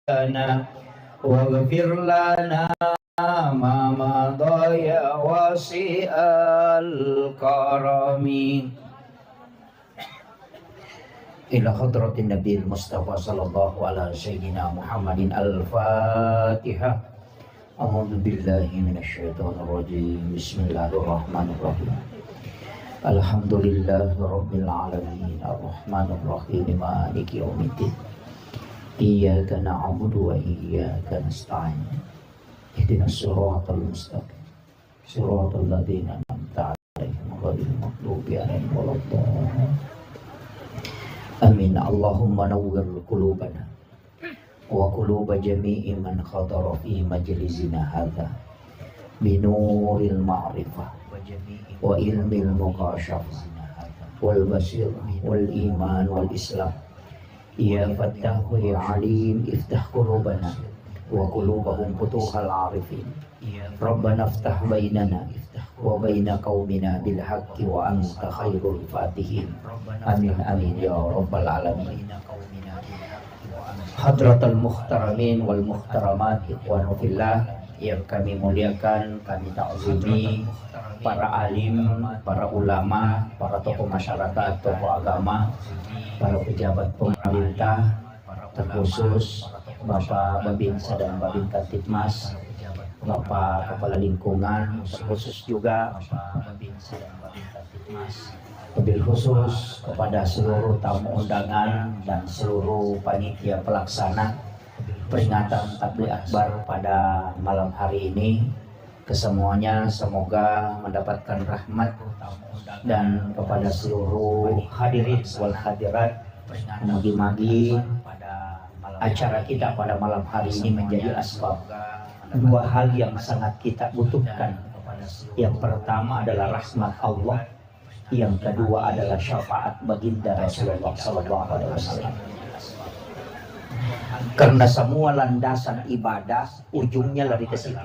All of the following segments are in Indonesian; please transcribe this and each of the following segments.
لنا واغفر لنا ما مضى يا واسع الكرم إلى حضرة النبي المصطفى صلى الله على سيدنا محمد الفاتحة. أعوذ بالله من الشيطان الرجيم. بسم الله الرحمن الرحيم. الحمد لله رب العالمين الرحمن الرحيم مالك يوم الدين. إياك نعبد وإياك نستعين. اهدنا الصراط المستقيم صراط الذين أنعمت عليهم غير المغضوب عليهم ولا الضالين. آمين. اللهم نور قلوبنا وقلوب جميع من حضر في مجلسنا هذا بنور المعرفة وعلم المكاشفة والبصيرة والإيمان والإسلام. يا فتاح يا عليم افتح قلوبنا وقلوبهم فتوح العارفين. ربنا افتح بيننا وبين قومنا بالحق وأنت خير الفاتحين. آمين آمين يا رب العالمين. Hadratul muhtaramin wal muhtaramat ikhwanu fillah yang kami muliakan, kami ta'zimi para alim, para ulama, para tokoh masyarakat, tokoh agama, para pejabat pemerintah, terkhusus Bapak Babinsa dan Babin Kantipmas, Bapak Kepala Lingkungan, terkhusus juga Wabil khusus kepada seluruh tamu undangan dan seluruh panitia pelaksana peringatan Tabligh Akbar pada malam hari ini. Kesemuanya semoga mendapatkan rahmat, dan kepada seluruh hadirin wal hadirat, magi-magi acara kita pada malam hari ini menjadi asbab dua hal yang sangat kita butuhkan. Yang pertama adalah rahmat Allah, yang kedua adalah syafaat baginda Rasulullah SAW. Karena semua landasan ibadah ujungnya lari ke situ.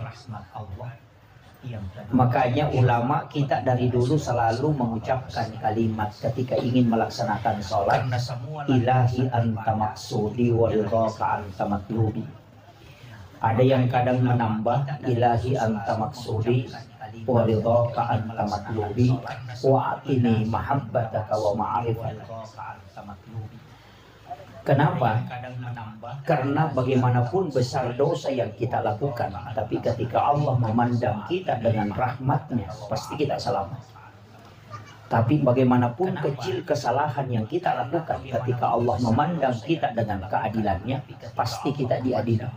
Makanya ulama kita dari dulu selalu mengucapkan kalimat ketika ingin melaksanakan sholat, ilahi anta maksudi wa ridhaka anta matlubi. Ada yang kadang menambah ilahi anta maksudi wa ridhaka anta matlubi wa atini mahabbataka wa ma'rifataka. Kenapa? Karena bagaimanapun besar dosa yang kita lakukan, tapi ketika Allah memandang kita dengan rahmatnya, pasti kita selamat. Tapi bagaimanapun kecil kesalahan yang kita lakukan, ketika Allah memandang kita dengan keadilannya, pasti kita diadili.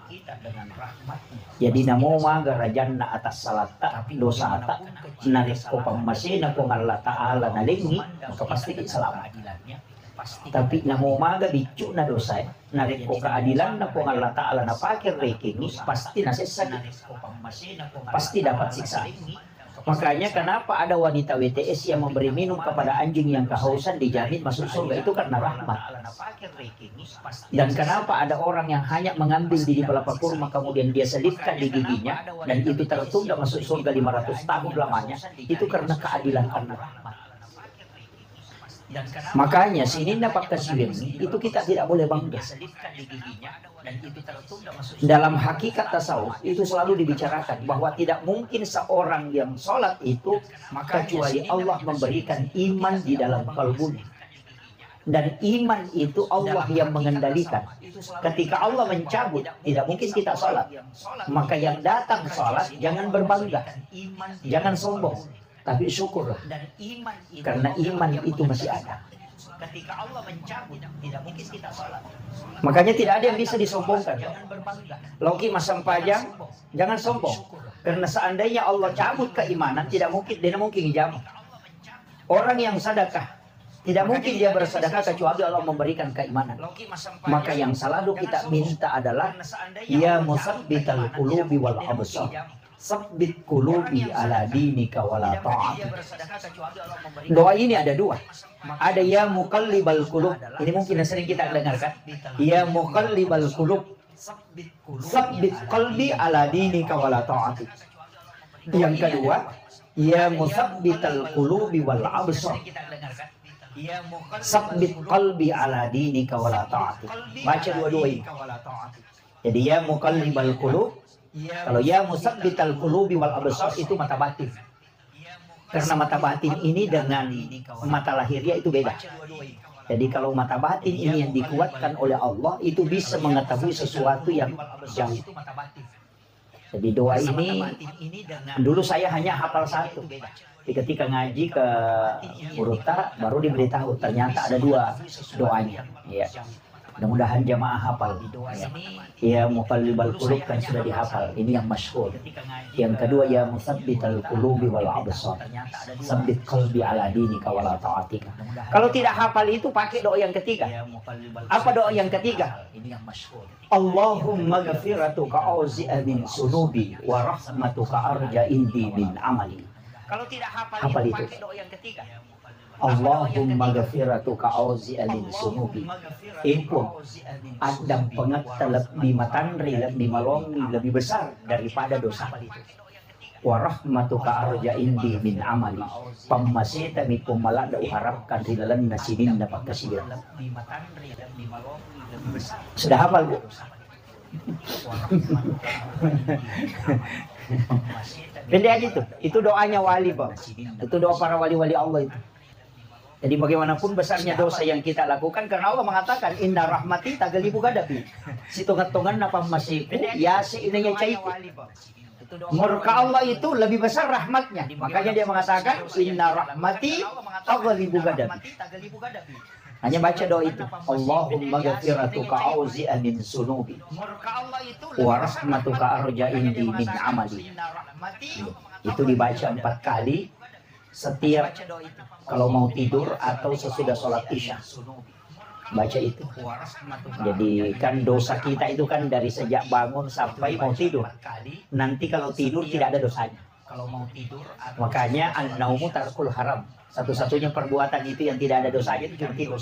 Jadi namo magara janna atas salata dosa ata narik ko pamasina ko Allah Ta'ala nalingi, maka pasti kita selamat. Tapi namo maga bicu na dosa narik ko keadilan na ko Allah Ta'ala na pakir reking, pasti nasesag, pasti dapat siksa. Makanya kenapa ada wanita WTS yang memberi minum kepada anjing yang kehausan dijamin masuk surga, itu karena rahmat. Dan kenapa ada orang yang hanya mengambil di pelapa kurma kemudian dia selipkan di giginya dan itu tertunda masuk surga 500 tahun lamanya, itu karena keadilan Allah. Makanya sini dapat kasihin itu kita tidak boleh bangga. Dalam hakikat tasawuf itu selalu dibicarakan bahwa tidak mungkin seorang yang sholat itu kecuali Allah memberikan iman di dalam kalbunya. Dan iman itu Allah yang mengendalikan. Ketika Allah mencabut, tidak mungkin kita sholat. Maka yang datang sholat jangan berbangga, jangan sombong, tapi syukurlah, karena iman itu masih ada. Ketika Allah mencabut, tidak mungkin kita sholat. Makanya tidak ada yang bisa disombongkan. Loki masang pajang, jangan sombong. Karena seandainya Allah cabut keimanan, tidak mungkin dijamin. Orang yang sedekah, tidak mungkin dia bersedekah kecuali Allah memberikan keimanan. Maka yang selalu kita minta adalah ya musabbital qulubi wal absar, sabbit qulubi ala dinika wala ta'ati. Doa ini ada dua. Ada ya muqallibal qulub. Ini mungkin sering kita dengarkan. Ya muqallibal qulub, sabbit qalbi ala dinika wala ta'ati. Yang kedua, ya musabbital qulubi wal absar, sabbit qalbi ala dinika wala ta'ati. Baca dua-dua ini. Jadi ya muqallibal qulub, kalau ya musabbital qulubi wal absar itu mata batin. Karena mata batin ini dengan mata lahiriah itu beda. Jadi kalau mata batin ini yang dikuatkan oleh Allah itu bisa mengetahui sesuatu yang jauh. Jadi doa ini dulu saya hanya hafal satu. Ketika ngaji ke Uruta baru diberitahu ternyata ada dua doanya. Ya. Mudah-mudahan jamaah hafal. Ya muqallibal qulub kan sudah dihafal. Ini yang masyhur. Yang kedua ya musabbital qulubi wal absar. Sabbit qalbi ala dinika wala ta'atika. Kalau tidak hafal itu pakai doa yang ketiga. Apa doa yang ketiga? Ini yang masyhur. Allahumma ghafiratuka auzi'a min sunubi wa rahmatuka arja indi min amali. Kalau tidak hafal itu pakai doa yang ketiga. Allahumma ghafiratuka auzi'a min sunubi. Impun Adam pengat lebih matanri, lebih malongi, lebih besar daripada dosa. Wa rahmatuka arja indi min amali. Pamasita mi pumalada uharapkan rilalan nasibin dapat kasih. Sudah hafal Bu? Pendek aja itu doanya wali Bang. Itu doa para wali-wali Allah itu. Jadi bagaimanapun besarnya dosa yang kita lakukan karena Allah mengatakan inna rahmati tagalibu gadabi. Si tungan-tungan apa masih ya si ininya cai. Murka Allah itu lebih besar rahmatnya. Makanya dia mengatakan inna rahmati tagalibu gadabi. Hanya baca doa itu. Allahumma ghafiratuka auzi'a min sunubi. Wa rahmatuka arja indi min amali. Itu dibaca 4 kali setiap kalau mau tidur atau sesudah sholat isya. Baca itu. Jadi kan dosa kita itu kan dari sejak bangun sampai mau tidur. Nanti kalau tidur tidak ada dosanya. Makanya an-naumu tarkul haram. Satu-satunya perbuatan itu yang tidak ada dosanya itu cuma tidur.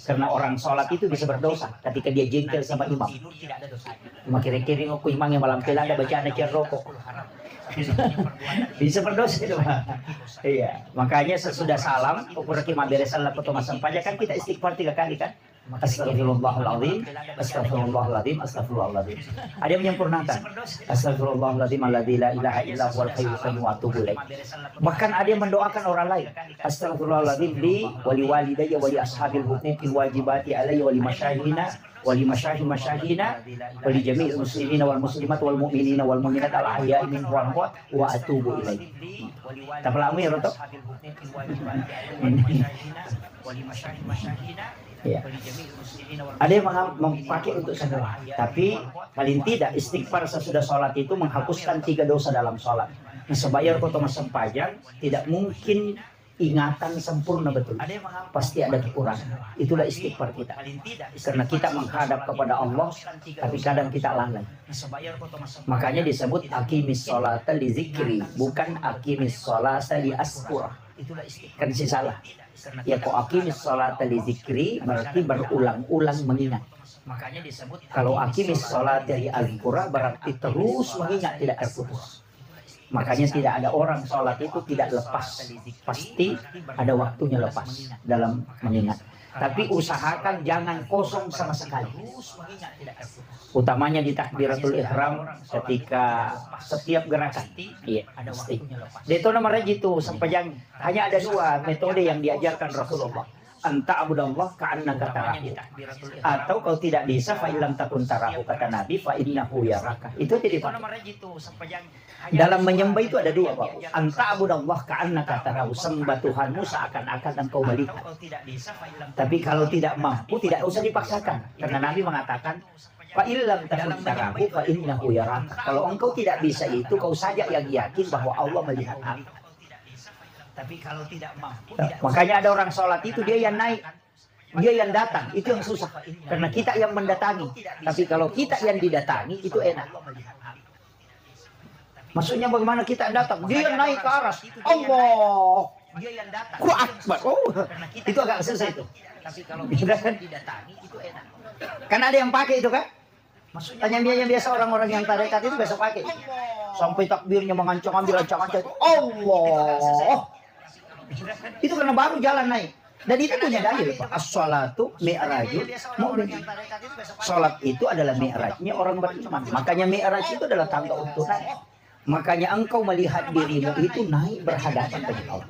Karena orang sholat itu bisa berdosa ketika dia jengkel sama imam. Cuma kira-kira aku imam yang malam kelada bacaan aja rokok. Bisa berdosa itu iya, makanya sesudah salam ukur kima beresan laku tomasan pajak kan kita istighfar 3 kali kan. Astagfirullahaladzim, astagfirullahaladzim, astagfirullahaladzim. Ada yang menyempurnakan. Astagfirullahaladzim alladzi la ilaha illa huwal hayyul qayyum wa atubu ilaih. Bahkan ada yang mendoakan orang lain. Astagfirullahaladzim li wali walidayya wali ashabil huquqil wajibati alayya wali masyayina wali masyayina wali jami'il muslimina wal muslimat wal mu'minina wal mu'minat al ahya'i minhum wa atubu ilaih. Tapalamu ya Roto? Ya. Ada yang memakai untuk segala, tapi paling tidak istighfar sesudah sholat itu menghapuskan 3 dosa dalam sholat. Nah, sebayar kota masam pajak tidak mungkin ingatan sempurna betul. Pasti ada kekurangan. Itulah istighfar kita. Karena kita menghadap kepada Allah, tapi kadang kita lalai. Makanya disebut aqimis sholata li zikri, bukan aqimis sholata li asqurah. Kan sih salah. Ya kok aqimis sholata li zikri berarti berulang-ulang mengingat. Makanya disebut kalau aqimis sholata li azkura berarti terus mengingat tidak terputus. Makanya tidak ada orang sholat itu tidak lepas. Pasti ada waktunya lepas dalam mengingat. Tapi usahakan jangan kosong sama sekali. Utamanya di takbiratul ihram ketika setiap gerakan. Iya, pasti. Itu namanya gitu, sempejang. Hanya ada 2 metode yang diajarkan Rasulullah. Anta abudallah ka'annaka tarahu. Atau kalau tidak bisa fa illam takun tarahu kata Nabi fa innahu yaraka. Itu jadi dalam menyembah itu ada 2 Pak. Anta abudallah ka'annaka tarahu, sembah Tuhanmu seakan-akan engkau melihat. Tapi kalau tidak mampu tidak usah dipaksakan. Karena Nabi mengatakan fa illam takun tarahu fa innahu yaraka. Kalau engkau tidak bisa itu kau saja yang yakin bahwa Allah melihat engkau. Tapi kalau tidak mampu, makanya ada orang sholat itu dia yang naik, dia yang datang, itu yang susah. Karena kita yang mendatangi. Tapi kalau kita yang didatangi itu enak. Maksudnya bagaimana kita datang? Dia yang naik ke aras. Allah, Allahu Akbar. Oh, itu agak susah itu. Tapi kalau kita yang didatangi itu enak. Karena ada yang pakai itu kan? Tanya dia yang biasa orang-orang yang tarekat itu biasa pakai. Sampai takbirnya mengancang-ambil ancang-ancang. Allah. Itu karena baru jalan naik. Dan itu punya dalil, Pak. As-sholatu mi'rajul mu'min. Sholat itu adalah mi'rajnya orang beriman. Makanya mi'raj itu adalah tangga untuk naik. Makanya engkau melihat dirimu itu naik berhadapan dengan Allah.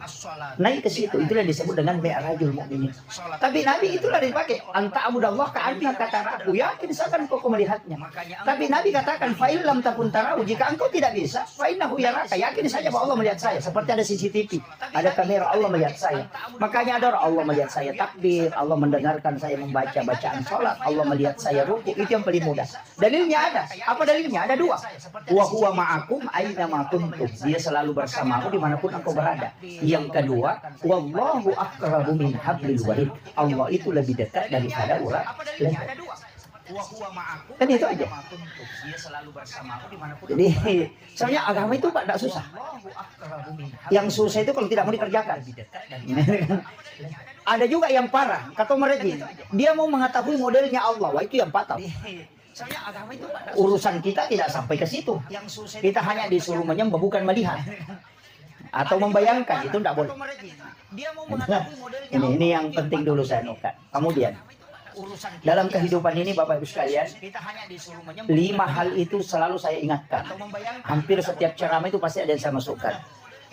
Naik ke situ, itulah disebut dengan mi'rajul mu'minin. Tapi Nabi itulah dipakai. Anta abudallah ka'anna katarahu. Yakin seakan kau melihatnya. Tapi Nabi katakan, fa'il lam takun tarahu. Jika engkau tidak bisa, fa'innahu yaraka. Yakin saja bahwa Allah melihat saya. Seperti ada CCTV. Ada kamera, Allah melihat saya. Makanya ada orang Allah melihat saya takbir. Allah mendengarkan saya membaca bacaan sholat. Allah melihat saya ruku. Itu yang paling mudah. Dalilnya ada. Apa dalilnya? Ada dua. Wa huwa ma'akum aina kuntum. Dia selalu bersamamu dimanapun engkau berada. Yang kedua, wallahu aqrabu min hablil warid. Allah itu lebih dekat daripada urat leher. Kan itu aja. Jadi soalnya agama itu Pak tidak susah. Yang susah itu kalau tidak mau dikerjakan. Ada juga yang parah, kata mereka, dia mau mengetahui modelnya Allah. Wah, itu yang fatal. Urusan kita tidak sampai ke situ. Kita hanya disuruh menyembah bukan melihat atau membayangkan, itu tidak boleh. Ini yang penting dulu saya nukat. Kemudian dalam kehidupan ini Bapak Ibu sekalian, 5 hal itu selalu saya ingatkan. Hampir setiap ceramah itu pasti ada yang saya masukkan.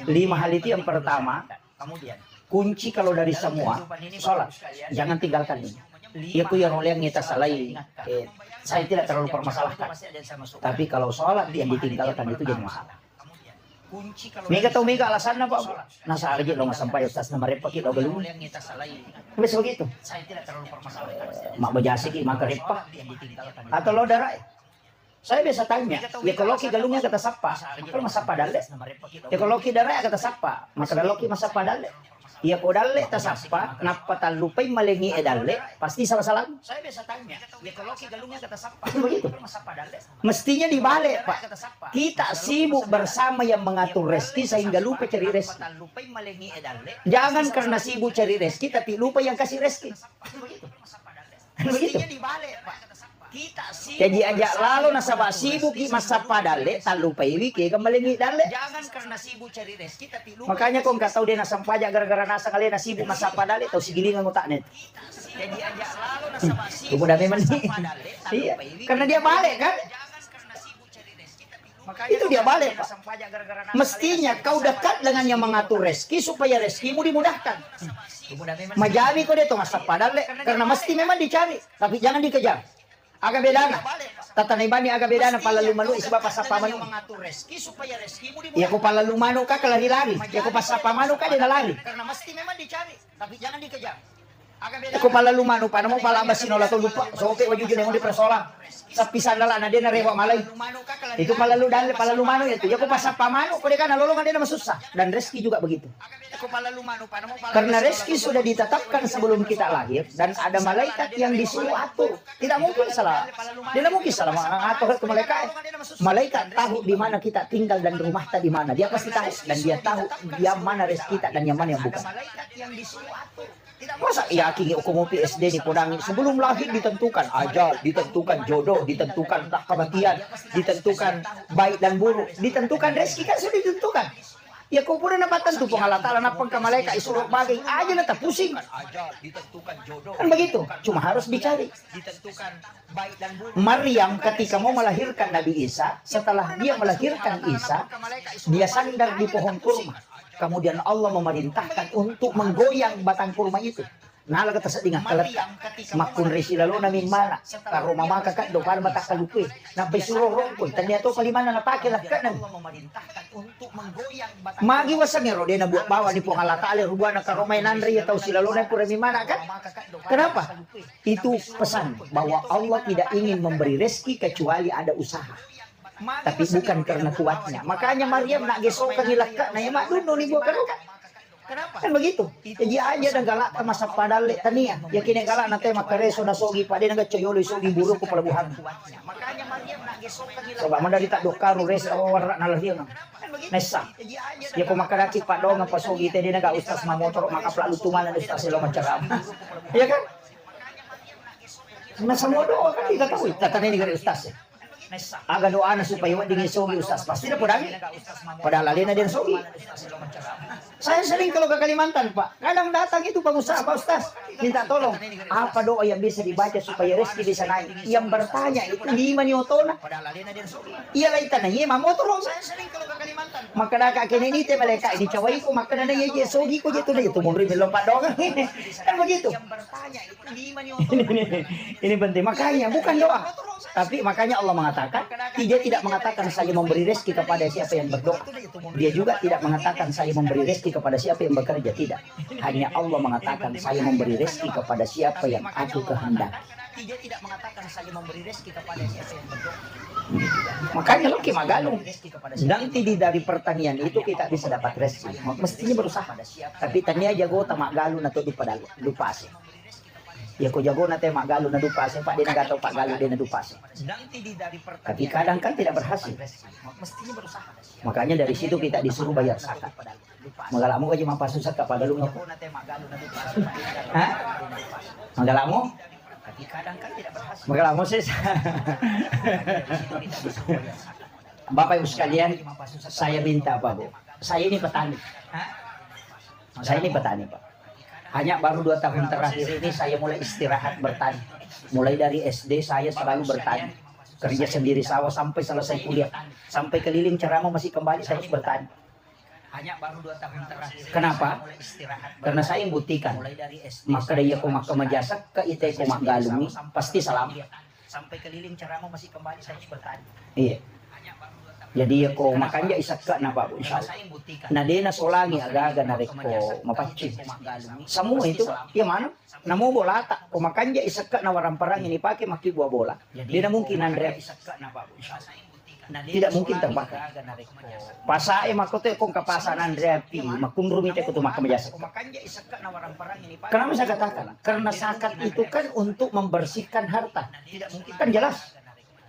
5 hal itu yang pertama, kunci kalau dari semua sholat, jangan tinggalkan ini. Ya ku yang oleh yang kita salai. Saya tidak terlalu permasalahkan. Tapi kalau sholat yang ditinggalkan itu jadi masalah. Mega atau mega alasan apa? Nasa aja lo sampai ustaz nama repot lo belum. Besok begitu. Saya tidak terlalu permasalahkan. Mak bejasi ki mak repot. Atau lo darah. Saya biasa tanya, ya kalau ki galungnya kata sapa, kalau masa padale. Ya kalau ki darah kata sapa, masa daloki masa padale. Ya ko dalle ta sapa, napa talupay malengi edalle, pasti salah-salah. Saya biasa tanya, ya kalau ki galungnya kata sapa, begitu. Mestinya dibalik, Pak. Kita sibuk bersama yang mengatur rezeki sehingga lupa cari rezeki. Jangan karena sibuk cari rezeki tapi lupa yang kasih rezeki. Mestinya dibalik, Pak. Jadi aja lalu nasabah sibuk masa padale talupa iwi ke kemalingi dale. Jangan karena sibuk cari rezeki tapi lupa. Makanya kau nggak tahu dia nasam pajak gara-gara nasa kalian sibuk masa padale tahu sigilingan ngutak net. Jadi aja lalu nasabah sibuk. Udah memang iya. Karena dia balik kan. Itu dia balik, Pak. Mestinya kau dekat dengan yang mengatur rezeki supaya rezekimu dimudahkan. Majami kau dia tuh masa padale karena mesti memang dicari tapi jangan dikejar. Agak beda na. Tatanibani agak beda na pala lumano isba pasapa manu. Ya ko pala lumano ka kalari-lari. Ya ko pasapa manu ka dinalari. Karena mesti memang dicari tapi jangan dikejar. Ya ko pala lumano pa mo pala basinola to lupa. So okay wajud mo di persoalan. Sa pisandala na din na rewa malay. Itu pala lumano itu. Ya ko pasapa manu ko kan nalolongan din na masusah dan rezeki juga begitu. Karena rezeki sudah ditetapkan sebelum kita lahir dan ada malaikat yang disuruh atur. Tidak mungkin salah. Tidak mungkin salah mengatur itu malaikat. Malaikat tahu di mana kita tinggal dan rumah kita di mana. Dia pasti tahu dan dia tahu yang mana rezeki kita dan yang mana yang bukan. Masa yakin hukum PSD di Podang sebelum lahir ditentukan ajal, ditentukan jodoh, ditentukan tak kematian, ditentukan baik dan buruk, ditentukan rezeki kan sudah ditentukan. Ya kau pun napatan tu pengalatan anak pengkamaleka isuruh bagai aja nata pusing. Kan begitu. Cuma harus dicari. Maryam ketika mau melahirkan Nabi Isa, setelah dia melahirkan Isa, dia sandar di pohon kurma. Kemudian Allah memerintahkan untuk menggoyang batang kurma itu. Nah, kata sedingah kaletak makun resi lalu namin mana karo mama kakak do para mata kalupi nampay suruh rongkoy tanya to palimana na pake lah kanan magi wasang ero dia na buat bawa di pongalata ale rubuan na karomay nandri atau sila luna pura mimana kan kenapa itu pesan bahwa Allah tidak ingin memberi rezeki kecuali ada usaha tapi bukan karena kuatnya makanya Maryam nak gesokan hilaka na yamak duno ni buat kenapa? Kan begitu. Jadi aja dan galak masa padale tania. Ya kini galak nanti makareso na sogi pade na coyolo sogi buruk ko pelabuhan. Makanya Maryam na gesokan nila. Coba mandali tak dokaro res warna na lahir na. Nesa. Ya ko makaraki pa do nga pasogi te na ga ustaz mamotor makapla lutuman na ustaz sila macaram. Ya kan? Nasa modo kan kita tahu. Tatane ni gari ustaz. Aga doa na supaya wad dingin sogi ustaz. Pasti na po dami. Padahal alin na din sogi. Saya sering kalau ke Kalimantan, Pak. Kadang datang itu pengusaha, Pak Ustaz. Minta tolong. Apa doa yang bisa dibaca supaya rezeki bisa naik? Yang bertanya itu lima niotona. Iya lah itan na iya mamotor. Saya sering kalau ke Kalimantan. Maka naka kinini te maleka ini cawai ko maka na iya sogi ko jito na itu mumri melompat dong. Kan begitu. Yang bertanya itu lima niotona. Ini penting. Makanya bukan doa. Tapi makanya Allah mengatakan, dia tidak mengatakan saya memberi rezeki kepada siapa yang berdoa. Dia juga tidak mengatakan saya memberi rezeki kepada siapa yang bekerja. Tidak. Hanya Allah mengatakan saya memberi rezeki kepada siapa yang aku kehendaki. Dia tidak mengatakan saya memberi rezeki kepada siapa yang berdoa. Makanya lo kimagalong. Nanti dari pertanian itu kita bisa dapat rezeki. Mestinya berusaha. Tapi tania jago tamagalo na to di padalo. Lupase. Ya ko jago na tayo magalo na dupase, Pak din nagataw Pak galo din na dupase. Tapi kadang kan tidak berhasil. Makanya dari situ kita disuruh bayar zakat. Magalamu ka jemang pasusat ka padalong ako. Hah? Magalamu? Tapi kadang kan tidak berhasil. Magalamu sis. Bapak Ibu sekalian, saya minta Pak Bu. Saya ini petani. Saya ini petani Pak. Hanya baru 2 tahun terakhir ini saya mulai istirahat bertani. Mulai dari SD saya selalu bertani. Kerja sendiri sawah sampai selesai kuliah. Sampai keliling ceramah masih kembali saya bertani. Hanya baru 2 tahun terakhir. Kenapa? Karena saya yang buktikan. Maka dia ko makamajasa ka itay ko magalumi pasti salam. Sampai keliling ceramah masih kembali saya bertani. Iya. Jadi ako makanya isat ka na Pak insyaallah. Na di na solangi aga na rek ko mapacin. Semua itu ya mana? Namo bola ta ko makanya isat ka na warang parang ini pakai maki buah bola. Di na mungkin Andre tidak mungkin terbakar. Pasae makote kong kapasan Andre pi makunrumi te ko tu makamajasa. Kenapa saya katakan? Karena zakat itu kan untuk membersihkan harta. Kan jelas.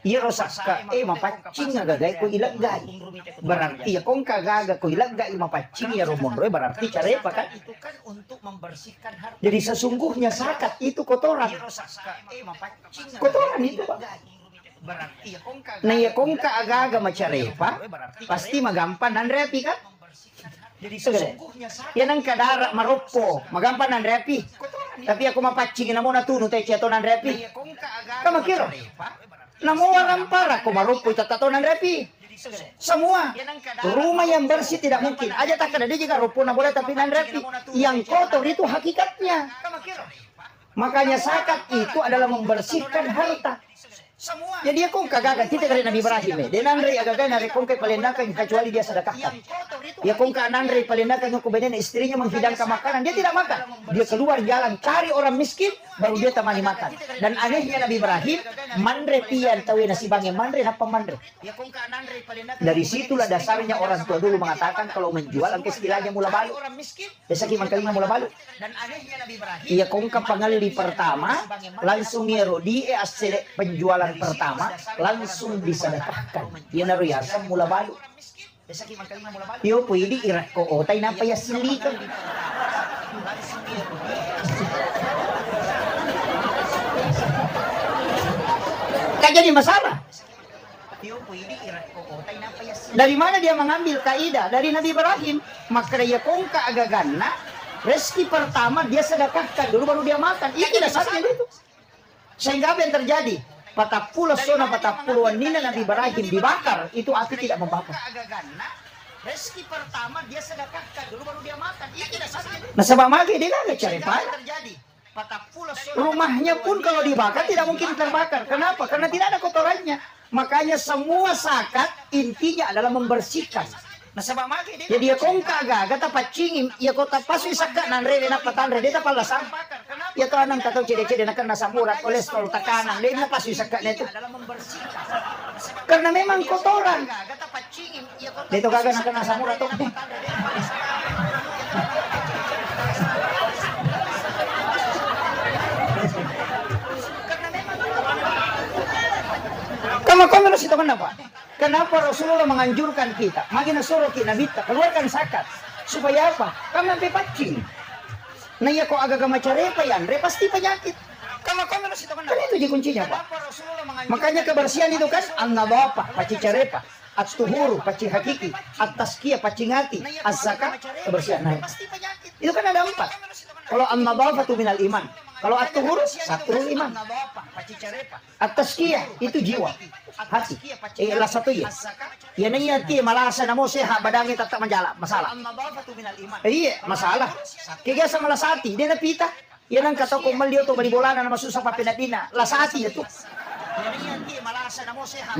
Iya rosak mapacing agagay ko ilagay. Berarti ya kung kagaga ko ilagay mapacing ya romonroy berarti care kan itu kan untuk membersihkan harta. Jadi sesungguhnya zakat itu kotoran. Kotoran itu Pak. Nah ya kung kagaga macarepa pasti magampan nan repi kan. Jadi sesungguhnya yan ang kadara marupo magampan nan repi. Tapi ako mapacing na mo natuno tayo siya to nan repi. Kamakiro. Namo walang para kumarupo itatato ng repi. Semua rumah yang bersih tidak mungkin. Aja tak ada dia juga rupo na boleh tapi nan repi. Yang kotor itu hakikatnya. Makanya zakat itu adalah membersihkan harta. Jadi aku kagagan kita kali Nabi Ibrahim dia nanri agagan nari kung kay palindakan kecuali dia sedekahkan. Ya kung ka nanri palindakan yung kemudian istrinya menghidangkan makanan dia tidak makan. Dia keluar jalan cari orang miskin baru dia temani makan. Dan anehnya Nabi Ibrahim mandre pian tawi nasi bange mandre apa mandre. Dari situlah dasarnya orang tua dulu mengatakan kalau menjual angke istilahnya mula balu. Desa kiman kali mula balu. Dan anehnya Nabi Ibrahim iya kung kapangali pertama langsung niero di asile penjualan pertama langsung disedekahkan. Yan na riyasam mula balu. Yo pwede irak ko otay na payasili ka. Kaya jadi masalah. Dari mana dia mengambil kaidah? Dari Nabi Ibrahim. Maka dia kong kaagaganna rezeki pertama dia sedekahkan dulu baru dia makan. Itu dasarnya itu. Sehingga apa yang terjadi? Patapuluh sona patapuluhan nina Nabi Ibrahim dibakar, itu api tidak membakar. Rezeki pertama dia sedekahkan dulu baru dia makan. Itu dasarnya. Nah sebab magi dia nggak cari terjadi. Rumahnya pun kalau dibakar tidak mungkin terbakar. Kenapa? Karena tidak ada kotorannya. Makanya semua zakat intinya adalah membersihkan. Nah sebab magi dia. Jadi ya kong kagaga tapacingin, ya kota pasu isakat nanre na patanre dia tapalasan. Ya to anang tatong cede-cede na kan nasa murat kolesterol takanan dia na pasu isakat na itu. Karena memang kotoran. Dito gaga na kan nasa murat to. Kamu harus itu kenapa? Kenapa Rasulullah menganjurkan kita? Makin suruh kita minta keluarkan zakat supaya apa? Kamu sampai pacing. Nah ya kok agak macarepa yan, pasti penyakit. Kan itu je kuncinya, Pak. Makanya kebersihan itu kan an-nadhafah, paci carepa, at-tuhuru, paci hakiki, at-tazkiyah, paci ngati, az-zakah, kebersihan. Nah, itu kan ada 4. Kalau an-nadhafatu minal iman, kalau at-tuhuru satrul iman, at-tazkiyah itu jiwa, hati. Lah satu ya. Ya nang hati malasa namo sehat badannya tetap masalah. Iya, masalah. Kaya sa malasati, dia napita. Yan ang kataw kung maliw to balibola na masusang papinadina. Lasati ito.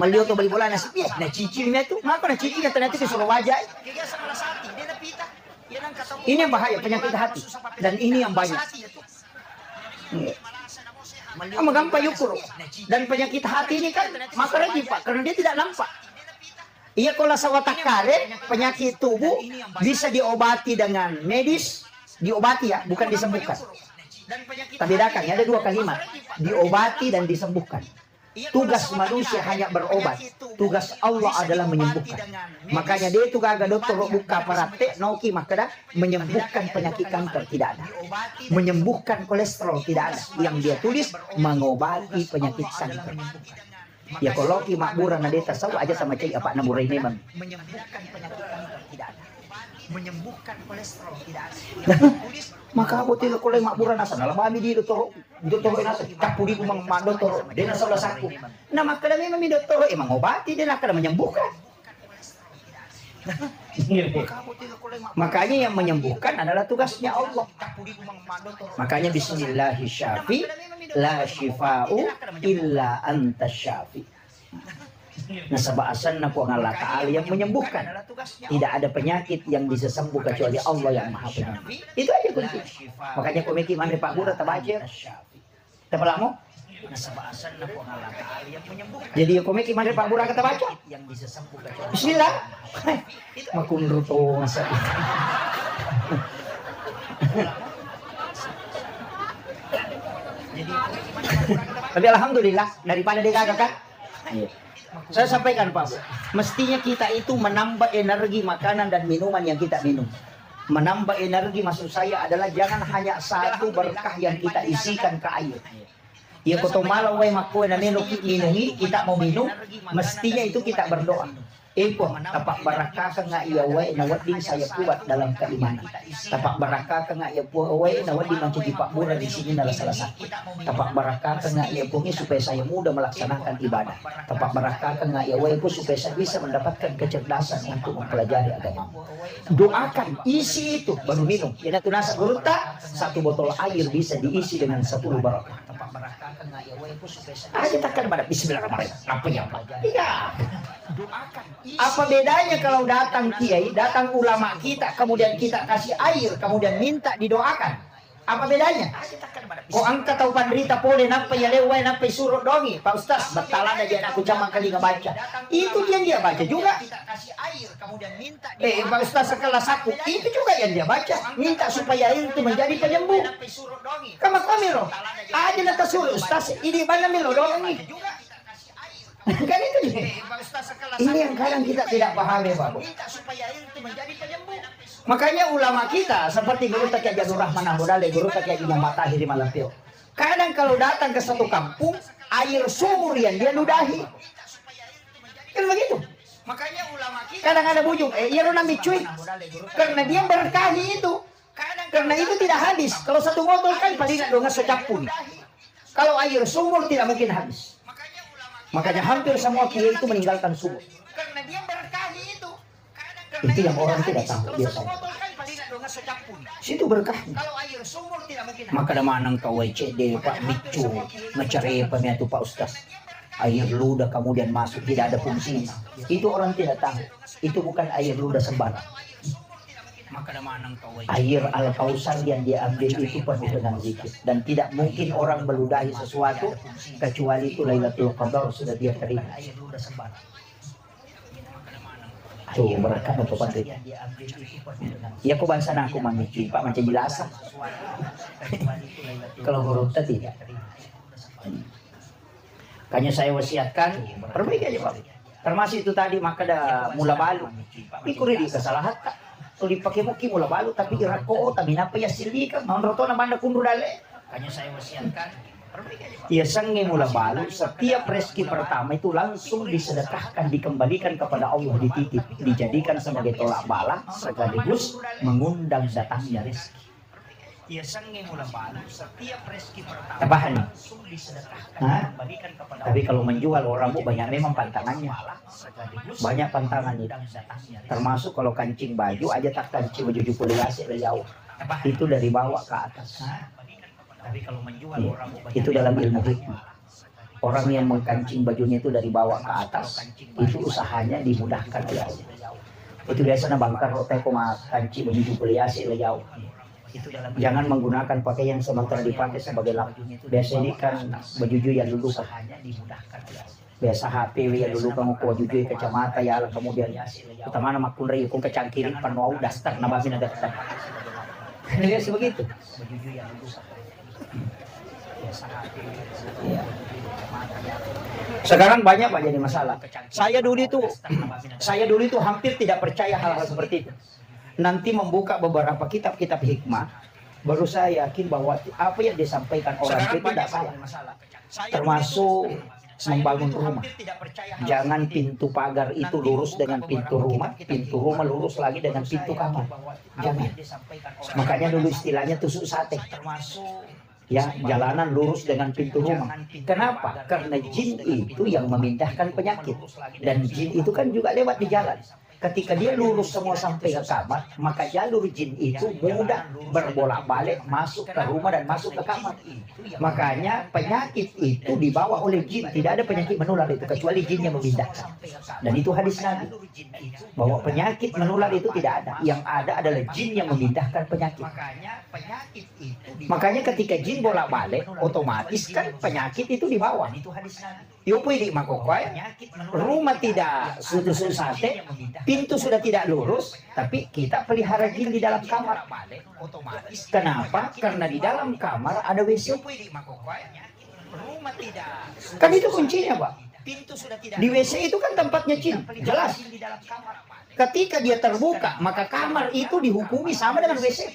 Maliw to balibola na siya. Nachicil na ito. Maka nachicil na natin sa wajah. Ini yang bahaya, penyakit hati. Dan ini yang banyak. Magampang yukur. Dan penyakit hati ini kan maka lagi Pak, karena dia tidak nampak. Iya kalau sa watak kare, penyakit tubuh bisa diobati dengan medis, diobati ya, bukan disembuhkan. Kita bedakan, ya, ada 2 kalimat, diobati dan disembuhkan. Tugas manusia hanya berobat, tugas Allah adalah menyembuhkan. Makanya dia itu kagak dokter buka parate noki makada menyembuhkan penyakit kanker tidak ada, menyembuhkan kolesterol tidak ada. Yang dia tulis mengobati penyakit kanker. Ya kalau ki makburan ada tahu aja sama cek apa naburai ini bang. Menyembuhkan penyakit kanker tidak ada, menyembuhkan kolesterol tidak ada. Maka aku tidak boleh makburan asal dalam kami di doktor nasa kapuri kumang doktor dia nasa lasaku. Nah maka kami mami doktor emang obati dia nak menyembuhkan. Makanya yang menyembuhkan adalah tugasnya Allah. Makanya bismillahirrahmanirrahim la shifa'u illa anta syafi. Nah sebaasan na po ang Allah Ta'ala yang menyembuhkan. Tidak ada penyakit yang bisa sembuh kecuali Allah yang maha penyembuh. Itu aja kunci. Makanya komiki mandi Pak Bura tabajer. Tepalah mo? Nah sebaasan na po ang Allah Ta'ala yang menyembuhkan. Jadi komiki mandi Pak Bura kata baca. Yang bisa sembuh kecuali Bismillah. Makunro to masa. Tapi alhamdulillah daripada digagakan. Saya sampaikan Pak, mestinya kita itu menambah energi makanan dan minuman yang kita minum. Menambah energi maksud saya adalah jangan hanya satu berkah yang kita isikan ke air. Ya kau malau way makuan na minumi kita mau minum, mestinya itu kita berdoa. Eko tapak barakah ka nga iya way na wading saya kuat dalam keimanan. Tapak barakah ka nga iya po way na wading menjadi Pak Bura di sini adalah salah satu. Tapak barakah ka nga iya po supaya saya mudah melaksanakan ibadah. Tapak barakah ka nga iya way po supaya saya bisa mendapatkan kecerdasan untuk mempelajari agama. Doakan isi itu baru minum. Yan itu nasa gurunta, 1 botol air bisa diisi dengan 10 barakah. Tapak barakah ka nga iya way po supaya saya takkan pada bismillahirrahmanirrahim. Apa ya Pak? Iya. Doakan. Apa bedanya kalau datang kiai, datang ulama kita, kemudian kita kasih air, kemudian minta didoakan? Apa bedanya? Kok angkat tahu panderita pole nampai ya lewai nampai suruh dongi, Pak Ustaz, betalana dia aku jamang kali ngebaca. Itu dia baca juga. Pak Ustaz sekelas aku, itu juga yang dia baca. Minta supaya air itu menjadi penyembuh. Kamu loh, aja nanti suruh Ustaz, ini mana milo dongi. Kan itu ini yang kadang kita tidak pahami Pak. Makanya ulama kita seperti Guru Kiai Janur Rahman Ambodale, Guru Kiai Imam Matahir Malapio. Kadang kalau datang ke satu kampung, air sumur yang dia ludahi. Kan begitu. Makanya ulama kita kadang ada bujung, iya nami cuy. Karena dia berkahi itu. Karena itu tidak habis. Kalau 1 botol kan paling nggak dong secapun. Kalau air sumur tidak mungkin habis. Makanya hampir semua kiai itu meninggalkan sumur. Karena dia berkahi itu. Itu yang orang tidak tahu biasanya. Situ berkah. Kalau air sumur tidak mungkin. Maka ada manang kau WCD Pak Bicu ngecari pemiatu Pak Ustaz. Air ludah kemudian masuk tidak ada fungsinya. Itu orang tidak tahu. Itu bukan air ludah sembarang. Air Al-Kausar yang dia ambil itu penuh dengan zikir. Dan tidak mungkin orang meludahi sesuatu kecuali itu Lailatul Qadar sudah dia terima. Tuh berkah untuk pandai. Ya kau bangsa aku mamiki Pak macam jelasan. Kalau huruf tidak. Kayaknya saya wasiatkan perbaiki aja Pak. Termasuk itu tadi maka ada mula balu. Ikuri di kesalahan tak. So dipakai muki mula balu tapi irako tapi napa ya silika mau roto na banda kundu dale. Kanya saya wasiatkan Ya sange mula balu, setiap rezeki pertama itu langsung disedekahkan, dikembalikan kepada Allah, dititip, dijadikan sebagai tolak bala sekaligus mengundang datangnya rezeki. Ya sange mula balu, setiap rezeki pertama apaan langsung disedekahkan, dikembalikan kepada Allah. Tapi kalau menjual orang bu banyak memang pantangannya, banyak pantangan itu. Termasuk kalau kancing baju aja tak kancing baju kuliasi dari jauh, itu dari bawah ke atas. Tapi kalau menjual orang itu dalam ilmu hikmah. Orang yang mengkancing bajunya itu dari bawah ke atas, itu usahanya dimudahkan oleh Allah. Itu biasanya bangkar rote koma kancing baju kuliasi dari jauh. Jangan menggunakan pakaian sementara dipakai sebagai lampu. Biasa ini kan baju yang dulu usahanya dimudahkan oleh Allah. Biasa HP ya dulu kamu ku jujui kacamata ya kemudian utama nama kunri kung kecangkiri panwau dastar nabamin ada kata. Biasa begitu. Ya. Sekarang banyak Pak jadi masalah. Saya dulu itu hampir tidak percaya hal-hal seperti itu. Nanti membuka beberapa kitab-kitab hikmah, baru saya yakin bahwa apa yang disampaikan orang itu tidak salah. Termasuk membangun rumah. Jangan pintu pagar itu lurus dengan pintu rumah lurus lagi dengan pintu kamar. Jangan. Makanya dulu istilahnya tusuk sate. Ya, jalanan lurus dengan pintu rumah. Kenapa? Karena jin itu yang memindahkan penyakit. Dan jin itu kan juga lewat di jalan. Ketika dia lurus semua sampai ke kamar, maka jalur jin itu mudah berbolak-balik masuk ke rumah dan masuk ke kamar. Makanya penyakit itu dibawa oleh jin. Tidak ada penyakit menular itu kecuali jin yang memindahkan. Dan itu hadis Nabi bahwa penyakit menular itu tidak ada. Yang ada adalah jin yang memindahkan penyakit. Makanya ketika jin bolak-balik, otomatis kan penyakit itu dibawa. Yopo di makokoy, rumah tidak susu sate, pintu sudah tidak lurus, tapi kita pelihara jin di dalam kamar. Kenapa? Karena di dalam kamar ada WC. Kan itu kuncinya, Pak. Di WC itu kan tempatnya jin, jelas. Ketika dia terbuka, maka kamar itu dihukumi sama dengan WC.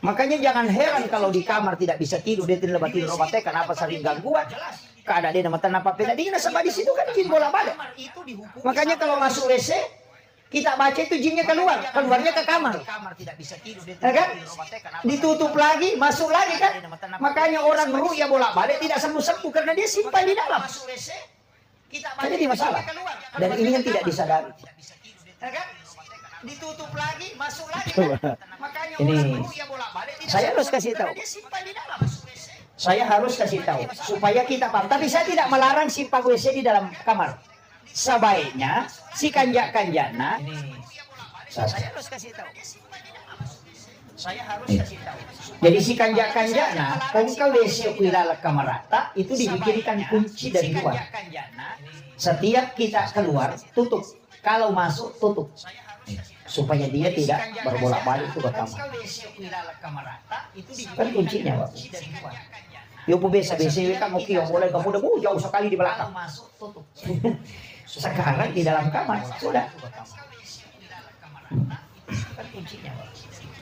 Makanya jangan heran kalau di kamar tidak bisa tidur, dia tidak dapat tidur obatnya, kenapa sering gangguan. Keadaan dia nama tanah papena, dia nasabah di situ kan jin bolak-balik. Makanya kalau masuk WC, kita baca itu jinnya keluarnya ke kamar. Ya kan? Ditutup lagi, masuk lagi kan? Makanya orang ru'ya bolak-balik tidak sembuh-sembuh karena dia simpan di dalam. Jadi masalah. Dan ini yang tidak disadari. Ditutup lagi, masuk lagi kan? Makanya ini saya harus kasih tahu. Saya harus kasih tahu supaya kita paham. Tapi saya tidak melarang simpan WC di dalam kamar. Sebaiknya si kanjak-kanjana. Saya harus kasih tahu. Jadi si kanjak-kanjana, kalau WC kuilala kamar rata itu dibikirkan kunci dari luar. Setiap kita keluar tutup. Kalau masuk tutup. Supaya dia tidak berbolak-balik itu ke kamar. Kan kuncinya, Pak. Yo biasa kamu kio mulai kamu udah jauh sekali di belakang. Sekarang di dalam kamar sudah.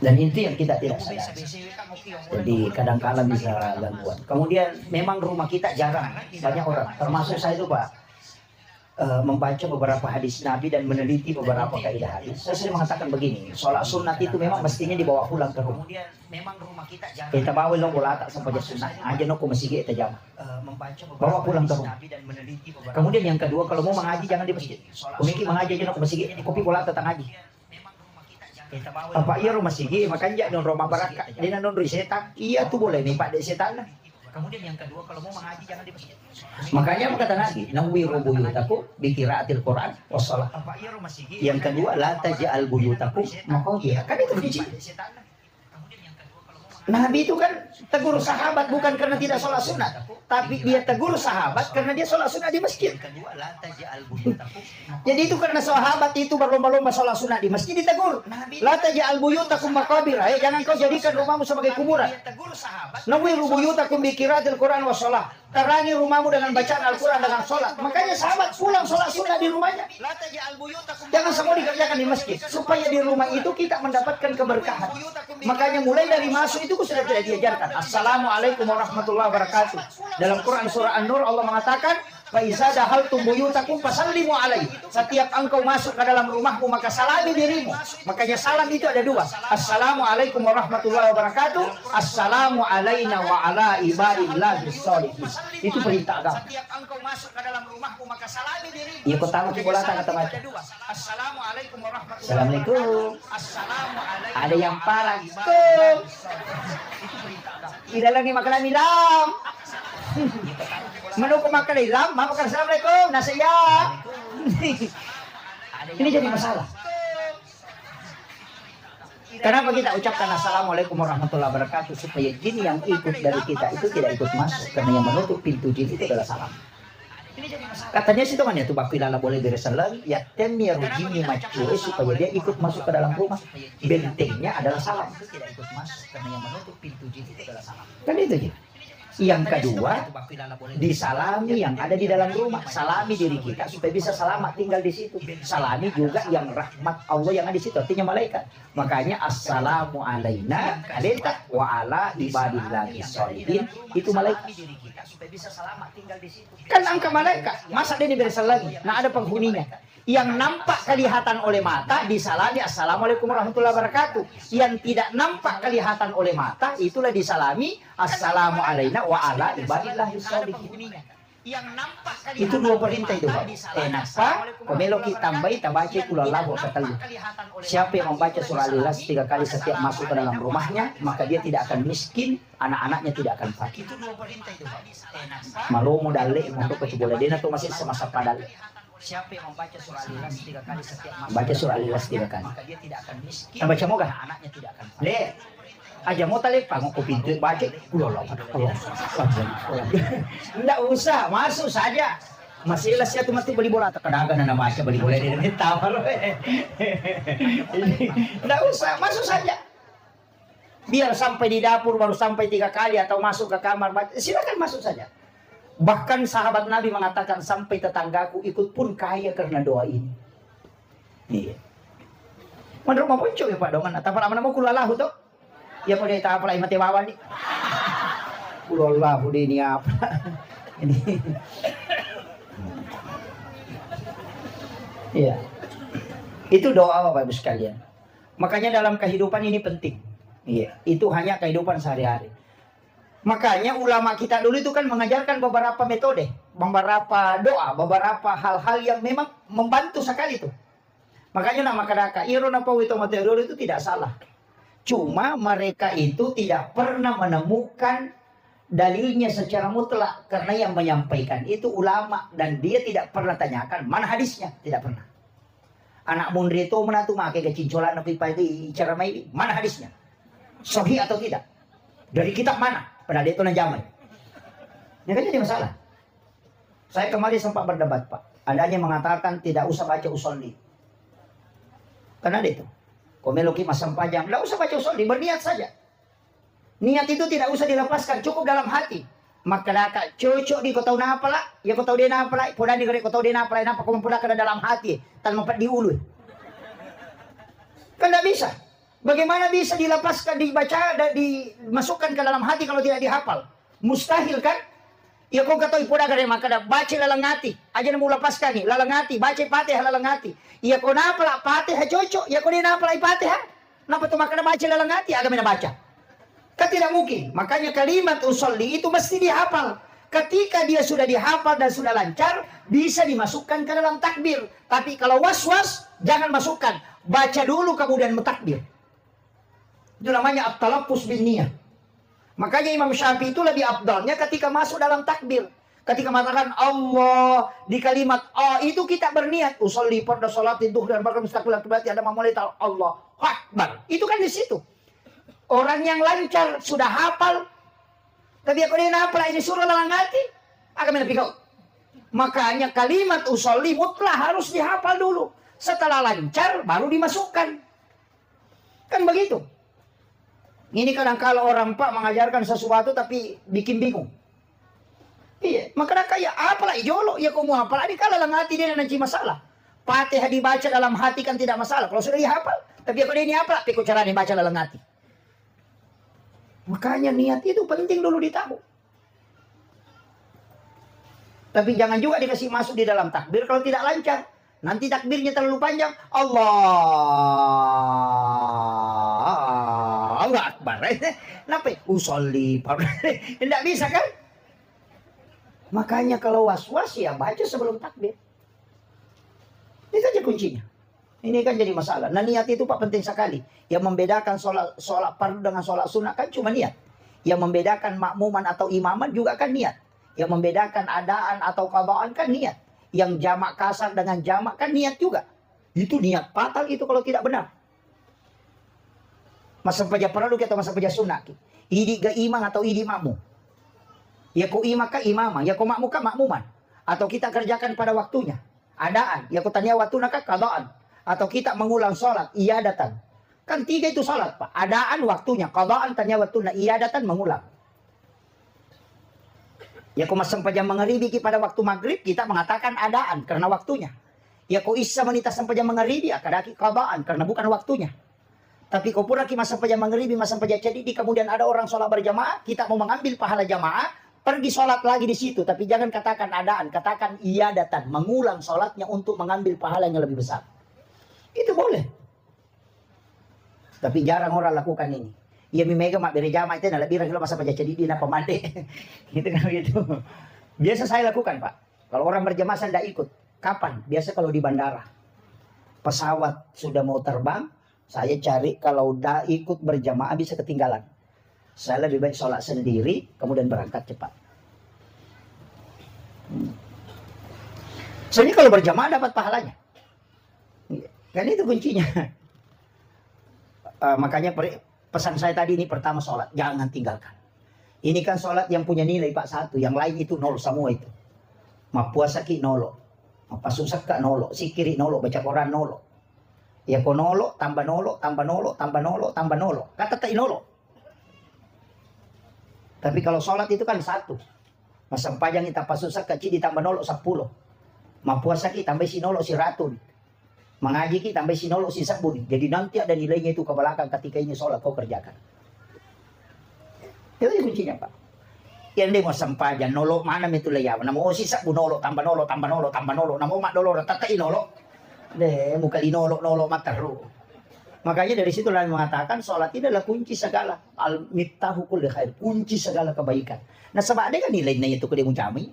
Dan itu yang kita tidak sadar. Jadi kadang-kala bisa gangguan. Kemudian memang rumah kita jarang banyak orang, termasuk saya itu Pak. Membaca beberapa hadis Nabi dan meneliti beberapa kaidah hadis. Saya sering mengatakan begini, sholat sunat itu memang mestinya dibawa pulang ke rumah. Kita bawa long bola tak sampai sunat, aja no masih kita jam. Bawa pulang ke rumah. Kemudian yang kedua, kalau mau mengaji jangan di masjid. Komiki mengaji aja no masjid, kopi bola tetang ngaji. Apa iya rumah sigi makanya non Roma Baraka, di non risetan, iya tuh boleh nih Pak setan. Kemudian yang kedua, kalau mau mengaji jangan di masjid. Makanya kata Nabi, "Nawwiru buyutakum bi qiraatil Qur'an was shalah." Yang kedua, la taj'al buyutakum maqabir. Kan itu kunci. Nabi itu kan tegur sahabat bukan karena tidak sholat sunat, tapi dia tegur sahabat karena dia sholat sunat di masjid. Jadi itu karena sahabat itu berlomba-lomba sholat sunat di masjid ditegur. La taj'al buyutakum maqabir. Jangan kau jadikan rumahmu sebagai kuburan. Nawwiru buyutakum bi qiraatil Qur'an was shalah. Terangi rumahmu dengan bacaan Al-Quran, dengan sholat. Makanya sahabat pulang sholat sunnah di rumahnya. Jangan semua dikerjakan di masjid. Supaya di rumah itu kita mendapatkan keberkahan. Makanya mulai dari masuk itu sudah tidak diajarkan. Assalamualaikum warahmatullahi wabarakatuh. Dalam Quran surah An-Nur Allah mengatakan, "Faiza dahaltum buyutakum fasallimu alaihi." Setiap engkau masuk ke dalam rumahmu maka salami dirimu. Makanya salam itu ada dua. Assalamualaikum warahmatullahi wabarakatuh. Assalamu alaina wa ala ibadillahis sholihin. Itu perintah agama. Setiap engkau masuk ke dalam rumahmu maka salami dirimu. Iya pertama kita kata baca. Assalamualaikum warahmatullahi wabarakatuh. Assalamualaikum. Assalamualaikum. Ada yang parah. Itu perintah agama. Tidak lagi makan milam. Menunggu makan Islam, makan Assalamualaikum, nasihat. Ini jadi masalah. Kenapa kita ucapkan Assalamualaikum warahmatullahi wabarakatuh? Supaya jin yang ikut dari kita itu tidak ikut masuk. Karena yang menutup pintu jin itu adalah salam. Katanya situ kan ya tuh bakilala boleh beresalam ya temir jini macure supaya dia ikut masuk ke dalam rumah. Bentengnya adalah salam. Tidak ikut masuk karena yang menutup pintu jin itu adalah salam. Kan itu aja. Yang kedua, disalami yang ada di dalam rumah. Salami diri kita supaya bisa selamat tinggal di situ. Salami juga yang rahmat Allah yang ada di situ, artinya malaikat. Makanya assalamu alaina wa ala ibadillahis sholihin. Itu malaikat. Kan angka malaikat. Masa dia diberi lagi? Nah ada penghuninya. Yang nampak kelihatan oleh mata disalami Assalamualaikum warahmatullahi wabarakatuh. Yang tidak nampak kelihatan oleh mata itulah disalami Assalamu alaina wa ala ibadillahis sholihin. Itu dua perintah itu Pak. Kenapa? Pemelo kita tambahi tabaca kulallahu sekali. Siapa yang membaca surah Al-Ikhlas 3 kali setiap masuk ke dalam rumahnya, maka dia tidak akan miskin, anak-anaknya tidak akan fakir. Itu dua perintah itu Pak. Malu modal untuk kecuali dia atau masih semasa padal. Siapa yang membaca surah Al-Ikhlas 3 kali setiap masuk baca surah Al-Ikhlas 3 kali, maka dia tidak akan miskin. Baca moga anaknya tidak akan fakir. Dek, aja mau tali pangok ke pintu baca kulo. Enggak usah, masuk saja. Masih ikhlas ya tuh mati beli bola atau kedagan nama baca beli bola di tawar. Enggak usah, masuk saja. Biar sampai di dapur baru sampai 3 kali atau masuk ke kamar baca, silakan masuk saja. Bahkan sahabat Nabi mengatakan sampai tetanggaku ikut pun kaya karena doa ini. Iya. Menurut mau muncul ya Pak Dongan. Atau apa nama kulalahu tuh? Ya mau dia tak apa lagi mati wawan nih. Kulalahu ini apa? Ini. Iya. Itu doa Bapak Ibu sekalian. Makanya dalam kehidupan ini penting. Iya. Itu hanya kehidupan sehari-hari. Makanya ulama kita dulu itu kan mengajarkan beberapa metode, beberapa doa, beberapa hal-hal yang memang membantu sekali itu. Makanya nama kadaka irona pawito material itu tidak salah. Cuma mereka itu tidak pernah menemukan dalilnya secara mutlak karena yang menyampaikan itu ulama dan dia tidak pernah tanyakan mana hadisnya, tidak pernah. Anak mundri itu menatu make kecincolan nabi pagi cara mai mana hadisnya? Sahih atau tidak? Dari kitab mana? Pada dia itu najamai. Ini kan jadi masalah. Saya kemarin sempat berdebat Pak. Ada yang mengatakan tidak usah baca usolli. Karena itu. Komeloki masam panjang. Tidak usah baca usolli. Berniat saja. Niat itu tidak usah dilepaskan. Cukup dalam hati. Maka daka cocok di kau tahu apa lah. Ya kau tahu dia apa lah. Podan di kau tahu dia apa lah. Kenapa kau mempunyai dalam hati. Tanpa di ulu. Kan tidak bisa. Bagaimana bisa dilepaskan, dibaca, dan dimasukkan ke dalam hati kalau tidak dihafal? Mustahil kan? Ya kau kata ibu dah maka dah baca lalangati. Aja mau lepaskan nih, lalangati, baca Fatihah lalangati. Ya kau napa lah Fatihah cocok, ya kau dia napa lah Fatihah? Napa tu maka dah baca lalangati, agak mana baca? Kan tidak mungkin. Makanya kalimat usolli itu mesti dihafal. Ketika dia sudah dihafal dan sudah lancar, bisa dimasukkan ke dalam takbir. Tapi kalau was-was, jangan masukkan. Baca dulu kemudian mentakbir. Itu namanya at-talaffuz bin niyah. Makanya Imam Syafi'i itu lebih afdalnya ketika masuk dalam takbir. Ketika mengatakan Allah di kalimat A itu kita berniat usolli pada salat duhur dan bakal mustaqbil berarti ada memulai Allah Akbar. Itu kan di situ. Orang yang lancar sudah hafal. Tapi aku dia hafal ini surah lalangati akan menepi kau. Makanya kalimat usolli mutlak harus dihafal dulu. Setelah lancar baru dimasukkan. Kan begitu. Ini kadang kalau orang Pak mengajarkan sesuatu tapi bikin bingung. Maka kaya apalah ijolo ya kamu apalah di kala lang hati dia nanti masalah. Fatihah dibaca dalam hati kan tidak masalah kalau sudah dihafal. Tapi kalau ini apa? Pikir cara dibaca dalam hati. Makanya niat itu penting dulu ditahu. Tapi jangan juga dikasih masuk di dalam takbir kalau tidak lancar. Nanti takbirnya terlalu panjang. Allah Akbar. Kenapa? Usolli. Tidak bisa kan? Makanya kalau was-was ya baca sebelum takbir. Itu aja kuncinya. Ini kan jadi masalah. Nah niat itu Pak penting sekali. Yang membedakan sholat fardu dengan sholat sunnah kan cuma niat. Yang membedakan makmuman atau imaman juga kan niat. Yang membedakan adaan atau qadaan kan niat. Yang jamak kasar dengan jamak kan niat juga. Itu niat fatal itu kalau tidak benar. Masa sampaja perlu atau masa sampaja sunnah. Idi ga imam atau idi makmum. Ya ku imam ka imamah, ya ku makmum ka makmuman. Atau kita kerjakan pada waktunya. Adaan, ya ku tanya waktu ka qadaan. Atau kita mengulang sholat, iya datang. Kan 3 itu sholat Pak. Adaan waktunya, qadaan tanya waktunya, iya datang mengulang. Ya ku mas sampaja mengharibi pada waktu maghrib, kita mengatakan adaan karena waktunya. Ya ku isya menita sampaja mengharibi, akadaki qadaan karena bukan waktunya. Tapi kau pura mas sampaja mengharibi, mas sampaja cedidi, kemudian ada orang sholat berjamaah, kita mau mengambil pahala jamaah, pergi sholat lagi di situ, tapi jangan katakan adaan, katakan iya datang, mengulang sholatnya untuk mengambil pahala yang lebih besar. Itu boleh. Tapi jarang orang lakukan ini. Ia mimega mak berjamaah itu lebih ragil masa baca jadi dina pemande. Gitu kan gitu. Biasa saya lakukan Pak. Kalau orang berjamaah saya tidak ikut. Kapan? Biasa kalau di bandara. Pesawat sudah mau terbang, saya cari kalau udah ikut berjamaah bisa ketinggalan. Saya lebih baik sholat sendiri, kemudian berangkat cepat. Soalnya kalau berjamaah dapat pahalanya. Kan itu kuncinya. Makanya pesan saya tadi ini pertama sholat. Jangan tinggalkan. Ini kan sholat yang punya nilai Pak 1. Yang lain itu 0 semua itu. Ma puasa ki 0. Ma pasusak ka 0. Sikiri 0. Baca Quran 0. Ya ko 0, tambah 0, tambah 0, tambah 0, tambah 0. Kata tak 0. Tapi kalau sholat itu kan 1. Masa panjang kita pasusak kecil ditambah 0 10. Mapuasa kita tambah si 0 si ratun. Mengaji kita tambah si 0 si 10. Jadi nanti ada nilainya itu ke belakang ketika ini sholat kau kerjakan. Itu kuncinya Pak. Yang dia mau sampajan 0 mana itu leyaw. Namo si 10 0 tambah 0 tambah 0 tambah 0. Namo mak 0 tatai 0. Deh muka di 0 mataru. Makanya dari situ lain mengatakan sholat itu adalah kunci segala al-miftahu kulli khair, kunci segala kebaikan. Nah sebab ada kan nilainya itu ke dia muncami.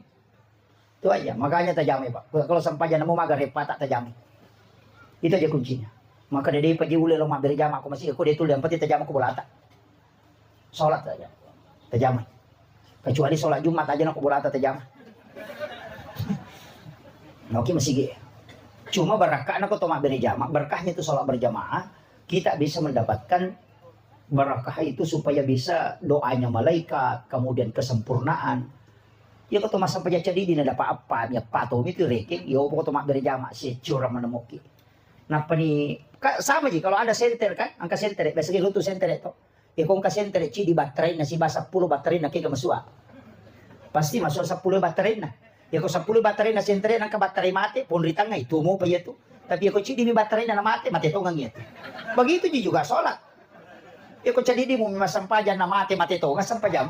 Itu aja, makanya tajami Pak. Kalau sampai jangan mau magar repat tak tajami. Itu aja kuncinya. Maka dari pagi ule lo mampir jam aku masih aku dia tuh yang penting tajam aku bolata. Sholat saja. Tajami. Kecuali sholat Jumat aja aku bolata tajam. Oke masih gitu. Cuma berkah aku tuh mampir jamaah, berkahnya itu sholat berjamaah. Kita bisa mendapatkan barakah itu supaya bisa doanya malaikat, kemudian kesempurnaan. Ya kau masa sampaja jadi tidak dapat apa, ya patung itu reking, ya kau mak berjamaah si curang menemuki. Nah pani sama sih kalau ada senter kan, angka senter, biasa gitu senter itu. Ya kau angka senter di baterai nasi basa 10 baterai nak ke masuk. Pasti masuk 10 baterai nah. Ya kau 10 baterai na senter angka baterai mati, pun ritang itu mau pa itu. Tapi aku cidi baterai na mati itu nggak gitu. Begitu juga sholat. Aku cidi di mau sampajan na mati itu nggak sampajan.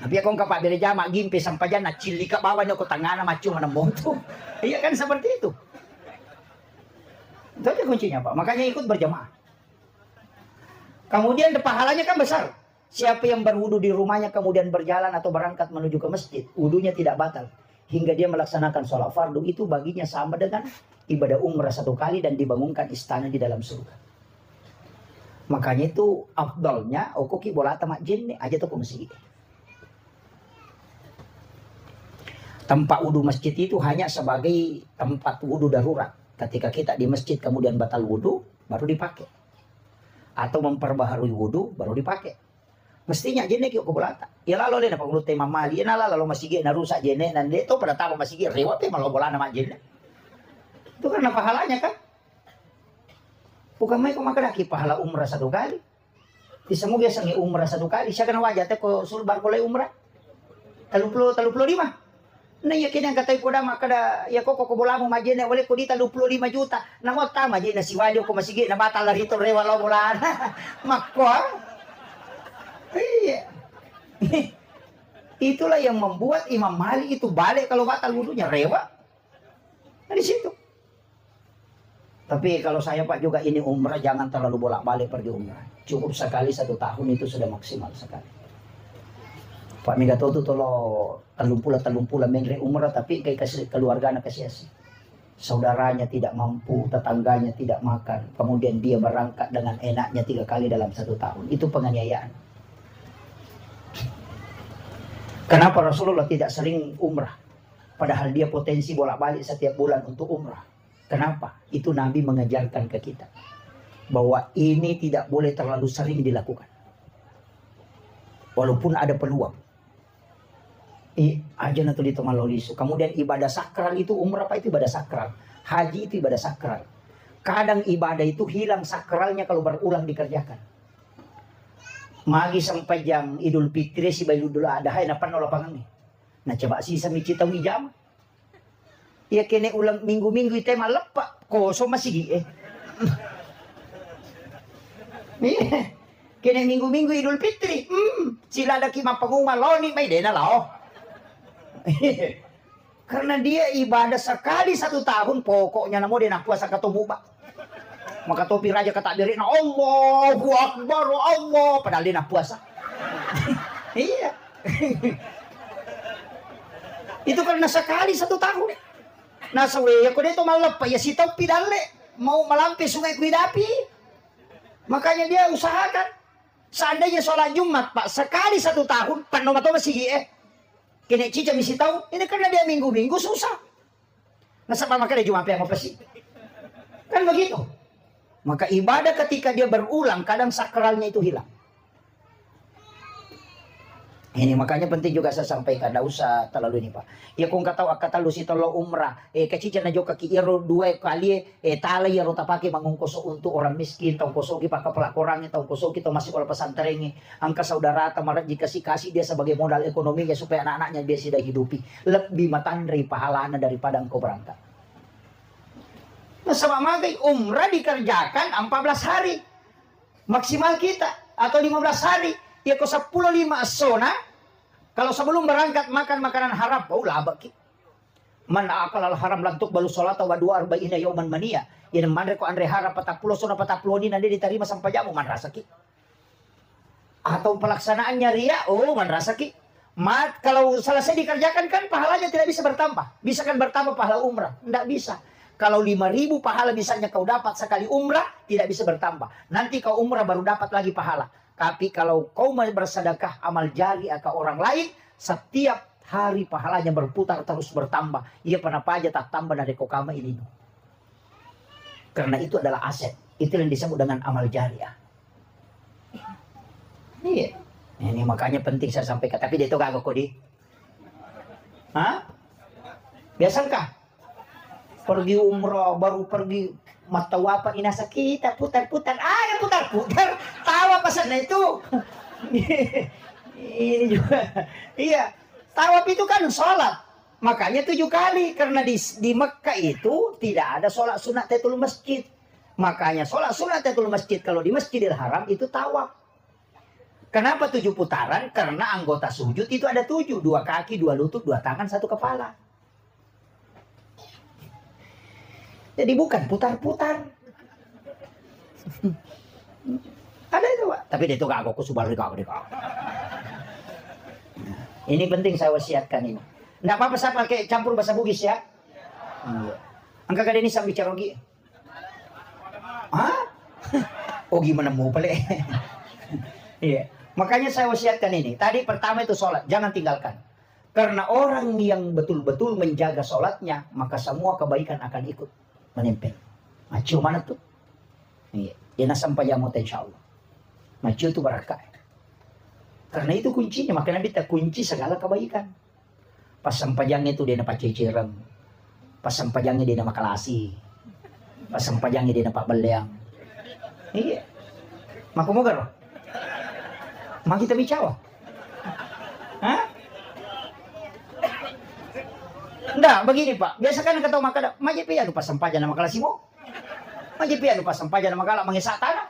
Tapi aku nggak pak dari jama gimpi sampajan na cili ke bawah aku tangan macu mana moto. Iya kan seperti itu. Itu aja kuncinya Pak. Makanya ikut berjamaah. Kemudian pahalanya kan besar. Siapa yang berwudu di rumahnya kemudian berjalan atau berangkat menuju ke masjid, wudunya tidak batal. Hingga dia melaksanakan sholat fardu itu baginya sama dengan ibadah umrah 1 kali dan dibangunkan istana di dalam surga. Makanya itu afdalnya okoki bolata mak jin aja tuh ke masjid. Tempat wudu masjid itu hanya sebagai tempat wudu darurat. Ketika kita di masjid kemudian batal wudu baru dipakai. Atau memperbaharui wudu baru dipakai. Mestinya jene kyo bolata. Ya lalu dia dapat ulut tema mali. Ya lalu masih gini rusak jene dan dia itu pada tahu masih gini rewat malah bola nama jene. Itu karena pahalanya kan. Bukan main kau makan lagi pahala umrah 1 kali. Di semua biasa umrah 1 kali. Saya kena wajah teh kau sulbar kolai umrah. 35. Nah ya kini ang katay ko na makada ya ko bola mo majene wala ko di 35 juta. Na mo tama di na si Wadio ko masigi na batal la rito re wala bola. Makwa. Iya. Itulah yang membuat Imam Malik itu balik kalau batal wudunya rewa. Nah, di situ. Tapi kalau saya Pak juga ini umrah jangan terlalu bolak-balik pergi umrah. Cukup sekali 1 tahun itu sudah maksimal sekali. Pak Migato itu tolo talumpula menre umrah tapi kayak keluarganya kasiasi. Saudaranya tidak mampu, tetangganya tidak makan. Kemudian dia berangkat dengan enaknya 3 kali dalam 1 tahun. Itu penganiayaan. Kenapa Rasulullah tidak sering umrah? Padahal dia potensi bolak-balik setiap bulan untuk umrah. Kenapa? Itu Nabi mengajarkan ke kita. Bahwa ini tidak boleh terlalu sering dilakukan. Walaupun ada peluang. Aja nanti di Tomalolisu. Kemudian ibadah sakral itu, umrah apa itu ibadah sakral. Haji itu ibadah sakral. Kadang ibadah itu hilang sakralnya kalau berulang dikerjakan. Magi sampai jam Idul Fitri si Idul Adha na panolapangan nih. Nah coba sih sami cita wijam. Ya kene ulang minggu-minggu itu malah pak koso masih di kene minggu-minggu Idul Fitri. Sila ada kima pangumaloni may dena lao. Karena dia ibadah sekali 1 tahun pokoknya namo dia nak puasa ketemu pak. Maka topi raja kata diri na Allahu Akbar Allah padahal dia nak puasa. Iya. Itu karena sekali 1 tahun. Nah sawe ko dito malapa ya si topi dale mau melampi sungai Kuidapi. Makanya dia usahakan. Seandainya sholat Jumat Pak sekali 1 tahun paano mato masigi kini cica misi tahu ini karena dia minggu-minggu susah. Nasa pa makanya Jumat yang mapasi. Kan begitu. Maka ibadah ketika dia berulang kadang sakralnya itu hilang. Ini makanya penting juga saya sampaikan, tidak usah terlalu ini Pak. Ya kung kata lu si tolo umrah, kacica na joka ki iro 2 kali, tala iro tapake mangungkoso untuk orang miskin, tau koso ki pakapelak orangnya, tau koso kita masih kalau pesantrennya, angka saudara tamarat jika kasih dia sebagai modal ekonominya supaya anak-anaknya dia sudah hidupi, lebih matandri pahalanya daripada engkau berangkat. Nah sama magai umrah dikerjakan 14 hari, maksimal kita, atau 15 hari. Ya kau 10 zona. Kalau sebelum berangkat makan makanan haram, bau labak ki. Man akal al haram lantuk balu sholat wa 42 yauman mania. Yang mandre ko andre haram 40 zona 40 ini nanti diterima sampai jamu man rasa ki. Atau pelaksanaannya ria, man rasa ki. Kalau selesai dikerjakan kan pahalanya tidak bisa bertambah. Bisa kan bertambah pahala umrah? Tidak bisa. Kalau 5.000 pahala misalnya kau dapat sekali umrah, tidak bisa bertambah. Nanti kau umrah baru dapat lagi pahala. Tapi kalau kau bersedekah amal jariah ke orang lain, setiap hari pahalanya berputar terus bertambah. Ia pernah aja tak tambah dari kokama ini. Karena itu adalah aset. Itu yang disebut dengan amal jariah. Iya. Ini makanya penting saya sampaikan. Tapi dia itu kagak kodi. Hah? Biasakah? Pergi umroh, baru pergi mata wapa inasa kita putar-putar, ada putar-putar, tawa pasal itu. Ini juga, iya, tawaf itu kan sholat, makanya 7 kali karena di Mekah itu tidak ada sholat sunat tahiyatul masjid, makanya sholat sunat tahiyatul masjid kalau di Masjidil Haram itu tawaf. Kenapa 7 putaran? Karena anggota sujud itu ada 7, 2 kaki, 2 lutut, 2 tangan, 1 kepala. Jadi bukan putar-putar. Ada itu Pak. Tapi dia itu gak aku subal kau. Ini penting saya wasiatkan ini. Nggak apa-apa saya pakai campur bahasa Bugis ya. Angka kada ini sambil carogi. Hah? Oh gimana mau pale? Iya. Makanya saya wasiatkan ini. Tadi pertama itu sholat, jangan tinggalkan. Karena orang yang betul-betul menjaga sholatnya, maka semua kebaikan akan ikut menempel. Macu mana tuh? Iya. Dia sampai jamut insya Allah. Macu itu berkah. Karena itu kuncinya. Maka Nabi tak kunci segala kebaikan. Pas sampajangnya itu dia dapat ciciran. Pas sampajangnya dia dapat kalasi. Pas sampajangnya dia dapat beleang. Iya. Maka mau gak? Mak kita bicara. Hah? Enggak, begini Pak. Biasa kan kata maka majepian lupa sampajan nama kalasimo. Majepian lupa sampajan nama kala mengesak tanah.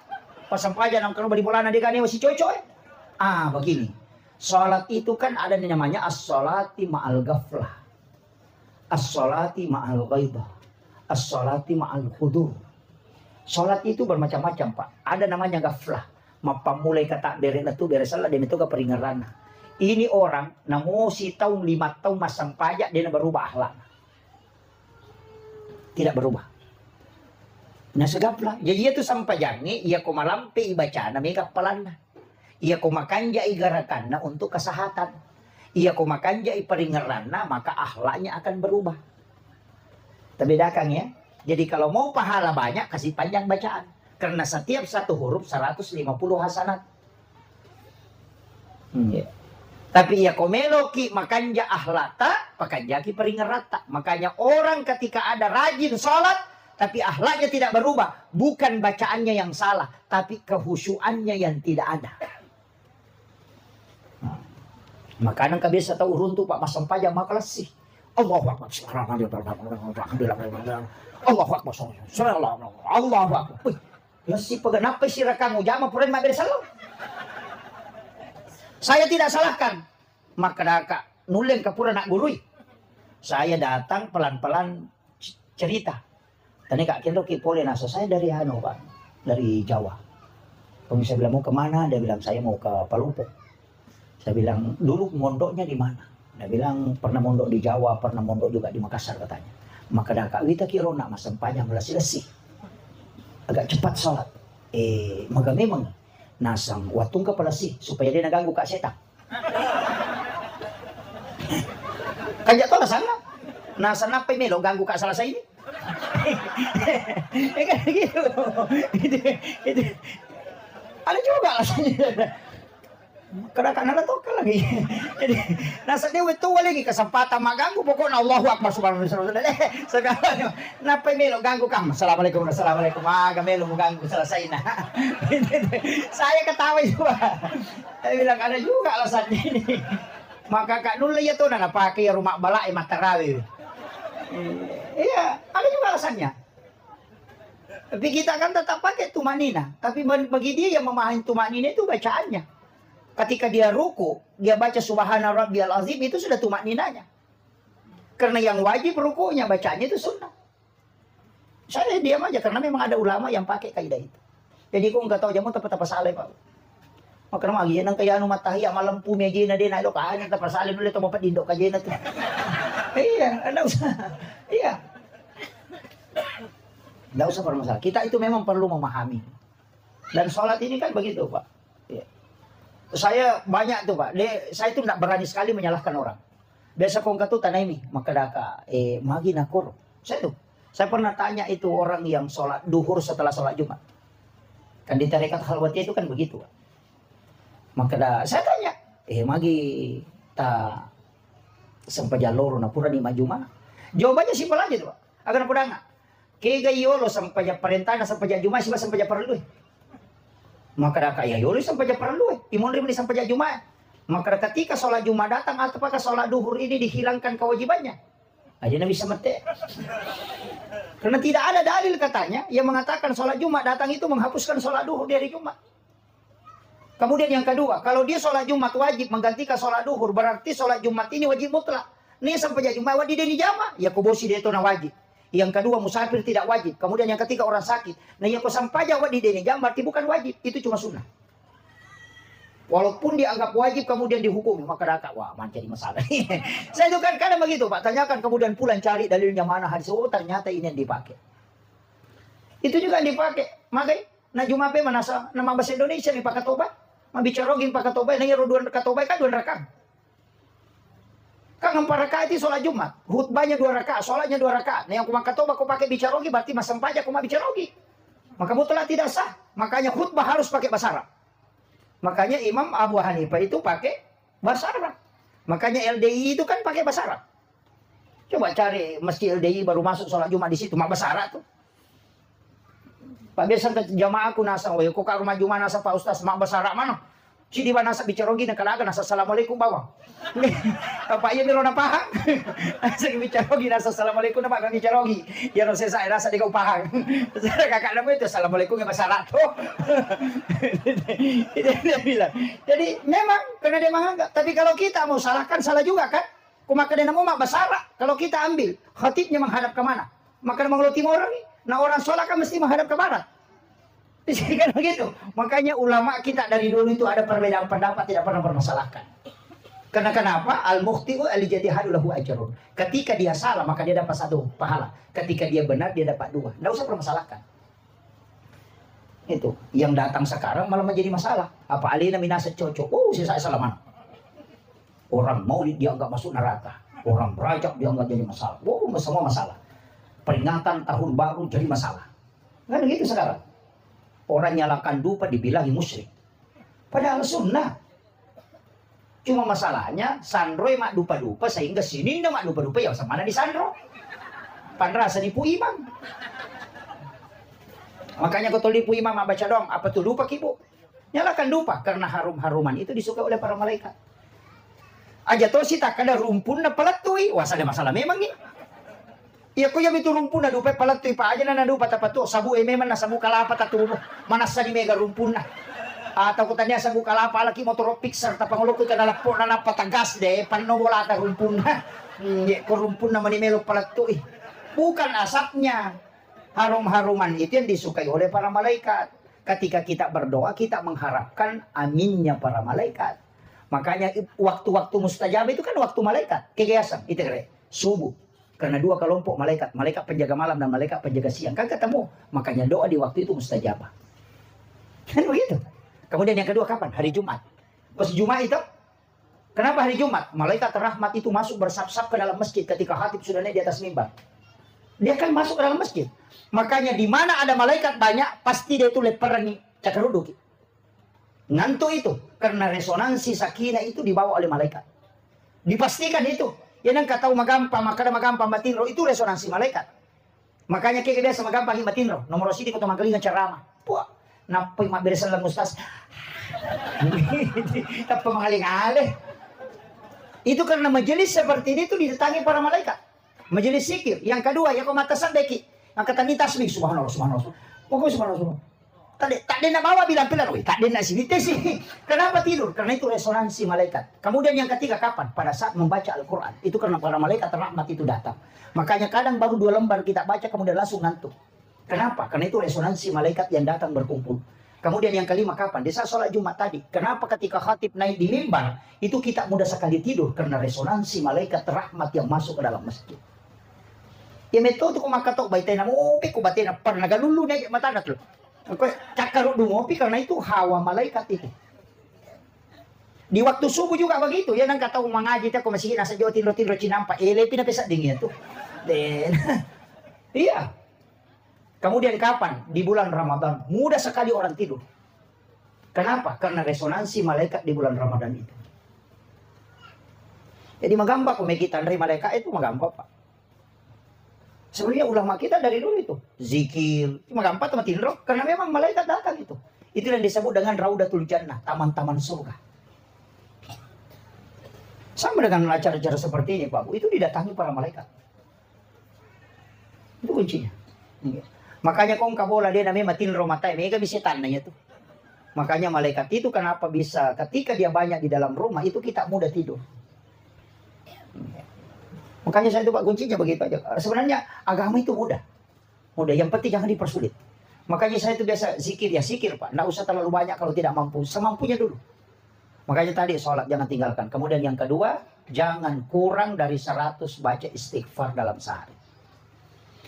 Pas sampajan nama kalau di bulan di kane masih cocoy. Begini. Salat itu kan ada namanya as-salati ma'al ghaflah. As-salati ma'al ghaibah. As-salati ma'al khudur. Salat itu bermacam-macam Pak. Ada namanya ghaflah. Mapa mulai kata beres itu beres salat dan itu ke peringaran. Ini orang namo si tahun 5 tahun masang pajak dia berubah akhlak. Tidak berubah. Nah segaplah. Jadi itu sampai jangi ia ko malampe ibaca na may kapalana. Ia ko makanja igarakanna untuk kesehatan. Ia ko makanja iperingaranna maka akhlaknya akan berubah. Terbedakan ya. Jadi kalau mau pahala banyak kasih panjang bacaan. Karena setiap satu huruf 150 hasanat. Tapi ya komeloki makanja ahlata, pakanjaki peringerata. Makanya orang ketika ada rajin sholat, tapi ahlaknya tidak berubah. Bukan bacaannya yang salah, tapi kehusuannya yang tidak ada. Makanan kebiasa tahu runtuh Pak masam pajak makalah sih. Allahu Akbar. Allahu Akbar. Allahu Akbar. Ya si peganapa si rakamu jama puren mak salam. Saya tidak salahkan. Maka daka nuleng kapura nak gurui. Saya datang pelan-pelan cerita. Tadi kak kendo kipole nasa saya dari Pak, dari Jawa. Kalau saya bilang mau kemana, dia bilang saya mau ke Palupok. Saya bilang dulu mondoknya di mana? Dia bilang pernah mondok di Jawa, pernah mondok juga di Makassar katanya. Maka daka wita kirona masam panjang melasi-lasi. Agak cepat sholat. Maka memang nasang watung ka pala sih supaya dia naganggu kak setan. Kaya to nasana. Nasa napay melo ganggu kak salah sa ini. Kan gitu. Itu. Ada juga alasannya. Kadang-kadang nato lagi. Jadi nasa dia itu lagi kesempatan maganggu pokoknya Allahu Akbar subhanahu wa ta'ala. Segala napay melo ganggu ka. Assalamualaikum. Melo ganggu selesai na. Saya ketawa juga. Saya bilang ada juga alasannya ini. Maka Kak Nul ya tuh pakai rumah balai matarawi. Iya, ada juga alasannya. Tapi kita kan tetap pakai tumanina. Tapi bagi dia yang memahami tumanina itu bacaannya. Ketika dia ruku, dia baca subhana rabbiyal azim itu sudah tumaninanya. Karena yang wajib rukunya bacanya itu sunnah. Saya diam aja karena memang ada ulama yang pakai kaidah itu. Jadi kung enggak tahu jamu tepat apa salah Pak. Maka nama agian ang kaya anu matahi malam pumeji na din ay lo kanya ta pasalin ulit to mapat indo kaya na to. Iya, enggak usah. Iya. Enggak usah bermasalah. Kita itu memang perlu memahami. Dan sholat ini kan begitu Pak. Iya. Saya banyak tuh Pak. Saya itu tidak berani sekali menyalahkan orang. Biasa kong katu tanah ini maka daka magi nakor. Saya pernah tanya itu orang yang sholat duhur setelah sholat Jumat. Kan di tarekat Khalwati itu kan begitu Pak. Maka saya tanya, magi ta sampai jalur na pura di maju mana? Jawabannya simpel aja tuh Pak. Agar pura nggak? Kaya yolo sampai perintah na sampai Jumat sih sampai perlu. Maka kaya yolo sampai perlu. Imun rim sampai Jumat. Maka ketika sholat Jumat datang apakah sholat duhur ini dihilangkan kewajibannya? Aja nabi semete. Karena tidak ada dalil katanya yang mengatakan sholat Jumat datang itu menghapuskan sholat duhur dari Jumat. Kemudian yang kedua, kalau dia sholat Jumat wajib menggantikan sholat duhur, berarti sholat Jumat ini wajib mutlak. Ini sampai Jumat wajib dia jama, ya kubosi dia itu na wajib. Yang kedua musafir tidak wajib. Kemudian yang ketiga orang sakit. Nah yang sampai wajib dia jama berarti bukan wajib, itu cuma sunnah. Walaupun dianggap wajib kemudian dihukumi, maka daka wah jadi masalah. Saya juga kadang begitu Pak, tanyakan kemudian pulang cari dalilnya mana hadis. Oh ternyata ini yang dipakai. Itu juga yang dipakai. Makanya na Jumat pe manasa nama bahasa Indonesia nih pakai tobat. Mabicarogin pakai tobat, nanya dua katobat kan 2 rakaat. Kan 4 rakaat itu sholat Jumat. Khutbahnya 2 rakaat, sholatnya 2 rakaat. Nah yang kumang katobat kau pakai bicarogi berarti masam pajak kau bicarogi. Maka mutlak tidak sah. Makanya khutbah harus pakai bahasa Arab. Makanya Imam Abu Hanifah itu pakai bahasa Arab. Makanya LDI itu kan pakai bahasa Arab. Coba cari meski LDI baru masuk sholat Jumat di situ, mak bahasa Arab tuh. Pak biasa jamaah aku nasa, kok rumah Jumat nasa Pak Ustaz mak bahasa Arab mana? Si di mana bicara gini kalaga nasa assalamualaikum bawang. Apa iya meron pahang? Sa bicara gini nasa assalamualaikum na ba kang bicara gi. Ya no saya rasa di kau pahang. Saya kakak nama itu assalamualaikum ya masalah tuh. Dia bilang. Jadi memang karena dia menganggap. Tapi kalau kita mau salahkan salah juga kan? Kumaka dia mau masalah. Kalau kita ambil khatibnya menghadap ke mana? Maka mengeluh timur nih. Nah orang sholat kan mesti menghadap ke barat. Kan begitu. Makanya ulama kita dari dulu itu ada perbedaan pendapat, tidak pernah permasalahkan. Karena kenapa? Al-mukhti'u al-ijtihadu lahu ajrun. Ketika dia salah maka dia dapat 1 pahala. Ketika dia benar dia dapat 2. Tidak usah permasalahkan. Itu yang datang sekarang malah menjadi masalah. Apa alina minasa cocok? Oh, saya salah mana? Orang maulid dia enggak masuk neraka. Orang berajak dia enggak jadi masalah. Oh, semua masalah. Peringatan tahun baru jadi masalah. Kan begitu sekarang. Orang nyalakan dupa dibilangi musyrik. Padahal sunnah. Cuma masalahnya sandroy mak dupa-dupa sehingga sini ndak mak dupa-dupa ya sama mana di sandro. Panrasa nipu imam. Makanya kau nipu imam baca dong apa tuh dupa kibu. Nyalakan dupa karena harum-haruman itu disukai oleh para malaikat. Aja tuh sih tak ada rumpun na pelatui. Wah ada masalah memang nih. Iya ko yami rumpun na dupa palatui pa aja na dupa tapato sabu memang na sabu kalapa tatuno manasa di mega rumpun na. Atau kutanya sabu kalapa laki motor pixer tapangulo ko kana lapo na napatagas de panno bola ta rumpun na. Ko rumpun na manimelo palatui. Bukan asapnya. Harum-haruman itu yang disukai oleh para malaikat. Ketika kita berdoa kita mengharapkan aminnya para malaikat. Makanya waktu-waktu mustajab itu kan waktu malaikat. Kegiatan itu kira subuh. Karena 2 kelompok malaikat. Malaikat penjaga malam dan malaikat penjaga siang. Kan ketemu. Makanya doa di waktu itu mustajabah. Kan begitu. Kemudian yang kedua kapan? Hari Jumat. Pas Jumat itu. Kenapa hari Jumat? Malaikat rahmat itu masuk bersap-sap ke dalam masjid. Ketika khatib sudah naik di atas mimbar. Dia kan masuk ke dalam masjid. Makanya di mana ada malaikat banyak. Pasti dia itu leperan cakaruduk. Ngantuk itu. Karena resonansi sakinah itu dibawa oleh malaikat. Dipastikan itu. Yan ang kataw magampang, makada magampang matinro, itu resonansi malaikat. Makanya kaya biasa magampang matinro. Nomor sidi ko tumanggaling ang charama. Puwa, napoy mabiresan lang mustas. Tapos mangaling-alih. Itu karena majelis seperti itu didatangi para malaikat. Majelis zikir. Yang kedua, yang kumatasan deki. Ang katani tasbih, subhanallah, subhanallah. Pokoknya subhanallah. Tak ada nak bawa bilang pilar, tak ada nak sini sih. Kenapa tidur? Karena itu resonansi malaikat. Kemudian yang ketiga kapan? Pada saat membaca Al-Quran. Itu karena para malaikat rahmat itu datang. Makanya kadang baru 2 lembar kita baca kemudian langsung ngantuk. Kenapa? Karena itu resonansi malaikat yang datang berkumpul. Kemudian yang kelima kapan? Di saat sholat Jumat tadi. Kenapa ketika khatib naik di mimbar itu kita mudah sekali tidur? Karena resonansi malaikat rahmat yang masuk ke dalam masjid. Ya metode ko makatok baitay na mo, ko batay na par nagalulu na mata na tuh. Cakar ngopi karena itu hawa malaikat itu. Di waktu subuh juga begitu. Ya nang kata mengaji tak masih nasa Jawa tinro cinampa. Lebih napesa dingin tuh. Iya. Kemudian kapan? Di bulan Ramadan. Mudah sekali orang tidur. Kenapa? Karena resonansi malaikat di bulan Ramadan itu. Jadi magampak kumikitan dari malaikat itu magampak Pak. Sebenarnya ulama kita dari dulu itu zikir, cuma gampang sama tinro, karena memang malaikat datang itu. Itu yang disebut dengan Raudatul Jannah, taman-taman surga. Sama dengan acara-acara seperti ini Pak Bu, itu didatangi para malaikat. Itu kuncinya. Makanya kong kabola dia namanya tinro matai, mereka bisa tandanya tuh. Makanya malaikat itu kenapa bisa ketika dia banyak di dalam rumah itu kita mudah tidur. Makanya saya itu Pak kuncinya begitu aja. Sebenarnya agama itu mudah. Mudah. Yang penting jangan dipersulit. Makanya saya itu biasa zikir ya zikir Pak. Nggak usah terlalu banyak kalau tidak mampu. Semampunya dulu. Makanya tadi sholat jangan tinggalkan. Kemudian yang kedua. Jangan kurang dari 100 baca istighfar dalam sehari.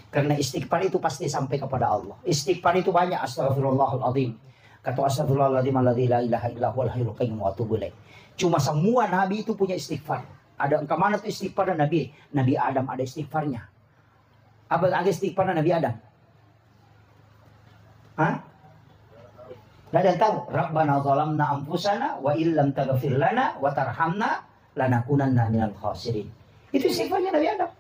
Karena istighfar itu pasti sampai kepada Allah. Istighfar itu banyak. Astaghfirullahaladzim. Kata astaghfirullahaladzim. Alladzi la ilaha illa huwal hayyul qayyum wa atubu ilaih. Cuma semua nabi itu punya istighfar. Ada kemana tuh istighfar Nabi? Nabi Adam ada istighfarnya. Apa ada istighfar Nabi Adam? Hah? Tidak ada yang tahu. Rabbana zalamna anfusana wa illam taghfir lana wa tarhamna lanakunanna minal khasirin. Itu istighfarnya Nabi Adam.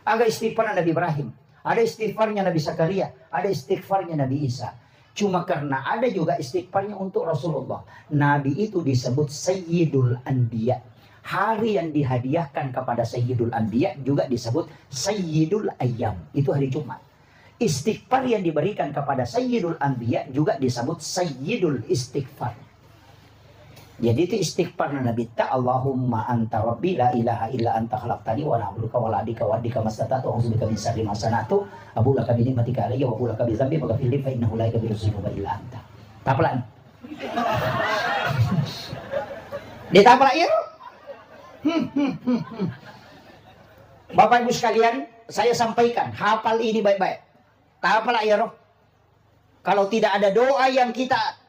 Ada istighfar Nabi Ibrahim. Ada istighfarnya Nabi Zakaria. Ada istighfarnya Nabi Isa. Cuma karena ada juga istighfarnya untuk Rasulullah. Nabi itu disebut Sayyidul Anbiya. Hari yang dihadiahkan kepada Sayyidul Anbiya juga disebut Sayyidul Ayyam. Itu hari Jumat. Istighfar yang diberikan kepada Sayyidul Anbiya juga disebut Sayyidul Istighfar. Jadi itu istighfar Nabi ta Allahumma anta rabbi la ilaha illa anta khalaqtani wa ana abduka wa la adika wa adika mastata'tu wa a'udzubika min syarri ma sana'tu abu laka bi ni'matika alayya wa abu laka bi dzambi faghfir li fa innahu la yaghfiru dzunuba illa anta. Tapalan. Ditapal ya? Bapak Ibu sekalian, saya sampaikan, hafal ini baik-baik. Tapal ya roh. Kalau tidak ada doa yang kita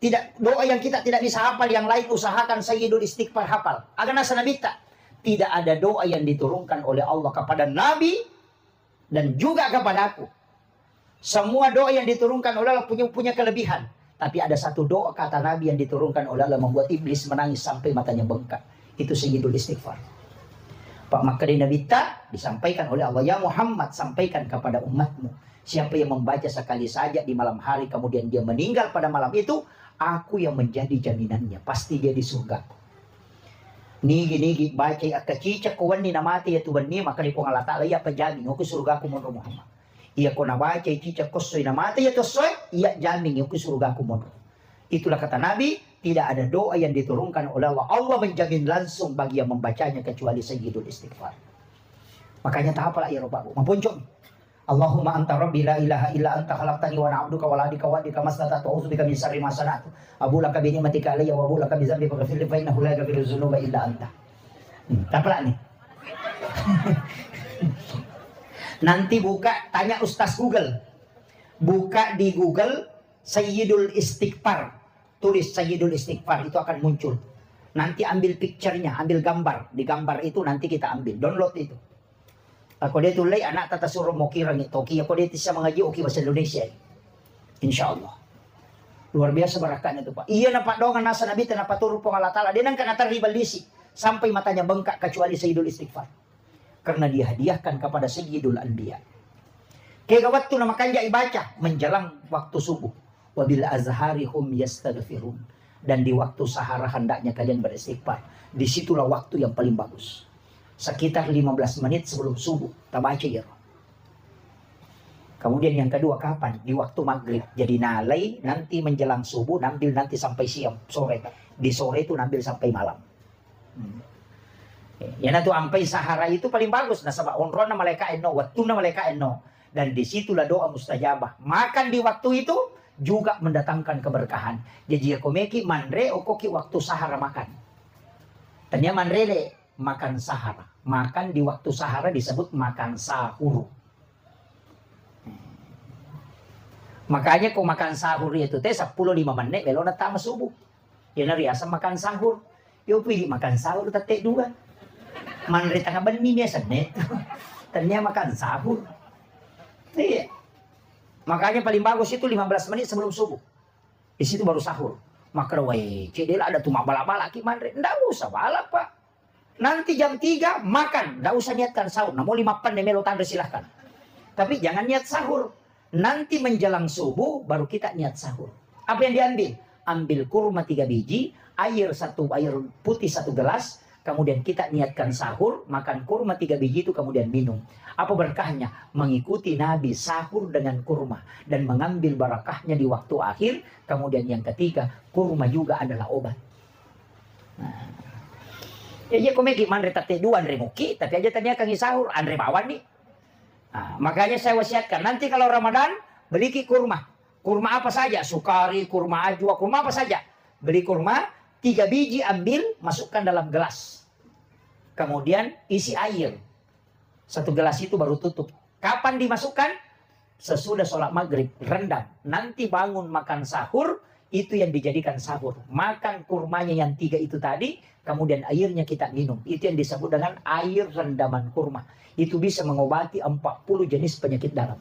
tidak bisa hafal, yang lain usahakan Sayyidul Istighfar hafal. Agar nasa Nabi tidak ada doa yang diturunkan oleh Allah kepada Nabi dan juga kepada aku. Semua doa yang diturunkan oleh Allah punya kelebihan. Tapi ada satu doa kata Nabi yang diturunkan oleh Allah membuat iblis menangis sampai matanya bengkak. Itu Sayyidul Istighfar. Pak Makari Nabi disampaikan oleh Allah, ya Muhammad, sampaikan kepada umatmu, siapa yang membaca sekali saja di malam hari kemudian dia meninggal pada malam itu, aku yang menjadi jaminannya, pasti dia di surga. Nigi baca akacicak kuwan ni namati ya Tuhan ni maka ni ko Allah Taala ya pajamin aku surga aku mo Muhammad. Iya ko nabaca cicak kosoy namati ya tosoy iya jamin aku surga aku mo. Itulah kata Nabi, tidak ada doa yang diturunkan oleh Allah. Allah menjamin langsung bagi yang membacanya kecuali Sayyidul Istighfar. Makanya tak apalah ya Bapak. Mempuncung. Allahumma anta rabbi la ilaha illa anta khalaqtani wa ana abduka wa la adika wa adika mastata'tu a'udzubika min syarri ma sana'tu abu laka bi ni'matika alayya wa abu laka bi dzambi faghfir li fa innahu la yaghfiru dzunuba illa anta. Tapla nih. Nanti buka tanya Ustaz Google. Buka di Google Sayyidul Istighfar. Tulis Sayyidul Istighfar itu akan muncul. Nanti ambil picture-nya, ambil gambar. Di gambar itu nanti kita ambil, download itu. Ako dia tulay anak tata suruh mo kirang ito. Kaya ako dia siya mengaji oki bahasa Indonesia. Insya Allah. Luar biasa barakan itu Pak. Iya na Pak dongan nasa Nabi na paturo po Allah Ta'ala. Dia nang kanatar ribalisi. Sampai matanya bengkak kecuali Sayyidul Istighfar. Karena dihadiahkan kepada Sayyidul Anbiya. Kaya waktu na makanya ibaca. Menjelang waktu subuh. Wabil azhari hum yastaghfirun. Dan di waktu sahara hendaknya kalian beristighfar. Disitulah waktu yang paling bagus. Sekitar 15 menit sebelum subuh. Tak baca ya. Kemudian yang kedua kapan? Di waktu maghrib. Jadi nalai nanti menjelang subuh. Nambil nanti sampai siang. Sore. Di sore itu nambil sampai malam. Ya nanti sampai sahara itu paling bagus. Nah sebab onron na malaika eno. Waktu na malaika eno. Dan disitulah doa mustajabah. Makan di waktu itu juga mendatangkan keberkahan. Jadi aku meki manre okoki waktu sahara makan. Tanya manre le makan sahara. Makan di waktu sahara disebut makan sahur. Makanya kau makan sahur itu teh 10-15 menit belum datang subuh. Ya nariasa makan sahur. Yo pilih makan sahur tete dua. Manre tengah beni biasa net. Tanya makan sahur. Iya. Makanya paling bagus itu 15 menit sebelum subuh. Di situ baru sahur. Maka weh, cedel ada tuh bala-bala ki manre. Ndak usah balap Pak. Nanti jam 3 makan. Nggak usah niatkan sahur. Nah, mau 5 pan melo tanda silahkan. Tapi jangan niat sahur. Nanti menjelang subuh baru kita niat sahur. Apa yang diambil? Ambil kurma 3 biji. Air putih 1 gelas. Kemudian kita niatkan sahur. Makan kurma 3 biji itu kemudian minum. Apa berkahnya? Mengikuti Nabi sahur dengan kurma. Dan mengambil barakahnya di waktu akhir. Kemudian yang ketiga. Kurma juga adalah obat. Nah. Ya komeki manre tate dua andre muki, tapi aja tanya kang sahur andre bawan nih. Nah, makanya saya wasiatkan nanti kalau Ramadan beli kurma. Kurma apa saja, sukari, kurma ajwa, kurma apa saja. Beli kurma 3 biji ambil, masukkan dalam gelas. Kemudian isi air. 1 gelas itu baru tutup. Kapan dimasukkan? Sesudah sholat maghrib, rendam. Nanti bangun makan sahur, itu yang dijadikan sahur. Makan kurmanya yang 3 itu tadi. Kemudian airnya kita minum. Itu yang disebut dengan air rendaman kurma. Itu bisa mengobati 40 jenis penyakit dalam.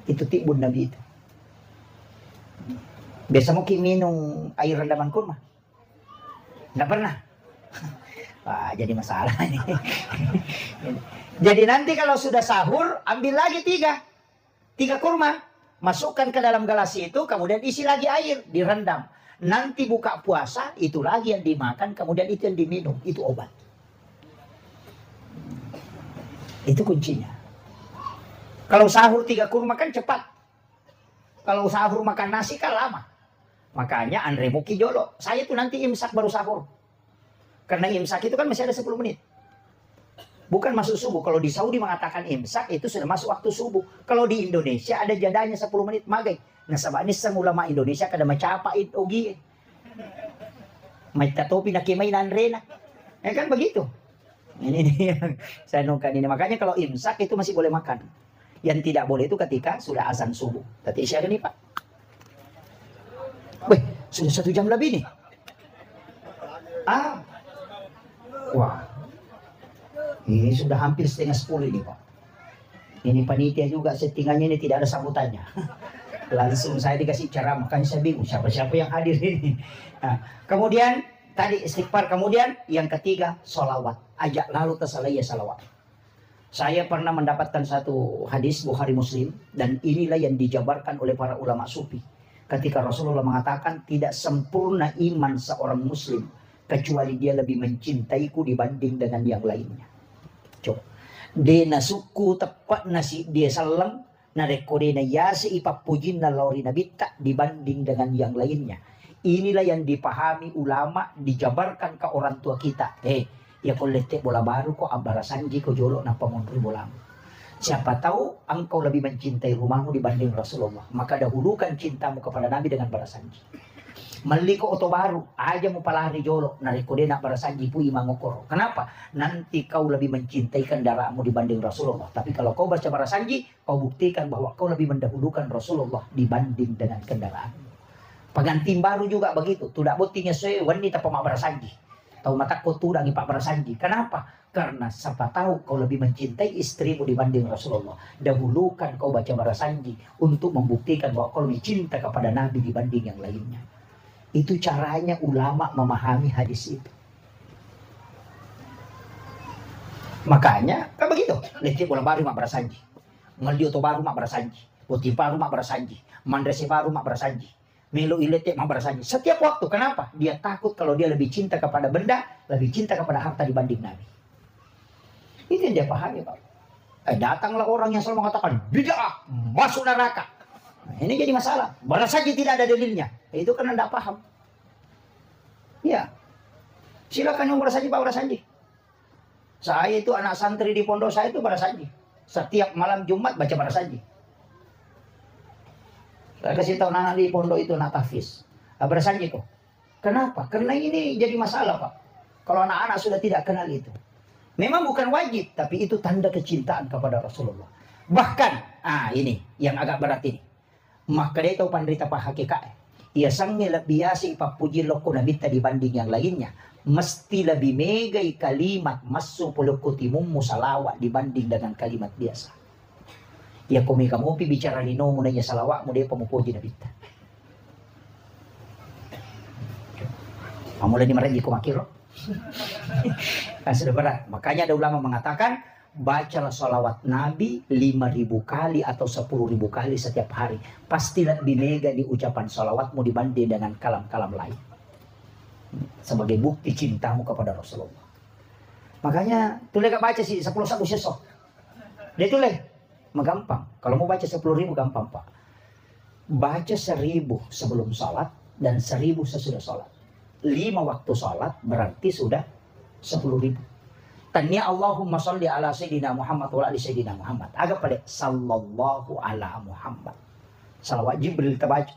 Itu tibun Nabi itu. Biasa mau minum air rendaman kurma? Nggak pernah. Wah, jadi masalah nih. Jadi nanti kalau sudah sahur, ambil lagi 3 kurma. Masukkan ke dalam gelas itu, kemudian isi lagi air, direndam. Nanti buka puasa, itu lagi yang dimakan, kemudian itu yang diminum. Itu obat. Itu kuncinya. Kalau sahur 3 kurma kan cepat. Kalau sahur makan nasi kan lama. Makanya Andre Muki jolo, saya tuh nanti imsak baru sahur. Karena imsak itu kan masih ada 10 menit. Bukan masuk subuh. Kalau di Saudi mengatakan imsak itu sudah masuk waktu subuh. Kalau di Indonesia ada jadanya 10 menit maghrib. Nah sabab ini sang ulama Indonesia kada macapain ogi. May tatopi na kimay na Andre na. Kan begitu. Ini yang saya nungkan ini. Makanya kalau imsak itu masih boleh makan. Yang tidak boleh itu ketika sudah azan subuh. Tadi siapa nih Pak? Wih, sudah 1 jam lebih nih. Wah. Ini sudah hampir setengah 10 ini Pak. Ini panitia juga settingannya ini tidak ada sambutannya. Langsung saya dikasih ceramah, makanya saya bingung siapa-siapa yang hadir ini. Nah, kemudian tadi istighfar, kemudian yang ketiga solawat. Ajak lalu tersalaya salawat. Saya pernah mendapatkan satu hadis Bukhari Muslim dan inilah yang dijabarkan oleh para ulama sufi. Ketika Rasulullah mengatakan tidak sempurna iman seorang muslim kecuali dia lebih mencintaiku dibanding dengan yang lainnya. Coba. Dena suku tepat nasi dia salang na rekode na yasi ipapujin na lori nabita dibanding dengan yang lainnya. Inilah yang dipahami ulama, dijabarkan ke orang tua kita. Ya kau letek bola baru kok abarasanji kau jolok na pamondri bolamu. Siapa tahu engkau lebih mencintai rumahmu dibanding Rasulullah. Maka dahulukan cintamu kepada Nabi dengan barasanji. Mali ko oto baru, aja mo palari jolo, narikode na barasanji pui mangokoro. Kenapa? Nanti kau lebih mencintai kendaraanmu dibanding Rasulullah. Tapi kalau kau baca barasanji, kau buktikan bahwa kau lebih mendahulukan Rasulullah dibanding dengan kendaraanmu. Pengantin baru juga begitu. Tidak buktinya saya wanita pemak barasanji. Tahu mata kau tudang ipak barasanji. Kenapa? Karena siapa tahu kau lebih mencintai istrimu dibanding Rasulullah. Dahulukan kau baca barasanji untuk membuktikan bahwa kau lebih cinta kepada Nabi dibanding yang lainnya. Itu caranya ulama memahami hadis itu. Makanya kan begitu. Lecet bola baru mak barasanji. Ngaldi oto baru mak barasanji. Putih baru mak barasanji. Mandresi baru mak barasanji. Melo ilete mak barasanji. Setiap waktu. Kenapa? Dia takut kalau dia lebih cinta kepada benda, lebih cinta kepada harta dibanding Nabi. Itu yang dia pahami Pak. Datanglah orang yang selalu mengatakan bid'ah, masuk neraka. Nah, ini jadi masalah. Barasanji tidak ada dalilnya. Itu karena tidak paham. Ya. Silakan yang barasanji Pak barasanji. Saya itu anak santri di pondok saya itu barasanji. Setiap malam Jumat baca barasanji. Saya kasih tahu anak di pondok itu anak tahfiz. Barasanji kok. Kenapa? Karena ini jadi masalah Pak. Kalau anak-anak sudah tidak kenal itu. Memang bukan wajib, tapi itu tanda kecintaan kepada Rasulullah. Bahkan, ini yang agak berat ini. Maka dia tahu pandrita pak hakikat. Ia sangi lebih biasa ipapuji loko nabita dibanding yang lainnya. Mesti lebih megai kalimat masuk pulukutimum musalawat dibanding dengan kalimat biasa. Ia komika mopi bicara lino munanya salawat mudah pemupuji nabita. Mulai dimarahi kumakiro. Kan sudah berat. Makanya ada ulama mengatakan bacalah sholawat Nabi 5.000 kali atau 10.000 kali setiap hari. Pastilah lebih mega di ucapan sholawatmu dibanding dengan kalam-kalam lain. Sebagai bukti cintamu kepada Rasulullah. Makanya tulis gak baca sih 10 sabu sesok. Dia tulis. Gampang. Kalau mau baca 10.000 gampang Pak. Baca 1.000 sebelum sholat dan 1.000 sesudah sholat. 5 waktu sholat berarti sudah 10.000. Tanya Allahumma sholli ala Sayyidina Muhammad wa ala Sayyidina Muhammad. Agak pada sallallahu ala Muhammad. Salawat Jibril kita baca.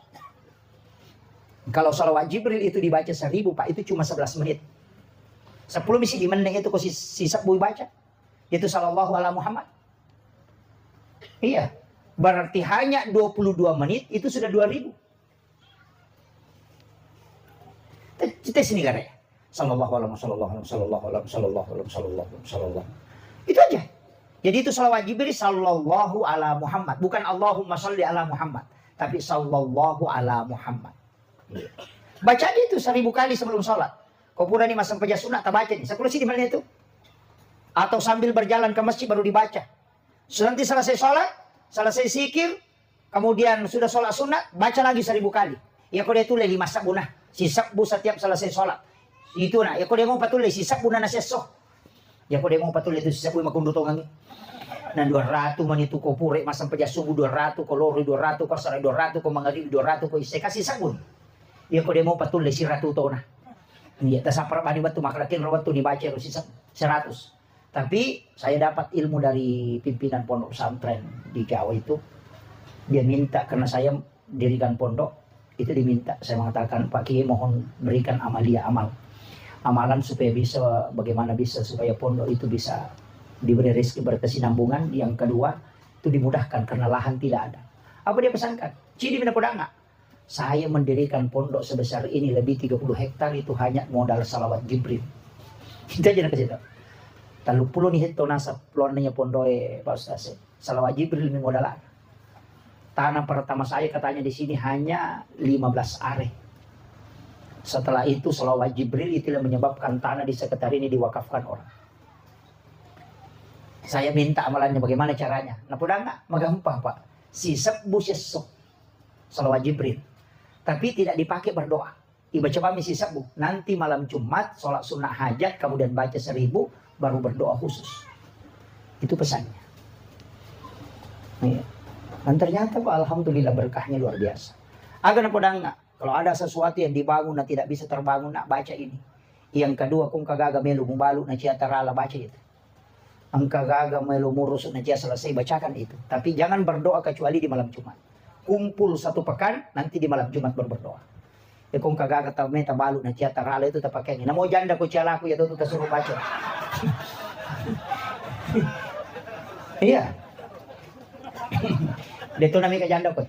Kalau salawat Jibril itu dibaca 1.000 Pak, itu cuma 11 menit. 10 misi di meneng itu kok sisa bui baca. Itu sallallahu ala Muhammad. Iya. Berarti hanya 22 menit itu sudah 2.000. Kita sini gara ya. Sallallahu. Itu aja. Jadi itu salawat Jibril sallallahu ala Muhammad. Bukan Allahumma sholli ala Muhammad. Tapi sallallahu ala Muhammad. Baca aja itu 1.000 kali sebelum sholat. Kau pun ini masa pejah sunat, tak baca nih. Sekolah sih di mana itu? Atau sambil berjalan ke masjid baru dibaca. So, nanti selesai sholat, selesai zikir, kemudian sudah sholat sunat, baca lagi 1000 kali. Ya kau dia tulis 5 sabunah, si sabu setiap selesai sholat. Itu nah, ya kau dia mau patulis si sabunah na seso. Ya kau dia mau patulis itu si sabu makundo tongang. Nan 200 man itu ko pure masam paja subuh 200 ko loro 200 ko sarai 200 ko mangari 200 ko ise kasih sabun. Ya kau dia mau patulis si ratu to nah. Iya, tasapar bani batu makalakin rawat tu dibaca si 100. Tapi saya dapat ilmu dari pimpinan pondok pesantren di Jawa itu. Dia minta karena saya dirikan pondok, itu diminta. Saya mengatakan, Pak Kiai mohon berikan amalan supaya bisa, bagaimana bisa supaya pondok itu bisa diberi rezeki berkesinambungan. Yang kedua, itu dimudahkan karena lahan tidak ada. Apa dia pesankan? Cidi bina podanga. Saya mendirikan pondok sebesar ini lebih 30 hektar itu hanya modal salawat Jibril. Kita aja nak kasih tahu. Talu puluh nih hektar nasab pelonnya pondok Pak Ustaz. Salawat Jibril ini modal. Tanah pertama saya katanya di sini hanya 15 are. Setelah itu salawat Jibril itulah menyebabkan tanah di sekitar ini diwakafkan orang. Saya minta amalannya bagaimana caranya. Nah podanga magampang Pak. Si sebu sesok salawat Jibril. Tapi tidak dipakai berdoa. Dibaca pami si sabu. Nanti malam Jumat, sholat sunnah hajat, kemudian baca 1000, baru berdoa khusus. Itu pesannya. Ya. Dan ternyata Pak, alhamdulillah berkahnya luar biasa. Agar podang nak, kalau ada sesuatu yang dibangun dan tidak bisa terbangun, nak baca ini. Yang kedua, kung kagaga melu mumbalu na cia tarala, baca itu. Ang kagaga melu murus na cia selesai, bacakan itu. Tapi jangan berdoa kecuali di malam Jumat. Kumpul 1 pekan, nanti di malam Jumat baru berdoa. Ya kung kagaga tau meta balu na cia tarala itu terpakai. Nah mau janda ko cia laku ya tuh suruh baca. Iya. Dito nami ka janda ko.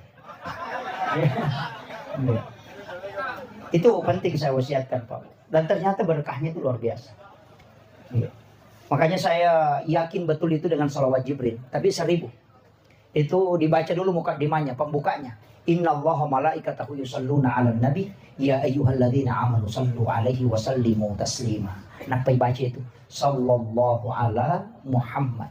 Itu penting saya wasiatkan Pak. Dan ternyata berkahnya itu luar biasa. Ya. Makanya saya yakin betul itu dengan salawat Jibril. Tapi 1000. Itu dibaca dulu mukadimahnya, pembukanya. Innallaha malaikatahu yusalluna 'alan nabi ya ayyuhalladzina amanu sallu 'alaihi wa sallimu taslima. Nah, baca itu sallallahu ala Muhammad.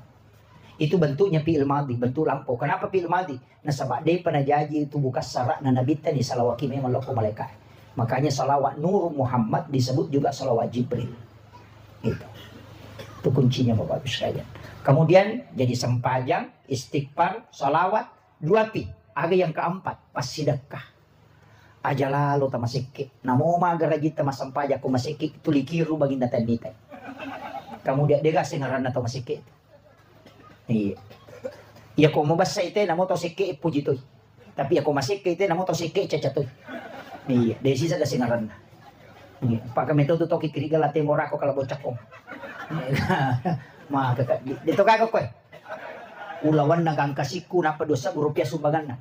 Itu bentuknya fi'il madhi, bentuk lampau. Kenapa fi'il madhi? Nah, sebab dia penajaji itu bukan syarat na nabi tadi salawat memang loko malaikat. Makanya salawat Nur Muhammad disebut juga salawat Jibril. Itu kuncinya Bapak Ibu sekalian. Kemudian jadi sempajang, istighfar, salawat, 2 pi. Aga yang keempat, pas sedekah. Aja lalu tamasiki. Namo magaraji tamasempajak ko masiki tulikiru baginda tanita. Kemudian dia kasih ngaran tamasiki. Iya. Ya ko mabasa ite namo to siki puji toy. Tapi ako masiki ite namo to siki cacatoy. Iya, desi sa kasih ngaran. Iya, pa kami to kikiriga late mora ko kalabocak ko. Maka dito kagak ko. Ulawan nagang kasiku na padosa rupiah sumbangan na.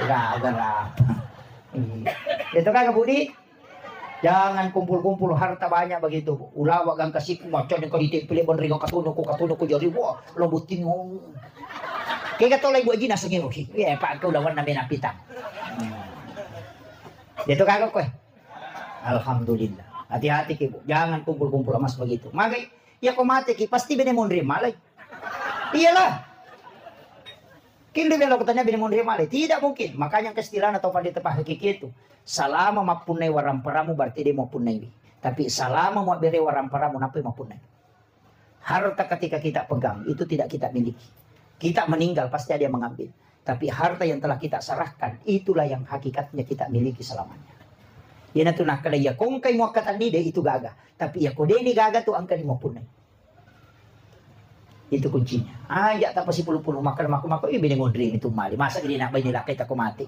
Gara-gara. Dito kagak Budi. Jangan kumpul-kumpul harta banyak begitu. Ulawa gang kasiku macam yang kau ditempeli bon ringo katuno ko jari wah lobutin ngong. Kaya katolay buat jina sengiro ki. Ya pak kau lawan na pinapita. Dito kagak ko. Alhamdulillah. Hati-hati ki Bu. Jangan kumpul-kumpul emas begitu. Magai ya kau mati ki pasti bini mondri malay. Iyalah. Kini belo katanya bini mondri malay. Tidak mungkin. Makanya kestilan atau pada tepah hakiki itu. Salama mapunai waramparamu berarti dia mapunai. Tapi salama mau beri waramparamu napi mapunai. Harta ketika kita pegang itu tidak kita miliki. Kita meninggal pasti ada yang mengambil. Tapi harta yang telah kita serahkan itulah yang hakikatnya kita miliki selamanya. Ya na tunah kada ya kung kay mo katan ni itu gaga. Tapi ya ko ni gaga tu angka 50. Itu kuncinya. Ya tapos si puluh-puluh makan mako ibini mondri itu mali. Masa gini nak bay nila kita ko mati.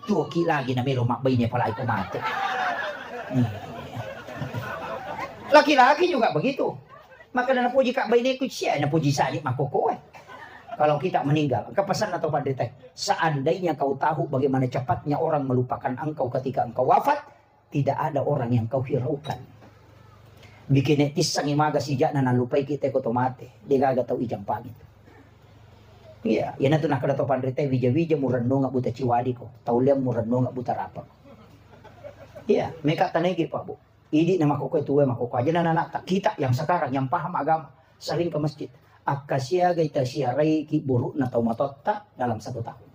Tuki lagi na mero makbay niya pala ko mati. Laki-laki juga begitu. Maka na puji kak bay ni ko siya na puji sali makoko eh. Kalau kita meninggal, kepesan atau pandai seandainya kau tahu bagaimana cepatnya orang melupakan engkau ketika engkau wafat, tidak ada orang yang kau hiraukan. Bikin etis sang imaga si jana na lupai kita ko tomate. Dia gaga tau ijang pangit. Iya, yan na to nakadato pandrite wija-wija murano nga buta ciwadi ko. Tauliam murano nga buta rapa. Iya, mereka tanegi Pak Bu. Idi na makukoy tuwe makukoy. Aja na nanata kita yang sekarang yang paham agama sering ke masjid. Akasya gaita siarai ki buruk na tau matotta dalam 1 tahun.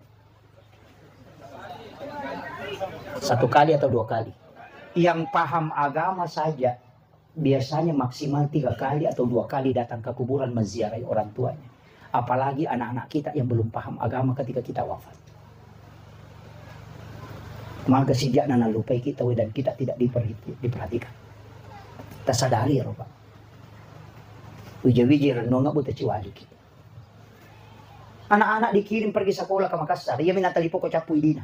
1 kali atau 2 kali. Yang paham agama saja biasanya maksimal 3 kali atau 2 kali datang ke kuburan menziarahi orang tuanya. Apalagi anak-anak kita yang belum paham agama ketika kita wafat. Maka sejak nana lupai kita dan kita tidak diperhatikan. Kita sadari ya Pak. Wija-wija renungan buta ciwali kita. Anak-anak dikirim pergi sekolah ke Makassar. Ia minatali pokok capu idina.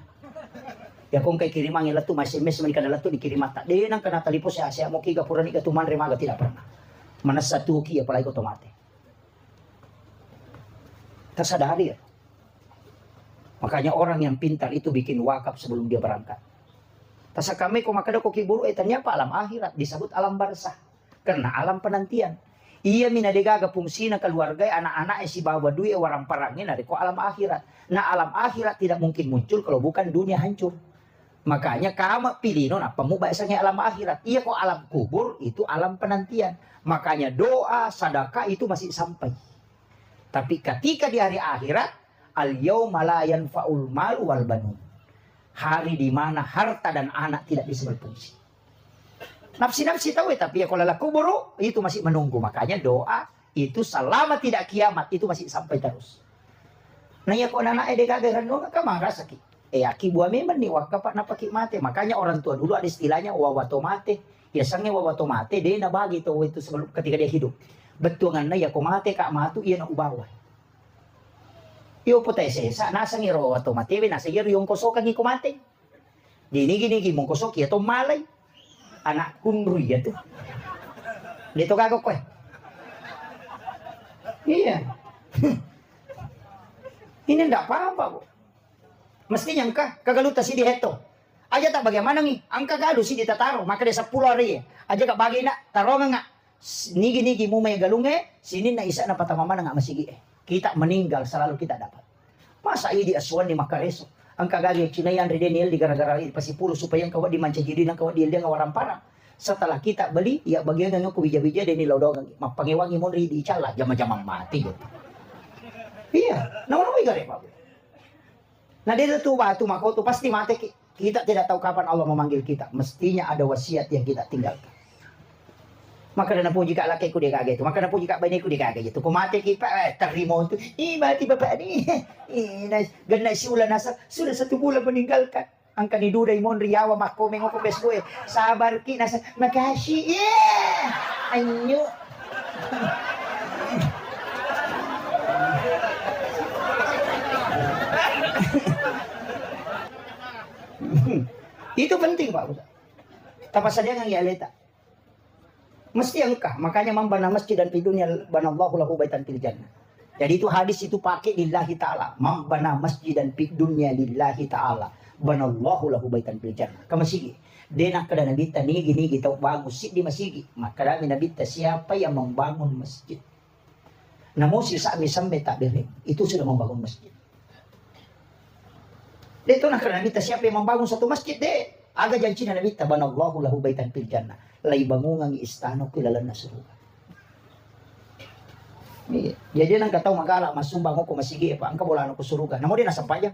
Ya kung kay kirimang ila tu SMS man kada tu dikirim mata. Dia nang kana talipo sa mo kiga purani ka tuman remaga tidak pernah. Mana satu ki apalagi ko tomate. Tersadari ya. Makanya orang yang pintar itu bikin wakaf sebelum dia berangkat. Tasa kami kung makada ko kiburu ternyata alam akhirat disebut alam barzah. Karena alam penantian. Ia minadegaga fungsina keluarga anak-anak si bawa duit orang parangin dari ko alam akhirat. Nah alam akhirat tidak mungkin muncul kalau bukan dunia hancur. Makanya kamu pilih nona pemubahasanya alam akhirat. Iya kok alam kubur itu alam penantian. Makanya doa, sedekah itu masih sampai. Tapi ketika di hari akhirat al-yauma la yanfa'ul malu wal banun. Hari di mana harta dan anak tidak bisa berfungsi. Nafsi-nafsi tahu tapi ya kalau la kubur itu masih menunggu. Makanya doa itu selama tidak kiamat itu masih sampai terus. Nah ya kok anak edeka gerano ka marasa ki. Aki buah memang nih wakapat napaki mate. Makanya orang tua dulu ada istilahnya wawato mate. Ya sange wawato mate dia na bagi to itu sebelum ketika dia hidup. Betul ngana ya ko mate kak matu iya na ubawa. Iyo po tayo sa nasa ngiro wato mate nasa ngiro yung kosokan ni kumate. Gini mong kosok ya to malay. Anak kunruy ya to. Dito gago ko eh. Iya. Ini enggak apa-apa po. Mestinya angka kagaluta si diheto. Aja tak bagaimana nih? Angka galu si ditataro. Maka dia 10 hari. Aja kak bagi na tarongan nga. Nigi mo may galunge. Sinin na isa na patamama na nga masigi eh. Kita meninggal selalu kita dapat. Masa ini aswan ni makareso. Ang kagagi cinayan redenil di gara-gara pasipuro supaya ang kawat di mancagiri ng kawat di dia ngawaran parang. Setelah kita beli, ya bagian ng kubija-bija din nilaw mapangiwangi mo rin di chala. Jama-jama mati. Iya. Naman mo igare pa. Nah dia tuh batu makoto pasti mati. Kita tidak tahu kapan Allah memanggil kita. Mestinya ada wasiat yang kita tinggalkan. Maka na po jika laki ko di kaget. Maka na po jika bani ko di kaget. Kung mati kita terima itu. Mati bapak ni. Ganay si ulan nasa sudah 1 bulan meninggalkan. Ang kaniduday mon riyawa makomeng ko besbo eh. Sabar ki nasa makasih. Anyo. Itu penting Pak Ustaz. Tapos saja ng ialita. Mesti engkah. Makanya membana masjid dan dunia banallahu lahu baitan fil jannah. Jadi itu hadis itu pakai lillahi ta'ala. Membana masjid dan dunia lillahi ta'ala. Banallahu lahu baitan fil jannah. Kamasigi. Denak kada nabita nigi tahu bangun si di masigi. Maka dami nabita siapa yang membangun masjid. Namun si sa'mi sampai tak beri. Itu sudah membangun masjid. Itu nak kada nabita siapa yang membangun satu masjid deh. Aga janji na nabita banallahu lahu baitan fil jannah. Lay bangungang istano kilala na surga. Jadi nang kataw magala masumbang ko masigi pa ang kabulano ko suruga. Namo din nasa payang.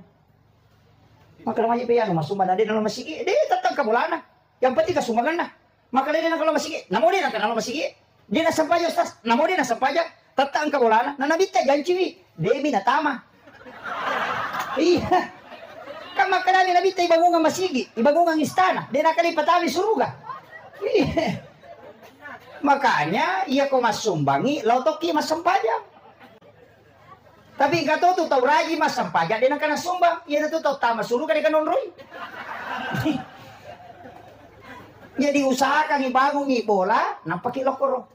Maka namanya piyano masumban na din na masigi. Tatang kabulana. Yang penting kasumbangan na. Maka din nang kalau masigi. Namo din nang kanalo masigi. Di nasa payang tas. Namo din nasa payang. Tatang kabulana. Nanabita janji Debi na tama. Iya. Kama kanani nabita ibangungang masigi. Ibangungang istana. Di nakalipatami suruga. Makanya ia ko masumbangi lautoki masampajang. Tapi kato tu tau raji masampajang dia nak sumbang. Ia tu tau tama suruh kan kanon roy. Jadi usahakan ibangun bola nampak lokoro.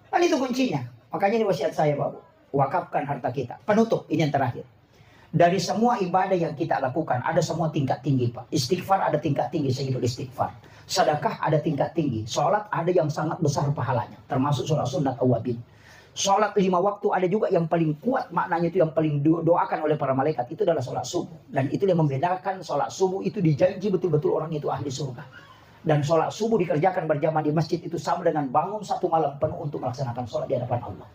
Kan itu kuncinya. Makanya ini wasiat saya Bapak. Wakafkan harta kita. Penutup ini yang terakhir. Dari semua ibadah yang kita lakukan ada semua tingkat tinggi Pak. Istighfar ada tingkat tinggi Sayyidul Istighfar. Sedekah ada tingkat tinggi. Sholat ada yang sangat besar pahalanya. Termasuk sholat sunat awabin. Sholat 5 waktu ada juga yang paling kuat maknanya itu yang paling doakan oleh para malaikat. Itu adalah sholat subuh. Dan itu yang membedakan sholat subuh itu dijanji betul-betul orang itu ahli surga. Dan sholat subuh dikerjakan berjamaah di masjid itu sama dengan bangun 1 malam penuh untuk melaksanakan sholat di hadapan Allah.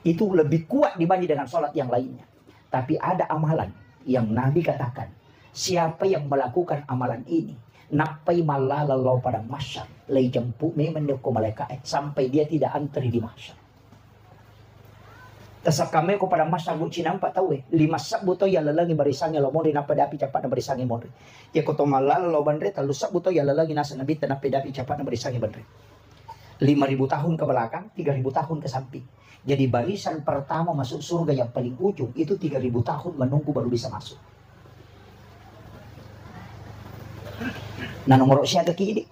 Itu lebih kuat dibanding dengan sholat yang lainnya. Tapi ada amalan yang Nabi katakan. Siapa yang melakukan amalan ini, napai malalalau pada masyar, lay jemput memang dia malaikat sampai dia tidak antri di masyar. Tasak kami ko pada masyar buci nampak tahu 5 sabuto ya lalangi barisannya lo mori napa dapi cepat na barisangi mori. Ya ko to malalalau bandre talu sabuto ya lalangi nasa nabi tanap dapi cepat na barisangi bandre. 5.000 tahun ke belakang, 3.000 tahun ke samping. Jadi barisan pertama masuk surga yang paling ujung itu 3.000 tahun menunggu baru bisa masuk. Nah nomor siapa kiri?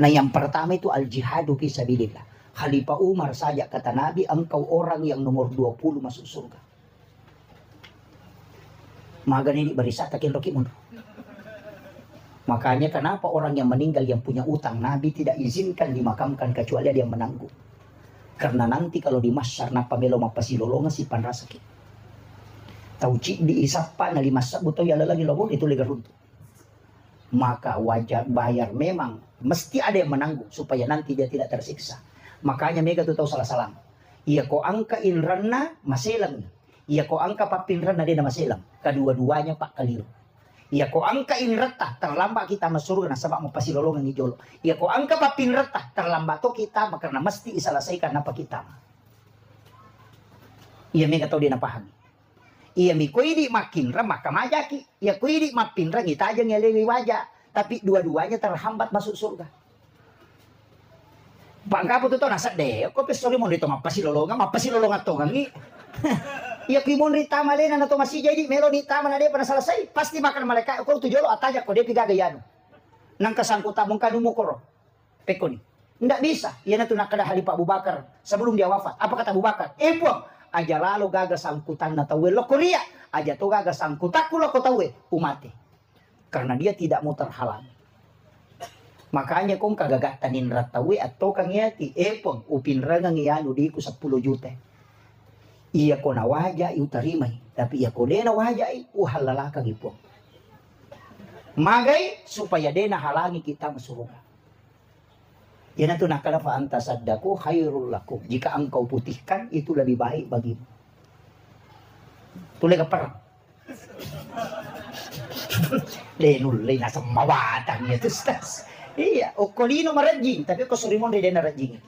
Nah yang pertama itu al-jihadu fisabilillah. Khalifah Umar saja kata Nabi, engkau orang yang nomor 20 masuk surga. Magan ini barisan takin roki mundur. Makanya kenapa orang yang meninggal yang punya utang, Nabi tidak izinkan dimakamkan kecuali dia menanggung. Karena nanti kalau di masyar napa melo mapasilolongan si pan sakit. Tahu cik di isapa na 5 sabuto ya lagi lobon itu lega runtuh. Maka wajar bayar memang mesti ada yang menanggung supaya nanti dia tidak tersiksa. Makanya mega tuh tahu salah-salah. Iya ko angka inranna maselang. Iya ko angka papinranna dia maselang. Kedua-duanya Pak Kaliru. Iya ko angka inrata terlambat kita masuk surga sebab mau pasilolongan ijolo. Iya ko angka papinrata terlambat to kita karena mesti diselesaikan apa kita. Iya mega tahu dia na paham. Iya mi kuidi makin remah kamajaki. Iya kuidi mapinra kita aja ngelewi wajah. Tapi dua-duanya terhambat masuk surga. Pak kapo tuh nasa deh. Kok pesori mau dito mapasilolongan to gangi. Iya kimon rita malena na to masih jadi melo nita mana dia pernah selesai. Pasti makan mereka. Kau tujolo ataja ko dia piga gayano. Nang kasangkutan mong kanumo koro. Peko ni. Nggak bisa. Iya na to nakada hali Pak Abu Bakar sebelum dia wafat. Apa kata Abu Bakar? Buang. Aja lalu gagas sangkutan na tawe lo Korea. Aja to gagas sangkutaku lo ko tawe umate. Karena dia tidak mau terhalang. Makanya kung kagagatanin ratawi atau kang yati epong upin ragang iyano di ko 10 juta. Iya ko na wajah utarimay. Tapi iya ko de na wajah uhalalakang ipong. Magay supaya de na halangi kita masurga. Yan ito nakalafa antasaddaku khairul lakum. Jika engkau putihkan itu lebih baik bagimu. Tuloy ka parang. Lenul nasa mawatang niya tustas. Iya, okolino marajing, tapi ko surimon din na rajing.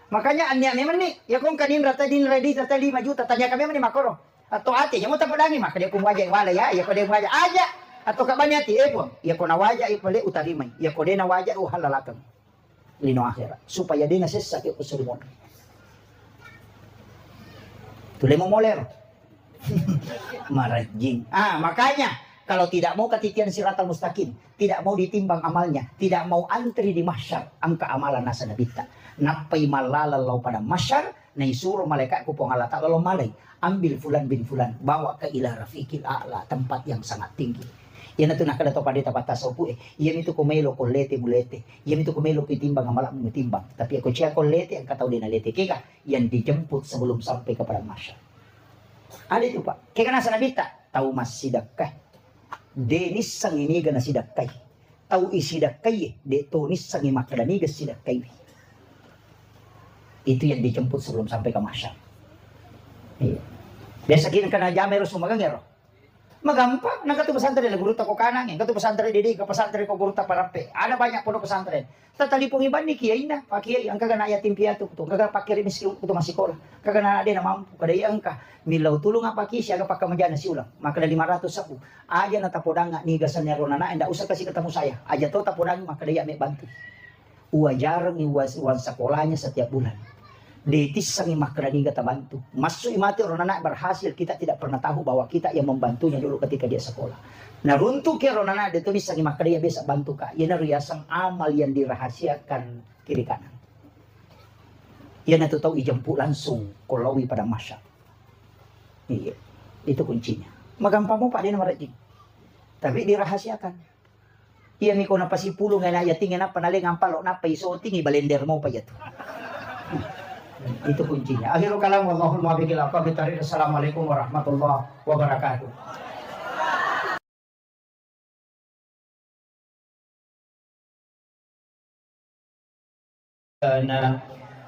Makanya anya memang nih, ya kung kanin rata din ready rata 5 juta, tanya kami man ni makoro. Atau ate, yang mo tapadani maka dia kung wajay wala ya ko dia wajay aja. Atau kabanyati po, ya ko na wajay pale utarimay. Ya ko din na wajay halalakang. Lino akhirat supaya dia nasesak ko surimon. Tuloy mo moler. Marajing. Makanya kalau tidak mau ketitian siratal mustaqim, tidak mau ditimbang amalnya, tidak mau antri di mahsyar, angka amalan nasa nabita. Napai malalalau pada mahsyar, naisuruh malaikat kupong Allah Ta'ala malai, ambil fulan bin fulan, bawa ke ila rafiqil a'la, tempat yang sangat tinggi. Yan ito nakadato pa dito patasaw po yan ito kumelo kolete mulete, yan ito kumelo pitimbang amalan mutimbang. Tapi ako siya kolete, ang kataw din na lete, kaya yan dijemput sebelum sampai kepada mahsyar. Ada itu Pak, kaya nasa nabita, tahu mas sidakah. Denis sang iniga na sidakay. Tau isidakay de tonis sang imakadaniga sidakay. Itu yang dijemput sebelum sampai ke mahsyar. Iya. Biasa kini kana jamero sumagang yaro. Magampang nang katu pesantren na guru ta ko kanang, yang katu pesantren didi ka pesantren ko guru ta parampe. Ada banyak pondok pesantren. Tatalipong iban ni kiai na, pakiai ang kagana yatim piatu to, kaga pakiri miskin to masikola. Kaga na na mampu kadai angka. Milaw tulong apa ki siya kapag kamajana si ulang. Maka na 500 sapu. Aja na tapodanga ni gasan nero na enda usah kasi ketemu saya. Aja to tapodang maka daya me bantu. Uwajarang iwan sekolahnya setiap bulan. Detis sang imakrani kata bantu. Masuk imati orang anak berhasil, kita tidak pernah tahu bahwa kita yang membantunya dulu ketika dia sekolah. Nah runtuh ke orang anak ditulis sang imakrani bisa bantu kak. Ia riasang amal yang dirahasiakan kiri kanan. Ia nanti tahu ijemput langsung kolawi pada masa. Iya, itu kuncinya. Magampang mo pa din marajing. Tapi dirahasiakan. Iya miko na pasipulong nga na tingin na panaling ang palo na paiso tingi balender mo pa yato. Itu kuncinya. Akhirul kalam wallahul muwaffiq ila aqwamit thariq. Assalamualaikum warahmatullahi wabarakatuh.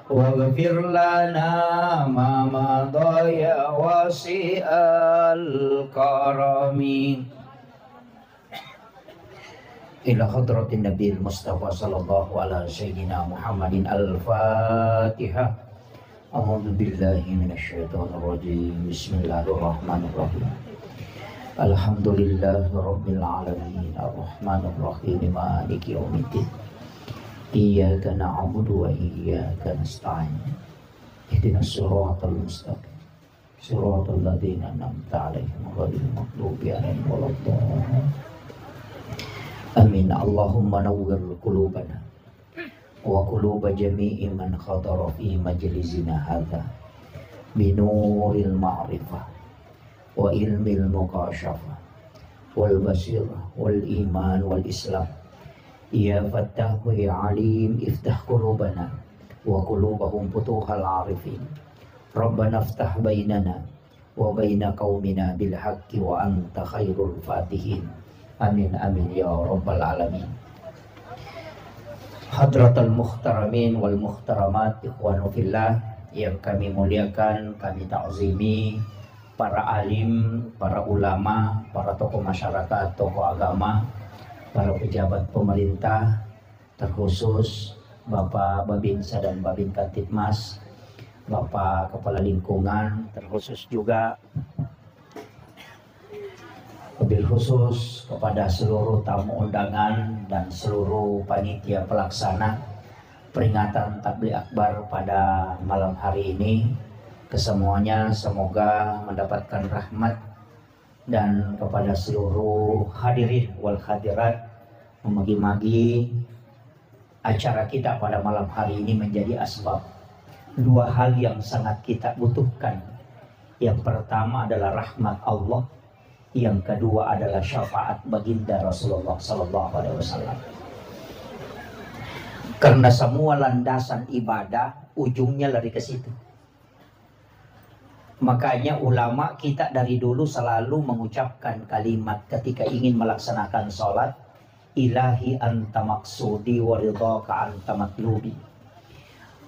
واغفر لنا ما مضى يا واسع الكرم إلى حضرة النبي المصطفى صلى الله على سيدنا محمد الفاتحة. أعوذ بالله من الشيطان الرجيم. بسم الله الرحمن الرحيم. الحمد لله رب العالمين الرحمن الرحيم مالك يوم الدين. إياك نعبد وإياك نستعين. اهدنا الصراط المستقيم صراط الذين أنعمت عليهم غير المغضوب عليهم ولا الضالين. آمين. اللهم نور قلوبنا وقلوب جميع من حضر في مجلسنا هذا بنور المعرفة وعلم المكاشفة والبصيرة والإيمان والإسلام. يا فتاح يا عليم افتح قلوبنا وقلوبهم فتوح العارفين. ربنا افتح بيننا وبين قومنا بالحق وأنت خير الفاتحين. Amin amin ya rabbal alamin. Hadratul muhtaramin wal muhtaramat ikhwanu fillah yang kami muliakan, kami ta'zimi, para alim, para ulama, para tokoh masyarakat, tokoh agama, para pejabat pemerintah, terkhusus Bapak Babinsa dan Babin Kantipmas, Bapak Kepala Lingkungan, terkhusus juga wabil khusus kepada seluruh tamu undangan dan seluruh panitia pelaksana peringatan Tabligh Akbar pada malam hari ini. Kesemuanya semoga mendapatkan rahmat, dan kepada seluruh hadirin wal hadirat memagi-magi acara kita pada malam hari ini menjadi asbab dua hal yang sangat kita butuhkan. Yang pertama adalah rahmat Allah, yang kedua adalah syafaat baginda Rasulullah Sallallahu Alaihi Wasallam. Karena semua landasan ibadah ujungnya lari ke situ. Makanya ulama kita dari dulu selalu mengucapkan kalimat ketika ingin melaksanakan sholat, ilahi anta maksudi wa ridhaka anta matlubi.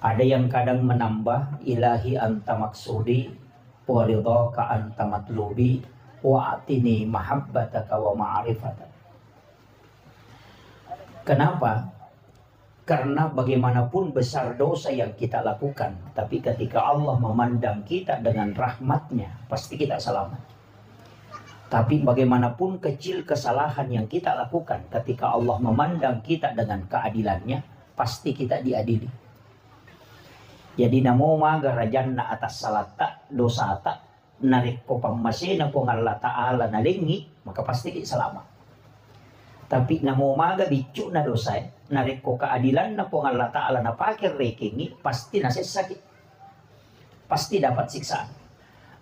Ada yang kadang menambah ilahi anta maksudi wa ridhaka anta matlubi wa'atini mahabbataka wa ma'rifataka. Kenapa? Karena bagaimanapun besar dosa yang kita lakukan, tapi ketika Allah memandang kita dengan rahmatnya, pasti kita selamat. Tapi bagaimanapun kecil kesalahan yang kita lakukan, ketika Allah memandang kita dengan keadilannya, pasti kita diadili. Jadi namo magarajanna atas salata dosa tak narik ko pamasina ko Allah Ta'ala nalingi, maka pasti kita selamat. Tapi namo maga bicu na dosa narik ko keadilan na po Allah Ta'ala na pakir rekingi, pasti nasesakit, pasti dapat siksaan.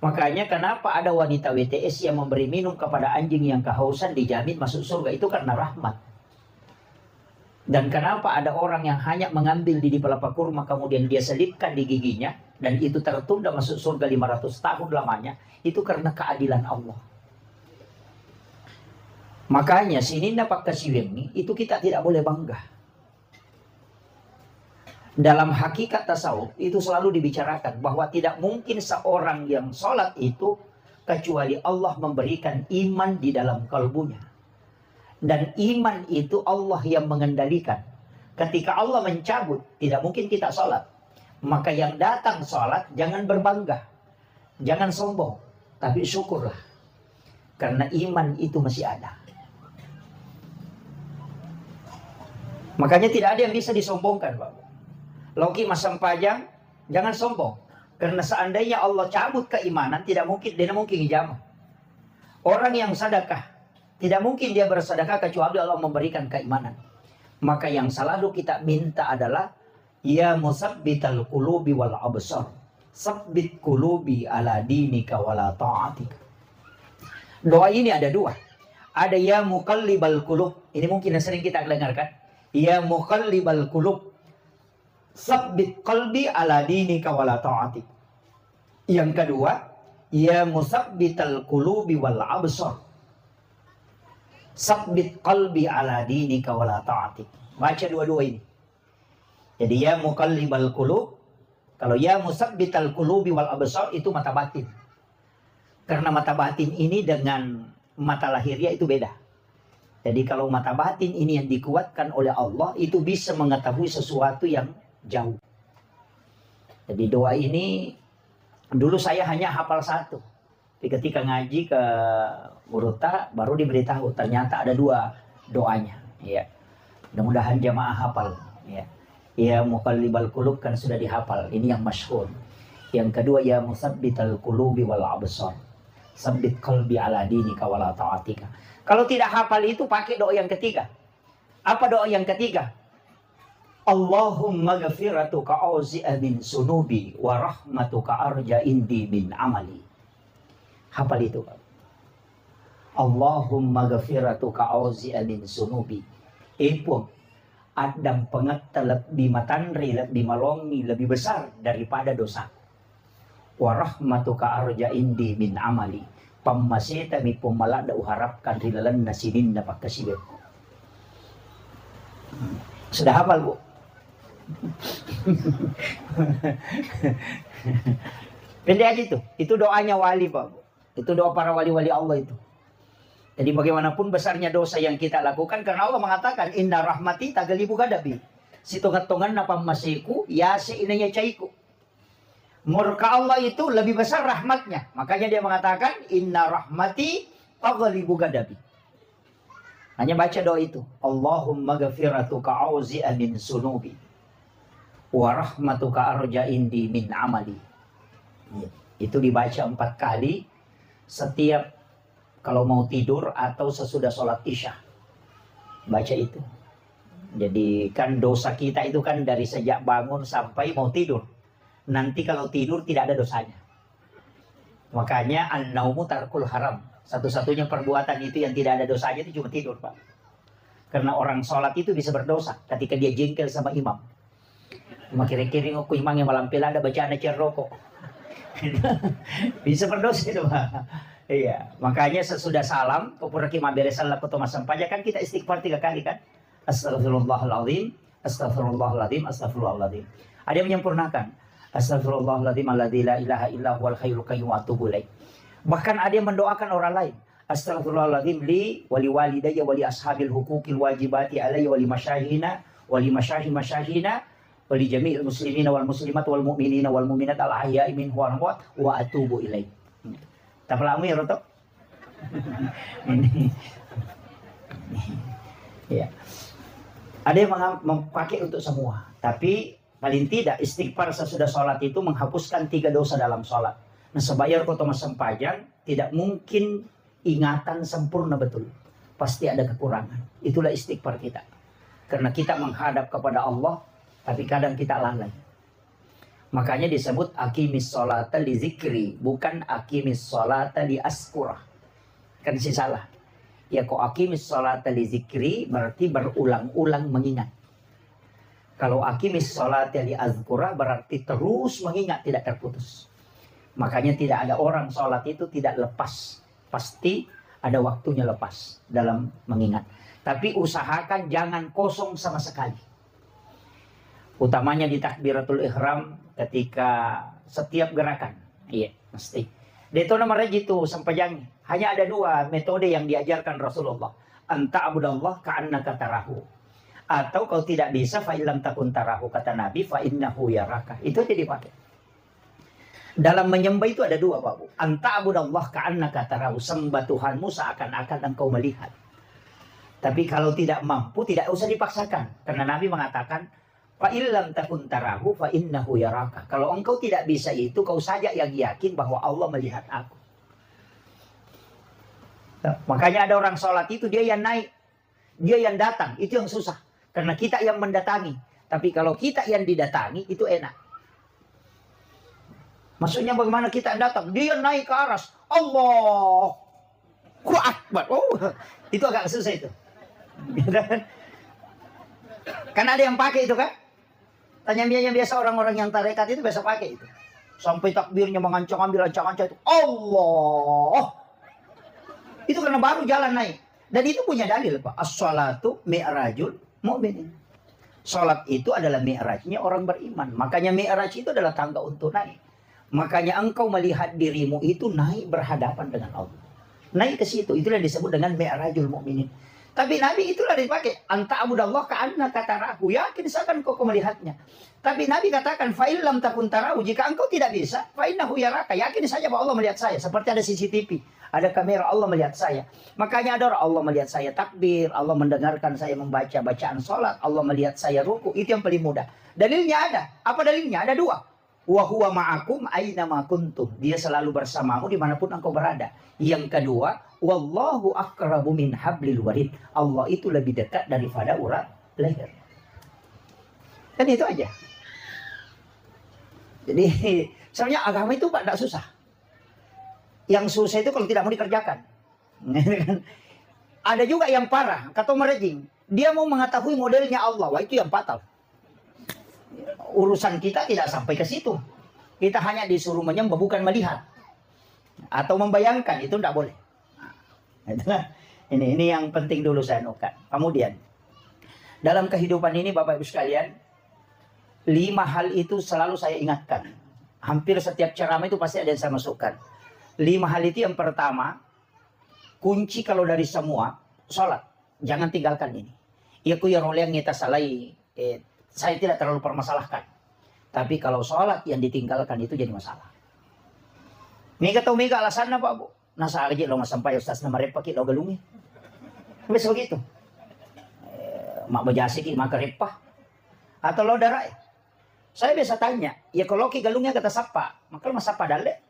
Makanya kenapa ada wanita WTS yang memberi minum kepada anjing yang kehausan dijamin masuk surga, itu karena rahmat. Dan kenapa ada orang yang hanya mengambil di pelapa kurma kemudian dia selipkan di giginya dan itu tertunda masuk surga 500 tahun lamanya, itu karena keadilan Allah. Makanya sininna pakkasiwengi itu kita tidak boleh bangga. Dalam hakikat tasawuf itu selalu dibicarakan bahwa tidak mungkin seorang yang sholat itu kecuali Allah memberikan iman di dalam kalbunya. Dan iman itu Allah yang mengendalikan. Ketika Allah mencabut, tidak mungkin kita sholat. Maka yang datang sholat jangan berbangga, jangan sombong, tapi syukurlah, karena iman itu masih ada. Makanya tidak ada yang bisa disombongkan, Bapak. Loki masam pajang, jangan sombong, karena seandainya Allah cabut keimanan, tidak mungkin ijamah. Orang yang sedekah, tidak mungkin dia bersedekah kecuali Allah memberikan keimanan. Maka yang selalu kita minta adalah ya musabbital qulubi wal absar, sabbit qulubi ala dinika wala ta'atika. Doa ini ada dua. Ada ya muqallibal qulub, ini mungkin yang sering kita dengarkan. Ya muqallibal qulub, sabbit qalbi ala dinika wala ta'atik. Yang kedua, ya musabbital qulubi wal absar, sabbit qalbi ala dinika wala ta'atik. Baca dua-dua ini. Jadi ya muqallibal qulub, Kalau ya musabbital qulubi wal absar itu mata batin. Karena mata batin ini dengan mata lahiriah itu beda. Jadi kalau mata batin ini yang dikuatkan oleh Allah itu bisa mengetahui sesuatu yang jauh. Jadi doa ini dulu saya hanya hafal satu. Tapi ketika ngaji ke Muruta baru diberitahu ternyata ada dua doanya. Ya. Mudah-mudahan jamaah hafal. Ya. Ya muqallibal qulub kan sudah dihafal. Ini yang masyhur. Yang kedua ya musabbital qulubi wal absar. Sabbit qalbi ala dinika wala ta'atika. Kalau tidak hafal itu pakai doa yang ketiga. Apa doa yang ketiga? Allahumma ghafiratuka auzi'a min sunubi wa rahmatuka arja indi min amali. Hafal itu. Allahumma ghafiratuka auzi'a min sunubi. Pun Adam pengatta lebih matandri, lebih malongi, lebih besar daripada dosa. Wa rahmatuka arja indi min amali. Pammaseta mi pumalada uharapkan rilalan nasibin dapat kasibet. Sudah hafal, Bu? Pendek aja itu. Itu doanya wali, Pak. Itu doa para wali-wali Allah itu. Jadi bagaimanapun besarnya dosa yang kita lakukan karena Allah mengatakan inna rahmati tagalibu ghadabi. Situngan-tungan napa masiku ya seinanya caiku. Murka Allah itu lebih besar rahmatnya. Makanya dia mengatakan inna rahmati tagalibu ghadabi. Hanya baca doa itu. Allahumma ghafiratuka auzi'a min sunubi. Wa rahmatuka arja indi min amali. Itu dibaca 4 kali setiap kalau mau tidur atau sesudah sholat isya. Baca itu. Jadi kan dosa kita itu kan dari sejak bangun sampai mau tidur. Nanti kalau tidur tidak ada dosanya. Makanya an-naumu tarkul haram. Satu-satunya perbuatan itu yang tidak ada dosanya itu cuma tidur, Pak. Karena orang sholat itu bisa berdosa ketika dia jengkel sama imam. Makiri-kiri aku imam yang malam pila ada bacaan cerroko. Bisa berdosa itu, Pak. Iya, makanya sesudah salam, popuraki mabere salat atau masam pajak kan kita istighfar 3 kali kan? Astagfirullahaladzim, astagfirullahaladzim, astagfirullahaladzim. Ada yang menyempurnakan. Astagfirullahaladzim alladzi la ilaha illa huwal hayyul qayyum wa atubu ilaih. Bahkan ada yang mendoakan orang lain. Astagfirullahaladzim li wali walidayya wali ashabil hukukil wajibati alayya wali masyahina wali masyahina wali jami'il muslimina wal muslimat wal mu'minina wal mu'minat al ahya'i minhu wal amwat wa atubu ilaih. Tak pelamu ya Roto? Ini. Ya. Ada yang memakai untuk semua. Tapi paling tidak istighfar sesudah sholat itu menghapuskan 3 dosa dalam sholat. Nah sebayar kota masam pajang tidak mungkin ingatan sempurna betul. Pasti ada kekurangan. Itulah istighfar kita. Karena kita menghadap kepada Allah. Tapi kadang kita lalai. Makanya disebut aqimis sholata li zikri, bukan aqimis sholata li askurah. Kan sih salah. Ya kok aqimis sholata li zikri berarti berulang-ulang mengingat. Kalau aqimis sholata li azkurah berarti terus mengingat, tidak terputus. Makanya tidak ada orang sholat itu tidak lepas. Pasti ada waktunya lepas dalam mengingat. Tapi usahakan jangan kosong sama sekali. Utamanya di takbiratul ihram ketika setiap gerakan. Iya, mesti. Itu namanya gitu sempajang. Hanya ada 2 metode yang diajarkan Rasulullah. Anta abudallah ka'annaka tarahu. Atau kalau tidak bisa fa illam takun tarahu kata Nabi fa innahu yaraka. Itu aja dipakai. Dalam menyembah itu ada 2, Pak Bu. Anta abudallah ka'annaka tarahu. Sembah Tuhanmu seakan-akan engkau melihat. Tapi kalau tidak mampu tidak usah dipaksakan. Karena Nabi mengatakan fa illam takun tarahu fa innahu yaraka. Kalau engkau tidak bisa itu, kau saja yang yakin bahwa Allah melihat aku. Nah, makanya ada orang sholat itu dia yang naik, dia yang datang, itu yang susah. Karena kita yang mendatangi. Tapi kalau kita yang didatangi itu enak. Maksudnya bagaimana kita datang? Dia yang naik ke aras. Allahu Akbar. Oh, itu agak susah itu. Kan ada yang pakai itu kan? Tanya yang biasa orang-orang yang tarekat itu biasa pakai itu. Sampai takbirnya mengancang ambil ancang-ancang itu. Allah. Itu karena baru jalan naik. Dan itu punya dalil, Pak. As-salatu mi'rajul mu'minin. Sholat itu adalah mi'rajnya orang beriman. Makanya mi'raj itu adalah tangga untuk naik. Makanya engkau melihat dirimu itu naik berhadapan dengan Allah. Naik ke situ. Itulah yang disebut dengan mi'rajul mu'minin. Tapi Nabi itulah dipakai. Anta abudallah ka'annaka tarahu. Yakin seakan kau melihatnya. Tapi Nabi katakan, fa'il lam takun tarahu. Jika engkau tidak bisa, fa'innahu yaraka. Yakin saja bahwa Allah melihat saya. Seperti ada CCTV. Ada kamera, Allah melihat saya. Makanya ada Allah melihat saya takbir. Allah mendengarkan saya membaca bacaan sholat. Allah melihat saya ruku. Itu yang paling mudah. Dalilnya ada. Apa dalilnya? Ada dua. Wa huwa ma'akum aina ma kuntum. Dia selalu bersamamu dimanapun engkau berada. Yang kedua, wallahu aqrabu min hablil warid. Allah itu lebih dekat daripada urat leher. Dan itu aja. Jadi sebenarnya agama itu Pak tidak susah. Yang susah itu kalau tidak mau dikerjakan. Ada juga yang parah, kata merejing. Dia mau mengetahui modelnya Allah. Wah, itu yang fatal. Urusan kita tidak sampai ke situ. Kita hanya disuruh menyembah bukan melihat. Atau membayangkan, itu tidak boleh. Nah, ini yang penting dulu saya nukan. Kemudian, dalam kehidupan ini Bapak Ibu sekalian, 5 hal itu selalu saya ingatkan. Hampir setiap ceramah itu pasti ada yang saya masukkan. 5 hal itu yang pertama, kunci kalau dari semua, sholat. Jangan tinggalkan ini. Iyaku ya roleh yang kita salai. Saya tidak terlalu permasalahkan. Tapi kalau sholat yang ditinggalkan itu jadi masalah. Mega tau mega alasan apa Bu? Nasa aja lo sampai ustaz nama repa kita lo galungi. Besok gitu. Mak bejasi ki mak repah. Atau lo darah. Saya biasa tanya, ya kalau ki galungnya kata sapa, maka lo masapa dale.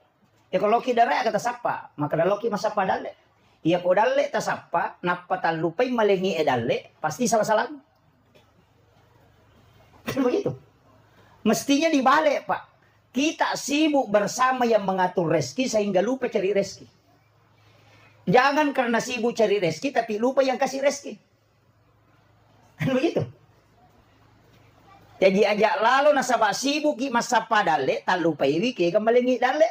Ya kalau ki darah kata sapa, maka lo ki masapa dale. Ya kalau dale ta sapa, napa talupai malengi edale, pasti salah-salah. Begitu. Mestinya dibalik Pak. Kita sibuk bersama yang mengatur rezeki sehingga lupa cari rezeki. Jangan karena sibuk cari rezeki tapi lupa yang kasih rezeki. Kan begitu. Jadi ajak lalu nasabah sibuk masa padale tak lupa wiki kembali dale.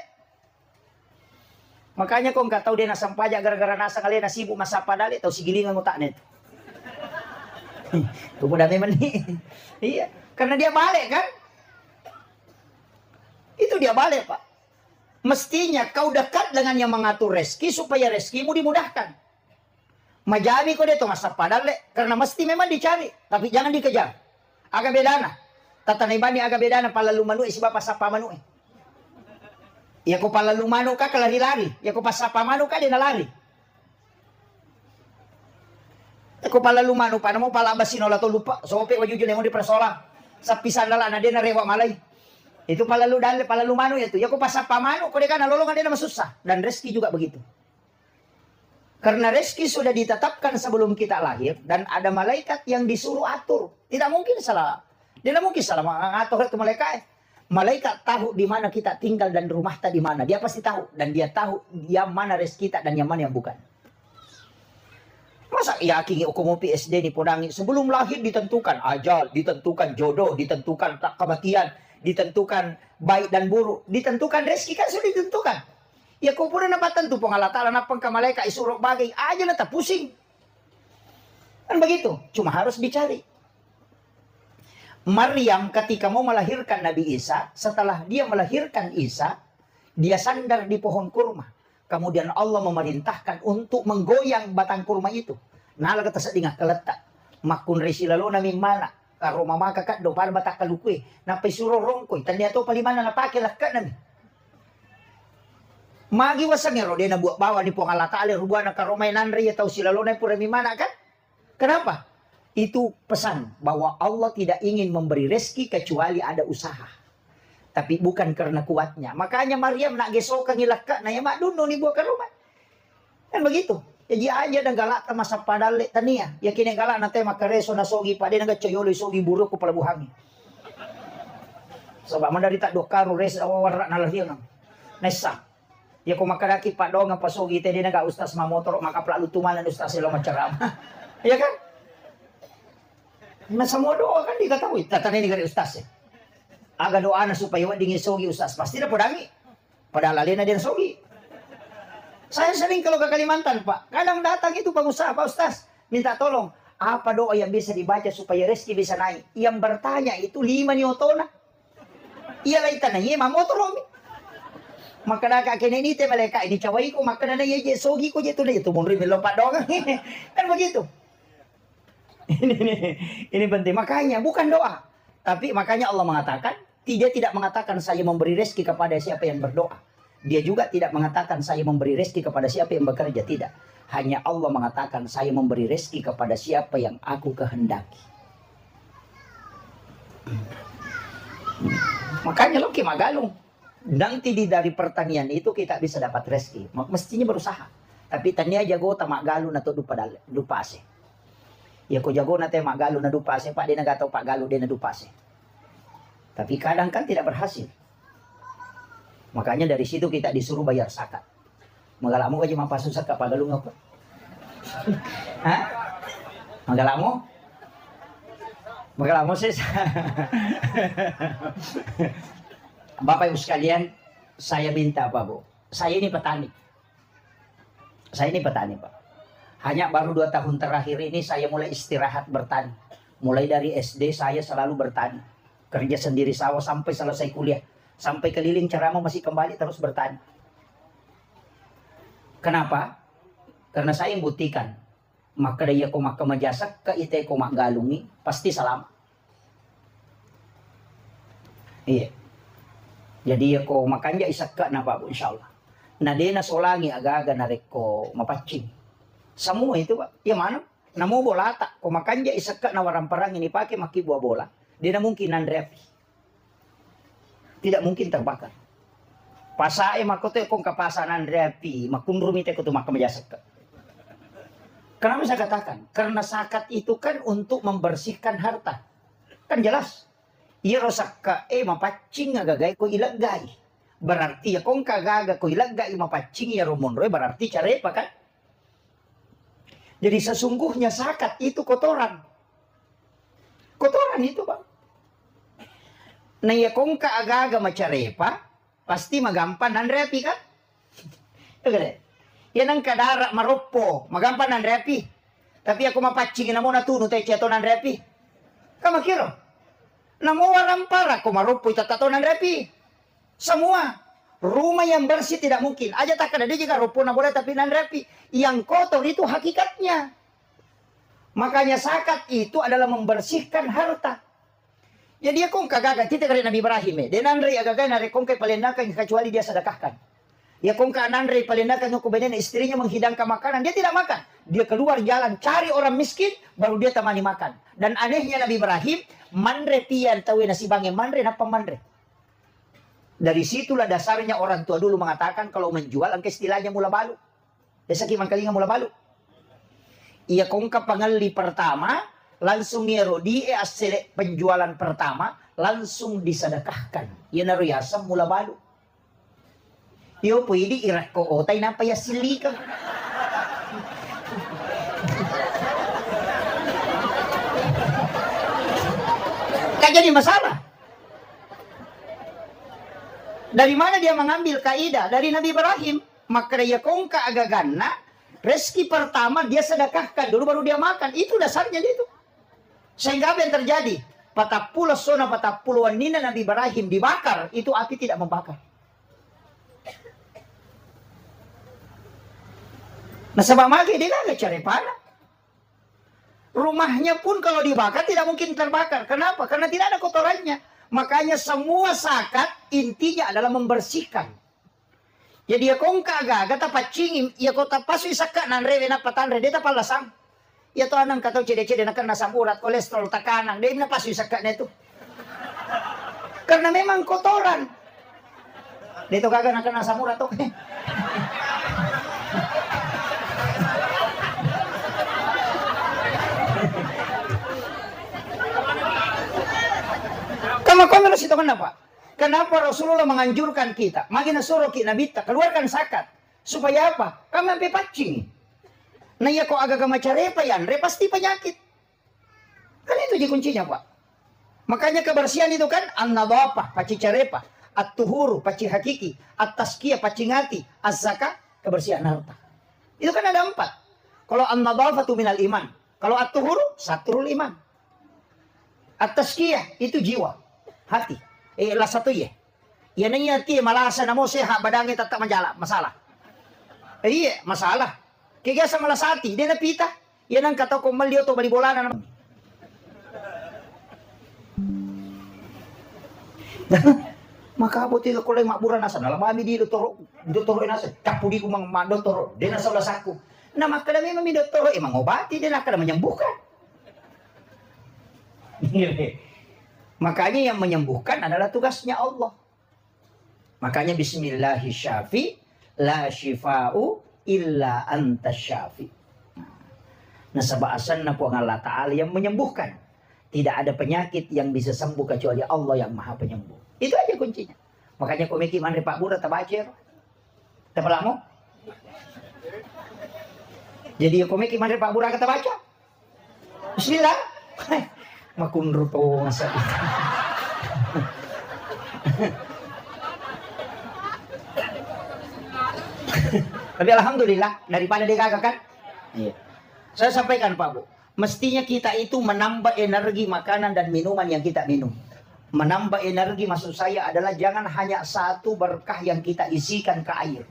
Makanya kau nggak tahu dia nasam pajak gara-gara nasa kalian sibuk masa padale tahu si gilingan ngutak net. Tuh udah memang nih. Iya. Karena dia balik kan? Itu dia balik Pak. Mestinya kau dekat dengan yang mengatur rezeki supaya rezekimu dimudahkan. Majami kau dia tuh masa padale. Karena mesti memang dicari. Tapi jangan dikejar. Agak bedana. Tata ibani agak bedana palalu manu isi bapak sapa manu. Ya kau palalu manu kah kelari-lari. Ya kau pas sapa manu kah dia lari. Ya kau palalu manu pa namo pala basinola to lupa. Sope wajujud mo di persola. Sa pisandala na dia na rewa malay. Itu palalu dale palalu manu itu. Ya kau pas sapa manu kau dia kan nolongan dia na masusah. Dan rezeki juga begitu. Karena rezeki sudah ditetapkan sebelum kita lahir. Dan ada malaikat yang disuruh atur. Tidak mungkin salah. Dia tidak mungkin salah mengatur itu malaikat. Malaikat tahu di mana kita tinggal dan rumah kita di mana. Dia pasti tahu. Dan dia tahu yang mana rezeki kita dan yang mana yang bukan. Masa yakin hukum PSD ini podangi. Sebelum lahir ditentukan ajal. Ditentukan jodoh. Ditentukan kematian. Ditentukan baik dan buruk. Ditentukan rezeki kan sudah ditentukan. Ya kau pun dapat tentu pengalatala napang ke malaikat isuruh bagai aja nata pusing. Kan begitu. Cuma harus dicari. Maryam ketika mau melahirkan Nabi Isa, setelah dia melahirkan Isa, dia sandar di pohon kurma. Kemudian Allah memerintahkan untuk menggoyang batang kurma itu. Nala kata sedingah keletak. Makun resi lalu nami mana. Karo mama kakak do para batak kalukui. Napai suruh rongkoy. Tanda to palimana napake lakat nami. Magi wasangero dia na buat bawa di pohon alata alir rubuhan karomay nanri atau silalonay purami mana kan? Kenapa? Itu pesan bahwa Allah tidak ingin memberi rezeki kecuali ada usaha. Tapi bukan karena kuatnya. Makanya Maryam nak gesok ngilaka na mak duno ni buah ke rumah. Kan begitu. Jadi aja dan galak masa padale tania. Yakin yang galak nanti makareso na sogi pade naga coyolo sogi buruk ko palabuhangi. Sebab mandari tak dokaru res warna nalahir nang. Nesa. Ya ko makaraki pa do nga pasogi tadi naga ustaz mamotor maka plalu tumalan ustaz silo maceramah. Ya kan? Nah semua doa kan diketahui. Tatanya ini dari ustaz ya. Aga doa na supaya wad dingin sogi ustaz. Pasti na podangi. Padahal alina din sogi. Saya sering kalau ke Kalimantan Pak. Kadang datang itu pengusaha Pak Ustaz. Minta tolong. Apa doa yang bisa dibaca supaya rezeki bisa naik? Yang bertanya itu 5 niotona. Iya lah itanah, iya mamotor romi. Maka dah kak kene ini teh mereka ini cawai ko maka dah ye sogi ko je tu itu munri melompat doang. Kan begitu. Ini penting. Makanya bukan doa. Tapi makanya Allah mengatakan, dia tidak mengatakan saya memberi rezeki kepada siapa yang berdoa. Dia juga tidak mengatakan saya memberi rezeki kepada siapa yang bekerja. Tidak. Hanya Allah mengatakan saya memberi rezeki kepada siapa yang aku kehendaki. Makanya lo Magalung. Nanti dari pertanian itu kita bisa dapat rezeki. Mestinya berusaha. Tapi tania jago tamak galu na to dupa ase. Ya ko jago na te mak galu na dupa ase, pak dia na gatau pak galu dia na dupa ase. Tapi kadang kan tidak berhasil. Makanya dari situ kita disuruh bayar zakat. Magalamu aja mapasun zakat pak galu ngapa? Hah? Magalamu? Magalamu sih. Bapak Ibu sekalian, saya minta Pak Bu. Saya ini petani. Saya ini petani Pak. Hanya baru 2 tahun terakhir ini saya mulai istirahat bertani. Mulai dari SD saya selalu bertani. Kerja sendiri sawah sampai selesai kuliah. Sampai keliling ceramah masih kembali terus bertani. Kenapa? Karena saya buktikan. Maka dia komak kemajasak ke ite komak galungi. Pasti salam. Iya. Jadi ako makanya isakka na Pak Bu insyaallah. Na di na solangi aga-aga na reko mapacing. Semua itu Pak. Ya mana? Namo bolata. Ko makanya isakka na warang perang ini pakai maki buah bola. Dia na mungkin nandrepi. Tidak mungkin terbakar. Pasae makote kong kapasan nandrepi. Makunrumi te ko tumak kemajasakka. Kenapa saya katakan? Karena zakat itu kan untuk membersihkan harta. Kan jelas. Iya rosakka mapacing agagay ko ilagay. Berarti ya kung kagaga ko ilagay mapacing ya romonroy berarti carepa kan. Jadi sesungguhnya zakat itu kotoran. Kotoran itu Pak. Nah ya kung kaagaga macarepa pasti magampan nan repi kan. Yan ang kadara maropo magampan nan repi. Tapi ako mapacing na mo natuno tayo siya to nan repi. Kamakiro. Namo walang para kumarupo itatato ng repi. Semua. Rumah yang bersih tidak mungkin. Aja tak ada dia juga rupo na boleh tapi nan repi. Yang kotor itu hakikatnya. Makanya zakat itu adalah membersihkan harta. Jadi kung kagagat kita kali Nabi Ibrahim denanre agagay na rekong kay palindakan kecuali dia sedekahkan. Ya kung kananre palindakan yung kubenen istrinya menghidangkan makanan, dia tidak makan. Dia keluar jalan cari orang miskin baru dia temani makan. Dan anehnya Nabi Ibrahim manre pian tahu nasi bange manre napa manre. Dari situlah dasarnya orang tua dulu mengatakan kalau menjual angka istilahnya mula balu. Desa kimang kalinga mula balu. Ia kong kapangali pertama langsung niero di asile penjualan pertama langsung disedekahkan. Ia naruyasam mula balu. Yo pwede irak ko otay na payasili ka. Jadi masalah. Dari mana dia mengambil kaidah? Dari Nabi Ibrahim. Maka dia kong kaagaganna. Rezeki pertama dia sedekahkan. Dulu baru dia makan. Itu dasarnya dia itu. Sehingga apa yang terjadi? 40 sona 40 wanita Nabi Ibrahim dibakar. Itu api tidak membakar. Nah sebab magi dia gak cari panah. Rumahnya pun kalau dibakar tidak mungkin terbakar. Kenapa? Karena tidak ada kotorannya. Makanya semua zakat intinya adalah membersihkan. Jadi ya kong kagaga tapacingim, ya ko tapasu isaka nan rewe na patanre dia tapalasang. Ya to anang katau cede-cede na kan nasam urat kolesterol takanang, dia na pasu isaka na itu. Karena memang kotoran. Dito kagak na kan nasam urat oke. Kama itu kenapa? Kenapa Rasulullah menganjurkan kita? Makin suruh kita nabita keluarkan zakat. Supaya apa? Kami sampai pacing. Nah ya kok agak macarepa yan, pasti penyakit. Kan itu jadi kuncinya Pak. Makanya kebersihan itu kan an-nadhafah, paci carepa, at-tuhuru, paci hakiki, at-tazkiyah, paci ngati, az-zakah, kebersihan harta. Itu kan ada 4. Kalau an-nadhafatu minal iman. Kalau at-tuhur, satrul iman. At-tazkiyah, itu jiwa, hati. Lah satu ya. Yan ang yati, malasa na mo siya, badangin tatap masalah. Iya, masalah. Kaya sa malasati, di napita. Yan ang kataw kong maliw to, balibola na naman. Makabot ito ko lang makbura nasa. Nalamami di toro nasa. Kapudi ko mga mando toro. Di nasa ulas ako. Na makadami mami toro. Mangobati din ako na menyembuhkan. Makanya yang menyembuhkan adalah tugasnya Allah. Makanya bismillahi syafi la syifa'u illa anta syafi. Nah sebaasan na po ang Allah Ta'ala yang menyembuhkan. Tidak ada penyakit yang bisa sembuh kecuali Allah yang maha penyembuh. Itu aja kuncinya. Makanya komiki mandri Pak Bura tabacer. Tapalamo. Jadi komiki mandri Pak Bura kata baca. Bismillah. Makunro to masa. Tapi alhamdulillah daripada digagakan. Iya. Saya sampaikan Pak Bu, mestinya kita itu menambah energi makanan dan minuman yang kita minum. Menambah energi maksud saya adalah jangan hanya satu berkah yang kita isikan ke air.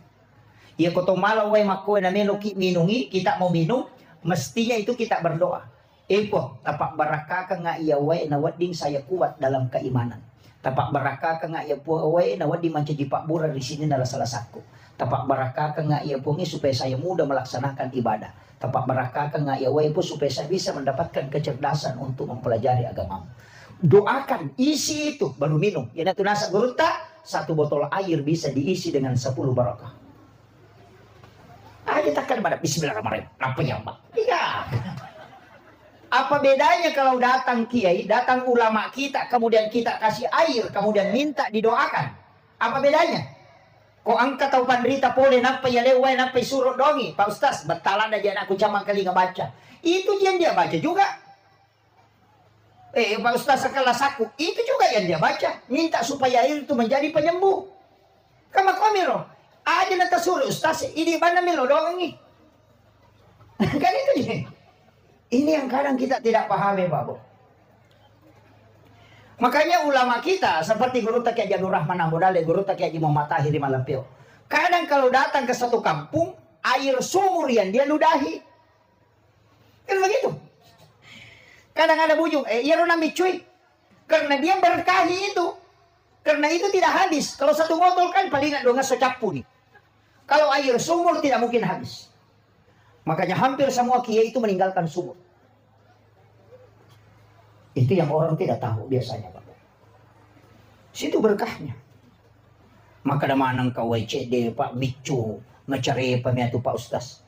Ya kotomala way makoy na minungi, kita mau minum, mestinya itu kita berdoa. Eko, tapak barakah ka nga iya way na wading saya kuat dalam keimanan. Tapak barakah ka nga iya po way na wading mancaji Pak Bura di sini adalah salah satu. Tapak barakah ka nga iya po supaya saya mudah melaksanakan ibadah. Tapak barakah ka nga iya way po supaya saya bisa mendapatkan kecerdasan untuk mempelajari agamamu. Doakan, isi itu, baru minum. Ya itu nasa guruta, satu botol air bisa diisi dengan 10 barakah. Aja takkan pada bismillahirrahmanirrahim. Apa ya Mbak? Iya. Apa bedanya kalau datang kiai, datang ulama kita, kemudian kita kasih air, kemudian minta didoakan? Apa bedanya? Kok angkat tau pandrita pole, napa ya lewai, napa suruh dongi. Pak Ustaz, betalan aja aku camang kali ngebaca. Itu dia baca juga. Pak Ustaz sekelas aku, itu juga yang dia baca. Minta supaya air itu menjadi penyembuh. Kama komiro, aja nanti suruh Ustaz, ini mana milo doang ini. Kan itu dia. Ini yang kadang kita tidak pahami Pak Bu. Makanya ulama kita, seperti Guru Takiya Janur Rahman Ambodale, Guru Takiya Muhammad Tahiri Malampio. Kadang kalau datang ke satu kampung, air sumur yang dia ludahi. Kan begitu. Kadang ada bujung, iya nami cuy. Karena dia berkahi itu. Karena itu tidak habis. Kalau satu botol kan paling dua secapu nih. Kalau air sumur tidak mungkin habis. Makanya hampir semua kiai itu meninggalkan sumur. Itu yang orang tidak tahu biasanya Pak. Situ berkahnya. Maka ada manang kau WCD Pak Bicu. Ngecari pemiatu Pak Ustaz.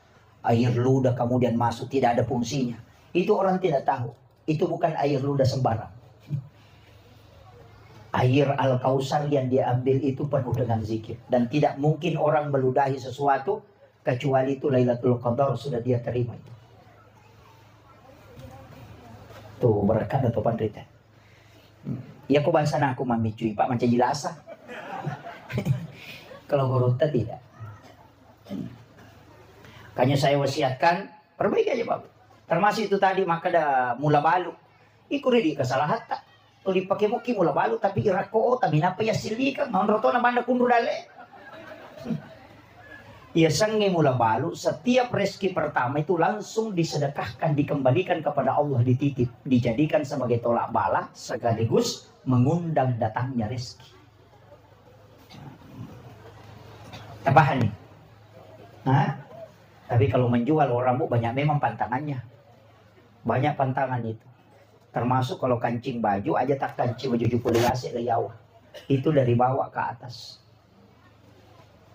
Air ludah kemudian masuk tidak ada fungsinya. Itu orang tidak tahu. Itu bukan air ludah sembarang. Air Al-Kausar yang diambil itu penuh dengan zikir. Dan tidak mungkin orang meludahi sesuatu kecuali itu Lailatul Qadar sudah dia terima itu. Tuh berkat atau pandrita. Ya kok bahasa aku mamicui Pak macam jelasa. Kalau Gurutta tidak. Kayaknya saya wasiatkan perbaiki aja Pak. Termasuk itu tadi maka ada mula balu. Ikuri di kesalahan tak. Tuli pakai muki mula balu tapi irako tapi napa ya silika manroto na banda kundu dale. Ya sange mula balu setiap rezeki pertama itu langsung disedekahkan dikembalikan kepada Allah dititip dijadikan sebagai tolak bala sekaligus mengundang datangnya rezeki. Tabahan nih. Nah, tapi kalau menjual orang bu banyak memang pantangannya. Banyak pantangan itu. Termasuk kalau kancing baju aja tak kancing baju jupuliasi ke Jawa. Itu dari bawah ke atas.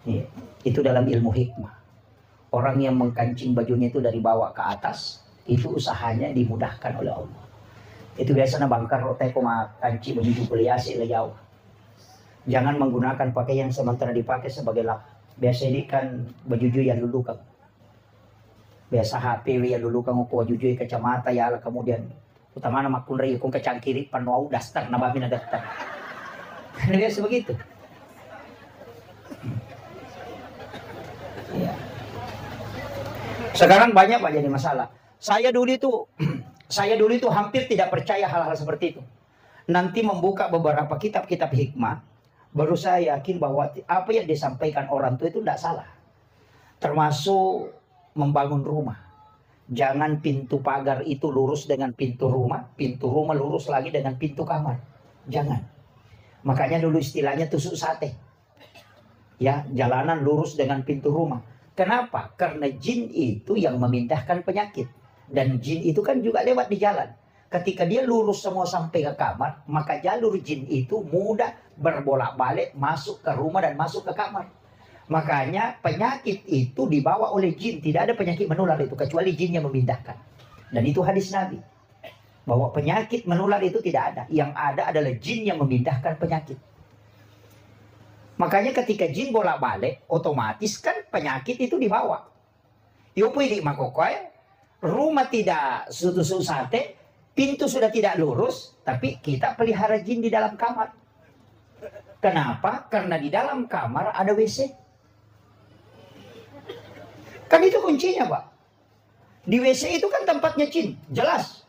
Ya, itu dalam ilmu hikmah. Orang yang mengkancing bajunya itu dari bawah ke atas, itu usahanya dimudahkan oleh Allah. Itu biasanya bangkar rote koma kancing baju jupuliasi ke Jawa. Jangan menggunakan pakaian sementara dipakai sebagai lap. Biasa ini kan baju yang dulu kan. Biasa HP yang dulu kan ko baju kacamata ya kemudian utama nama kunri kung kacangkiri panuau dastar nabamin na dastar. Biasa begitu. Ya. Sekarang banyak Pak jadi masalah. Saya dulu itu saya dulu itu hampir tidak percaya hal-hal seperti itu. Nanti membuka beberapa kitab-kitab hikmah, baru saya yakin bahwa apa yang disampaikan orang tua itu tidak salah. Termasuk membangun rumah. Jangan pintu pagar itu lurus dengan pintu rumah lurus lagi dengan pintu kamar. Jangan. Makanya dulu istilahnya tusuk sate. Ya, jalanan lurus dengan pintu rumah. Kenapa? Karena jin itu yang memindahkan penyakit. Dan jin itu kan juga lewat di jalan. Ketika dia lurus semua sampai ke kamar, maka jalur jin itu mudah berbolak-balik masuk ke rumah dan masuk ke kamar. Makanya penyakit itu dibawa oleh jin. Tidak ada penyakit menular itu kecuali jin yang memindahkan. Dan itu hadis Nabi. Bahwa penyakit menular itu tidak ada. Yang ada adalah jin yang memindahkan penyakit. Makanya ketika jin bolak-balik, otomatis kan penyakit itu dibawa. Yo pwede makokoy. Rumah tidak susu sate, pintu sudah tidak lurus, tapi kita pelihara jin di dalam kamar. Kenapa? Karena di dalam kamar ada WC. Kan itu kuncinya, Pak. Di WC itu kan tempatnya jin, jelas.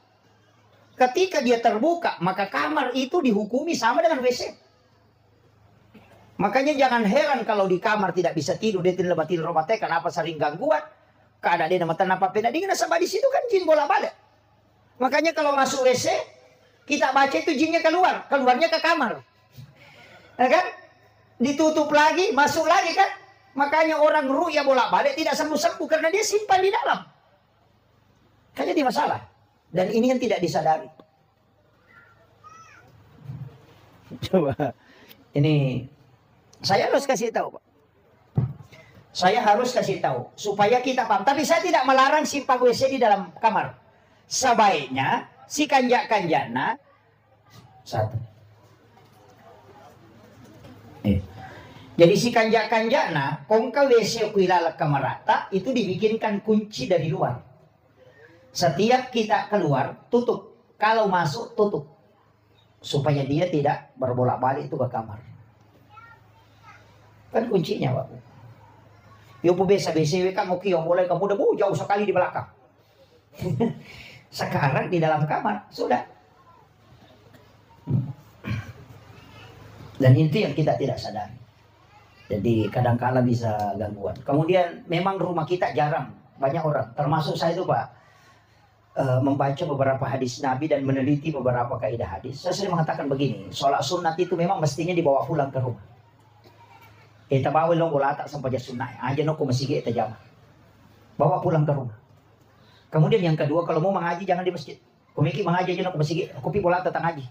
Ketika dia terbuka, maka kamar itu dihukumi sama dengan WC. Makanya jangan heran kalau di kamar tidak bisa tidur, dia tidak dapat tidur rumah teh, kenapa sering gangguan. Kada ada nama tanpa pena dingin sama di situ kan jin bolak-balik. Makanya kalau masuk WC kita baca itu jinnya keluar, keluarnya ke kamar. Ya kan? Ditutup lagi, masuk lagi kan? Makanya orang ru'ya bolak-balik tidak sembuh-sembuh karena dia simpan di dalam. Kan jadi masalah. Dan ini yang tidak disadari. Coba ini saya harus kasih tahu, Pak. Saya harus kasih tahu supaya kita paham. Tapi saya tidak melarang simpan WC di dalam kamar. Sebaiknya si kanjak-kanjana satu. Jadi si kanjak-kanjana kongka WC kuilala kamarata itu dibikinkan kunci dari luar. Setiap kita keluar tutup. Kalau masuk tutup. Supaya dia tidak berbolak-balik itu ke kamar. Kan kuncinya, Pak. Yo po besa BCW kamu kiyong mulai kamu udah jauh sekali di belakang. Sekarang di dalam kamar sudah. Dan itu yang kita tidak sadari. Jadi kadang-kala bisa gangguan. Kemudian memang rumah kita jarang banyak orang, termasuk saya itu, Pak, membaca beberapa hadis Nabi dan meneliti beberapa kaidah hadis. Saya sering mengatakan begini, sholat sunat itu memang mestinya dibawa pulang ke rumah. Kita bawa long bola tak sampai sunnah aja no masih kita jam. Bawa pulang ke rumah. Kemudian yang kedua, kalau mau mengaji jangan di masjid. Komiki mengaji aja no masjid. Kopi bola tak ngaji.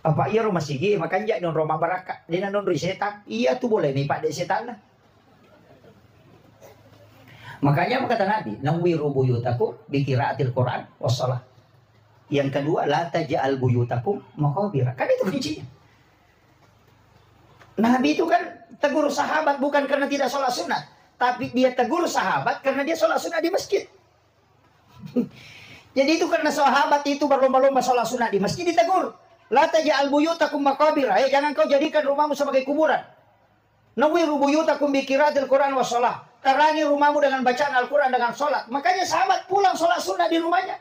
Apa iya rumah sigi makan jak non rumah baraka. Dia non setan. Iya tuh boleh nih Pak de setan lah. Makanya apa kata Nabi? Nawwiru buyutakum bi qiraatil Quran wassalah. Yang kedua, la taj'al buyutakum maqabira. Kan itu kuncinya. Nabi itu kan tegur sahabat bukan karena tidak sholat sunat. Tapi dia tegur sahabat karena dia sholat sunat di masjid. Jadi itu karena sahabat itu berlomba-lomba sholat sunat di masjid ditegur. La taj'al buyutakum maqabira. Jangan kau jadikan rumahmu sebagai kuburan. Nawwiru buyutakum bi qiraatil Quran wassalah. Terangi rumahmu dengan bacaan Al-Quran dengan sholat. Makanya sahabat pulang sholat sunat di rumahnya.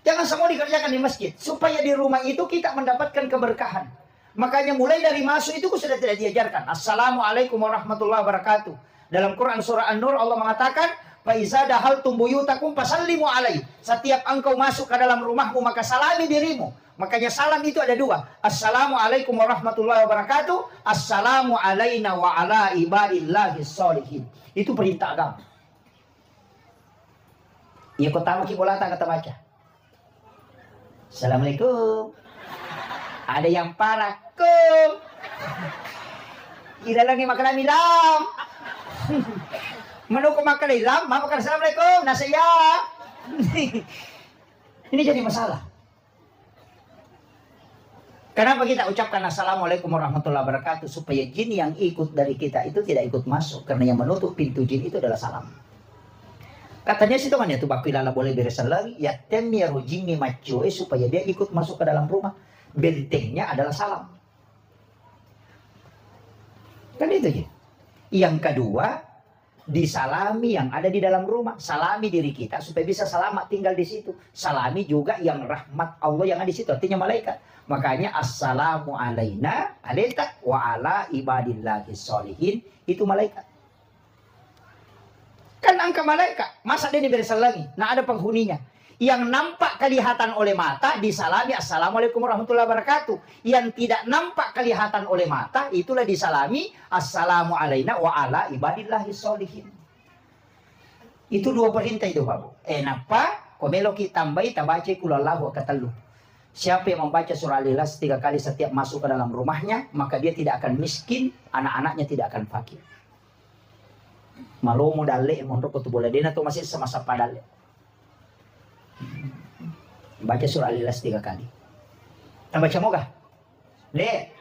Jangan semua dikerjakan di masjid. Supaya di rumah itu kita mendapatkan keberkahan. Makanya mulai dari masuk itu sudah tidak diajarkan. Assalamualaikum warahmatullahi wabarakatuh. Dalam Quran surah An-Nur Allah mengatakan, fa iza dahaltum buyutakum fasallimu alaihi. Setiap engkau masuk ke dalam rumahmu maka salami dirimu. Makanya salam itu ada dua. Assalamualaikum warahmatullahi wabarakatuh. Assalamu alaina wa ala ibadillahis sholihin. Itu perintah agama. Ya kau tahu kibolata kata baca. Assalamualaikum. Ada yang parah. Ira lagi makan milam. Menunggu makan milam, makan assalamualaikum, nasaya. Ini jadi masalah. Kenapa kita ucapkan assalamualaikum warahmatullahi wabarakatuh? Supaya jin yang ikut dari kita itu tidak ikut masuk. Karena yang menutup pintu jin itu adalah salam. Katanya sih teman ya tuh bakilala boleh beresan lagi. Ya temiaru jinni macoe supaya dia ikut masuk ke dalam rumah. Bentengnya adalah salam. Kan itu aja. Yang kedua, Disalami yang ada di dalam rumah, salami diri kita supaya bisa selamat tinggal di situ. Salami juga yang rahmat Allah yang ada di situ, artinya malaikat. Makanya assalamu alaina alaika wa ala ibadillahi sholihin, itu malaikat. Kan angka malaikat, masa dia diberi lagi? Nah, ada penghuninya. Yang nampak kelihatan oleh mata disalami assalamualaikum warahmatullahi wabarakatuh. Yang tidak nampak kelihatan oleh mata itulah disalami assalamu alaina wa ala ibadillahi sholihin. Itu dua perintah itu, Pak. Napa? Komelo kita tambahi tabaca kulallahu katalu. Siapa yang membaca surah Al-Ikhlas 3 kali setiap masuk ke dalam rumahnya, maka dia tidak akan miskin, anak-anaknya tidak akan fakir. Malo modale mondok tu boleh dena tu masih semasa padale. Baca surah Al-Ikhlas 3 kali. Nah, baca moga. Le.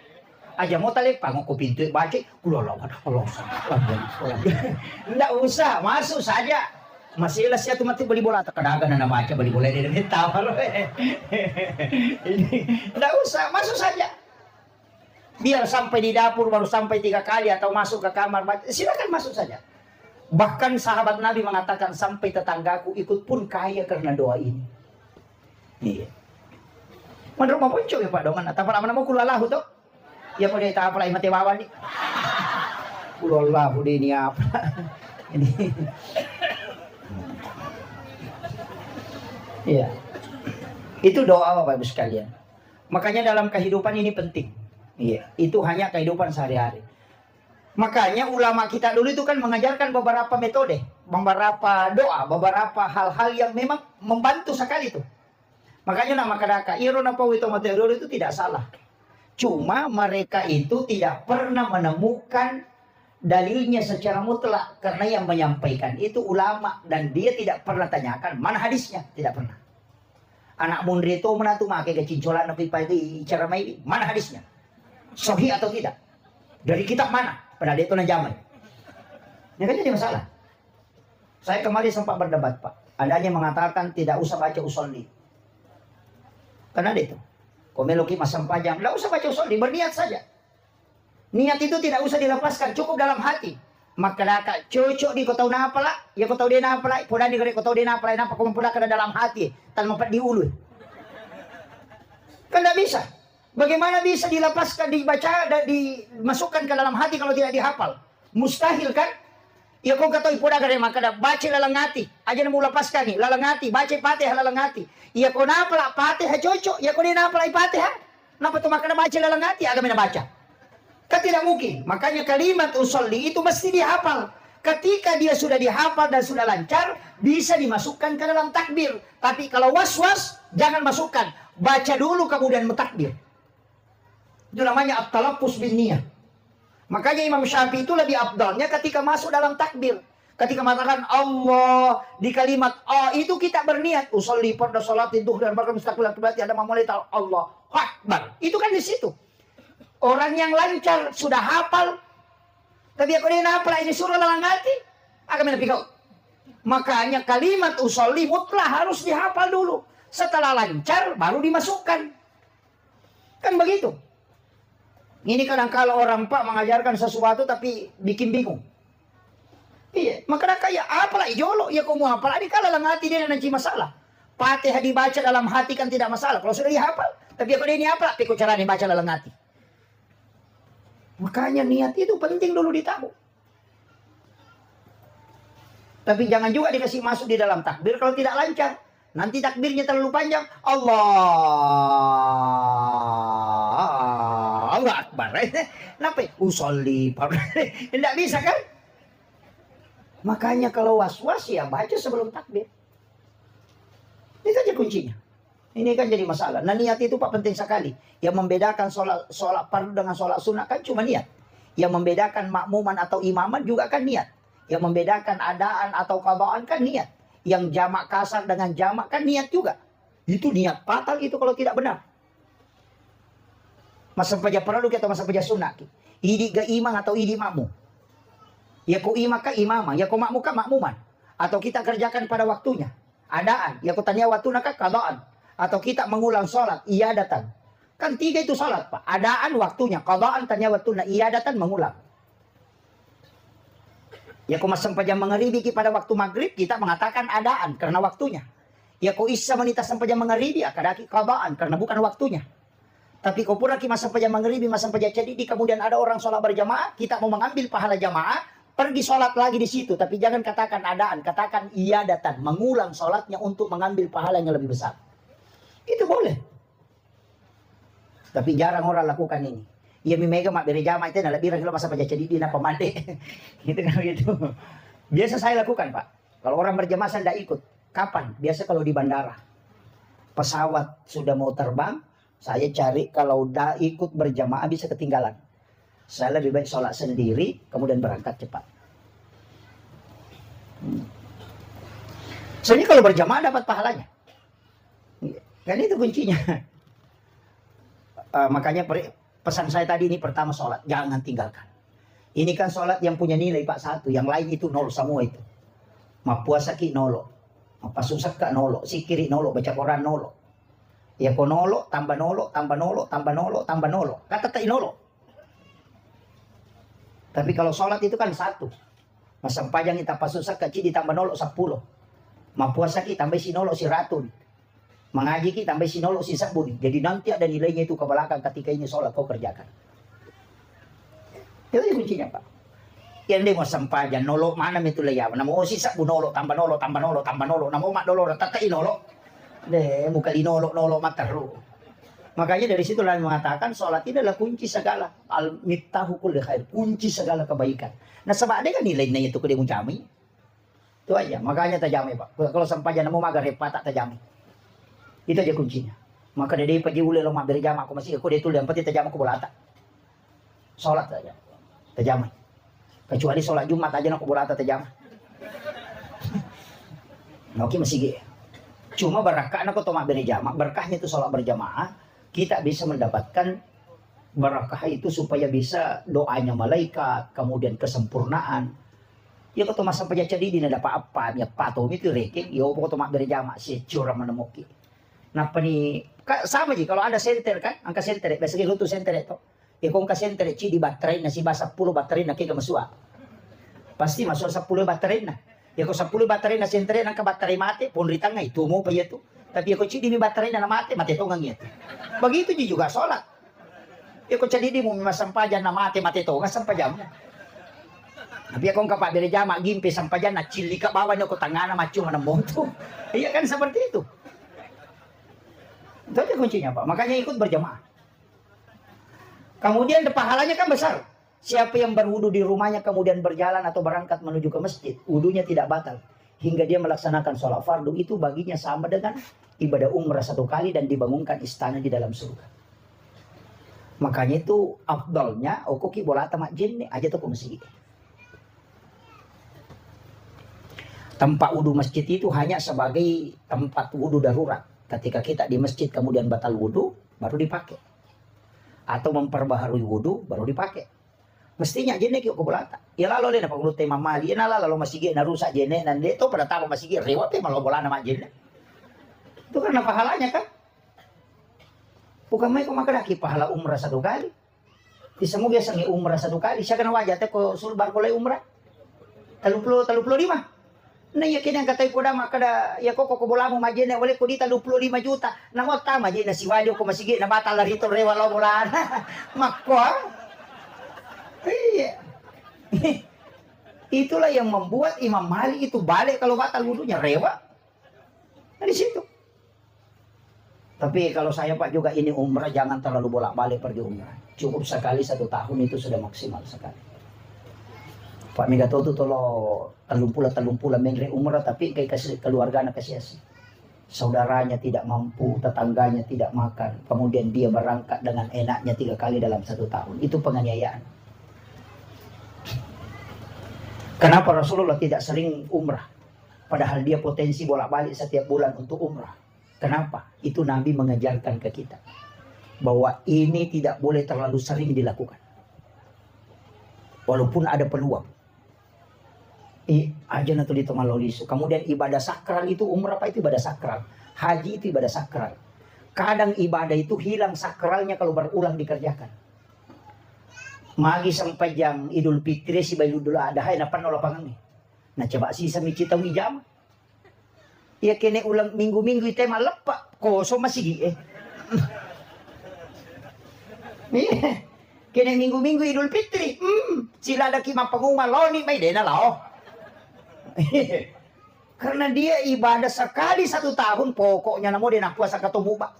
Aja mau tali panggil ke pintu baca. Allah. Tidak usah, masuk saja. Masih ilas ya tu mati beli bola terkadagan anda baca beli bola dia minta. Tidak usah, masuk saja. Biar sampai di dapur baru sampai 3 kali atau masuk ke kamar baca. Silakan masuk saja. Bahkan sahabat Nabi mengatakan sampai tetanggaku ikut pun kaya karena doa ini. Iya. Menurut mau muncul ya Pak Dongan. Atau nama kulalahu tuh. Ya pada kita apa lagi mati bawa nih. Kulalahu ini apa? Ini. Iya. Itu doa Bapak Ibu sekalian. Makanya dalam kehidupan ini penting. Iya. Itu hanya kehidupan sehari-hari. Makanya ulama kita dulu itu kan mengajarkan beberapa metode, beberapa doa, beberapa hal-hal yang memang membantu sekali itu. Makanya nama kadaka irona pawito matero itu tidak salah. Cuma mereka itu tidak pernah menemukan dalilnya secara mutlak karena yang menyampaikan itu ulama dan dia tidak pernah tanyakan mana hadisnya, tidak pernah. Anak mundri itu menatu make kecincolan nabi pagi cara mai mana hadisnya? Sahih atau tidak? Dari kitab mana? Padahal itu najaman. Ini kan jadi masalah. Saya kemarin sempat berdebat Pak. Ada yang mengatakan tidak usah baca usolli. Karena ada itu. Komeloki masam panjang. Tidak usah baca usolli. Berniat saja. Niat itu tidak usah dilepaskan. Cukup dalam hati. Maka daka cocok di kau tahu apa lah. Ya kau tahu dia apa lah. Podan di kau tahu dia apa lah. Nampak kau mempunyai dalam hati. Tanpa di ulu. Kan tidak bisa. Bagaimana bisa dilepaskan, dibaca, dan dimasukkan ke dalam hati kalau tidak dihafal? Mustahil kan? Ya kau kata ipoda gare maka baca lalangati. Aja mau lepaskan nih, lalangati, baca Fatihah lalangati. Ya kau napa lah Fatihah cocok, ya kau dia napa lah Fatihah. Napa tu maka baca lalangati, agak mana baca. Kan tidak mungkin. Makanya kalimat usolli itu mesti dihafal. Ketika dia sudah dihafal dan sudah lancar, bisa dimasukkan ke dalam takbir. Tapi kalau was-was, jangan masukkan. Baca dulu kemudian mentakbir. Itu namanya at-talaffuz bin niyah. Makanya Imam Syafi'i itu lebih afdalnya ketika masuk dalam takbir. Ketika mengatakan Allah di kalimat itu kita berniat usolli pada salat duhur dan bakal mustaqbil berarti ada memulai Allah Akbar. Itu kan di situ. Orang yang lancar sudah hafal tapi aku dia hafal ini surah dalam hati akan menepi kau. Makanya kalimat usolli mutlak harus dihafal dulu. Setelah lancar baru dimasukkan. Kan begitu. Ini kadang kalau orang Pak mengajarkan sesuatu tapi bikin bingung. Iya, maka kayak apalah ijolo ya kamu apalah ini kalau dalam hati dia nanti masalah. Fatihah dibaca dalam hati kan tidak masalah kalau sudah dihafal. Tapi kalau ini apalah pikir cara dibaca dalam hati. Makanya niat itu penting dulu ditahu. Tapi jangan juga dikasih masuk di dalam takbir kalau tidak lancar. Nanti takbirnya terlalu panjang. Allah Akbar. Kenapa? Usolli. Tidak bisa kan? Makanya kalau was-was ya baca sebelum takbir. Itu aja kuncinya. Ini kan jadi masalah. Nah niat itu Pak penting sekali. Yang membedakan sholat fardu dengan sholat sunnah kan cuma niat. Yang membedakan makmuman atau imaman juga kan niat. Yang membedakan adaan atau qadaan kan niat. Yang jamak kasar dengan jamak kan niat juga. Itu niat fatal itu kalau tidak benar. Masa paja fardu atau masa paja sunnah. Idi ga imam atau idi makmum. Ya ku imam ka imamah, ya ku makmum ka makmuman. Atau kita kerjakan pada waktunya. Adaan, ya ku tanya waktu ka qadaan. Atau kita mengulang sholat, iya datang. Kan 3 itu sholat Pak. Adaan waktunya, qadaan tanya waktunya, iya datang mengulang. Ya kau sampai jam maghribi pada waktu maghrib kita mengatakan adaan karena waktunya. Ya kau isya menita sampai jam maghribi kadaki qadaan karena bukan waktunya. Tapi kau pura ki sampai jam maghribi sampai jam jadi kemudian ada orang sholat berjamaah, kita mau mengambil pahala jamaah, pergi sholat lagi di situ, tapi jangan katakan adaan, katakan iyadatan, mengulang sholatnya untuk mengambil pahala yang lebih besar. Itu boleh. Tapi jarang orang lakukan ini. Ia mimega mak berjamaah itu lebih ragil masa baca jadi di napa mandi. Gitu kan gitu. Biasa saya lakukan, Pak. Kalau orang berjamaah saya tidak ikut. Kapan? Biasa kalau di bandara. Pesawat sudah mau terbang, saya cari kalau udah ikut berjamaah bisa ketinggalan. Saya lebih baik sholat sendiri, kemudian berangkat cepat. Soalnya kalau berjamaah dapat pahalanya. Kan itu kuncinya. Makanya pesan saya tadi ini pertama sholat, jangan tinggalkan. Ini kan sholat yang punya nilai Pak 1, yang lain itu nol semua itu. Ma puasa ki nolo, ma pasusak ka nolo, sikiri nolo, baca Quran nolo. Ya ko nolo, tambah nolo, tambah nolo, tambah nolo, tambah nolo. Kata tak nolo. Tapi kalau sholat itu kan 1. Masa panjang kita pasusak ka ditambah nolo 10. Ma puasa ki tambah si nolo 100. Mengaji kita tambah si nolo si 10. Jadi nanti ada nilainya itu ke belakang ketika ini sholat kau kerjakan. Itu kuncinya Pak. Yang dia mau sampajan nolo mana itu leya. Namo si 10 nolo tambah nolo tambah nolo tambah nolo. Namo mak nolo tatai nolo. Deh muka di nolo nolo mataru. Makanya dari situ lain mengatakan sholat itu adalah kunci segala al miftahu kulli khair, kunci segala kebaikan. Nah sebab ada kan nilainya itu ke dia menjami. Itu aja. Makanya tajami Pak. Kalau sampajan namo maga repot tak tajami. Itu aja kuncinya. Maka dari pagi ule lo maberi jama aku masih aku itu yang penting tajam aku bolata. Salat saja. Tajam. Kecuali sholat Jumat aja aku bolata tajam. Oke masih gitu. Cuma berkah aku tuh maberi jama, berkahnya itu sholat berjamaah, kita bisa mendapatkan berkah itu supaya bisa doanya malaikat, kemudian kesempurnaan. Ya kau masa saja jadi di nada apa ya patom itu reking, ya kau tuh maberi jama si curang menemuki. Nah, sama aja kalau ada senter kan, angka senter, biasanya lu tuh senter itu. Ya kong ka senter di baterai nasi basa 10 baterai na kaya masua. Pasti masuk 10 baterai na. Ya kong 10 baterai na senter nang ka baterai mati, pun ritang nga itu mo pa ito. Tapi ako di baterai na mati to ngang ito. Begitu juga sholat. Ya kong di mo masampajan na mati to nga sampajan na. Tapi ako kapag dari jama gimpi sampajan na chili ka bawa niyo ko tangana macu na monto. Iya kan seperti itu. Itu aja kuncinya Pak. Makanya ikut berjamaah. Kemudian pahalanya kan besar. Siapa yang berwudu di rumahnya kemudian berjalan atau berangkat menuju ke masjid, wudunya tidak batal hingga dia melaksanakan sholat fardu, itu baginya sama dengan ibadah umrah 1 kali dan dibangunkan istana di dalam surga. Makanya itu afdalnya okoki bolata mak jin aja tuh ke masjid. Tempat wudu masjid itu hanya sebagai tempat wudu darurat. Ketika kita di masjid kemudian batal wudu, baru dipakai. Atau memperbaharui wudu, baru dipakai. Mestinya jenek yuk kubulata. Ya lalu dia nak pagulutai mamali. Ya lalu masih na rusak jenek. Nanti itu pada tahu masih rewat ya malah bola nama jenek. Itu karena pahalanya kan. Bukan main kau makadaki pahala umrah 1 kali. Di semua biasa umrah 1 kali. Siya kan wajah teh ko sulbar kolay umrah. 35. Nah ya kini yang kata ipo dama kada ya kok bola mo majene wala ko di 35 juta. Namo tama je na si Walyo ko masigi na batal rito rewa lo bola. Makwa. Iya. Itulah yang membuat Imam Malik itu balik kalau batal wudunya rewa. Nah, di situ. Tapi kalau saya Pak juga ini umrah jangan terlalu bolak-balik pergi umrah. Cukup sekali 1 tahun itu sudah maksimal sekali. Pak Mega Toto tolo talumpula mengre umrah tapi kayak keluarga anak kasiasi. Saudaranya tidak mampu, tetangganya tidak makan. Kemudian dia berangkat dengan enaknya 3 kali dalam 1 tahun. Itu penganiayaan. Kenapa Rasulullah tidak sering umrah? Padahal dia potensi bolak-balik setiap bulan untuk umrah. Kenapa? Itu Nabi mengajarkan ke kita. Bahwa ini tidak boleh terlalu sering dilakukan. Walaupun ada peluang. Aja nanti di Tomalolisu. Kemudian ibadah sakral itu umrah apa itu ibadah sakral. Haji itu ibadah sakral. Kadang ibadah itu hilang sakralnya kalau berulang dikerjakan. Magi sampai jam Idul Fitri si bayu dulu ada hai napan lapangan nih. Nah coba sih sami cita jam. Ya kene ulang minggu-minggu itu malah pak kosong masih gi Kene minggu-minggu Idul Fitri. Sila ada kima pengumuman lo nih may dena lao. Karena dia ibadah sekali 1 tahun pokoknya namo dia nak puasa ketemu pak.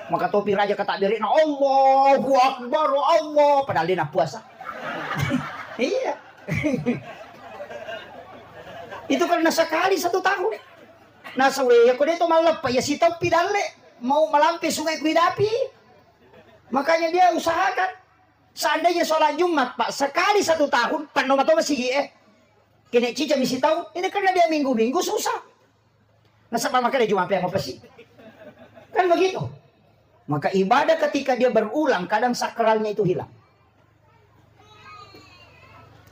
Maka topi raja kata diri Allahu Akbar Allah padahal dia nak puasa. Iya. Itu karena sekali 1 tahun. Nah sawe aku dia itu malah ya si topi dale mau melampi sungai Kuidapi. Makanya dia usahakan seandainya sholat Jumat pak sekali 1 tahun penuh atau masih kini cica misi tahu ini karena dia minggu-minggu susah. Nah sama makanya Jumat yang apa sih? Kan begitu. Maka ibadah ketika dia berulang kadang sakralnya itu hilang.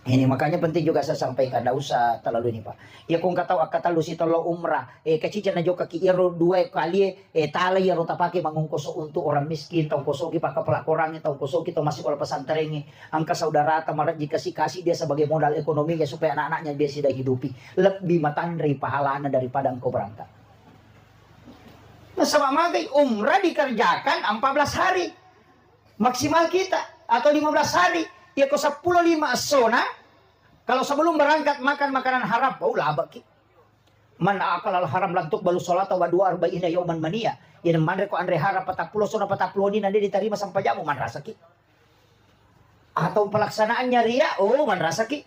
Ini makanya penting juga saya sampaikan, tidak usah terlalu ini pak. Ya kung kataw kata lu si tolo umrah, kecica na joka ki iro 2 kali, tala ya rota pakai mangungkoso untuk orang miskin, tau koso ki pakai pelakorangnya, tau koso kita masih orang pesantrennya, angka saudara tamarat jika si kasih dia sebagai modal ekonominya supaya anak-anaknya dia sudah hidupi, lebih matandri pahalana daripada engkau berangkat. Nah sama magai umrah dikerjakan 14 hari, maksimal kita atau 15 hari. Ya kau 10 sona. Kalau sebelum berangkat makan makanan haram, bau laba ki. Man akal al haram lantuk balu sholat wa 2 arba'ina yauman mania. Yang mandre ko andre haram 40 sona 40 ni nanti diterima sampai jamu man rasa ki. Atau pelaksanaannya ria, man rasa ki.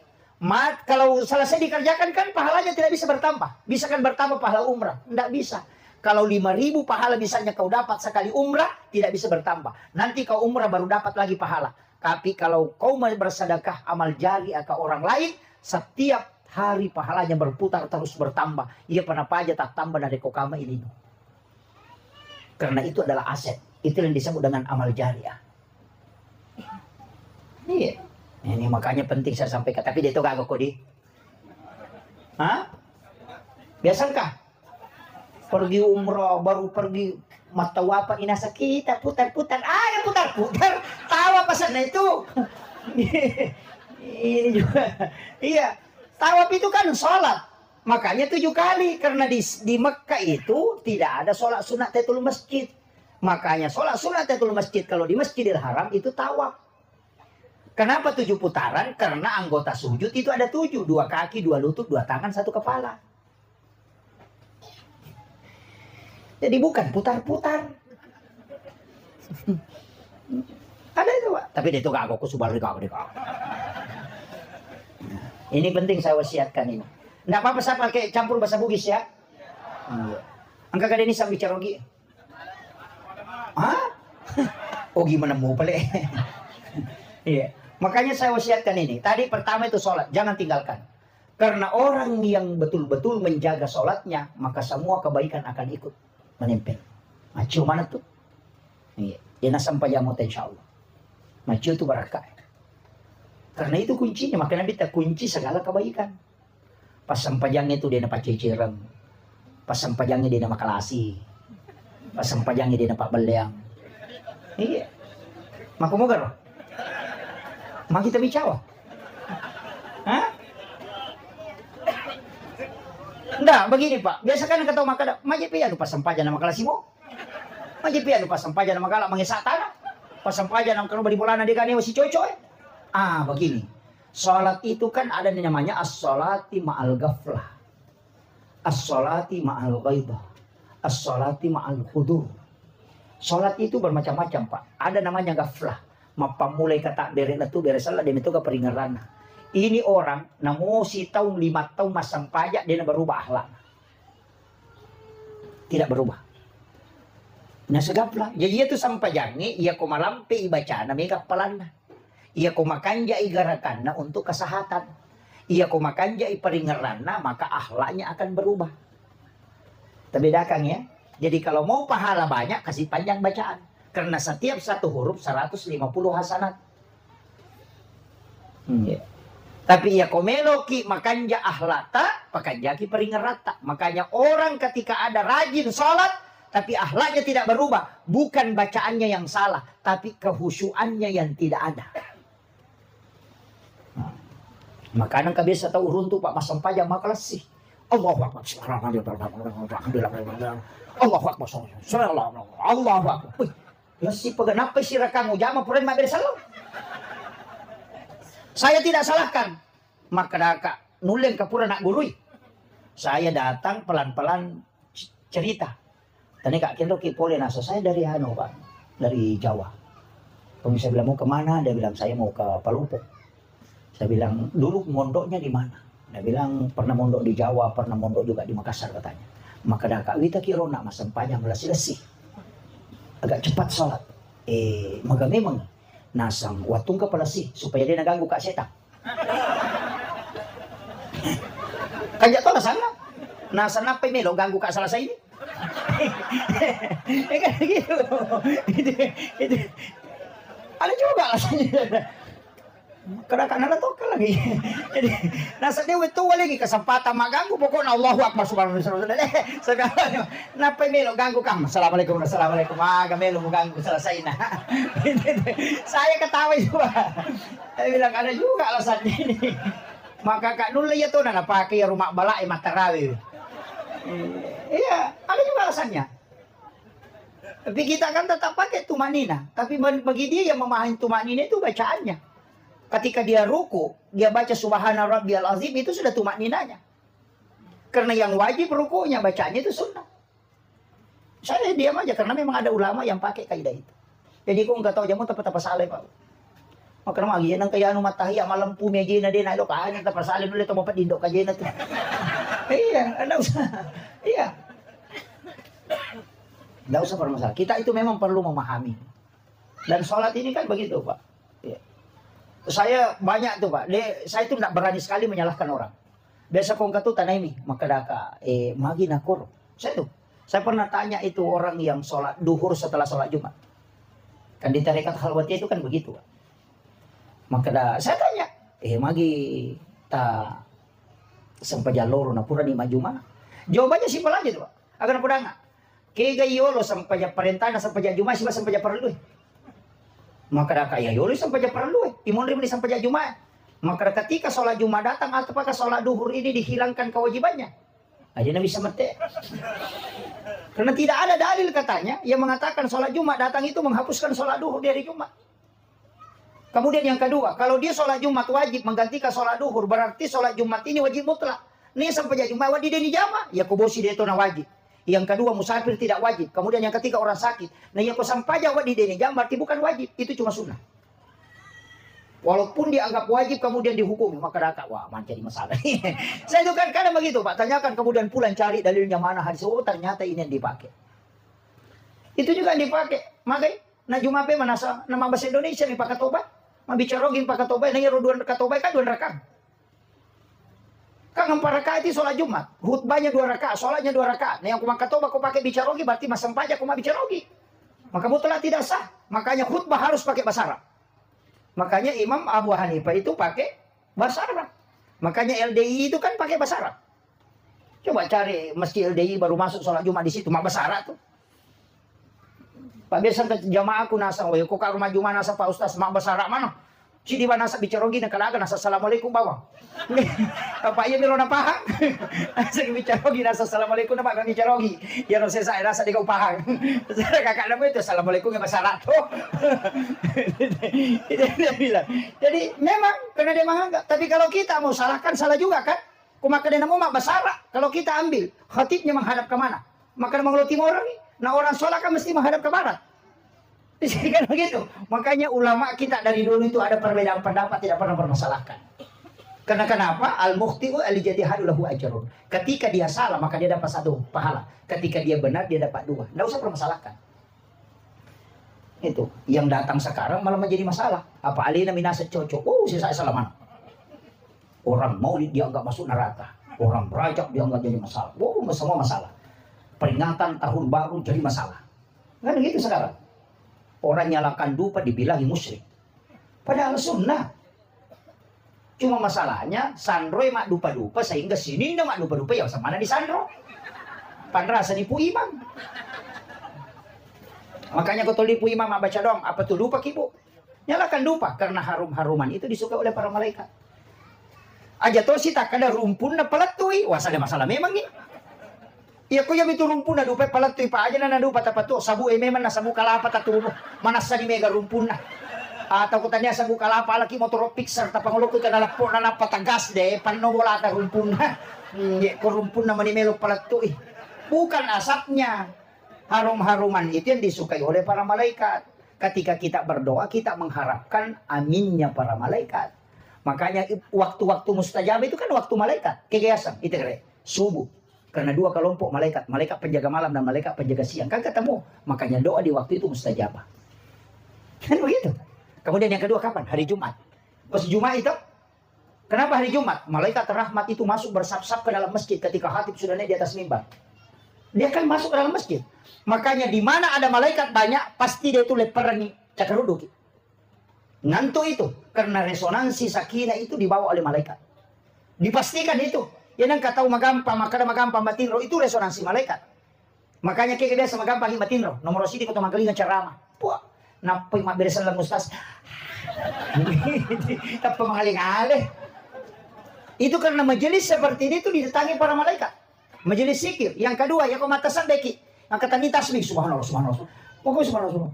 Kalau selesai dikerjakan kan pahalanya tidak bisa bertambah. Bisa kan bertambah pahala umrah? Tidak bisa. Kalau 5.000 pahala misalnya kau dapat sekali umrah, tidak bisa bertambah. Nanti kau umrah baru dapat lagi pahala. Tapi kalau kau bersedekah amal jari ke orang lain, setiap hari pahalanya berputar terus bertambah. Ia pernah aja tak tambah dari kokama ini. Karena itu adalah aset. Itu yang disebut dengan amal jariah. Iya. Ini makanya penting saya sampaikan. Tapi dia itu gak kodi. Hah? Biasakah? Pergi umroh, baru pergi mata wapa inasa kita putar-putar, ada putar-putar, tawa pasana itu. Ini juga, iya, tawaf itu kan sholat, makanya 7 kali karena di Mekah itu tidak ada sholat sunat tahiyatul masjid, makanya sholat sunat tahiyatul masjid kalau di Masjidil Haram itu tawaf. Kenapa 7 putaran? Karena anggota sujud itu ada 7, 2 kaki, 2 lutut, 2 tangan, 1 kepala. Jadi bukan putar-putar. Ada itu pak. Tapi dia itu gak aku subal di kau. Ini penting saya wasiatkan ini. Nggak apa-apa saya pakai campur bahasa Bugis ya. Angka kada ini sambil bicara lagi. Hah? Oh gimana mau balik? Iya. Makanya saya wasiatkan ini. Tadi pertama itu sholat, jangan tinggalkan. Karena orang yang betul-betul menjaga sholatnya, maka semua kebaikan akan ikut menempel. Macu mana tuh? Iya. Dia sampai jamu insya Allah. Macu itu berkah. Karena itu kuncinya. Makanya kita kunci segala kebaikan. Pas sampajangnya itu dia dapat cicirem. Pas sampajangnya dia dapat kalasi. Pas sampajangnya dia dapat beleang. Iya. Maku mogar. Mak kita bicara. Hah? Enggak, begini Pak. Biasa kan kata maka majepian pas sampajan nama kala simo. Majepian pas sampajan nama kala mangisak tanah. Pas sampajan nama kala di bolana dia kan masih cocoy. Begini. Salat itu kan ada namanya as-salati ma'al ghaflah. As-salati ma'al ghaibah. As-salati ma'al khudur. Salat itu bermacam-macam Pak. Ada namanya ghaflah. Mapamulai kata beres itu beres salah dia itu ke peringaran. Ini orang namo si tahun 5 tahun masang pajak dia berubah akhlak. Tidak berubah. Nah segaplah. Jadi itu sampai jangi ia ko malampi ibaca na may kapalana. Ia ko makanja igarakan na untuk kesehatan. Ia ko makanja iperingaran na maka akhlaknya akan berubah. Terbedakan ya. Jadi kalau mau pahala banyak kasih panjang bacaan. Karena setiap 1 huruf 150 hasanat. Tapi ya komeloki makanya ahlata, pakajaki peringerata. Makanya orang ketika ada rajin sholat, tapi ahlaknya tidak berubah. Bukan bacaannya yang salah, tapi kehusuannya yang tidak ada. Makanan kebiasa tahu runtuh Pak masam pajak makalah sih. Allahu Akbar. Allahu Akbar. Allahu Akbar. Ya si pegenapa sih kamu jama puren mabir salam. Saya tidak salahkan. Maka daka nulen kapura nak gurui. Saya datang pelan-pelan cerita. Tadi Kak Kendo kipole nasa saya dari Hano Pak, dari Jawa. Pemirsa bilang mau kemana? Dia bilang saya mau ke Palupok. Saya bilang dulu mondoknya di mana? Dia bilang pernah mondok di Jawa, pernah mondok juga di Makassar katanya. Maka dah Kak Wita kirona masam panjang lesi-lesi. Agak cepat sholat. Maka memang nasam watung kepala sih supaya dia naganggu Kak Setan. Kan jatuh lah sana. Nasa apa ini lo ganggu Kak Salasa ini? Kan gitu. Itu. Ada juga alasannya. Kadang-kadang toka lagi. Jadi nasa dia itu lagi kesempatan maganggu pokoknya Allahu Akbar subhanahu wa ta'ala. Sekarang napa melo ganggu kamu. Assalamualaikum warahmatullahi wabarakatuh. Melo mau ganggu selesai nah. Saya ketawa juga. Saya bilang ada juga alasannya ini. Maka Kak Nul ya tuh nana pakai rumah balai matarawi. Iya, ada juga alasannya. Tapi kita kan tetap pakai tumanina. Tapi bagi dia yang memahami tumanina itu bacaannya. Ketika dia ruku, dia baca subhana rabbiyal azim itu sudah tumaninanya. Karena yang wajib rukunya bacanya itu sunnah. Saya diam aja karena memang ada ulama yang pakai kaidah itu. Jadi kau nggak tahu jamu tapi salah Pak. Maka magi nang kaya anu matahi malam pu meja na din ay lo kanya ta pasalin ulit to mapat dindo ka na to. Iya, enggak usah. Iya. Enggak usah bermasalah. Kita itu memang perlu memahami. Dan sholat ini kan begitu, Pak. Ya. Saya banyak tuh Pak, saya itu tidak berani sekali menyalahkan orang. Biasa kong katu tanami, maka daka, magi nakur. Saya pernah tanya itu orang yang sholat duhur setelah sholat Jumat. Kan di tarekat halwati itu kan begitu Pak. Maka saya tanya, magi ta sampai jalur na pura di maju mana? Jawabannya simpel aja tuh Pak. Agar apa nggak? Kega yolo sampai perintah sampai Jumat sih sampai perlu. Maka dah kaya yoli sampai jam perlu imun rimni sampai jam Jumat. Maka ketika sholat Jumat datang apakah sholat duhur ini dihilangkan kewajibannya? Aja Nabi bisa mati. Karena tidak ada dalil katanya yang mengatakan sholat Jumat datang itu menghapuskan sholat duhur dari Jumat. Kemudian yang kedua, kalau dia sholat Jumat wajib menggantikan sholat duhur, berarti sholat Jumat ini wajib mutlak. Nih sampai jam Jumat wajib di jama, ya kubosi dia itu na wajib. Yang kedua musafir tidak wajib. Kemudian yang ketiga orang sakit. Nah yang sampai jawab di dini jam berarti bukan wajib. Itu cuma sunnah. Walaupun dianggap wajib kemudian dihukum. Maka dah wah jadi masalah. Saya itu kan kadang begitu Pak. Tanyakan kemudian pulang cari dalilnya mana hadis. Oh ternyata ini yang dipakai. Itu juga yang dipakai. Makanya nah Jumat manasa nama bahasa Indonesia nih pakai tobat. Mabicarogin pakai tobat. Nah ya dua tobat kan 2 rakaat. Kan 4 rakaat itu sholat Jumat. Khutbahnya 2 rakaat, sholatnya 2 rakaat. Nah yang kumaka toba kau pakai bicarogi berarti masam pajak kau bicarogi. Maka mutlak tidak sah. Makanya khutbah harus pakai bahasa Arab. Makanya Imam Abu Hanifah itu pakai bahasa Arab. Makanya LDI itu kan pakai bahasa Arab. Coba cari masjid LDI baru masuk sholat Jumat di situ, mak bahasa Arab tuh. Pak biasa jamaah aku nasa, kok ke rumah Jumat nasa Pak Ustaz, mak bahasa Arab mana? Si di mana nasa bicarogi nak kalaga nasa assalamualaikum bawang. Apa iya miro na pahang? Asa bicarogi nasa assalamualaikum na pak bicarogi. Ya no saya rasa di kau pahang. Saya kakak nama itu assalamualaikum ya masalah tuh. Dia bilang. Jadi memang karena dia menganggap. Tapi kalau kita mau salahkan salah juga kan? Kumaka dia mau mak basara. Kalau kita ambil khatibnya menghadap ke mana? Maka mengeluh timur nih. Nah orang sholat kan mesti menghadap ke barat. Kan begitu. Makanya ulama kita dari dulu itu ada perbedaan pendapat tidak pernah bermasalahkan. Karena kenapa? Al-mukhti'u al-jatihadu lahu ajrun. Ketika dia salah maka dia dapat 1 pahala. Ketika dia benar dia dapat 2. Tidak usah permasalahkan. Itu yang datang sekarang malah menjadi masalah. Apa alina minasa cocok? Oh, saya salah mana? Orang maulid dia enggak masuk neraka. Orang berajak dia enggak jadi masalah. Oh, semua masalah. Peringatan tahun baru jadi masalah. Kan begitu sekarang. Orang nyalakan dupa dibilangi musyrik. Padahal sunnah. Cuma masalahnya sandro mak dupa-dupa sehingga sini mak dupa-dupa ya sama mana di sandro. Panrasa nipu imam. Makanya kau nipu imam baca dong apa tuh lupa kibu. Nyalakan dupa karena harum-haruman itu disukai oleh para malaikat. Aja to si tak ada rumpun na palatui. Wah, ada masalah memang ni. Iya ko yam itu rumpun na dupe palatui pa aja na dupa tapato. Sabu memang na sabu kalapa tatulo. Manasa ni mega rumpun na. Atau kutanya sabu kalapa laki motor pixar ta pangulo ko kanalakpo na napatagas de panno bola ta rumpun na. Ko rumpun na manimelok palatui. Bukan asapnya. Harum-haruman itu yang disukai oleh para malaikat. Ketika kita berdoa, kita mengharapkan aminnya para malaikat. Makanya waktu-waktu mustajab itu kan waktu malaikat. Kegiatan, itu kira subuh. Karena dua kelompok malaikat. Malaikat penjaga malam dan malaikat penjaga siang. Kan ketemu. Makanya doa di waktu itu mustajab. Kan begitu. Kemudian yang kedua kapan? Hari Jumat. Pas Jumat itu. Kenapa hari Jumat? Malaikat rahmat itu masuk bersap-sap ke dalam masjid ketika khatib sudah naik di atas mimbar. Dia kan masuk ke dalam masjid. Makanya di mana ada malaikat banyak, pasti dia itu leperangi cakaruduk. Ngantuk itu. Karena resonansi sakinah itu dibawa oleh malaikat. Dipastikan itu. Yang kata magampang, maka magampang batinro itu resonansi malaikat. Makanya kayak biasa magampang batinro. Nomor sini kau magalingan ceramah. Wah, napoy maberesan lang mustas. Tapi mengaling-alih. Itu karena majelis seperti ini itu didatangi para malaikat. Majelis zikir. Yang kedua, ya kau matasan beki. Ang katani tasbih, subhanallah, subhanallah. Pokoknya subhanallah.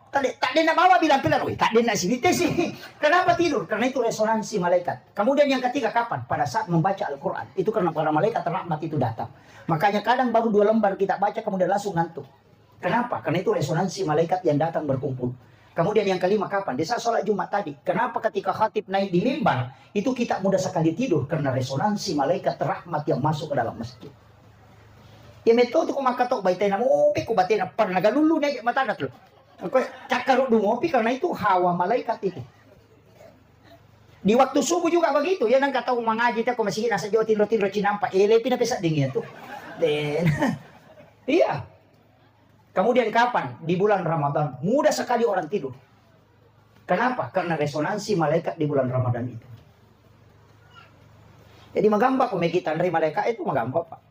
Tadi nak bawa bilang pilar, tadi nak sini sih. Kenapa tidur? Karena itu resonansi malaikat. Kemudian yang ketiga kapan? Pada saat membaca Al-Quran. Itu karena para malaikat rahmat itu datang. Makanya kadang baru 2 lembar kita baca kemudian langsung ngantuk. Kenapa? Karena itu resonansi malaikat yang datang berkumpul. Kemudian yang kelima kapan? Di saat sholat Jumat tadi. Kenapa ketika khatib naik di mimbar itu kita mudah sekali tidur? Karena resonansi malaikat rahmat yang masuk ke dalam masjid. Ya metode ko makatok baitay na mo opi ko batay na par nagalulu na mata na tulo. Ako cakaro dumopi karena itu hawa malaikat itu. Di waktu subuh juga begitu. Yan ang kataong mangaji ta ko masih nasa Jawa tinro-tinro cinampa. Pinapisa dingin itu. Then iya. Kemudian kapan? Di bulan Ramadan. Mudah sekali orang tidur. Kenapa? Karena resonansi malaikat di bulan Ramadan itu. Jadi magampak kung may kita dari malaikat itu magampak Pak.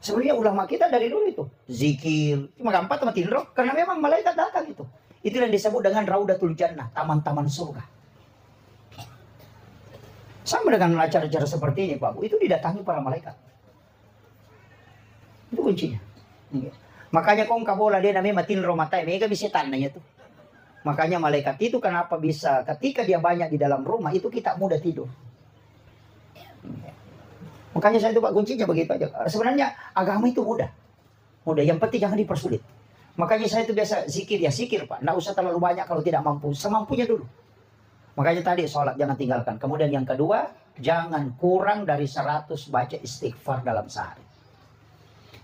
Sebenarnya ulama kita dari dulu itu zikir, cuma gampang sama tinro, karena memang malaikat datang itu. Itu yang disebut dengan Raudatul Jannah, taman-taman surga. Sama dengan acara-acara seperti ini Pak Bu, itu didatangi para malaikat. Itu kuncinya. Makanya kong kabola dia namanya matinro matai, mereka bisa tandanya tuh. Makanya malaikat itu kenapa bisa ketika dia banyak di dalam rumah itu kita mudah tidur. Makanya saya itu Pak kuncinya begitu aja. Sebenarnya agama itu mudah. Mudah, yang penting jangan dipersulit. Makanya saya itu biasa zikir ya zikir Pak. Nggak usah terlalu banyak kalau tidak mampu. Semampunya dulu. Makanya tadi sholat jangan tinggalkan. Kemudian yang kedua, jangan kurang dari 100 baca istighfar dalam sehari.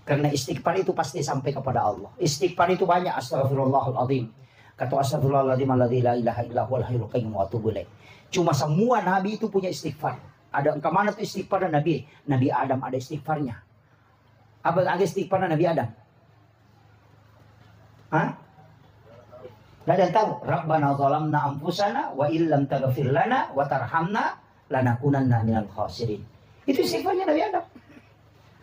Karena istighfar itu pasti sampai kepada Allah. Istighfar itu banyak. Astaghfirullahaladzim. Kata astaghfirullahaladzim alladzi la ilaha illa huwal hayyul qayyum wa atubu ilaih. Cuma semua nabi itu punya istighfar. Ada kemana tuh istighfar Nabi? Nabi Adam ada istighfarnya. Apa ada istighfar Nabi Adam? Hah? Tidak ada yang tahu. Rabbana zalamna anfusana wa illam taghfir lana wa tarhamna lanakunanna minal khasirin. Itu istighfarnya Nabi Adam.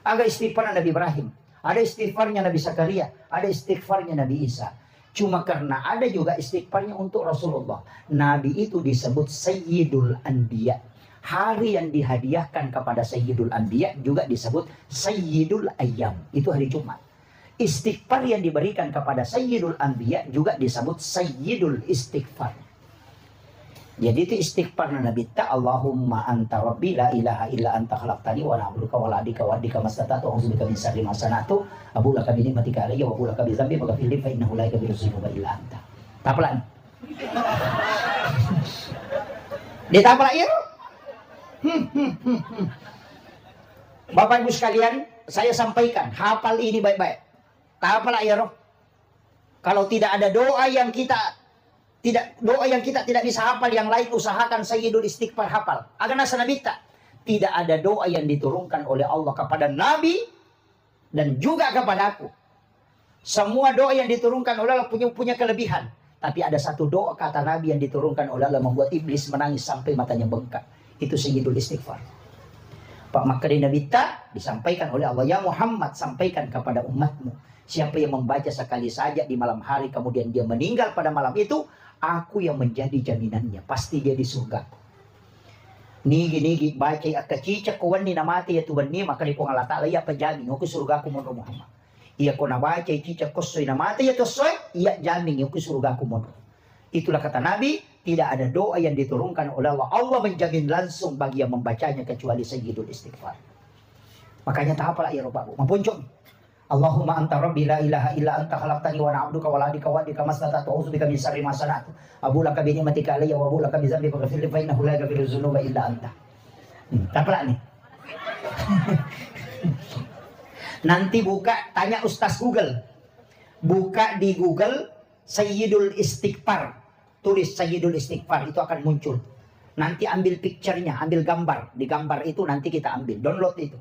Ada istighfar Nabi Ibrahim. Ada istighfarnya Nabi Zakaria. Ada istighfarnya Nabi Isa. Cuma karena ada juga istighfarnya untuk Rasulullah. Nabi itu disebut Sayyidul Anbiya. Hari yang dihadiahkan kepada Sayyidul Anbiya juga disebut Sayyidul Ayyam. Itu hari Jumat. Istighfar yang diberikan kepada Sayyidul Anbiya juga disebut Sayyidul Istighfar. Jadi itu istighfar Nabi ta Allahumma anta rabbi la ilaha illa anta khalaqtani wa na'buduka wa la adika wa adika mastata'tu wa a'udzubika min syarri ma sana'tu abu laka bi ni'matika alayya wa abu laka bi dzambi faghfir li fa innahu la yaghfiru dzunuba illa anta. Tapelan. Ditapel ya. Bapak Ibu sekalian, saya sampaikan, hafal ini baik-baik. Hafal ya roh. Kalau tidak ada doa yang kita tidak bisa hafal, yang lain usahakan Sayyidul Istighfar hafal. Agana sanabita. Tidak ada doa yang diturunkan oleh Allah kepada Nabi dan juga kepada aku. Semua doa yang diturunkan oleh Allah punya kelebihan. Tapi ada satu doa kata Nabi yang diturunkan oleh Allah membuat iblis menangis sampai matanya bengkak. Itu Sayyidul Istighfar. Pak Makri Nabi disampaikan oleh Allah, ya Muhammad, sampaikan kepada umatmu, siapa yang membaca sekali saja di malam hari kemudian dia meninggal pada malam itu, aku yang menjadi jaminannya, pasti dia di surga. Nigi baca akacicak ko wani na mati ya tuban ni maka ni ko Allah Ta'ala ya pajami ko surga ko mo Muhammad. Iya ko na baca cicak ko soy na mati ya to soy iya jamin ko surga ko mo. Itulah kata Nabi, tidak ada doa yang diturunkan oleh Allah. Allah menjamin langsung bagi yang membacanya kecuali sayyidul istighfar. Makanya tak apalah ya Rabbaku. Mempuncung. Allahumma anta rabbi la ilaha illa anta khalaqtani wa ana 'abduka wa la adika wa adika masnatatu a'udzu bika min syarri ma sana'tu abu laka bi ni'matika alayya wa abu laka bi dzambi faghfir li fa innahu la yaghfiru dzunuba illa anta. Taplak nih. Nanti buka tanya Ustaz Google. Buka di Google Sayyidul Istighfar. Tulis Sayyidul Istighfar itu akan muncul. Nanti ambil picture-nya, ambil gambar. Di gambar itu nanti kita ambil, download itu.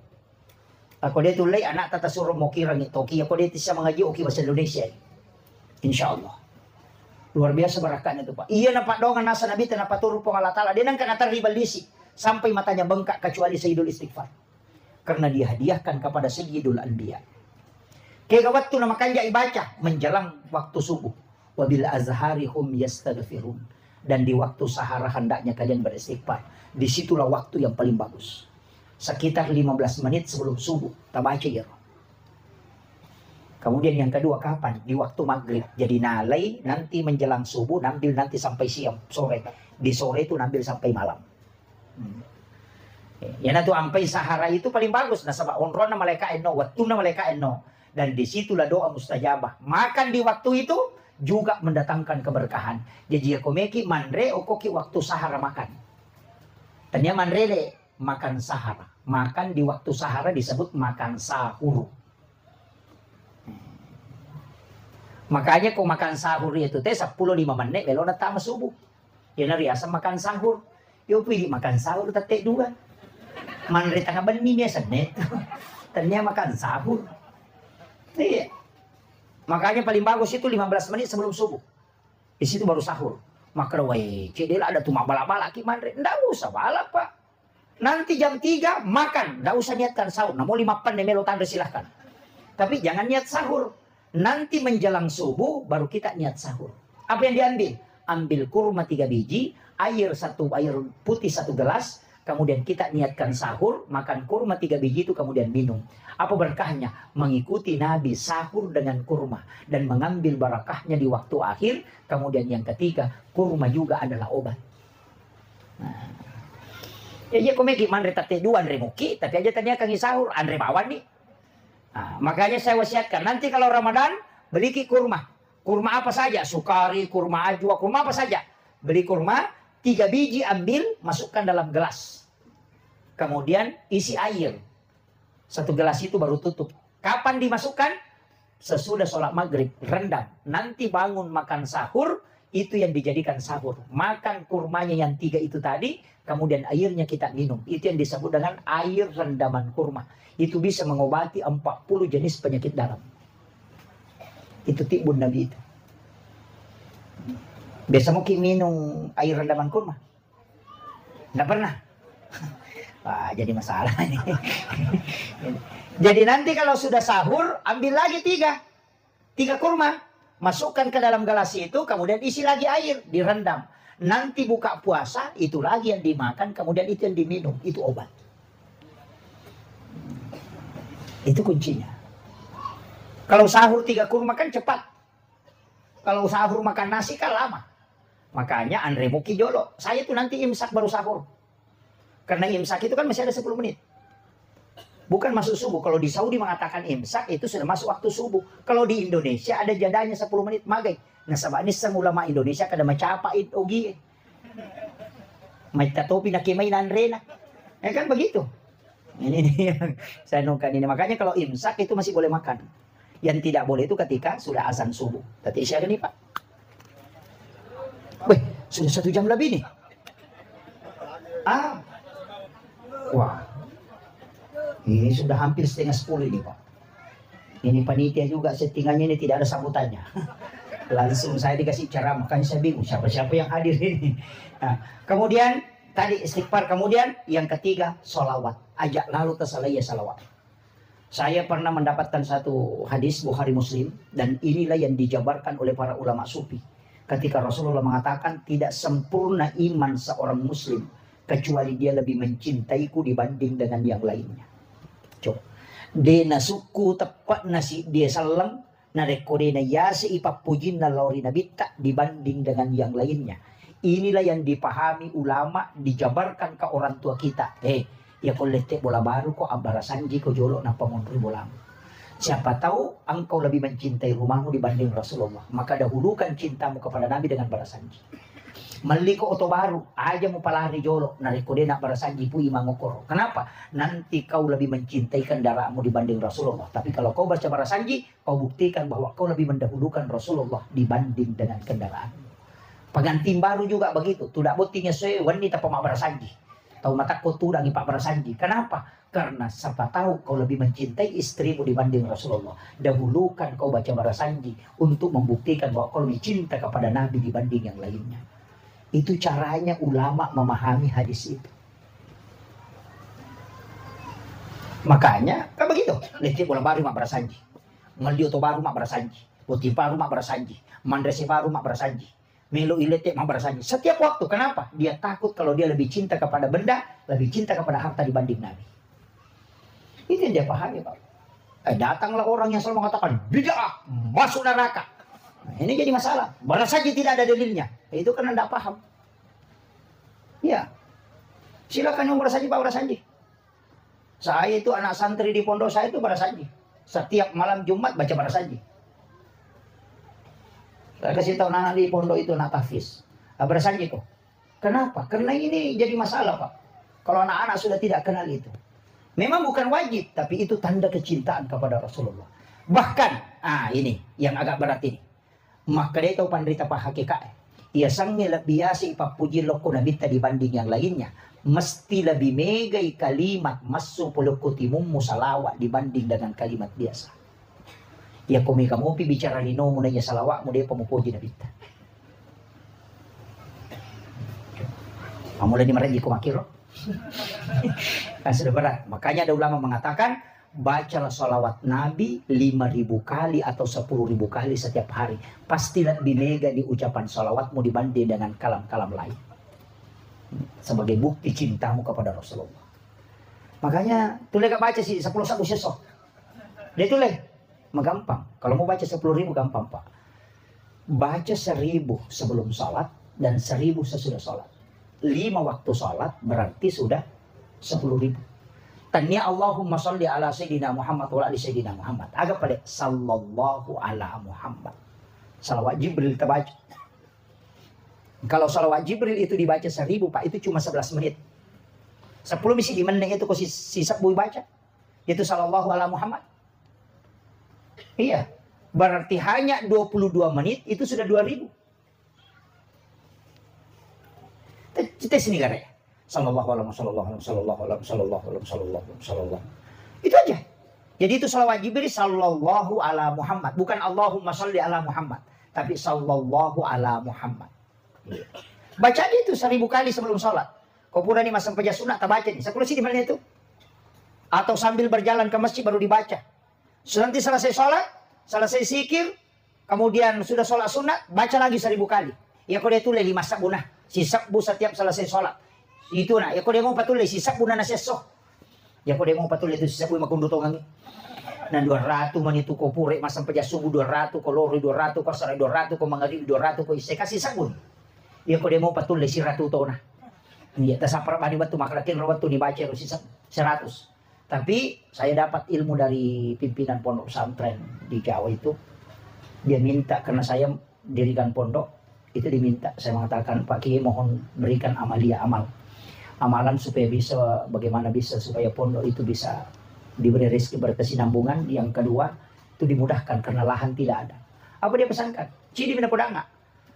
Ako dia tulay anak tata suruh mo kirang ito. Kaya ako dito sa mga GOK bahasa Indonesia. Insya Allah. Luar biasa barakan itu Pak. Iya na Pak dongan nasa Nabi na paturo po Allah Ta'ala. Dia nang kanatar ribalisi. Sampai matanya bengkak kecuali Sayyidul Istighfar. Karena dia hadiahkan kepada Sayyidul Anbiya. Kaya waktu na makanya ibaca. Menjelang waktu subuh. Wabil azhari hum yastaghfirun. Dan di waktu sahara hendaknya kalian beristighfar. Disitulah waktu yang paling bagus. Sekitar 15 menit sebelum subuh. Tabaca ya. Kemudian yang kedua kapan? Di waktu maghrib. Jadi nalai nanti menjelang subuh. Nambil nanti sampai siang. Sore. Di sore itu nambil sampai malam. Ya nanti sampai sahara itu paling bagus. Nah sabak onron na malaika eno. Waktu na malaika eno. Dan disitulah doa mustajabah. Makan di waktu itu juga mendatangkan keberkahan. Jadi aku meki manre okoki waktu sahara makan. Tanya manre le. Makan sahara. Makan di waktu sahara disebut makan sahur. Makanya kok makan sahur itu teh 10-5 menit belum datang subuh. Ya nari asam makan sahur. Yo pilih makan sahur tete dua. Manre tengah benih biasa net. Ternyata makan sahur. Iya. Makanya paling bagus itu 15 menit sebelum subuh. Di situ baru sahur. Maka weh, cedel ada tuh bala-bala ki manre. Ndak usah balap Pak. Nanti jam 3 makan, nggak usah niatkan sahur. Nah, mau 5 pan melo tanda silahkan. Tapi jangan niat sahur. Nanti menjelang subuh baru kita niat sahur. Apa yang diambil? Ambil kurma 3 biji, air putih 1 gelas, kemudian kita niatkan sahur, makan kurma 3 biji itu kemudian minum. Apa berkahnya? Mengikuti Nabi sahur dengan kurma dan mengambil barakahnya di waktu akhir. Kemudian yang ketiga, kurma juga adalah obat. Nah. Ya komeki manre tate dua andre muki tapi aja tanya kang sahur andre bawan nih. Nah, makanya saya wasiatkan nanti kalau Ramadan beli kurma. Kurma apa saja, sukari, kurma ajwa, kurma apa saja. Beli kurma 3 biji ambil, masukkan dalam gelas. Kemudian isi air. 1 gelas itu baru tutup. Kapan dimasukkan? Sesudah sholat maghrib, rendam. Nanti bangun makan sahur, itu yang dijadikan sahur. Makan kurmanya yang 3 itu tadi, kemudian airnya kita minum. Itu yang disebut dengan air rendaman kurma. Itu bisa mengobati 40 jenis penyakit dalam. Itu tibun Nabi itu. Biasa mungkin minum air rendaman kurma? Nggak pernah. Wah, jadi masalah nih. Jadi nanti kalau sudah sahur, ambil lagi 3 kurma. Masukkan ke dalam gelas itu, kemudian isi lagi air, direndam. Nanti buka puasa, itu lagi yang dimakan, kemudian itu yang diminum. Itu obat. Itu kuncinya. Kalau sahur 3 kurma kan cepat. Kalau sahur makan nasi kan lama. Makanya Andre Muki Jolo, saya tuh nanti imsak baru sahur. Karena imsak itu kan masih ada 10 menit. Bukan masuk subuh. Kalau di Saudi mengatakan imsak itu sudah masuk waktu subuh. Kalau di Indonesia ada jadanya 10 menit maghrib. Nah sabak ini ulama Indonesia kada macapain ogi. May katopi na kimay na Andre na. Kan begitu. Ini yang saya nungkan ini. Makanya kalau imsak itu masih boleh makan. Yang tidak boleh itu ketika sudah azan subuh. Tadi siapa nih Pak? Wih, sudah 1 jam lebih nih. Wah. Ini sudah hampir setengah 10 ini Pak. Ini panitia juga settingahnya ini tidak ada sambutannya. Langsung saya dikasih ceramah. Makanya saya bingung siapa-siapa yang hadir ini. Nah, kemudian tadi istighfar. Kemudian yang ketiga solawat. Ajak lalu tersalaya salawat. Saya pernah mendapatkan satu hadis Bukhari Muslim. Dan inilah yang dijabarkan oleh para ulama sufi. Ketika Rasulullah mengatakan tidak sempurna iman seorang muslim kecuali dia lebih mencintaiku dibanding dengan yang lainnya. Coba. Dena suku tepat nasi dia salang na rekode na yasi ipapujin na lori nabita dibanding dengan yang lainnya. Inilah yang dipahami ulama, dijabarkan ke orang tua kita. Ya kolete bola baru kok abarasanji ko jolo na pamondri bolamu. Siapa tahu engkau lebih mencintai rumahmu dibanding Rasulullah. Maka dahulukan cintamu kepada Nabi dengan barasanji. Mali ko oto baru, aja mo palari jolo, narikode na barasanji pu imangokoro. Kenapa? Nanti kau lebih mencintai kendaraanmu dibanding Rasulullah. Tapi kalau kau baca barasanji, kau buktikan bahwa kau lebih mendahulukan Rasulullah dibanding dengan kendaraanmu. Pengantin baru juga begitu. Tidak buktinya saya wanita pemak barasanji. Tahu mata kau tudang ipak barasanji. Kenapa? Karena siapa tahu kau lebih mencintai istrimu dibanding Rasulullah. Dahulukan kau baca barasanji untuk membuktikan bahwa kau lebih cinta kepada Nabi dibanding yang lainnya. Itu caranya ulama memahami hadis itu. Makanya kan begitu. Leti bola baru mak barasanji. Ngaldio to baru mak barasanji. Putih baru mak barasanji. Mandresi baru mak barasanji. Melo ilete mak barasanji. Setiap waktu. Kenapa? Dia takut kalau dia lebih cinta kepada benda, lebih cinta kepada harta dibanding Nabi. Itu yang dia pahami, Pak. Datanglah orang yang selalu mengatakan bid'ah, masuk neraka. Nah, ini jadi masalah. Barasanji tidak ada dalilnya. Itu karena tidak paham. Ya, silakan yang barasanji Pak barasanji. Saya itu anak santri di pondok saya itu barasanji. Setiap malam Jumat baca barasanji. Saya kasih tahu anak di pondok itu anak tahfiz. Barasanji kok. Kenapa? Karena ini jadi masalah Pak. Kalau anak-anak sudah tidak kenal itu. Memang bukan wajib, tapi itu tanda kecintaan kepada Rasulullah. Bahkan, ini yang agak berat ini. Maka dia tahu pandrita pak hakikat. Ia sangnya lebih biasa ipapuji loko nabita dibanding yang lainnya. Mesti lebih megai kalimat masuk pulukutimum musalawat dibanding dengan kalimat biasa. Ya kami kamu bicara lino munanya salawat mudah pemupuji nabita. Mulai dimarahi ko makiro. Kan sudah berat. Makanya ada ulama mengatakan bacalah sholawat Nabi 5.000 kali atau 10.000 kali setiap hari. Pastilah binega di ucapan sholawatmu dibanding dengan kalam-kalam lain. Sebagai bukti cintamu kepada Rasulullah. Makanya tulis gak baca sih 10 sabu sesok. Dia tulis. Gampang. Kalau mau baca 10.000 gampang Pak. Baca 1.000 sebelum sholat dan 1.000 sesudah sholat. 5 waktu sholat berarti sudah 10.000. Tanya Allahumma sholli ala Sayyidina Muhammad wa ala Sayyidina Muhammad. Agak pada sallallahu ala Muhammad. Salawat Jibril kita baca. Kalau salawat Jibril itu dibaca 1.000 Pak, itu cuma 11 menit. 10 misi di menit itu kok sisa bui baca. Itu sallallahu ala Muhammad. Iya. Berarti hanya 22 menit itu sudah 2.000. Kita sini gara ya. Sallallahu alaihi wasallam. Itu aja. Jadi itu salawat Jibril sallallahu ala Muhammad, bukan Allahumma sholli ala Muhammad, tapi sallallahu ala Muhammad. Baca aja itu 1.000 kali sebelum sholat. Kau pura nih masang pejah sunat, tak baca nih. 10 sih di mana itu? Atau sambil berjalan ke masjid baru dibaca. Nanti selesai sholat, selesai zikir, kemudian sudah sholat sunat, baca lagi 1.000 kali. Ya kau dia tulis 5 sabunah. Si sabu setiap selesai sholat. Itu nak, ya kau dia mau patulis si sabu na seso. Ya kau dia mau patulis itu si sabu makundu tongang. Nan 200 man itu ko pure masang pejah subuh 200 ko lori 200 ko sore 200 ko mangarib 200 ko isi kasih sabun. Ya kau dia mau patulis si ratu tona. Ya tasapar bani batu makrakin rawat tu dibaca si 100. Tapi saya dapat ilmu dari pimpinan pondok pesantren di Jawa itu. Dia minta karena saya dirikan pondok itu diminta. Saya mengatakan Pak Kiai mohon berikan amalia amalan supaya bisa bagaimana bisa supaya pondok itu bisa diberi rezeki berkesinambungan. Yang kedua itu dimudahkan karena lahan tidak ada. Apa dia pesankan? Cidi mina podanga.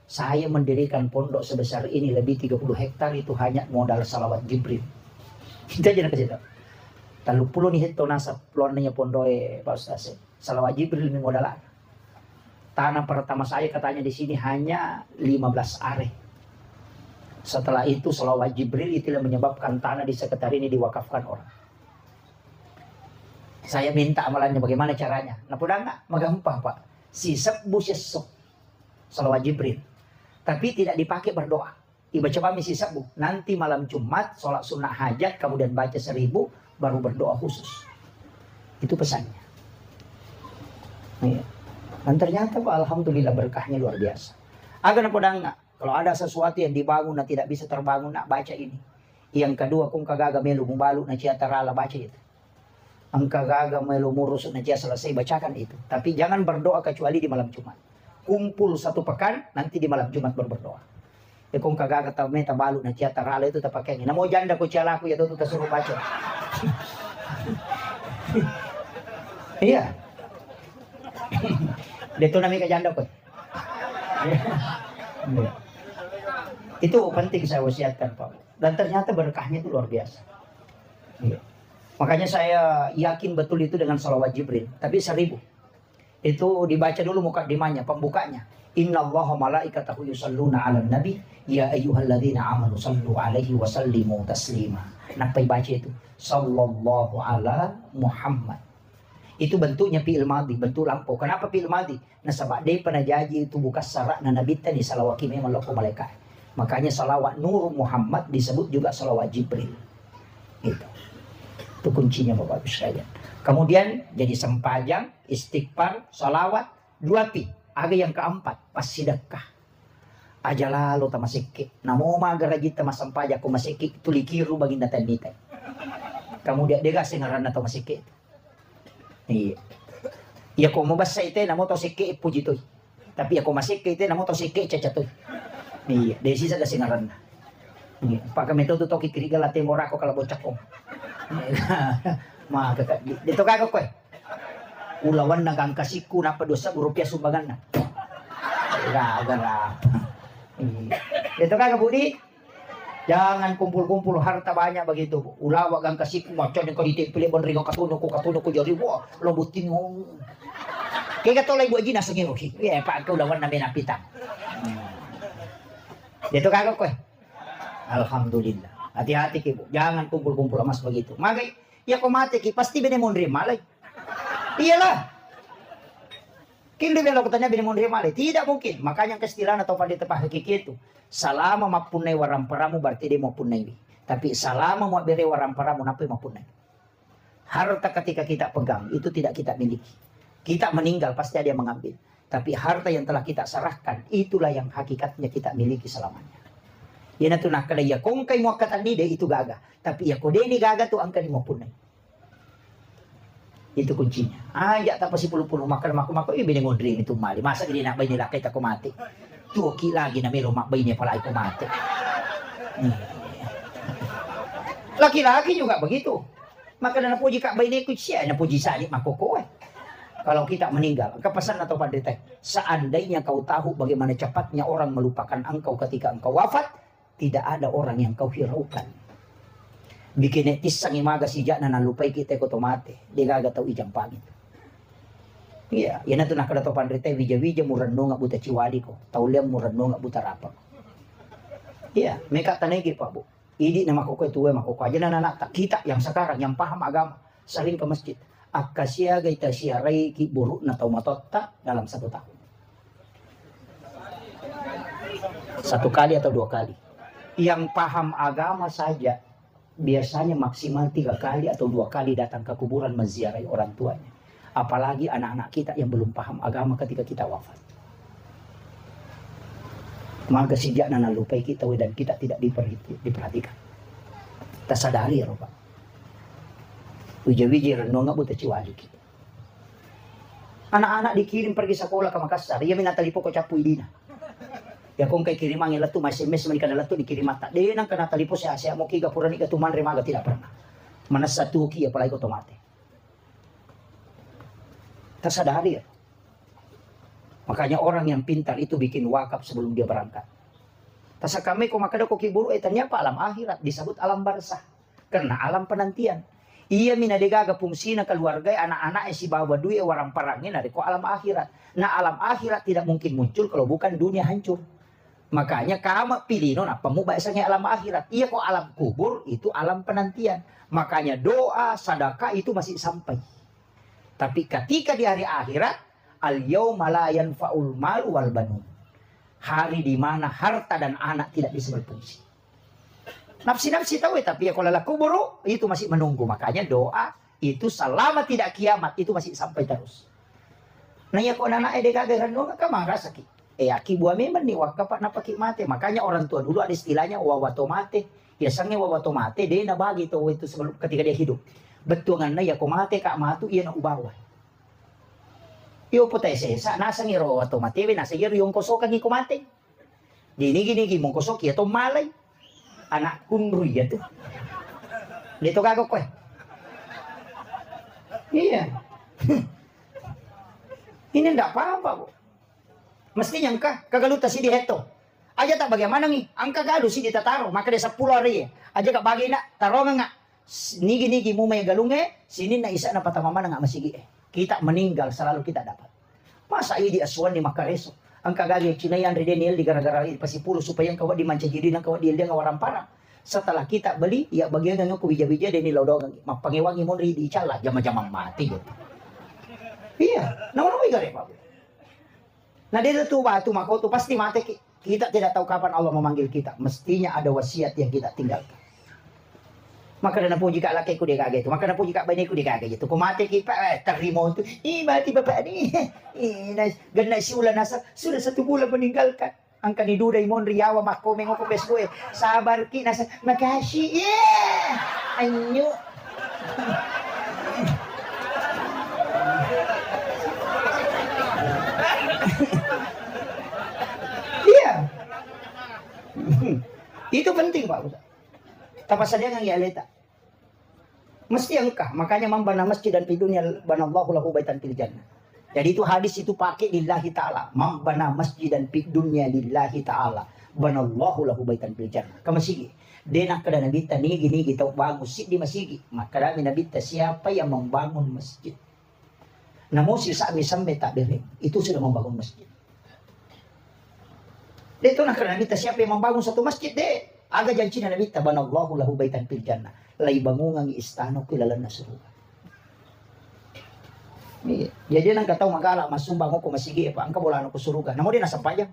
Saya mendirikan pondok sebesar ini lebih 30 hektar itu hanya modal salawat Jibril. Kita jangan kasih tahu. Talu puluh nih hektar nasab pelonnya pondok Pak Ustaz. Salawat Jibril ini modal. Tanah pertama saya katanya di sini hanya 15 are. Setelah itu salawat Jibril itu yang menyebabkan tanah di sekitar ini diwakafkan orang. Saya minta amalannya bagaimana caranya. Nah pudah enggak? Magampang Pak. Sisep busesok salawat Jibril. Tapi tidak dipakai berdoa. Ibaca pami sisa bu. Nanti malam Jumat sholat sunnah hajat kemudian baca 1000 baru berdoa khusus. Itu pesannya. Ya. Dan ternyata Pak, alhamdulillah berkahnya luar biasa. Agar podang kalau ada sesuatu yang dibangun dan tidak bisa terbangun, nak baca ini. Yang kedua, kung kagaga melu membalu na cia tarala, baca itu. Ang kagaga melu murus na cia selesai, bacakan itu. Tapi jangan berdoa kecuali di malam Jumat. Kumpul 1 pekan, nanti di malam Jumat berdoa. Ya kung kagaga tau meta balu na cia tarala itu tapakai. Namo janda ko cia laku ya tuh suruh baca. Iya. Itu namanya janda ko. Itu penting saya wasiatkan Pak. Dan ternyata berkahnya itu luar biasa. Makanya saya yakin betul itu dengan sholawat Jibril. Tapi 1000. Itu dibaca dulu mukadimahnya, pembukanya. Innallaha malaikatahu yusalluna 'alan nabi ya ayyuhalladzina amanu sallu 'alaihi wa sallimu taslima. Napai baca itu sallallahu ala Muhammad. Itu bentuknya fi'il madhi, bentuk lampau. Kenapa fi'il madhi? Nasabak day panajaji itu bukas sarak na nabita di salawaki memang loko malaikat. Makanya salawat Nur Muhammad disebut juga salawat Jibril. Gitu. Itu kuncinya Bapak Ibu sekalian. Kemudian jadi sempajang, istighfar, salawat, 2 pi. Aga yang keempat, pas sedekah. Aja lalu tamasiki. Namo magarajita masampaja ko masiki tulikiru baginda tandita. Kemudian dia kasih ngaran atau masiki. Iya. Ya kung mabasa ite namo to siki puji toy. Tapi ako masiki ite namo to siki cacatoy. Iya, desi sa kasingaran na. Iya, pag kami to to kikiriga lati mo rako kalabot ko. Mga dito ka ko eh. Ulawan na kang kasiku na padosa rupiah sumbangan na. Gara-gara. Dito ka budi. Jangan kumpul-kumpul harta banyak begitu. Ulawa kang kasiku macam yang kau ditempeli bon ringo katuno ko jari wah lobutin mo. Kaya katulay bu aji na sa ngiro. Iya, pa ka ulawan na minapita. Dito kagak ko eh. Alhamdulillah. Hati-hati ki bu. Jangan kumpul-kumpul emas begitu. Magay, ya kung mati ki, pasti binemondri malay. Iyalah. Kini bilang kutanya binemondri malay. Tidak mungkin. Makanya kestilan atau pandita pahakiki itu. Salama mapunay waramparamu berarti dia mapunay. Tapi salama mau beri waramparamu napi mapunay. Harta ketika kita pegang itu tidak kita miliki. Kita meninggal pasti ada yang mengambil. Tapi harta yang telah kita serahkan, itulah yang hakikatnya kita miliki selamanya. Yan na nak kada ya kung kay mo katandide itu gaga. Tapi ya kode ni gaga tu angka 50. Itu kuncinya. Aja tapos si puluh-puluh makan mako ibig ngondri itu mali. Masa gini nak bay nila kay ta kumati. Tuki lagi na mero makbay niya pala ay kumati. Laki-laki juga begitu. Maka na puji kak bay ni siya na puji sani makoko eh. Kalau kita meninggal, kepesan atau pandai, seandainya kau tahu bagaimana cepatnya orang melupakan engkau ketika engkau wafat, tidak ada orang yang kau hiraukan. Bikin etis sang imaga sijak na nalupai kita ko tomate, di gaga tau ijang pangit. Iya, yan na nakada to pandai, wija-wija murano nga buta ciwali ko, tauliam murano nga buta rapa. Iya, mereka tanegi pak bu. Idi na makukoy tuwe makukoy aja na nanak kita yang sekarang yang paham agama sering ke masjid. Akasia gaita siarai ki buruk na taumatotta dalam 1 tahun. 1 kali atau 2 kali. Yang paham agama saja biasanya maksimal 3 kali atau 2 kali datang ke kuburan menziarahi orang tuanya. Apalagi anak-anak kita yang belum paham agama ketika kita wafat. Maka sejak nana lupai kita dan kita tidak diperhatikan. Kita sadari ya Pak. Wija-wija renungan nggak buta ciwali kita. Anak-anak dikirim pergi sekolah ke Makassar. Ia minta talipo ko capu idina. Ya kung kay kirimang ilatu masih mes mereka ilatu dikirim mata. Dia nang kena talipo saya mau kiga purani ka tuman remaga tidak pernah. Mana satu ki apalagi otomatis. Tersadari ya. Makanya orang yang pintar itu bikin wakaf sebelum dia berangkat. Tasa kami kok makada ko kiburu ternyata alam akhirat disebut alam barzah. Karena alam penantian. Iya mina degaga fungsi na keluarga anak-anak si bawa duit warang parangin dari ko alam akhirat. Nah alam akhirat tidak mungkin muncul kalau bukan dunia hancur. Makanya kamu pilih non apa mau bahasanya alam akhirat. Iya kok alam kubur itu alam penantian. Makanya doa, sedekah itu masih sampai. Tapi ketika di hari akhirat al yauma la yanfa'ul mal wal banun. Hari di mana harta dan anak tidak bisa berfungsi. Nafsi-nafsi tahu tapi ya kalau laku buruk itu masih menunggu. Makanya doa itu selama tidak kiamat itu masih sampai terus. Nah ya kok anak ede kagak doa kan marah sakit. Aki buah memang nih wakapat napa ki mate. Makanya orang tua dulu ada istilahnya wawato mate. Biasanya wawato mate dia nak bagi tuh itu sebelum ketika dia hidup. Betul ngana ya kok mate kak matu iya nak ubawa. Yo potai sesa nasa ngiro wato mate be nasa ngiro yung kosok kang mate. Gini mong kosok ya to malay. Anak kunruy ya tuh. Dito kagok ko eh. Iya. Ini enggak apa-apa, Bu. Mestinya engkau kagaluta si diheto. Aja tak bagaimana nih? Angka galu si ditataro. Maka dia 10 hari ya. Aja kak bagi nak tarongan nga. Nigi mo may galunge. Sinin na isa na patamamana nga masigi eh. Kita meninggal selalu kita dapat. Masa ini aswan ni makareso. Ang kagagi cinayan redenil di gara-gara pasipulo supaya ang kawat dimancajiri ng kawat dia ngawaran parang. Setelah kita beli, ya bagian ng ko bija-bija din nilaw-daw mapangiwangi mo rin di cala, jama-jamang mati gitu. Iya, naman gare pa. Nah dia tuh batu makoto pasti mati. Kita tidak tahu kapan Allah memanggil kita. Mestinya ada wasiat yang kita tinggalkan. Maka na po jika laki ko di kagay ito. Maka na po jika bayi ko di kagay ito. Kumate kipa, terimo ito. Mati bapak ni. Ganay si ulan nasa. Sudah 1 bulan meninggalkan. Ang kaniduday mo, riyawa, makomeng ako pesbo eh. Sabar ki, nasa, makasih. Yeah! Anyo. Iya. Itu penting Pak Ustaz. Tapos saja yang ialeta. Mesti engkah. Makanya membana masjid dan pidunya banallahu lahu baitan fil jannah. Jadi itu hadis itu pakai lillahi ta'ala. Membana masjid dan pidunya lillahi ta'ala. Banallahu lahu baitan fil jannah. Kamasigi. Denak kada nabita ni gini kita bangun di masigi. Maka kami nabita siapa yang membangun masjid. Namun sisa sampai tak beri. Itu sudah membangun masjid. Itu nak kada nabita siapa yang membangun satu masjid deh. Aga janji na nabita banallahu lahu baitan fil jannah. Lai bangungang istana kilalan na surga. Jadi nang kataw magala masumbang ko masigi pa ang kabulan ko suruga. Namo din nasampayang.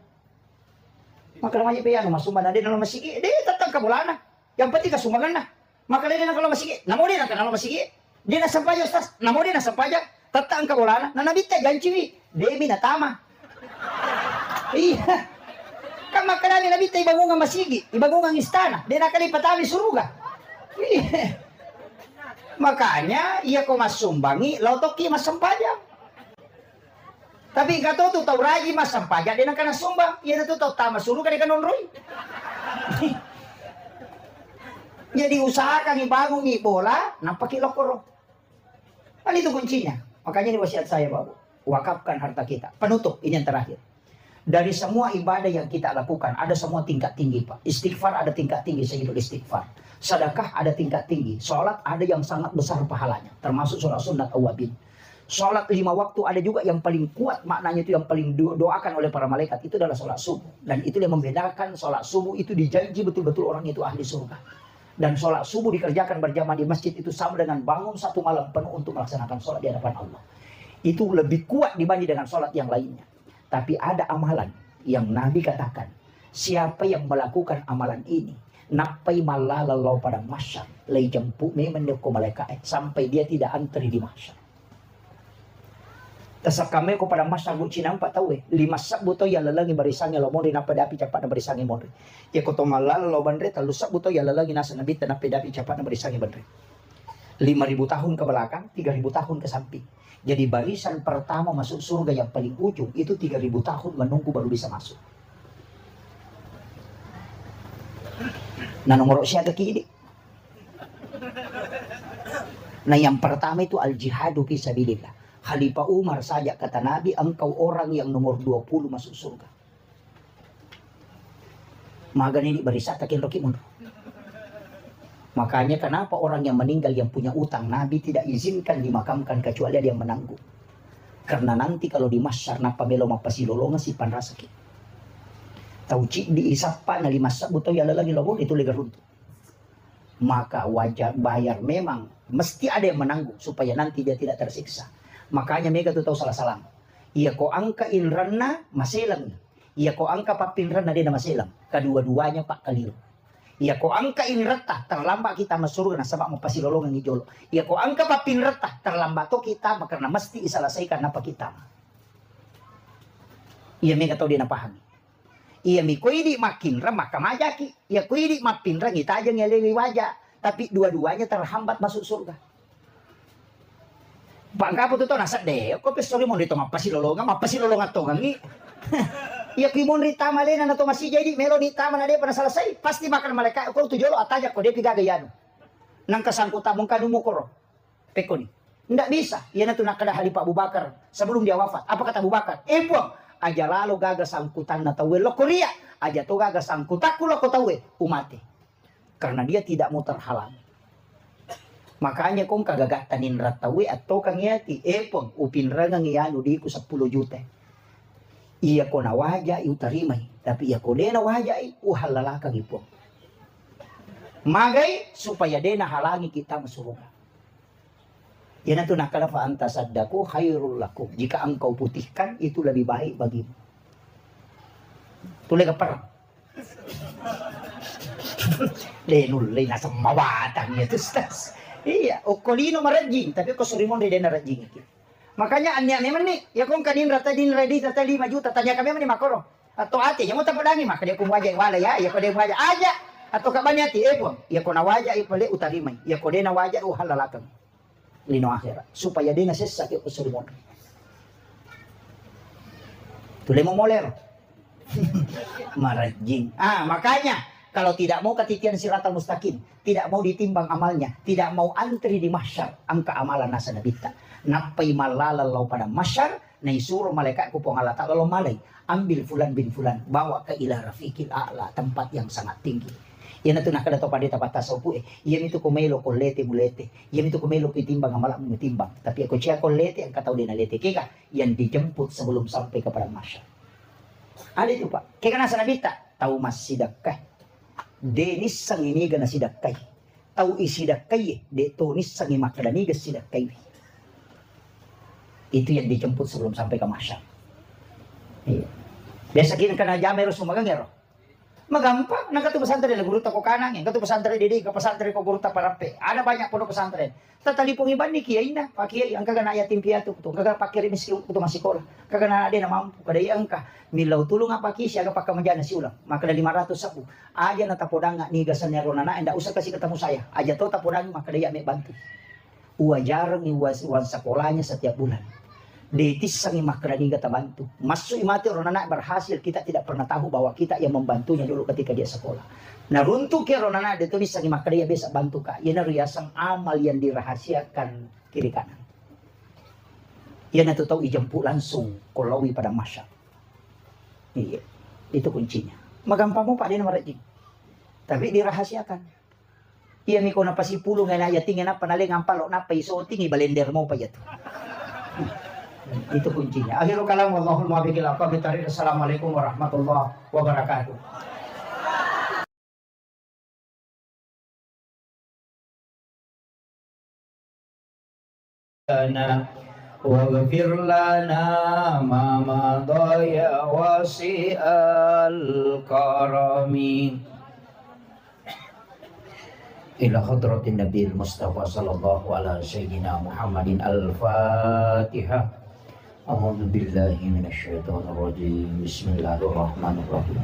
Maka namanya piano masumban na din na masigi. Di tatang kabulan na. Yang penting kasumbangan na. Maka din na kalau masigi. Namo din na kalau masigi. Di nasampayang ustaz. Namo din nasampayang. Tatang kabulan na nabita janji wi. Demi na tama. Iya. Kama kanani nabita ibangungang masigi, ibangungang istana, di nakalipatami suruga. Makanya iya ko masumbangi, lautoki masampajang. Tapi kato tu tau raji masampajang, di nakana sumbang, iya tu tau tama suruga di kanonroy. Jadi usahakan ibangun bola, napakilokoro. Kan itu kuncinya. Makanya ini wasiat saya Bapak, wakafkan harta kita. Penutup, ini yang terakhir. Dari semua ibadah yang kita lakukan, ada semua tingkat tinggi Pak. Istighfar ada tingkat tinggi, Sayyidul Istighfar. Sedekah ada tingkat tinggi. Sholat ada yang sangat besar pahalanya. Termasuk sholat sunat awabin. Sholat 5 waktu ada juga yang paling kuat maknanya itu yang paling doakan oleh para malaikat. Itu adalah sholat subuh. Dan itu yang membedakan sholat subuh itu dijanji betul-betul orang itu ahli surga. Dan sholat subuh dikerjakan berjamaah di masjid itu sama dengan bangun 1 malam penuh untuk melaksanakan sholat di hadapan Allah. Itu lebih kuat dibanding dengan sholat yang lainnya. Tapi ada amalan yang Nabi katakan, siapa yang melakukan amalan ini, napai malalau pada masyar, lay jemput memang malaikat sampai dia tidak antri di masyar. Tasak kami ko pada masyar buci nampak tahu 5 sabuto ya lalangi barisannya lo monri nampak dapi cepat na barisangi monri. Ya ko to malalo bandre talu sabuto ya lalangi nasa nabi tanap dapi cepat na barisangi bandre. 5.000 tahun ke belakang, 3.000 tahun ke samping. Jadi barisan pertama masuk surga yang paling ujung itu 3.000 tahun menunggu baru bisa masuk. Nah nomor siya ke kiri. Nah yang pertama itu al-jihadu fisabilillah. Khalifah Umar saja kata Nabi, engkau orang yang nomor 20 masuk surga. Magan ini barisan takin roki mundur. Makanya kenapa orang yang meninggal yang punya utang Nabi tidak izinkan dimakamkan kecuali ada yang menanggung. Karena nanti kalau di masyar napa belo mapasilolongan si panrasaki. Tahu cik di isapa na 5 sabuto ya lagi lobon itu lega runtuh. Maka wajar bayar memang mesti ada yang menanggung supaya nanti dia tidak tersiksa. Makanya mereka tuh tahu salah-salah. Iya ko angka inranna maselang. Iya ko angka papinran na din na masilang. Kedua-duanya pak kaliru. Iya ko angka inreta terlambat kita masuk na sabak mapasilolongan ni jolo. Iya ko angka papinreta terlambat to kita karena mesti iselesaikan apa kita. Iya mi katau dia napahami. Iya mi ko ini makin remah kamajaki. Iya ko ini mapinran kita aja ngeleli wajah. Tapi dua-duanya terhambat masuk surga. Pak kapo to nasa de. Ko pesori mo dito mapasilolongan to gangi. Iya kimon rita malena na to masih jadi melo nita mana dia pernah selesai pasti makan malaikat ko tujulo ataja ko dia piga gayano nang kasangkutan mong kadumo ko peko ni ndak bisa iya na to nakada hali Pak Abu Bakar sebelum dia wafat apa kata Abu Bakar buang aja lalu gaga sangkutan na tawe lo Korea aja to gaga sangkutaku lo ko tawe umate karena dia tidak mau terhalang makanya kong kagagatanin ratawe atau kang yati buang upin rangang iyano di ko 10 juta. Iya ko na wajah utarimay tapi iya ko de na wajah uhalalakang ipo magay supaya de na halangi kita masurga yan ito nakalafa anta saddaku khairul lakum jika engkau putihkan itu lebih baik bagimu tulay ka parang lenul lay nasa mawatang niya tustas iya ukolino marajing tapi ko surimon de na rajing iki. Makanya anya memang nih, ya kung kanin rata din ready rata 5 juta tanya kami ni makoro. Atau ate, ya mo tapadani maka dia kung wajah wala ya ko dia wajah aja. Atau kabanyati po, ya ko na wajah pale utarimay. Ya ko de na wajah halalakang. Lino akhirat supaya dia nasesa ke usulmon. Tule mo moler. Marajing. Makanya kalau tidak mau ketitian siratal mustaqim, tidak mau ditimbang amalnya, tidak mau antri di mahsyar, angka amalan nasa nabita. Napai malalalau pada masyar na isuruh malaikat kupong Allah Ta'ala lo malay ambil fulan bin fulan bawa ke ila rafiqil a'la tempat yang sangat tinggi yan ito nakadato pa dito patasaw po yan ito kumelo ko lete mulete yan ito kumelo ko itimbang amalak mo itimbang tapi ako siya ko lete ang kataw din na lete kika yan dijemput sebelum sampai kepada masyar ada itu pak kaya nasa nabita tahu mas sidakay denis sang iniga na sidakay tahu isidakay de tonis sang imakadanigas sidakay itu yang dijemput sebelum sampai ke masyar. Iya. Biasa kini kena jamero sumagangero. Magampang, nang katu pesantren na guru ta ko kanang, yang katu pesantren didi ka pesantren ko guru ta parape. Ada banyak pondok pesantren. Tatalipong iban ni kiai na, pakiai ang kaga na yatim piatu to, kaga pakiri miski to masikola. Kaga na ade na mampu kada yang ka milaw tulong apa kisi aga pakamajana si ulang. Maka 500 sabu. Aja na tapodanga ni gasan nya ronana enda usah kasih ketemu saya. Aja to tapodang maka dia me bantu. Uajarang iwan sekolahnya setiap bulan. Detis sang imakrani kata bantu. Masuk imati orang anak berhasil kita tidak pernah tahu bahwa kita yang membantunya dulu ketika dia sekolah. Nah runtuh ke orang anak ditulis sang imakrani bisa bantu kak. Ia riasang amal yang dirahasiakan kiri kanan. Ia nanti tahu ijemput langsung kolawi pada masa. Iya, itu kuncinya. Magampang mo pak dia marajin. Tapi dirahasiakan. Iya miko na pasipulong nga na tingin na panaling ang palok na paiso tingi balender mo pa yato. Itu kuncinya. Akhirul kalam wallahul muwaffiq ila aqwamit thariq. Assalamualaikum warahmatullahi wabarakatuh. Waghfir lana ma madaya wasi'al karami ila hadratin Nabi Mustafa sallallahu ala sayyidina Muhammadin al-Fatihah. A'udzu billahi minasyaitonir rajim. Bismillahirrahmanirrahim.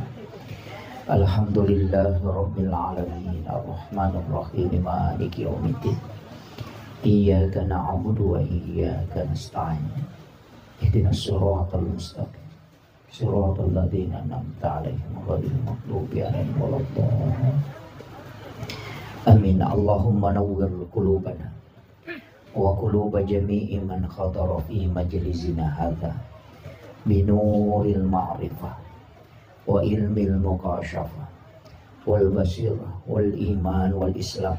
Alhamdulillahirabbil alamin arrahmanir rahim maliki yaumiddin. Iyyaka na'budu wa iyyaka nasta'in. Ihdinas siratal mustaqim. Siratal ladzina an'amta 'alaihim ghairil maghdubi 'alaihim waladdallin. Amin. Allahumma nawwir qulubana wa quluba jami'i man khadara fi majlisina hadza binuril ma'rifah wa ilmil muqasyafah wal basirah wal iman wal islam.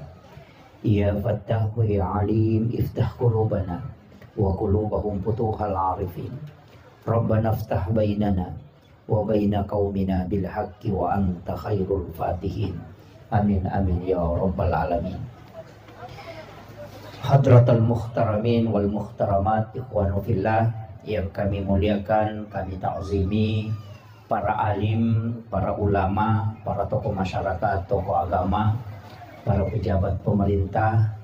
Ya Fattahu ya Alim iftah qulubana wa qulubahum futuhal arifin. Rabbana iftah bainana wa baina qaumina bil haqqi wa anta khairul fatihin. Amin amin ya rabbal alamin. Hadratul muhtaramin wal muhtaramat ikhwanu fillah yang kami muliakan, kami ta'zimi, para alim, para ulama, para tokoh masyarakat, tokoh agama, para pejabat pemerintah,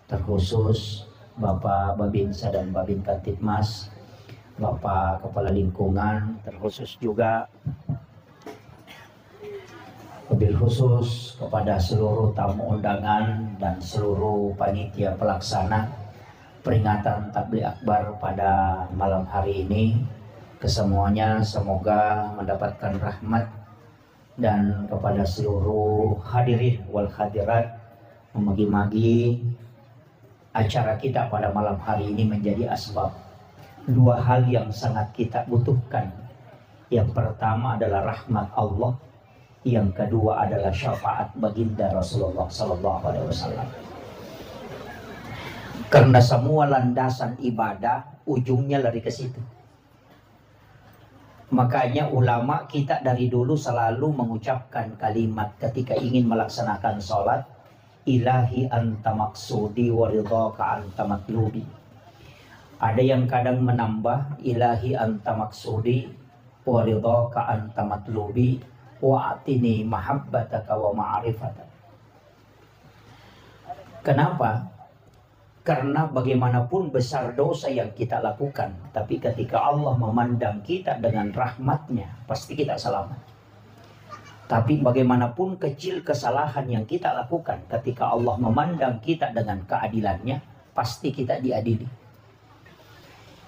terkhusus Bapak Babinsa dan Babin Kantipmas, Bapak Kepala Lingkungan, terkhusus juga wabil khusus kepada seluruh tamu undangan dan seluruh panitia pelaksana peringatan Tabligh Akbar pada malam hari ini. Kesemuanya semoga mendapatkan rahmat, dan kepada seluruh hadirin wal hadirat, memagi-magi acara kita pada malam hari ini menjadi asbab dua hal yang sangat kita butuhkan. Yang pertama adalah rahmat Allah, yang kedua adalah syafaat baginda Rasulullah SAW. Karena semua landasan ibadah ujungnya lari ke situ. Makanya ulama kita dari dulu selalu mengucapkan kalimat ketika ingin melaksanakan sholat, ilahi anta maksudi wa ridhaka anta matlubi. Ada yang kadang menambah ilahi anta maksudi wa ridhaka anta matlubi wa atini mahabbataka wa ma'rifataka. Kenapa? Karena bagaimanapun besar dosa yang kita lakukan, tapi ketika Allah memandang kita dengan rahmatnya, pasti kita selamat. Tapi bagaimanapun kecil kesalahan yang kita lakukan, ketika Allah memandang kita dengan keadilannya, pasti kita diadili.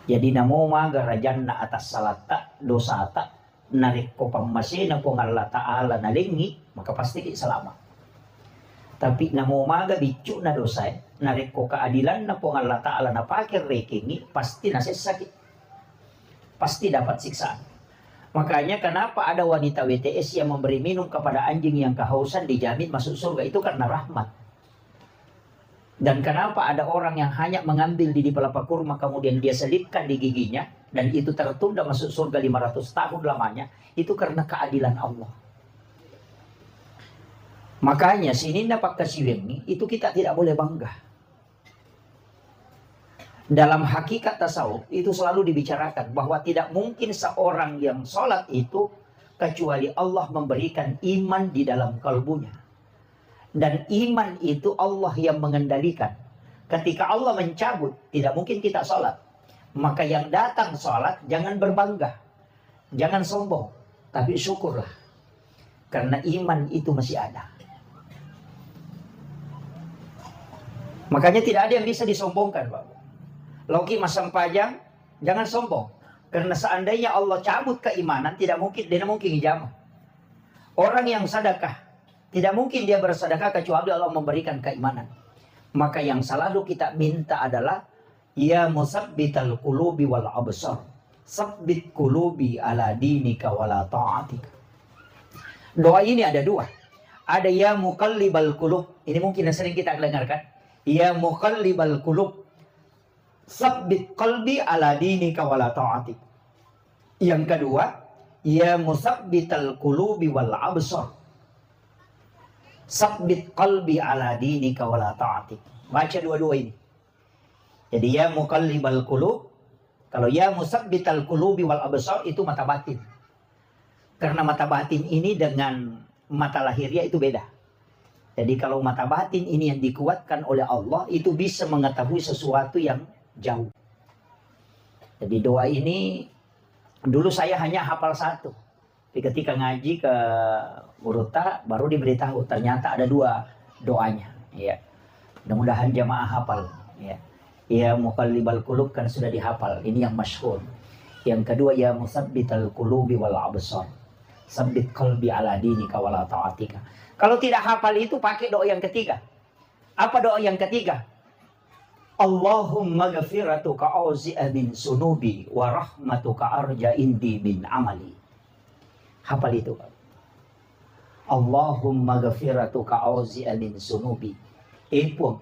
Jadi namo magarajan na atas salata dosa tak narik ko pamasin po Allah Ta'ala nalingi, maka pasti kita selamat. Tapi namo maga bicu na dosa narik ko keadilan na po Allah Ta'ala na pakir rekingi, pasti nasisakit, pasti dapat siksaan. Makanya kenapa ada wanita WTS yang memberi minum kepada anjing yang kehausan dijamin masuk surga, itu karena rahmat. Dan kenapa ada orang yang hanya mengambil di pelapa kurma kemudian dia selipkan di giginya dan itu tertunda masuk surga 500 tahun lamanya, itu karena keadilan Allah. Makanya sininda pakkasiwengi itu kita tidak boleh bangga. Dalam hakikat tasawuf itu selalu dibicarakan bahwa tidak mungkin seorang yang sholat itu kecuali Allah memberikan iman di dalam kalbunya. Dan iman itu Allah yang mengendalikan. Ketika Allah mencabut, tidak mungkin kita sholat. Maka yang datang sholat jangan berbangga, jangan sombong, tapi syukurlah. Karena iman itu masih ada. Makanya tidak ada yang bisa disombongkan, Pak. Loki masang pajang, jangan sombong. Karena seandainya Allah cabut keimanan, tidak mungkin hijamah. Orang yang sedekah, tidak mungkin dia bersedekah kecuali Allah memberikan keimanan. Maka yang selalu kita minta adalah ya musabbital qulubi wal absar, sabbit qulubi ala dinika wala ta'atika. Doa ini ada dua. Ada ya muqallibal qulub. Ini mungkin yang sering kita dengarkan. Ya muqallibal qulub, sabbit qalbi ala dinika wala ta'atik. Yang kedua, ya musabbital qulubi wal absar, sabbit qalbi ala dinika wala ta'atik. Baca dua-dua ini. Jadi ya muqallibal qulub, kalau ya musabbital qulubi wal absar itu mata batin. Karena mata batin ini dengan mata lahiriah itu beda. Jadi kalau mata batin ini yang dikuatkan oleh Allah, itu bisa mengetahui sesuatu yang jauh. Jadi doa ini dulu saya hanya hafal satu. Tapi ketika ngaji ke Muruta baru diberitahu ternyata ada dua doanya. Ya. Mudah-mudahan jamaah hafal. Ya. Ya muqallibal qulub kan sudah dihafal. Ini yang masyhur. Yang kedua ya musabbital qulubi wal absar, sabbit qalbi ala dinika wala ta'atika. Kalau tidak hafal itu pakai doa yang ketiga. Apa doa yang ketiga? Allahumma ghafiratuka auzi'a min sunubi wa rahmatuka arja indi min amali. Hafal itu. Allahumma ghafiratuka auzi'a min sunubi. Pun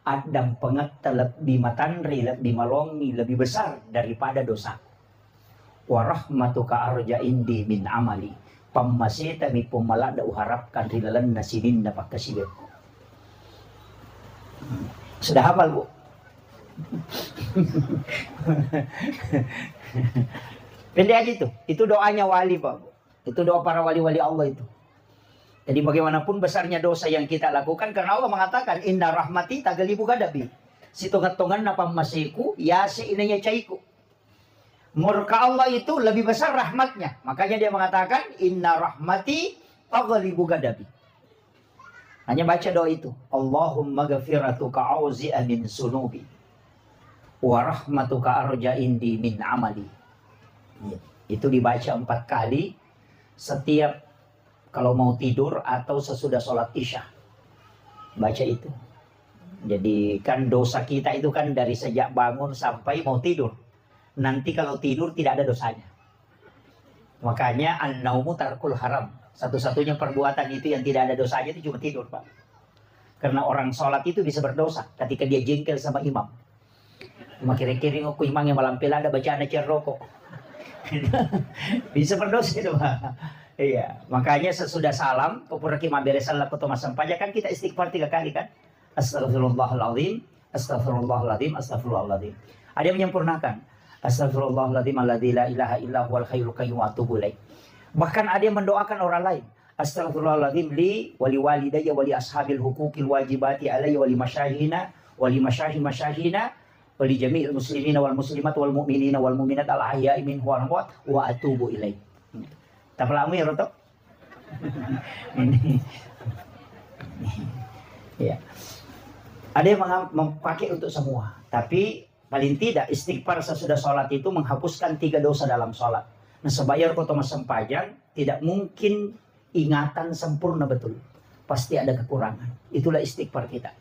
adang pengatta lebih matanri, lebih malongi, lebih besar daripada dosa. Wa rahmatuka arja indi min amali. Pammaseta mi pumalada uharapkan rilalan nasinin na pagkasibet. Sudah hafal, Bu? Pendek aja itu. Itu doanya wali, Pak. Itu doa para wali-wali Allah itu. Jadi bagaimanapun besarnya dosa yang kita lakukan, karena Allah mengatakan inna rahmati tagalibu gadabi. Situngan-tungan napa masiku ya seinanya caiku. Murka Allah itu lebih besar rahmatnya. Makanya dia mengatakan inna rahmati tagalibu gadabi. Hanya baca doa itu. Allahumma ghafiratuka auzi'a min sunubi wa rahmatuka arja indi min amali. Itu dibaca 4 kali setiap kalau mau tidur atau sesudah sholat isya. Baca itu. Jadi kan dosa kita itu kan dari sejak bangun sampai mau tidur. Nanti kalau tidur tidak ada dosanya. Makanya an-naumu tarkul haram. Satu-satunya perbuatan itu yang tidak ada dosanya itu cuma tidur, Pak. Karena orang sholat itu bisa berdosa ketika dia jengkel sama imam. Kira-kira aku imam yang malam pela ada bacaan cerrokok. Bisa berdosa itu, Pak. Iya, makanya sesudah salam, kepura kima beresan laku Thomas sampainya kan kita istighfar 3 kali kan. Astagfirullahaladzim, astagfirullahaladzim, astagfirullahaladzim. Ada yang menyempurnakan. Astagfirullahaladzim alladzi la ilaha illa huwal hayyul qayyum wa atubu ilaih. Bahkan ada yang mendoakan orang lain. Astagfirullahaladzim li wali walidayya wali ashabil hukukil wajibati alayya wali masyahina wali masyahina wali jami'il muslimina wal muslimat wal mu'minina wal mu'minat al ahya'i minhu wal amwat wa atubu ilaih. Tak pelamu ya Roto? Ini. Ya. Ada yang memakai untuk semua. Tapi paling tidak istighfar sesudah sholat itu menghapuskan 3 dosa dalam sholat. Nah sebayar kota Mas Sempajang tidak mungkin ingatan sempurna betul. Pasti ada kekurangan. Itulah istighfar kita.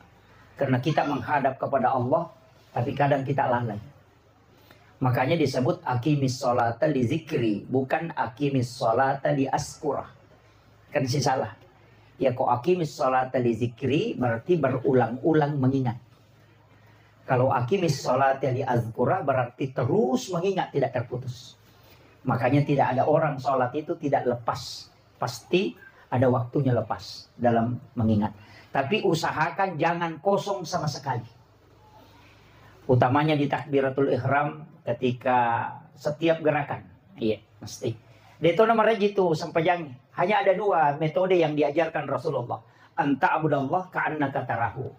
Karena kita menghadap kepada Allah. Tapi kadang kita lalai. Makanya disebut akimis sholata li zikri, bukan akimis sholata li askurah. Kan sih salah. Ya kok akimis sholata li zikri berarti berulang-ulang mengingat. Kalau akimis sholata li azkurah berarti terus mengingat, tidak terputus. Makanya tidak ada orang sholat itu tidak lepas. Pasti ada waktunya lepas dalam mengingat. Tapi usahakan jangan kosong sama sekali. Utamanya di takbiratul ihram ketika setiap gerakan. Iya, mesti. Itu namanya gitu sampajang. Hanya ada 2 metode yang diajarkan Rasulullah. Anta abudallah ka'annaka tarahu.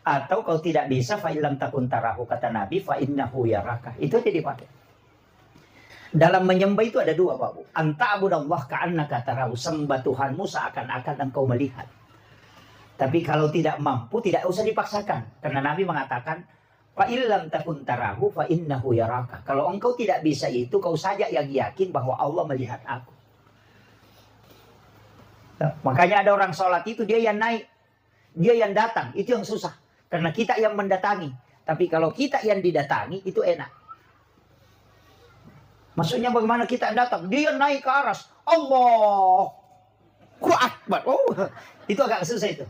Atau kalau tidak bisa fa illam takun tarahu, kata Nabi, fa innahu yaraka. Itu aja dipakai. Dalam menyembah itu ada 2, Pak Bu. Anta abudallah ka'annaka tarahu. Sembah Tuhanmu seakan-akan engkau melihat. Tapi kalau tidak mampu tidak usah dipaksakan. Karena Nabi mengatakan fa illam takun tarahu fa innahu yaraka. Kalau engkau tidak bisa itu, kau saja yang yakin bahwa Allah melihat aku. Nah, makanya ada orang sholat itu dia yang naik, dia yang datang, itu yang susah. Karena kita yang mendatangi. Tapi kalau kita yang didatangi itu enak. Maksudnya bagaimana kita datang, dia yang naik ke aras. Allahu Akbar. Oh, itu agak susah itu.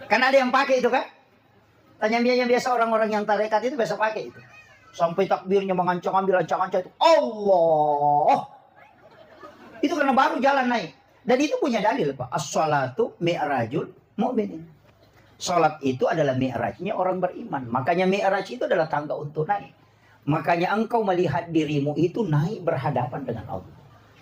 Kan ada yang pakai itu kan? Tanya biasa orang-orang yang tarekat itu biasa pakai itu. Sampai takbirnya mengancang-ambil ancang-ancang itu. Allah. Itu karena baru jalan naik. Dan itu punya dalil, Pak. As-salatu mi'rajul mu'minin. Salat itu adalah mi'rajnya orang beriman. Makanya mi'raj itu adalah tangga untuk naik. Makanya engkau melihat dirimu itu naik berhadapan dengan Allah.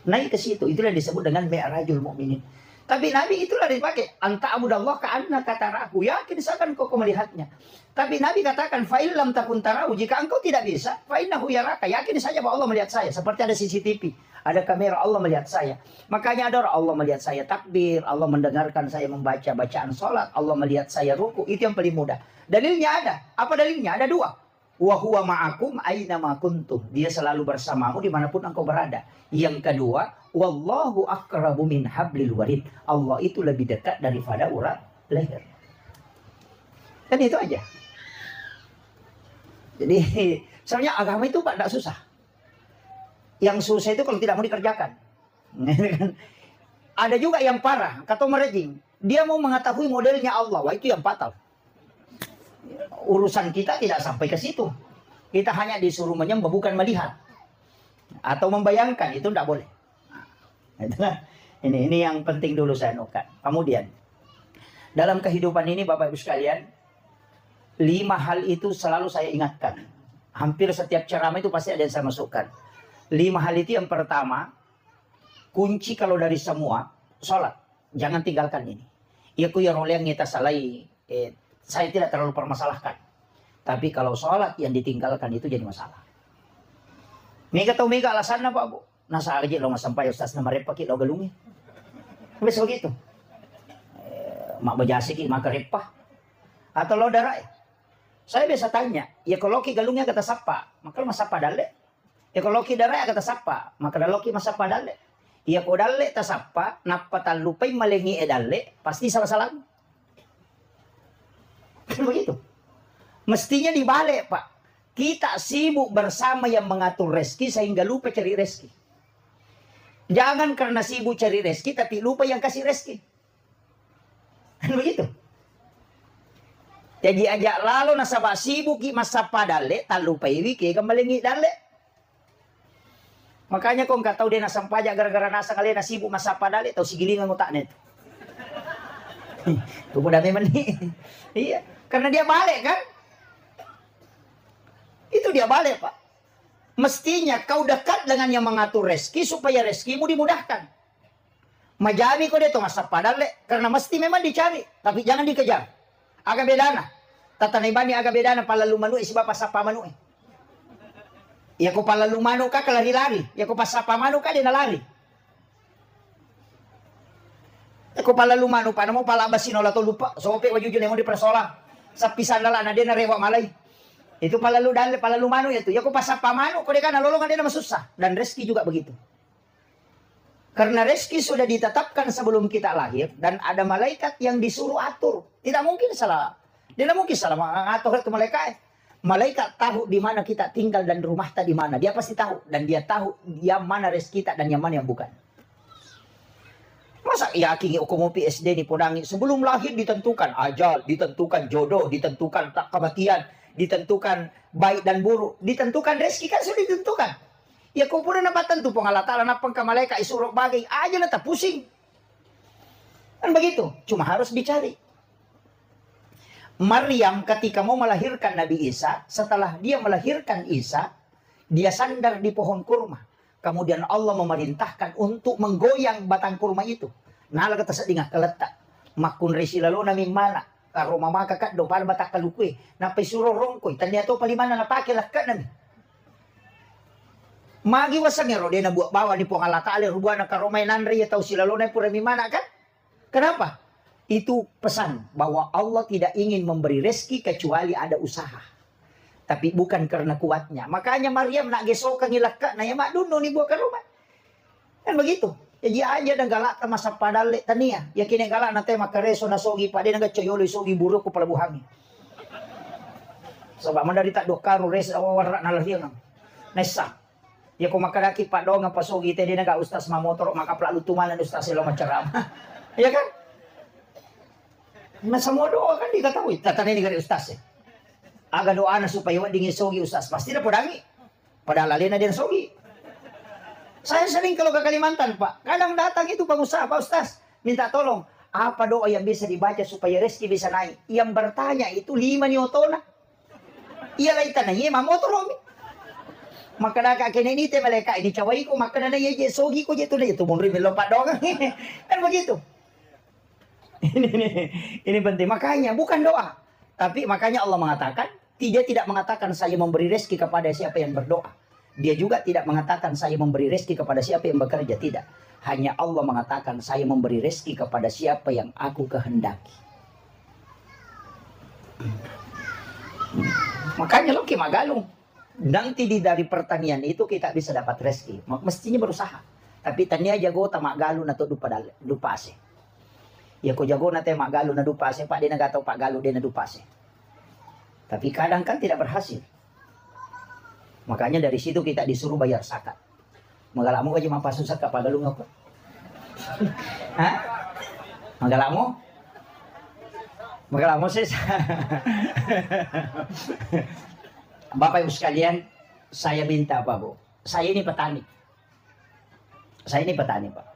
Naik ke situ. Itulah disebut dengan mi'rajul mu'minin. Tapi Nabi itulah dipakai. Anta abudallah ka'annaka tarahu. Yakin seakan kau melihatnya. Tapi Nabi katakan, fa illam takun tarahu. Jika engkau tidak bisa, fa innahu yaraka. Yakin saja bahwa Allah melihat saya. Seperti ada CCTV. Ada kamera, Allah melihat saya. Makanya ada orang, Allah melihat saya takbir. Allah mendengarkan saya membaca bacaan sholat. Allah melihat saya ruku. Itu yang paling mudah. Dalilnya ada. Apa dalilnya? Ada 2. Wa huwa ma'akum aina ma kuntum. Dia selalu bersamamu dimanapun engkau berada. Yang kedua, wallahu aqrabu min hablil warid. Allah itu lebih dekat daripada urat leher. Dan itu aja. Jadi sebenarnya agama itu Pak tidak susah. Yang susah itu kalau tidak mau dikerjakan. Ada juga yang parah, kata merejing. Dia mau mengetahui modelnya Allah. Wah, itu yang fatal. Urusan kita tidak sampai ke situ. Kita hanya disuruh menyembah, bukan melihat. Atau membayangkan, itu tidak boleh. Nah, ini yang penting dulu saya nukan. Kemudian, dalam kehidupan ini Bapak Ibu sekalian, 5 hal itu selalu saya ingatkan. Hampir setiap ceramah itu pasti ada yang saya masukkan. 5 hal itu yang pertama, kunci kalau dari semua, sholat. Jangan tinggalkan ini. Ya ku ya role yang kita salai, saya tidak terlalu permasalahkan. Tapi kalau sholat yang ditinggalkan itu jadi masalah. Mega tau mega alasan apa bu? Nasa aja lo sampai ustaz nama repaki lo galungi. Besok gitu. Mak bejasik maka repah. Atau lo darah. Saya biasa tanya, ya kalau ki galungnya kata sapa, maka lo masapa dale. Ya kalau ki darah kata sapa, maka lo ki masapa dale. Ya ko dale ta sapa, napa talupay malengi dale, pasti salah-salah. Begitu. Mestinya dibalik, Pak. Kita sibuk bersama yang mengatur rezeki sehingga lupa cari rezeki. Jangan karena sibuk cari rezeki tapi lupa yang kasih rezeki. Begitu. Jadi ajak lalu nasabah sibuk masa padale tak lupa ini ke kembali dale. Makanya kau nggak tahu dia nasam pajak gara-gara nasa kalian sibuk masa padale tahu si gilingan ngutak net. Tuh udah memang nih. Iya, karena dia balik kan? Itu dia balik, Pak. Mestinya kau dekat dengan yang mengatur rezeki supaya rezekimu dimudahkan. Majami kau dia tuh masa padale karena mesti memang dicari, tapi jangan dikejar. Agak bedana. Tata nibani agak bedana pala lumanu isi bapak sapa manu. Ya ko pala lumanu ka lari-lari, ya ko pasapa manu ka dia lari. Ya ko pala lumanu pa mo pala basino la to lupa. Sope ko jujur mo di persola. Sa pisandala na dia na rewa malay. Itu pala lumanu itu. Ya ko pasapa manu ko dia kan nolongan dia na masusah dan rezeki juga begitu. Karena rezeki sudah ditetapkan sebelum kita lahir dan ada malaikat yang disuruh atur. Tidak mungkin salah. Tidak mungkin salah mengatur itu malaikat. Malaikat tahu di mana kita tinggal dan rumah kita di mana. Dia pasti tahu dan dia tahu yang mana rezeki kita dan yang mana yang bukan. Masa yakin hukum PSD ini podangi sebelum lahir ditentukan ajal, ditentukan jodoh, ditentukan kematian, ditentukan baik dan buruk, ditentukan rezeki kan sudah ditentukan. Ya kau pun nampak tentu pengalatalan apa ke malaikat isuruh bagai aja nanti pusing. Kan begitu. Cuma harus dicari. Maryam ketika mau melahirkan Nabi Isa, setelah dia melahirkan Isa, dia sandar di pohon kurma. Kemudian Allah memerintahkan untuk menggoyang batang kurma itu. Nala kata sedingah keletak. Makun resi lalu nami mana. Karoma maka kat do para batak kalukwe. Napay suruh rongkoy. Tanya to palimana napakilah kat nami. Magi wasangnya ro dia na buat bawa di pongalata ale rubuan ka romay nanri atau silalona pura mimana kan? Kenapa? Itu pesan bahwa Allah tidak ingin memberi rezeki kecuali ada usaha. Tapi bukan karena kuatnya. Makanya Maryam nak gesok ngilaka na ya mak duno ni buat ka rumah. Kan begitu. Jadi aja dan galak ta masa padale tania. Ya kini galak na te makareso na sogi pade na coyolo sogi buruk ko palabuhangi. Sebab mandari tak dokaro res warna na lahiang. Nesa. Ya kung makadaki pa doang ang pasogi, hindi na ka ustas mamotor, makaplalutuman ang ustas sila macarama. Ya kan? Nasa mo doon kan, di ka tahu. Tatanay ni ka ustas eh. Aga doa na supaya dingin sogi ustas. Pasti na po dangi. Padahal alin na din sogi. Saya sering kalau ke Kalimantan, Pak. Kadang datang itu pengusaha, Pak Ustaz. Minta tolong. Apa doa yang bisa dibaca supaya rezeki bisa naik? Yang bertanya itu 5 niotona. Iya lah itananya, mamotor lomi. Maka nak kini ini mereka ini cawai ko maka na ye sogi ko jeto na ito mungkin melompat dong kan begitu. Ini penting makanya bukan doa tapi makanya Allah mengatakan dia tidak mengatakan saya memberi rezeki kepada siapa yang berdoa. Dia juga tidak mengatakan saya memberi rezeki kepada siapa yang bekerja, tidak. Hanya Allah mengatakan saya memberi rezeki kepada siapa yang aku kehendaki. Makanya lo magalong. Nanti dari pertanian itu kita bisa dapat rezeki. Mestinya berusaha. Tapi tania jago tamak galu na to dupa ase. Ya ko jago na tamak galu na dupa ase, Pak dia na gatau Pak galu dia na dupa ase. Tapi kadang kan tidak berhasil. Makanya dari situ kita disuruh bayar zakat. Magalamu aja mampasusat ka pagalu ngapa? Hah? Magalamu? Magalamu sih. Bapak Ibu sekalian, saya minta Pak Bu. Saya ini petani. Saya ini petani Pak.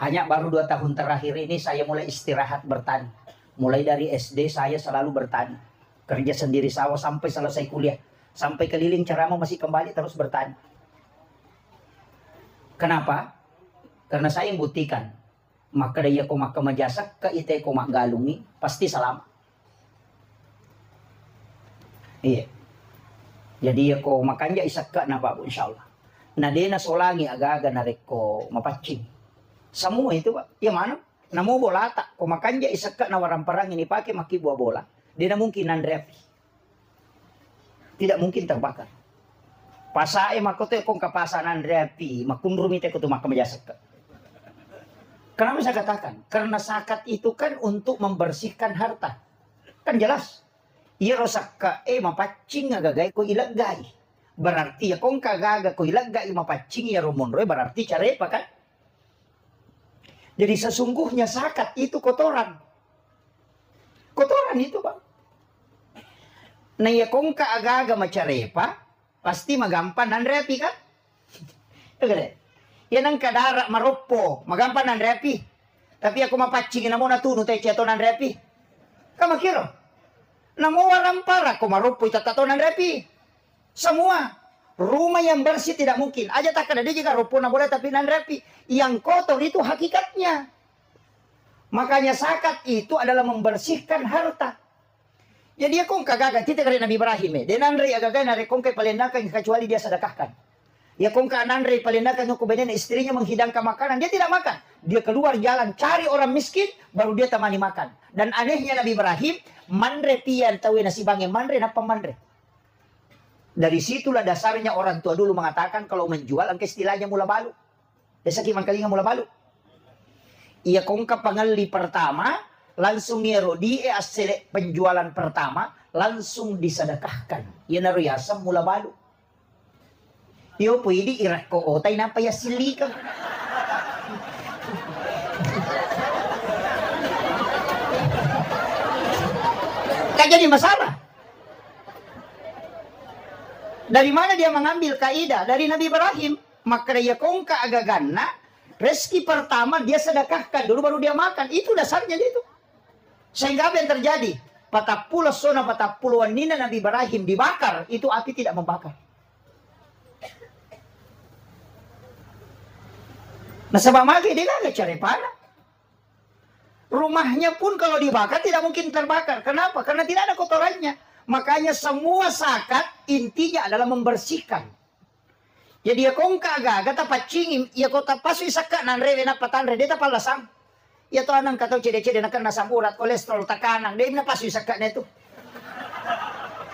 Hanya baru 2 tahun terakhir ini saya mulai istirahat bertani. Mulai dari SD saya selalu bertani. Kerja sendiri sawah sampai selesai kuliah. Sampai keliling ceramah masih kembali terus bertani. Kenapa? Karena saya yang buktikan. Maka dia ko makamajasa ka ite ko magalungi pasti salam. Iya. Jadi ako makanja isaka na pa insyaallah. Na di na solangi aga-aga na ko mapacing. Semua itu Pak. Ya mana? Namo bola tak ko makanja isaka na warang parang ini pakai maki buah bola. Dia mungkin nandrepi. Tidak mungkin terbakar. Pasae makote kong kapasanan repi makundrumi te ko makamajasa. Kenapa saya katakan? Karena zakat itu kan untuk membersihkan harta. Kan jelas. Iya rosak ka mapacing agagay ko ilagay. Berarti ya kung kagaga ko ilagay mapacing ya rumonroy berarti carepa kan? Jadi sesungguhnya zakat itu kotoran. Kotoran itu Pak. Nah ya kung kagaga macarepa pasti magampan dan repi kan? Oke. Yan ang kadara maropo, magampan ng repi. Tapi ako mapachingin na mo na tuno tayo chiyato ng repi. Kamakiro. Namuwalang para, kumaropo itatato ng repi. Semua. Rumah yang bersih tidak mungkin. Aja tak ada dia juga ropo na boleh tapi ng repi. Yang kotor itu hakikatnya. Makanya zakat itu adalah membersihkan harta. Jadi ako kagagan, kita kali Nabi Ibrahim Denandri agagay na rekong kay palindakan kecuali dia sedekahkan. Ya kung kaanandre palindakan yung kubayan istrinya menghidangkan makanan, dia tidak makan. Dia keluar jalan cari orang miskin, baru dia temani makan. Dan anehnya Nabi Ibrahim, mandre pian tahu nasi bangin mandre napa mandre. Dari situlah dasarnya orang tua dulu mengatakan kalau menjual angka istilahnya mula balu. Desa kimang kalinga mula balu. Iya kung kapangali pertama, langsung ngero di asile penjualan pertama, langsung disedekahkan. Ia naruyasam mula balu. Yo pwede irak ko otay na payasili ka. Kaya jadi masalah. Dari mana dia mengambil kaidah? Dari Nabi Ibrahim. Maka dia kong kaagaganna, rezeki pertama dia sedekahkan dulu baru dia makan. Itu dasarnya itu. Sehingga apa yang terjadi? Patapuluh sona patapuluh nina Nabi Ibrahim dibakar, itu api tidak membakar. Nah sebab magi dia gak cari panah. Rumahnya pun kalau dibakar tidak mungkin terbakar. Kenapa? Karena tidak ada kotorannya. Makanya semua zakat intinya adalah membersihkan. Jadi ya kong kagak tapacingin, ya kota pasu isakat nanre na patanre dia tapalasang. Ya to anang kataw cede-cede na kan nasang urat kolesterol takanang dia na pasu isakat na ito.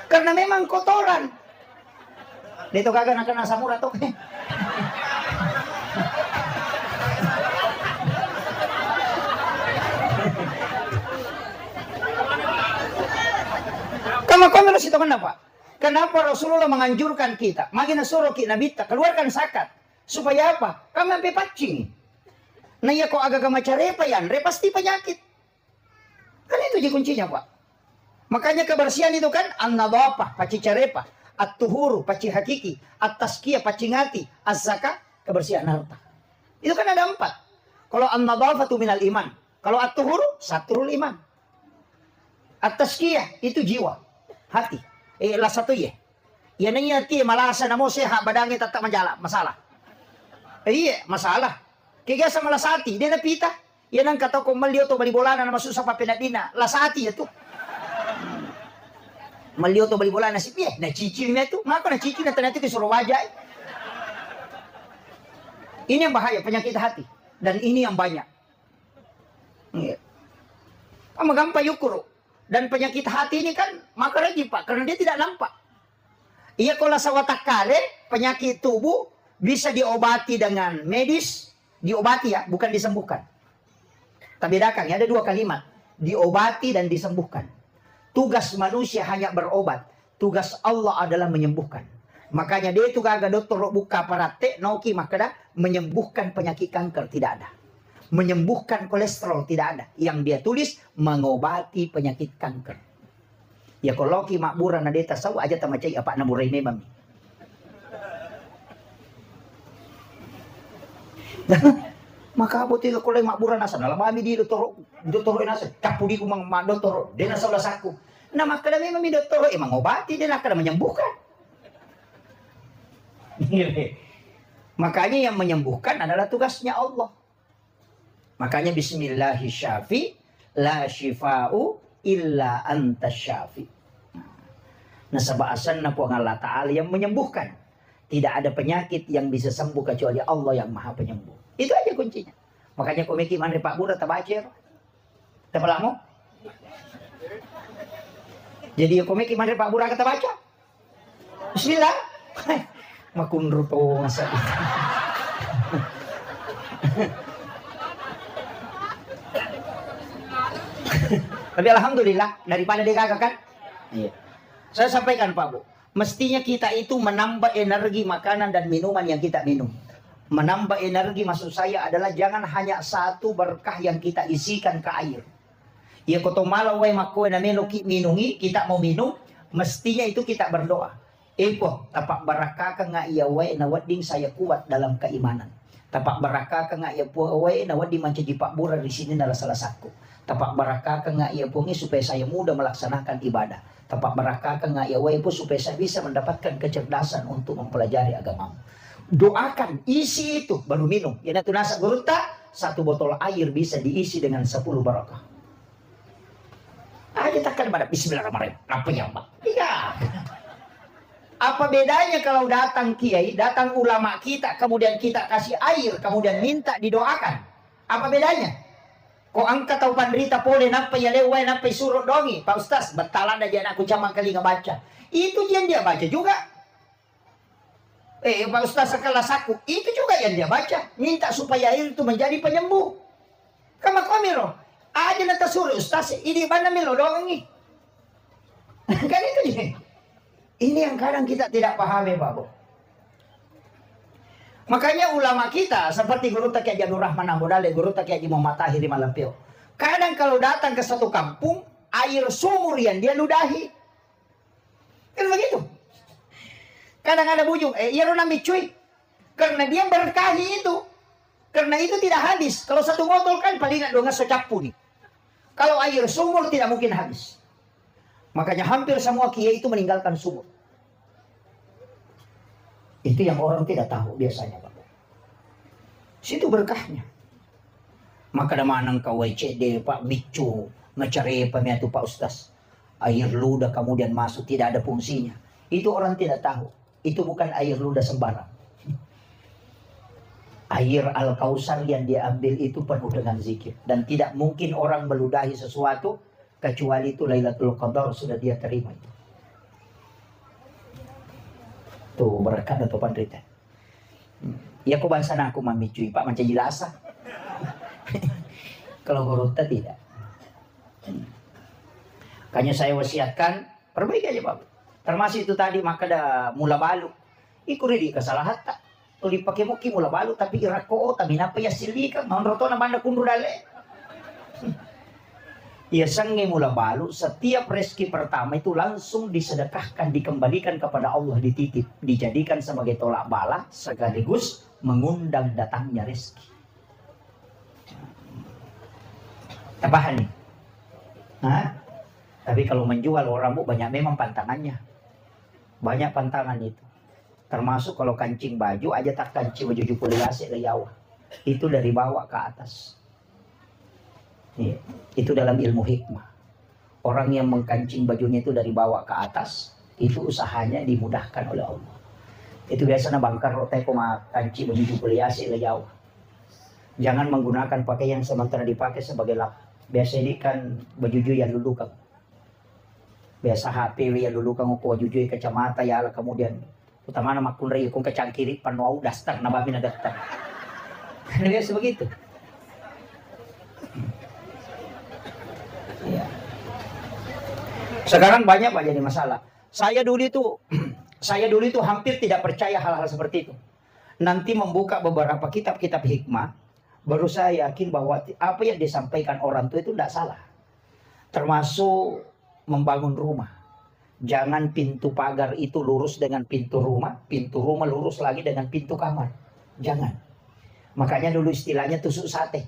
Karena memang kotoran. Dito kagak na kan nasang urat okay. Kamu harus itu kenapa? Kenapa Rasulullah menganjurkan kita? Makin suruh kita nabita keluarkan zakat supaya apa? Kamu sampai pacing. Nah ya kok agak macarepa yan, pasti penyakit. Kan itu jadi kuncinya Pak. Makanya kebersihan itu kan an-nadhafah, paci carepa, at-tuhuru, paci hakiki, at-tazkiyah, paci ngati, az-zakah, kebersihan harta. Itu kan ada 4. Kalau an-nadhafatu minal iman, kalau at-tuhuru satrul iman. At-tazkiyah itu jiwa. Hati. Lah satu ya. Yan ang hati, malasa na mo siya, badangin tatak manjala. Masalah. Iya, masalah. Kaya sa malasati, di napita. Yan ang kataw kong maliw to, balibolana na masusa pa pinadina. Lasati ito. Maliw to, balibolana si Pia. Nachicil na ito. Maka nachicil na tanati ko suruwaja. Ini yang bahaya, penyakit hati. Dan ini yang banyak. Iya. Magampay yukuro. Dan penyakit hati ini kan maka lagi Pak, karena dia tidak nampak. Iya kalau sawatak kale, penyakit tubuh bisa diobati dengan medis, diobati ya, bukan disembuhkan. Tapi bedakan ya, ada 2 kalimat, diobati dan disembuhkan. Tugas manusia hanya berobat, tugas Allah adalah menyembuhkan. Makanya dia itu kagak dokter buka parate, noki makada menyembuhkan penyakit kanker tidak ada. Menyembuhkan kolesterol tidak ada. Yang dia tulis mengobati penyakit kanker. Ya kalau ki makburan na deta saw aja tamacay apa na muray ni mami. Maka buti ko kulay makburan nasa nalamami di doktor nasa kapudi ko mga doktor din nasa lasaku. Na makadami mami doktor mengobati din akada menyembuhkan. Makanya yang menyembuhkan adalah tugasnya Allah. Makanya bismillahirrahmanirrahim, la syifa'u illa anta syafi. Nasaba'asan na po ang Allah Ta'ala yang menyembuhkan. Tidak ada penyakit yang bisa sembuh kecuali Allah yang maha penyembuh. Itu aja kuncinya. Makanya komiki manri Pak Bura tabacer. Tapalamo. Jadi komiki manri Pak Bura kata baca. Bismillah. Makunro to ngasa. Tapi alhamdulillah daripada digagakan. Iya. Saya sampaikan Pak Bu, mestinya kita itu menambah energi makanan dan minuman yang kita minum. Menambah energi maksud saya adalah jangan hanya satu berkah yang kita isikan ke air. Ya kotomala way makoy na minungi, kita mau minum, mestinya itu kita berdoa. Eko, tapak barakah ka nga iya way na wading saya kuat dalam keimanan. Tapak barakah ka nga iya po way na wading mancaji Pak Bura di sini adalah salah satu. Tapak barakah ka nga iya po supaya saya mudah melaksanakan ibadah. Tapak barakah ka nga iya way po supaya saya bisa mendapatkan kecerdasan untuk mempelajari agamamu. Doakan, isi itu baru minum. Yan itu nasa gurunta, 1 botol air bisa diisi dengan 10 barakah. Aja takkan pada bismillahirrahmanirrahim. Apa ya Pak? Iya. Apa bedanya kalau datang kiai, datang ulama kita, kemudian kita kasih air, kemudian minta didoakan? Apa bedanya? Kok angkat tau pandrita pole napa ya lewai napa suruh dongi, Pak Ustaz, betalan aja aku camang kali ngebaca. Itu yang dia baca juga. Pak Ustaz sekelas aku, itu juga yang dia baca. Minta supaya air itu menjadi penyembuh. Kama komiro, aja nata suruh Ustaz, ini mana milo dongi. Kan itu nih. Ini yang kadang kita tidak pahami Pak Bu. Makanya ulama kita seperti Guru Taki Haji Abdul Rahman Ambodale, Guru Taki Haji Muhammad Tahir Malampio. Kadang kalau datang ke satu kampung, air sumur yang dia ludahi. Kan begitu. Kadang ada bujung, iya nami cuy. Karena dia berkahi itu. Karena itu tidak habis. Kalau satu botol kan paling nggak dong secapu nih. Kalau air sumur tidak mungkin habis. Makanya hampir semua kiai itu meninggalkan sumur. Itu yang orang tidak tahu biasanya Pak. Situ berkahnya. Maka ada manang ka WCD Pak bicu ngecari pemiatu Pak Ustaz. Air ludah kemudian masuk tidak ada fungsinya. Itu orang tidak tahu. Itu bukan air ludah sembarang. Air Al-Kausar yang diambil itu penuh dengan zikir. Dan tidak mungkin orang meludahi sesuatu kecuali itu Lailatul Qadar sudah dia terima itu. Tuh berkat atau pandrita. Ya kok bangsa aku mamicui Pak macam jelasa. Kalau Gurunta tidak. Kayaknya saya wasiatkan perbaiki aja Pak. Termasuk itu tadi maka ada mula balu. Ikuri di kesalahan tak. Tuli pakai muki mula balu tapi irako tapi napa ya silika nonroto na banda kundu dale. Ya sange mula balu setiap rezeki pertama itu langsung disedekahkan dikembalikan kepada Allah dititip dijadikan sebagai tolak bala sekaligus mengundang datangnya rezeki. Tabahan nih. Nah, tapi kalau menjual orang bu banyak memang pantangannya. Banyak pantangan itu. Termasuk kalau kancing baju aja tak kancing baju jukuliasi ke Jawa. Itu dari bawah ke atas. Ya, itu dalam ilmu hikmah. Orang yang mengkancing bajunya itu dari bawah ke atas, itu usahanya dimudahkan oleh Allah. Itu biasanya bangkar rotai koma kancing baju jukuliasi ke Jawa. Jangan menggunakan pakaian sementara dipakai sebagai lap. Biasa ini kan baju yang dulu kan. Biasa HP yang dulu kan ko baju kacamata ya kemudian utama nama kun rei kung kacang kiri panuau dastar nababi na dastar. Biasa begitu. Ya. Sekarang banyak Pak jadi masalah. Saya dulu itu hampir tidak percaya hal-hal seperti itu. Nanti membuka beberapa kitab-kitab hikmah, baru saya yakin bahwa apa yang disampaikan orang tua itu tidak salah. Termasuk membangun rumah. Jangan pintu pagar itu lurus dengan pintu rumah lurus lagi dengan pintu kamar. Jangan. Makanya dulu istilahnya tusuk sate.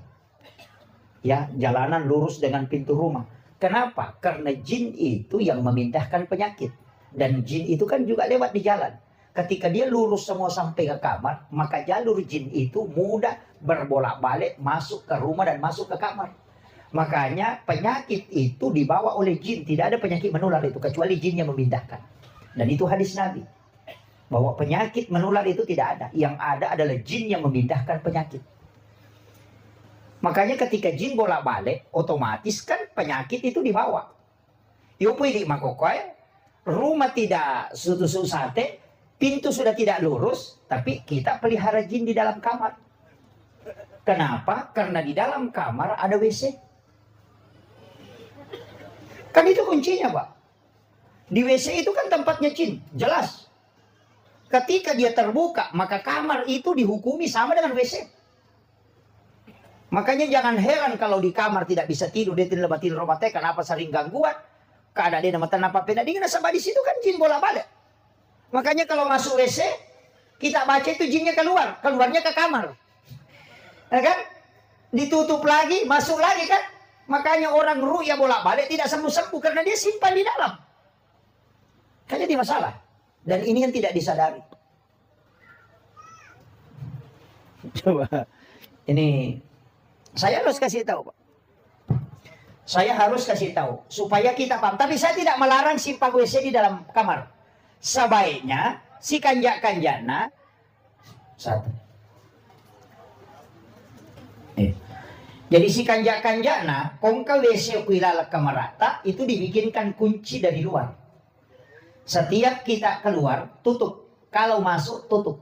Ya, jalanan lurus dengan pintu rumah. Kenapa? Karena jin itu yang memindahkan penyakit. Dan jin itu kan juga lewat di jalan. ketika dia lurus semua sampai ke kamar, maka jalur jin itu mudah berbolak-balik masuk ke rumah dan masuk ke kamar. Makanya penyakit itu dibawa oleh jin. Tidak ada penyakit menular itu kecuali jin yang memindahkan. Dan itu hadis Nabi, bahwa penyakit menular itu tidak ada. Yang ada adalah jin yang memindahkan penyakit. Makanya ketika jin bolak-balik, otomatis kan penyakit itu dibawa. Yopo di makokoy, rumah tidak susu sate, pintu sudah tidak lurus, tapi kita pelihara jin di dalam kamar. Kenapa? Karena di dalam kamar ada WC. Kan itu kuncinya, Pak. Di WC itu kan tempatnya jin, jelas. Ketika dia terbuka, maka kamar itu dihukumi sama dengan WC. Makanya jangan heran kalau di kamar tidak bisa tidur, dia tidak tidur rumah teh, kenapa sering gangguan? Keadaan dia nama tanah pena, dia nasabah di situ kan jin bolak-balik. Makanya kalau masuk WC, kita baca itu jinnya keluar, keluarnya ke kamar. Ya kan? Ditutup lagi, masuk lagi kan? Makanya orang ru'ya bolak-balik tidak sembuh-sembuh karena dia simpan di dalam. Kan jadi masalah. Dan ini yang tidak disadari. Coba ini saya harus kasih tahu, Pak. Saya harus kasih tahu supaya kita paham. Tapi saya tidak melarang simpan WC di dalam kamar. Sebaiknya si kanjak-kanjana satu. Jadi si kanjak-kanjana kongka WC kuilala kamarata itu dibikinkan kunci dari luar. Setiap kita keluar tutup. Kalau masuk tutup.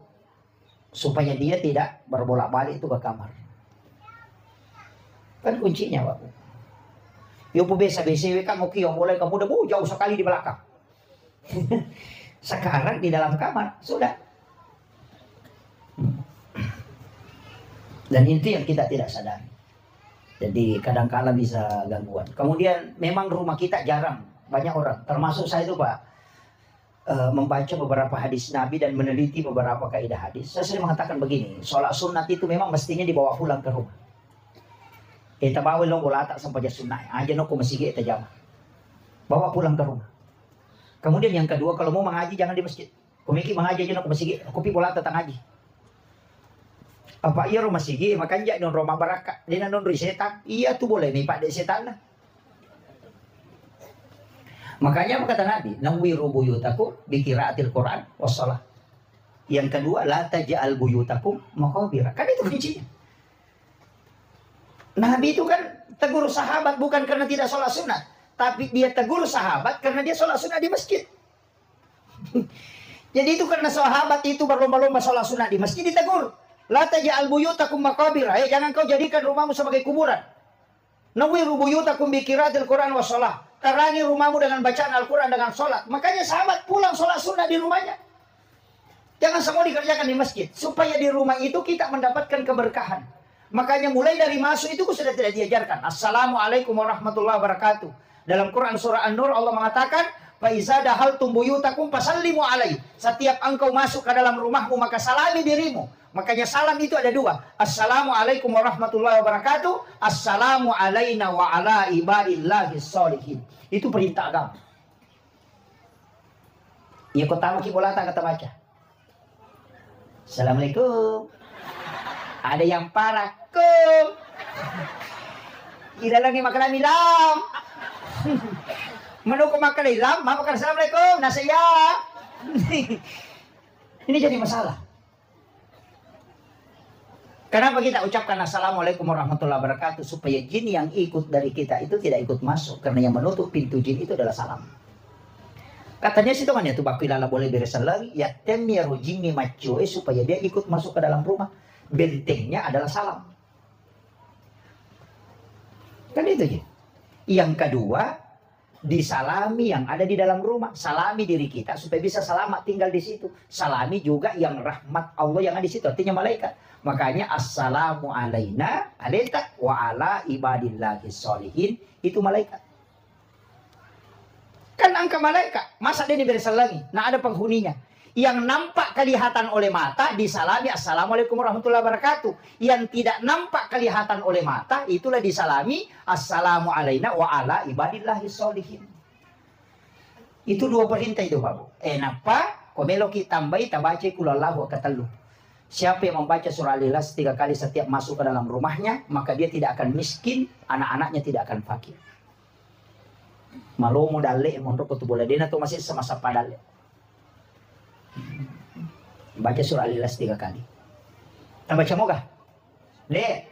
Supaya dia tidak berbolak-balik itu ke kamar. Kan kuncinya, Pak. Yopo biasa BCW kamu kiong mulai kamu udah jauh sekali di belakang. Sekarang di dalam kamar sudah. Dan itu yang kita tidak sadari. Jadi kadang-kala bisa gangguan. Kemudian memang rumah kita jarang banyak orang, termasuk saya itu, Pak, membaca beberapa hadis Nabi dan meneliti beberapa kaidah hadis. Saya sering mengatakan begini, sholat sunat itu memang mestinya dibawa pulang ke rumah. Kita bawa long bola tak sampai sunnah aja no masih kita jamaah. Bawa pulang ke rumah. Kemudian yang kedua, kalau mau mengaji jangan di masjid. Komiki mengaji aja no masjid. Kopi bola tak ngaji. Apa iya rumah sigi makan jak non Roma baraka. Dia non setan. Iya tuh boleh nih Pak de setan lah. Makanya apa kata Nabi? Nawwiru buyutakum bi qiraatil Quran wassalah. Yang kedua, la taj'al buyutakum maqabira. Kan itu kuncinya. Nabi itu kan tegur sahabat bukan karena tidak sholat sunat. Tapi dia tegur sahabat karena dia sholat sunat di masjid. Jadi itu karena sahabat itu berlomba-lomba sholat sunat di masjid ditegur. La taj'al buyutakum maqabira. Jangan kau jadikan rumahmu sebagai kuburan. Nawwiru buyutakum bi qiraatil Quran wassalah. Terangi rumahmu dengan bacaan Al-Quran, dengan sholat. Makanya sahabat pulang sholat sunat di rumahnya. Jangan semua dikerjakan di masjid. Supaya di rumah itu kita mendapatkan keberkahan. Makanya mulai dari masuk itu sudah tidak diajarkan. Assalamualaikum warahmatullahi wabarakatuh. Dalam Quran surah An-Nur Allah mengatakan, fa iza dahaltum buyutakum fasallimu alaihi. Setiap engkau masuk ke dalam rumahmu maka salami dirimu. Makanya salam itu ada dua. Assalamualaikum warahmatullahi wabarakatuh. Assalamu alaina wa ala ibadillahi sholihin. Itu perintah agama. Ya kau tahu kibolata kata baca. Assalamualaikum. Ada yang parah. Kum. Ida lagi makan milam. Menu ko makan ilam, makan assalamualaikum, nasaya. Ini jadi masalah. Kenapa kita ucapkan assalamualaikum warahmatullahi wabarakatuh? Supaya jin yang ikut dari kita itu tidak ikut masuk. Karena yang menutup pintu jin itu adalah salam. Katanya situ kan ya tuh bakilala boleh beresan lagi. Ya temiaru jinni macu supaya dia ikut masuk ke dalam rumah. Bentengnya adalah salam. Kan itu ya. Yang kedua, disalami yang ada di dalam rumah. Salami diri kita supaya bisa selamat tinggal di situ. Salami juga yang rahmat Allah yang ada di situ. Artinya malaikat. Makanya assalamu alaina alaika wa ala ibadillahi sholihin. Itu malaikat. Kan angka malaikat. Masa dia diberi lagi? Nah ada penghuninya. Yang nampak kelihatan oleh mata disalami assalamualaikum warahmatullahi wabarakatuh. Yang tidak nampak kelihatan oleh mata itulah disalami assalamu alaina wa ala ibadillahi sholihin. Itu dua perintah itu Pak. Kenapa? Komelo kita tambahi tabaca kulallahu akatalu. Siapa yang membaca surah Al-Ikhlas 3 kali setiap masuk ke dalam rumahnya, maka dia tidak akan miskin, anak-anaknya tidak akan fakir. Malo mo dali mo ro boleh dina to masih semasa padal. Baca surah Al-Ikhlas 3 kali. Baca mo ka? De.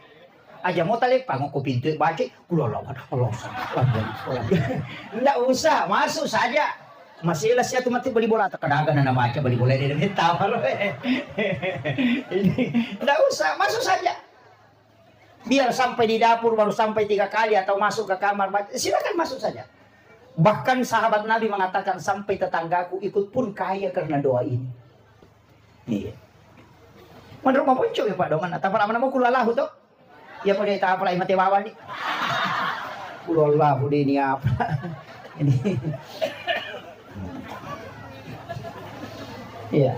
Aja mo tali pango ko pintu baca kulallahu Allah. Enggak usah, masuk saja. Masih ilas ya tuh mati beli bola terkadagan anak baca beli bola di dalam tawar. Enggak usah, masuk saja. Biar sampai di dapur baru sampai 3 kali atau masuk ke kamar baca, silakan masuk saja. Bahkan sahabat Nabi mengatakan sampai tetanggaku ikut pun kaya karena doa ini. Iya. Menurut mau muncul ya Pak Dongan, atau apa nama kulalahu tuh? Ya pada itu apa lagi mati bawa nih? Kulalahu ini apa? Ini. Iya.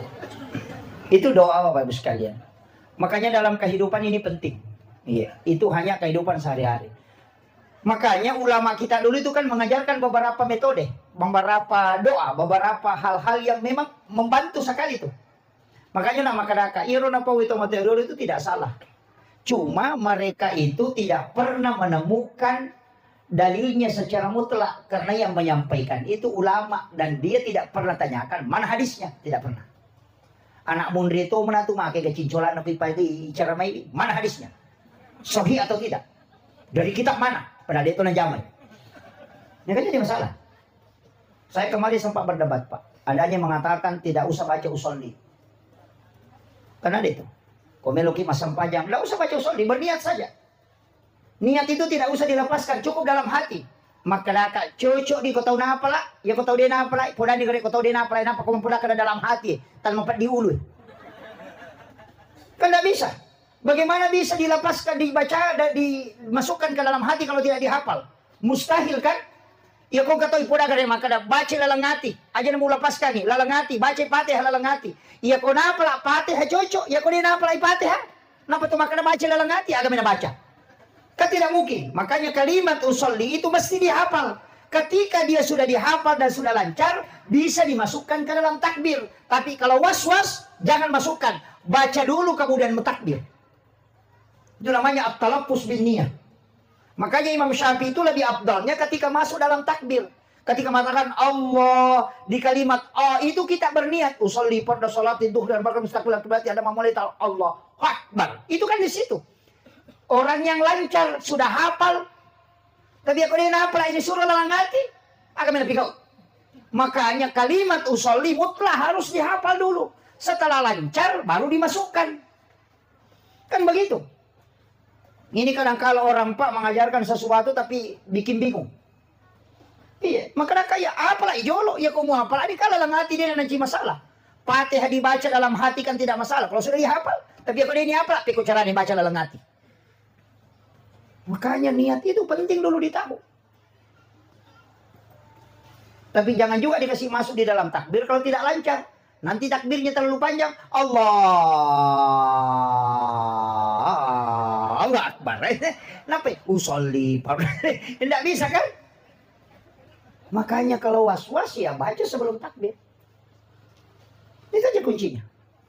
Itu doa Bapak Ibu sekalian. Makanya dalam kehidupan ini penting. Iya, itu hanya kehidupan sehari-hari. Makanya ulama kita dulu itu kan mengajarkan beberapa metode, beberapa doa, beberapa hal-hal yang memang membantu sekali itu. Makanya nama kadaka irona pawito material itu tidak salah. Cuma mereka itu tidak pernah menemukan dalilnya secara mutlak, karena yang menyampaikan itu ulama dan dia tidak pernah tanyakan mana hadisnya, tidak pernah. Anak mundri itu menatu make kecincolan nabi pagi cara mai mana hadisnya, sahih atau tidak, dari kitab mana, pada dia itu najamai. Ini kan jadi masalah. Saya kemarin sempat berdebat Pak, ada yang mengatakan tidak usah baca usolli, karena itu komeloki masam panjang, tidak usah baca usolli, berniat saja. Niat itu tidak usah dilepaskan, cukup dalam hati. Maka laka cocok di kau tahu apa lah, ya kau tahu dia apa lah, podan di kau tahu dia apa lah, napa kau mempunyai ke dalam hati, tanpa mempat diului. Kan tidak bisa. Bagaimana bisa dilepaskan, dibaca dan dimasukkan ke dalam hati kalau tidak dihafal? Mustahil kan? Ya kau kata ipoda kare maka baca lalangati, aja mau lepaskan nih, lalangati, baca Fatihah lalangati. Ya kau napa lah Fatihah cocok, ya kau dia napa lah Fatihah, napa tu maka baca lalangati, agak baca. Kan tidak mungkin. Makanya kalimat usolli itu mesti dihafal. Ketika dia sudah dihafal dan sudah lancar, bisa dimasukkan ke dalam takbir. Tapi kalau was-was, jangan masukkan. Baca dulu kemudian mentakbir. Itu namanya at-talaffuz bin niyah. Makanya Imam Syafi'i itu lebih afdalnya ketika masuk dalam takbir. Ketika mengatakan Allah di kalimat itu kita berniat usolli pada salat itu dan bahkan mustaqbil berarti ada memulai Allah Akbar. Itu kan di situ. Orang yang lancar sudah hafal, tapi aku dia hafal ini surah dalam hati, akan menepi kau. Makanya kalimat usolli mutlak harus dihafal dulu. Setelah lancar baru dimasukkan. Kan begitu. Ini kadang kalau orang Pak mengajarkan sesuatu tapi bikin bingung. Iya, maka kayak apalah ijolo, ya kau mau hafal. Ini kalau dalam hati dia nanti masalah. Fatihah dibaca dalam hati kan tidak masalah. Kalau sudah dihafal, tapi aku dia ini hafal, tapi cara dibaca dalam hati. Makanya niat itu penting dulu ditahu. Tapi jangan juga dikasih masuk di dalam takbir kalau tidak lancar. Nanti takbirnya terlalu panjang. Allah Akbar. Kenapa? Usolli. Tidak bisa kan? Makanya kalau was-was ya baca sebelum takbir. Itu aja kuncinya.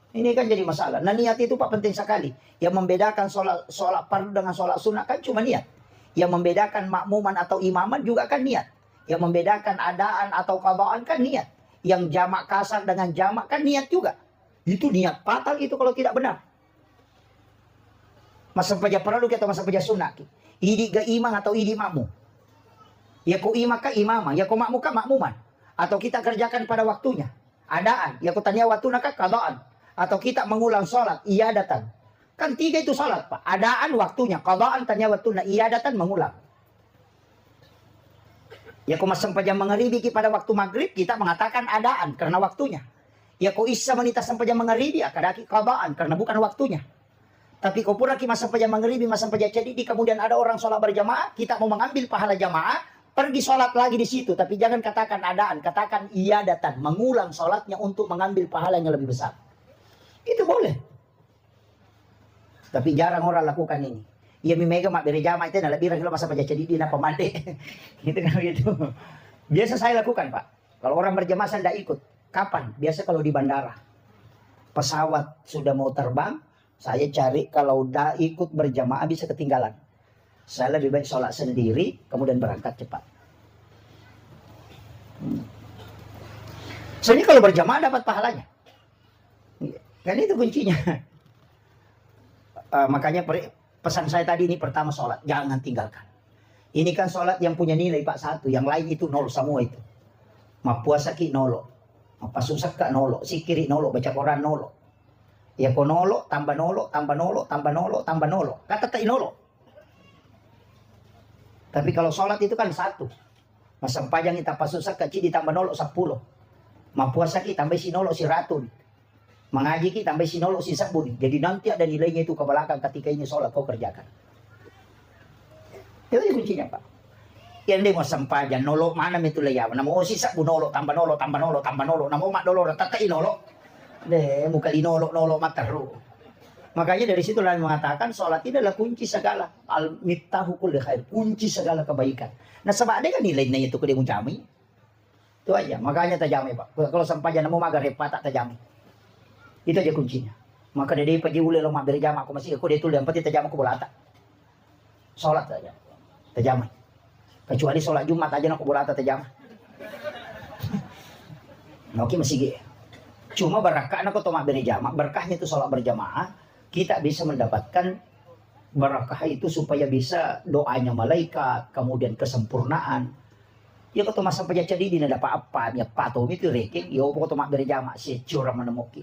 Ini kan jadi masalah. Nah niat itu Pak penting sekali. Yang membedakan sholat fardu dengan sholat sunnah kan cuma niat. Yang membedakan makmuman atau imaman juga kan niat. Yang membedakan adaan atau qadaan kan niat. Yang jamak kasar dengan jamak kan niat juga. Itu niat fatal itu kalau tidak benar. Masa paja perlu atau masa paja sunnah. Idi ga imam atau idi makmum. Ya ku imam ka imamah, ya ku makmum ka makmuman. Atau kita kerjakan pada waktunya. Adaan, ya ku tanya waktu ka qadaan. Atau kita mengulang sholat, iya datang. Kan 3 itu sholat Pak. Adaan waktunya, qadaan tanya waktunya, iya datang mengulang. Ya kau masam pajam mengharibi pada waktu maghrib, kita mengatakan adaan karena waktunya. Ya kau isya menita sampai jam mengharibi, kadaki qadaan karena bukan waktunya. Tapi kau pura ki masam pajam mengharibi, masam pajam cedidi, kemudian ada orang sholat berjamaah, kita mau mengambil pahala jamaah, pergi sholat lagi di situ. Tapi jangan katakan adaan, katakan iya datang, mengulang sholatnya untuk mengambil pahala yang lebih besar. Itu boleh. Tapi jarang orang lakukan ini. Ia mimega mak berjamaah itu nah lebih ragil masa pajak cedidi na pamande. Gitu kan gitu. Biasa saya lakukan Pak. Kalau orang berjamaah saya tidak ikut. Kapan? Biasa kalau di bandara. Pesawat sudah mau terbang, saya cari kalau udah ikut berjamaah bisa ketinggalan. Saya lebih baik sholat sendiri, kemudian berangkat cepat. Soalnya kalau berjamaah dapat pahalanya. Kan itu kuncinya. Makanya pesan saya tadi ini pertama sholat, jangan tinggalkan. Ini kan sholat yang punya nilai Pak 1, yang lain itu nol semua itu. Ma puasa ki nolo, ma pasusak ka nolo, sikiri nolo, baca Quran nolo. Ya ko nolo, tambah nolo, tambah nolo, tambah nolo, tambah nolo. Kata tak nolo. Tapi kalau sholat itu kan 1. Masa pajang kita pasusak ka ditambah nolo 10. Ma puasa ki tambah si nolo si ratun. Mengaji ki tambah si nolo si 10. Jadi nanti ada nilainya itu ke belakang ketika ini sholat kau kerjakan. Itu kuncinya Pak. Yang dia mau sempajan nolo mana itu leyaw. Namo sisa bu nolo tambah nolo tambah nolo tambah nolo. Namo mak nolo tatai nolo. Deh muka di nolo nolo mataru. Makanya dari situ lain mengatakan sholat itu adalah kunci segala. Al miftahu kulli khair, kunci segala kebaikan. Nah sebab ada kan nilainya itu ke dia mujami. Itu aja. Makanya tajami Pak. Kalau sempajan namo magar repot tak tajami. Itu aja kuncinya. Maka dari pergi ule lo maberi jama aku masih aku dia tuh yang penting tajam aku bolata. Sholat saja. Tajam. Kecuali sholat Jumat aja aku bolata tajam. Oke masih gitu. Cuma berkah aku tuh maberi jama. Berkahnya itu sholat berjamaah. Kita bisa mendapatkan berkah itu supaya bisa doanya malaikat, kemudian kesempurnaan. Ya kau masa penjaca di nada apa-apa, ya patom itu reking. Ya kau tuh maberi jama si curang menemuki.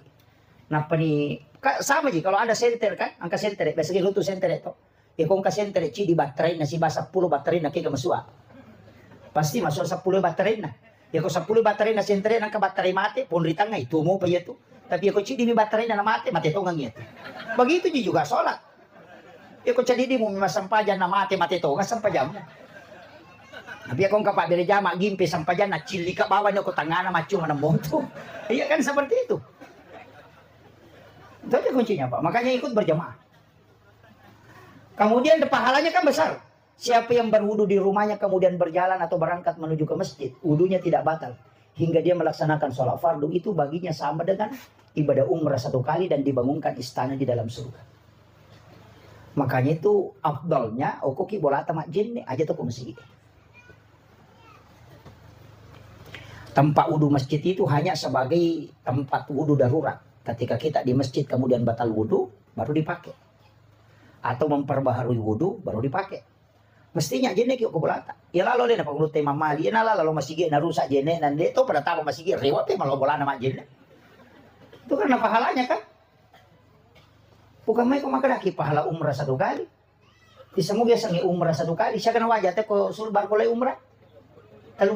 Nah nih sama sih kalau ada senter kan, angka senter biasanya lu tuh senter itu. Ya kung ka senter di baterai na si basa 10 baterai na kaya masua. Pasti masuk 10 baterai na. Ya kung 10 baterai na senter na ka baterai mati, punritang nga itu mo pa ito. Tapi ya kung di baterai na mati to nga ito. Begitu juga sholat. Ya kung di mo masampajan na mati to nga sampajan mo. Tapi ya kung kapag dari jama gimpi sampajan na chili ka bawa niyo ko tangana macung na monto. Iya kan seperti itu. Itu aja kuncinya Pak. Makanya ikut berjamaah. Kemudian pahalanya kan besar. Siapa yang berwudu di rumahnya kemudian berjalan atau berangkat menuju ke masjid, wudunya tidak batal hingga dia melaksanakan sholat fardu, itu baginya sama dengan ibadah umrah 1 kali dan dibangunkan istana di dalam surga. Makanya itu afdalnya okoki bolata majin aja tuh ke masjid. Tempat wudu masjid itu hanya sebagai tempat wudu darurat. Ketika kita di masjid kemudian batal wudu, baru dipakai. Atau memperbaharui wudu, baru dipakai. Mestinya jenek yuk kebolata. Ya lalu dia nak pagulutai mamali, ya lalu masih na rusak jenek nanti itu pada tahu masih rewat malah bola nama jenek. Itu karena pahalanya kan. Bukan main kau makan lagi pahala umrah 1 kali. Bisa mau biasa nih umrah 1 kali. Saya kena wajah teh kau sulbar kolai umrah. 35.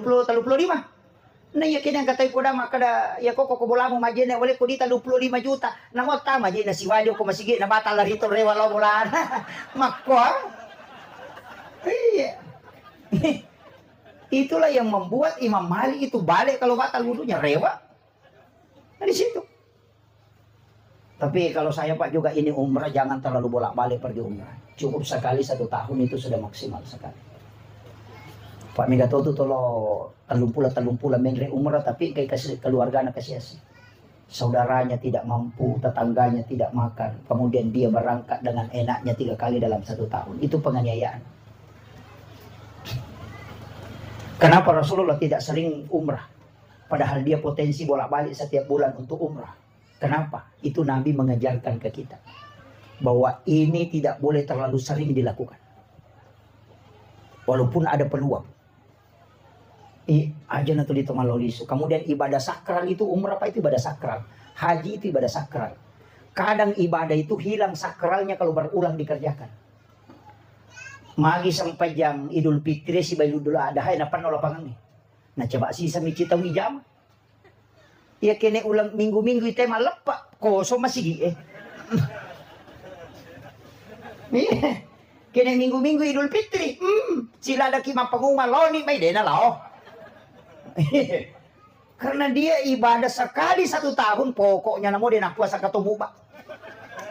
Nah ya kini yang kata ibu dah makada ya kok bola mau majene boleh ko di 35 juta. Namo ta majene si wajo ko masigi na batal lari to rewa lo bola. Makwa. Iya. Itulah yang membuat Imam Malik itu balik kalau batal wudunya rewa. Nah, di situ. Tapi kalau saya Pak juga ini umrah jangan terlalu bolak-balik pergi umrah. Cukup sekali 1 tahun itu sudah maksimal sekali. Pak Mega tuh tolo talumpula menre umrah tapi kayak keluarga anak kasih. Saudaranya tidak mampu, tetangganya tidak makan, kemudian dia berangkat dengan enaknya 3 kali dalam 1 tahun. Itu penganiayaan. Kenapa Rasulullah tidak sering umrah? Padahal dia potensi bolak-balik setiap bulan untuk umrah. Kenapa? Itu Nabi mengajarkan ke kita bahwa ini tidak boleh terlalu sering dilakukan. Walaupun ada peluang. Aja nanti di Tomalolisu. Kemudian ibadah sakral itu umrah apa itu ibadah sakral. Haji itu ibadah sakral. Kadang ibadah itu hilang sakralnya kalau berulang dikerjakan. Magi sampai jam Idul Fitri si bayi dulu ada hai napan lapangan nih. Nah coba sih sami cita jam. Ya kene ulang minggu-minggu itu malah Pak koso masih di Kene minggu-minggu Idul Fitri. Sila ada kimang panguma loni may dena lao. Karena dia ibadah sekali 1 tahun pokoknya namo dia nak puasa ketemu Pak.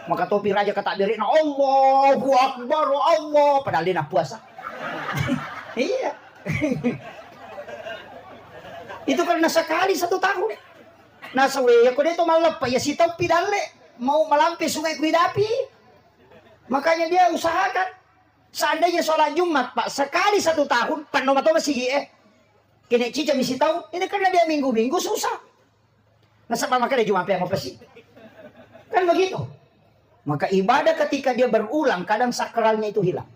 Maka topi raja kata diri na Allahu Akbar Allah padahal dia nak puasa. Iya. Itu karena sekali 1 tahun. Nasa weya ko dito malapa ya sitaw pidale. Mau melampi sungai Kuidapi. Makanya dia usahakan. Seandainya sholat Jumat Pak, sekali 1 tahun, panomato masih kini cica misi tahu, ini karena dia minggu-minggu susah. Nasa pa makanya Jumat yang apa sih? Kan begitu. Maka ibadah ketika dia berulang, kadang sakralnya itu hilang.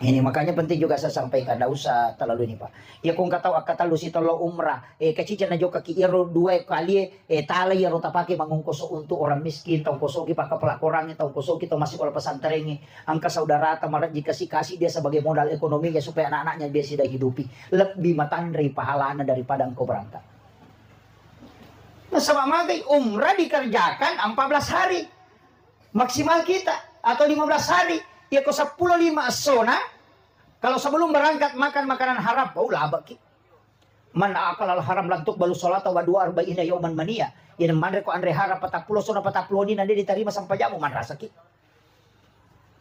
Ini makanya penting juga saya sampaikan, tidak usah terlalu ini Pak. Ya kung kata lu si tolo umrah, kacica na joka ki iro 2 kali, tala iro tapake mangungkoso untuk orang miskin, tau kosoki pak kepala korangnya, tau kosoki tau masih kalau pesantrennya, angka saudara tamarat jika si kasih dia sebagai modal ekonominya supaya anak-anaknya dia sudah hidupi, lebih matandri pahalanya daripada engkau berangkat. Nah sama magai umrah dikerjakan 14 hari, maksimal kita, atau 15 hari, ya kok 10 5 sona. Kalau sebelum berangkat makan makanan haram, bau labak ki. Man akal al haram lantuk balu sholat wa 42 yauman mania. Yang mandre ko andre harap 40 sona 40 ni nanti diterima sampai jamu man rasa ki.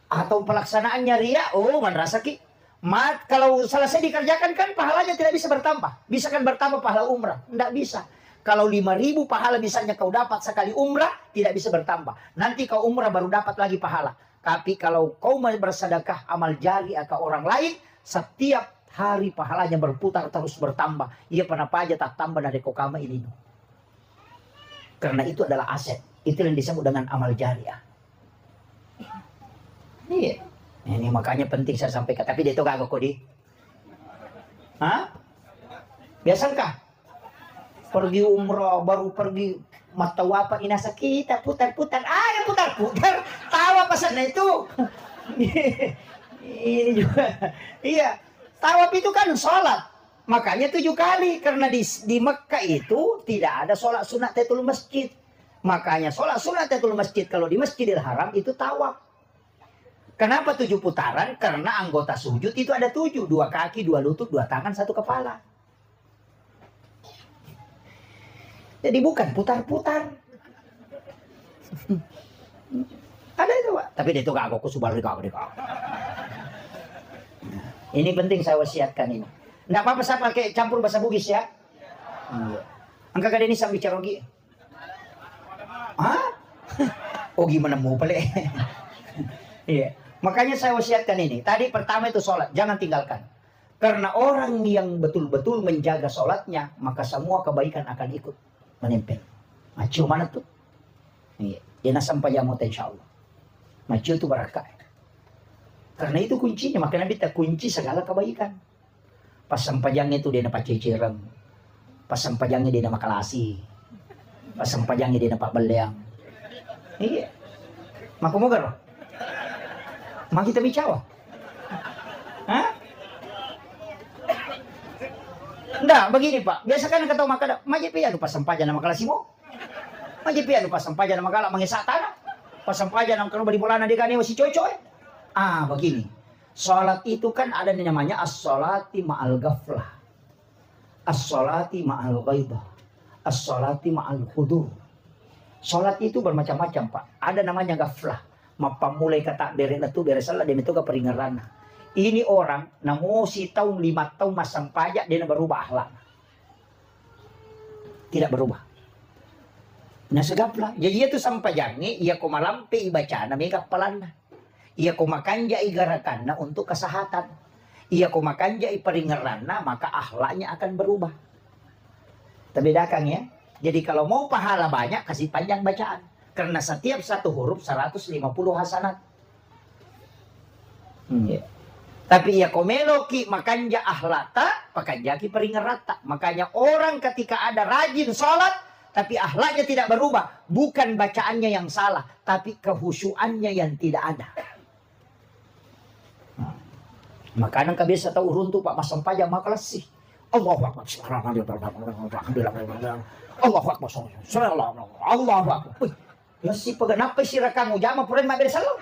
Atau pelaksanaannya ria, man rasa ki. Kalau selesai dikerjakan kan pahalanya tidak bisa bertambah. Bisa kan bertambah pahala umrah? Tidak bisa. Kalau 5.000 pahala misalnya kau dapat sekali umrah, tidak bisa bertambah. Nanti kau umrah baru dapat lagi pahala. Tapi kalau kau bersedekah amal jari ke orang lain, setiap hari pahalanya berputar terus bertambah. Ia pernah aja tak tambah dari kokama ini. Karena itu adalah aset. Itu yang disebut dengan amal jariah. Iya. Ini makanya penting saya sampaikan. Tapi dia itu kagak kodi. Hah? Biasakah? Pergi umroh, baru pergi mata wapa inasa kita putar-putar, ada putar-putar, tawa pasana itu. Ini juga, iya, tawaf itu kan sholat, makanya 7 kali karena di Mekah itu tidak ada sholat sunat tahiyatul masjid, makanya sholat sunat tahiyatul masjid kalau di Masjidil Haram itu tawaf. Kenapa 7 putaran? Karena anggota sujud itu ada 7, 2 kaki, 2 lutut, 2 tangan, 1 kepala. Jadi bukan putar-putar. Ada itu Pak. Tapi dia itu gak aku subal kau. Ini penting saya wasiatkan ini. Nggak apa-apa saya pakai campur bahasa Bugis ya. Angka kada ini sambil carogi. Hah? Oh gimana mau pale? Iya. Makanya saya wasiatkan ini. Tadi pertama itu sholat, jangan tinggalkan. Karena orang yang betul-betul menjaga sholatnya, maka semua kebaikan akan ikut menempel. Macu mana tuh? Iya. Dia sampai jamu insya Allah. Macu itu barakah. Karena itu kuncinya. Maka Nabi tak kunci segala kebaikan. Pas sampajangnya itu dia dapat cicireng. Pas sampajangnya dia dapat kalasi. Pas sampajangnya dia dapat beleang. Iya. Maka mau gak? Mak kita bicara. Hah? Enggak, begini Pak. Biasa kan kata maka majepian pas sampajan nama kalasimo. Majepian pas sampajan nama kala mangisatana. Pas sampajan nama kalau beri bolana di kane masih cocoy. Begini. Salat itu kan ada namanya as-salati ma'al ghaflah. As-salati ma'al ghaibah. As-salati ma'al khudur. Salat itu bermacam-macam Pak. Ada namanya ghaflah. Mapa mulai kata beres itu beres salah dia itu ke peringaran. Ini orang namo si tahun 5 tahun masang pajak dia berubah akhlak. Tidak berubah. Nah segaplah. Jadi itu sampai jangi ia ko malampi ibacana may kapalana. Ia ko makanja igarakanna untuk kesehatan. Ia ko makanja iperingaranna maka akhlaknya akan berubah. Terbedakan ya. Jadi kalau mau pahala banyak kasih panjang bacaan. Karena setiap satu huruf 150 hasanat. Tapi ya komeloki makanya ahlata, makanya ki peringerata. Makanya orang ketika ada rajin sholat, tapi ahlaknya tidak berubah. Bukan bacaannya yang salah, tapi kehusuannya yang tidak ada. Makanya kebiasa tahu runtuh Pak Mas Sampajang makalasi. Allahu Akbar. Allahu Akbar. Allahu Akbar. Masih peganapa si rakamu jama puren ma bersalah.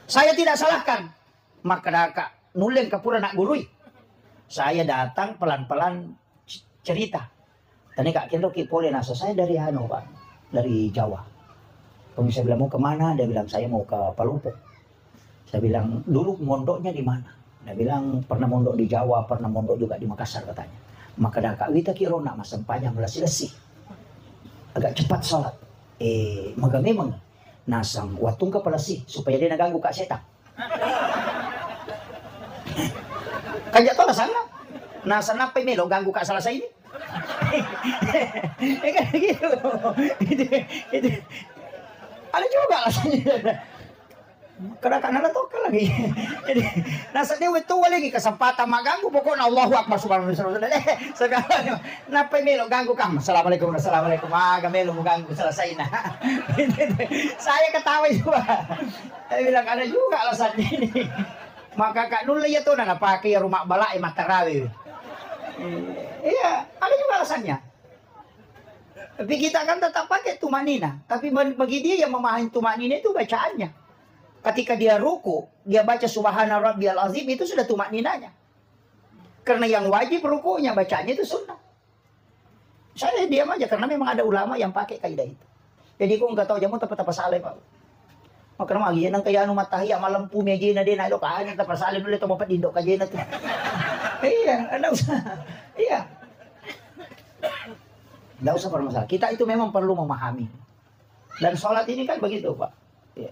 Saya tidak salahkan. Maka daka nuleng kapura nak gurui. Saya datang pelan-pelan cerita. Tadi kak kendo kipole nasa saya dari Pak, dari Jawa. Kalau saya bilang mau kemana, dia bilang saya mau ke Palupok. Saya bilang dulu mondoknya di mana? Dia bilang pernah mondok di Jawa, pernah mondok juga di Makassar katanya. Maka dah kak wita kirona masam panjang lasi-lasi. Agak cepat sholat. Maka memang nasang watung ka pala supaya dia naganggu kak setan. Kaya to nasang na. Nasa napay melo ganggu kak salah sa ini. Kan gitu. Itu. Ada juga alasannya. Kadang-kadang natokal lagi. Jadi nasa dewe tu lagi kesempatan maganggu pokoknya Allahu Akbar subhanahu wa ta'ala. Segala napay melo ganggu kang. Assalamualaikum. Melo ganggu selesai na. Saya ketawa juga. Saya bilang ada juga alasannya ini. Maka kak nula ya tuh na pakai rumah balai matarawi. Iya, ada juga alasannya. Tapi kita kan tetap pakai tumanina. Tapi bagi dia yang memahami tumanina itu bacaannya. Ketika dia ruku, dia baca subhana rabbiyal azim, itu sudah tumaninanya. Karena yang wajib rukunya, bacanya itu sunnah. Saya diam aja, karena memang ada ulama yang pakai kaidah itu. Jadi kung nggak tahu jamu tepat-tepat salah pak. Maka lagi nang kaya anu matahi malam pu meja na din ay lo kanya tepat salah dulu itu bapak dindo kaje na tuh. Iya, enggak usah. Iya. Enggak usah bermasalah. Kita itu memang perlu memahami. Dan sholat ini kan begitu pak. Ya.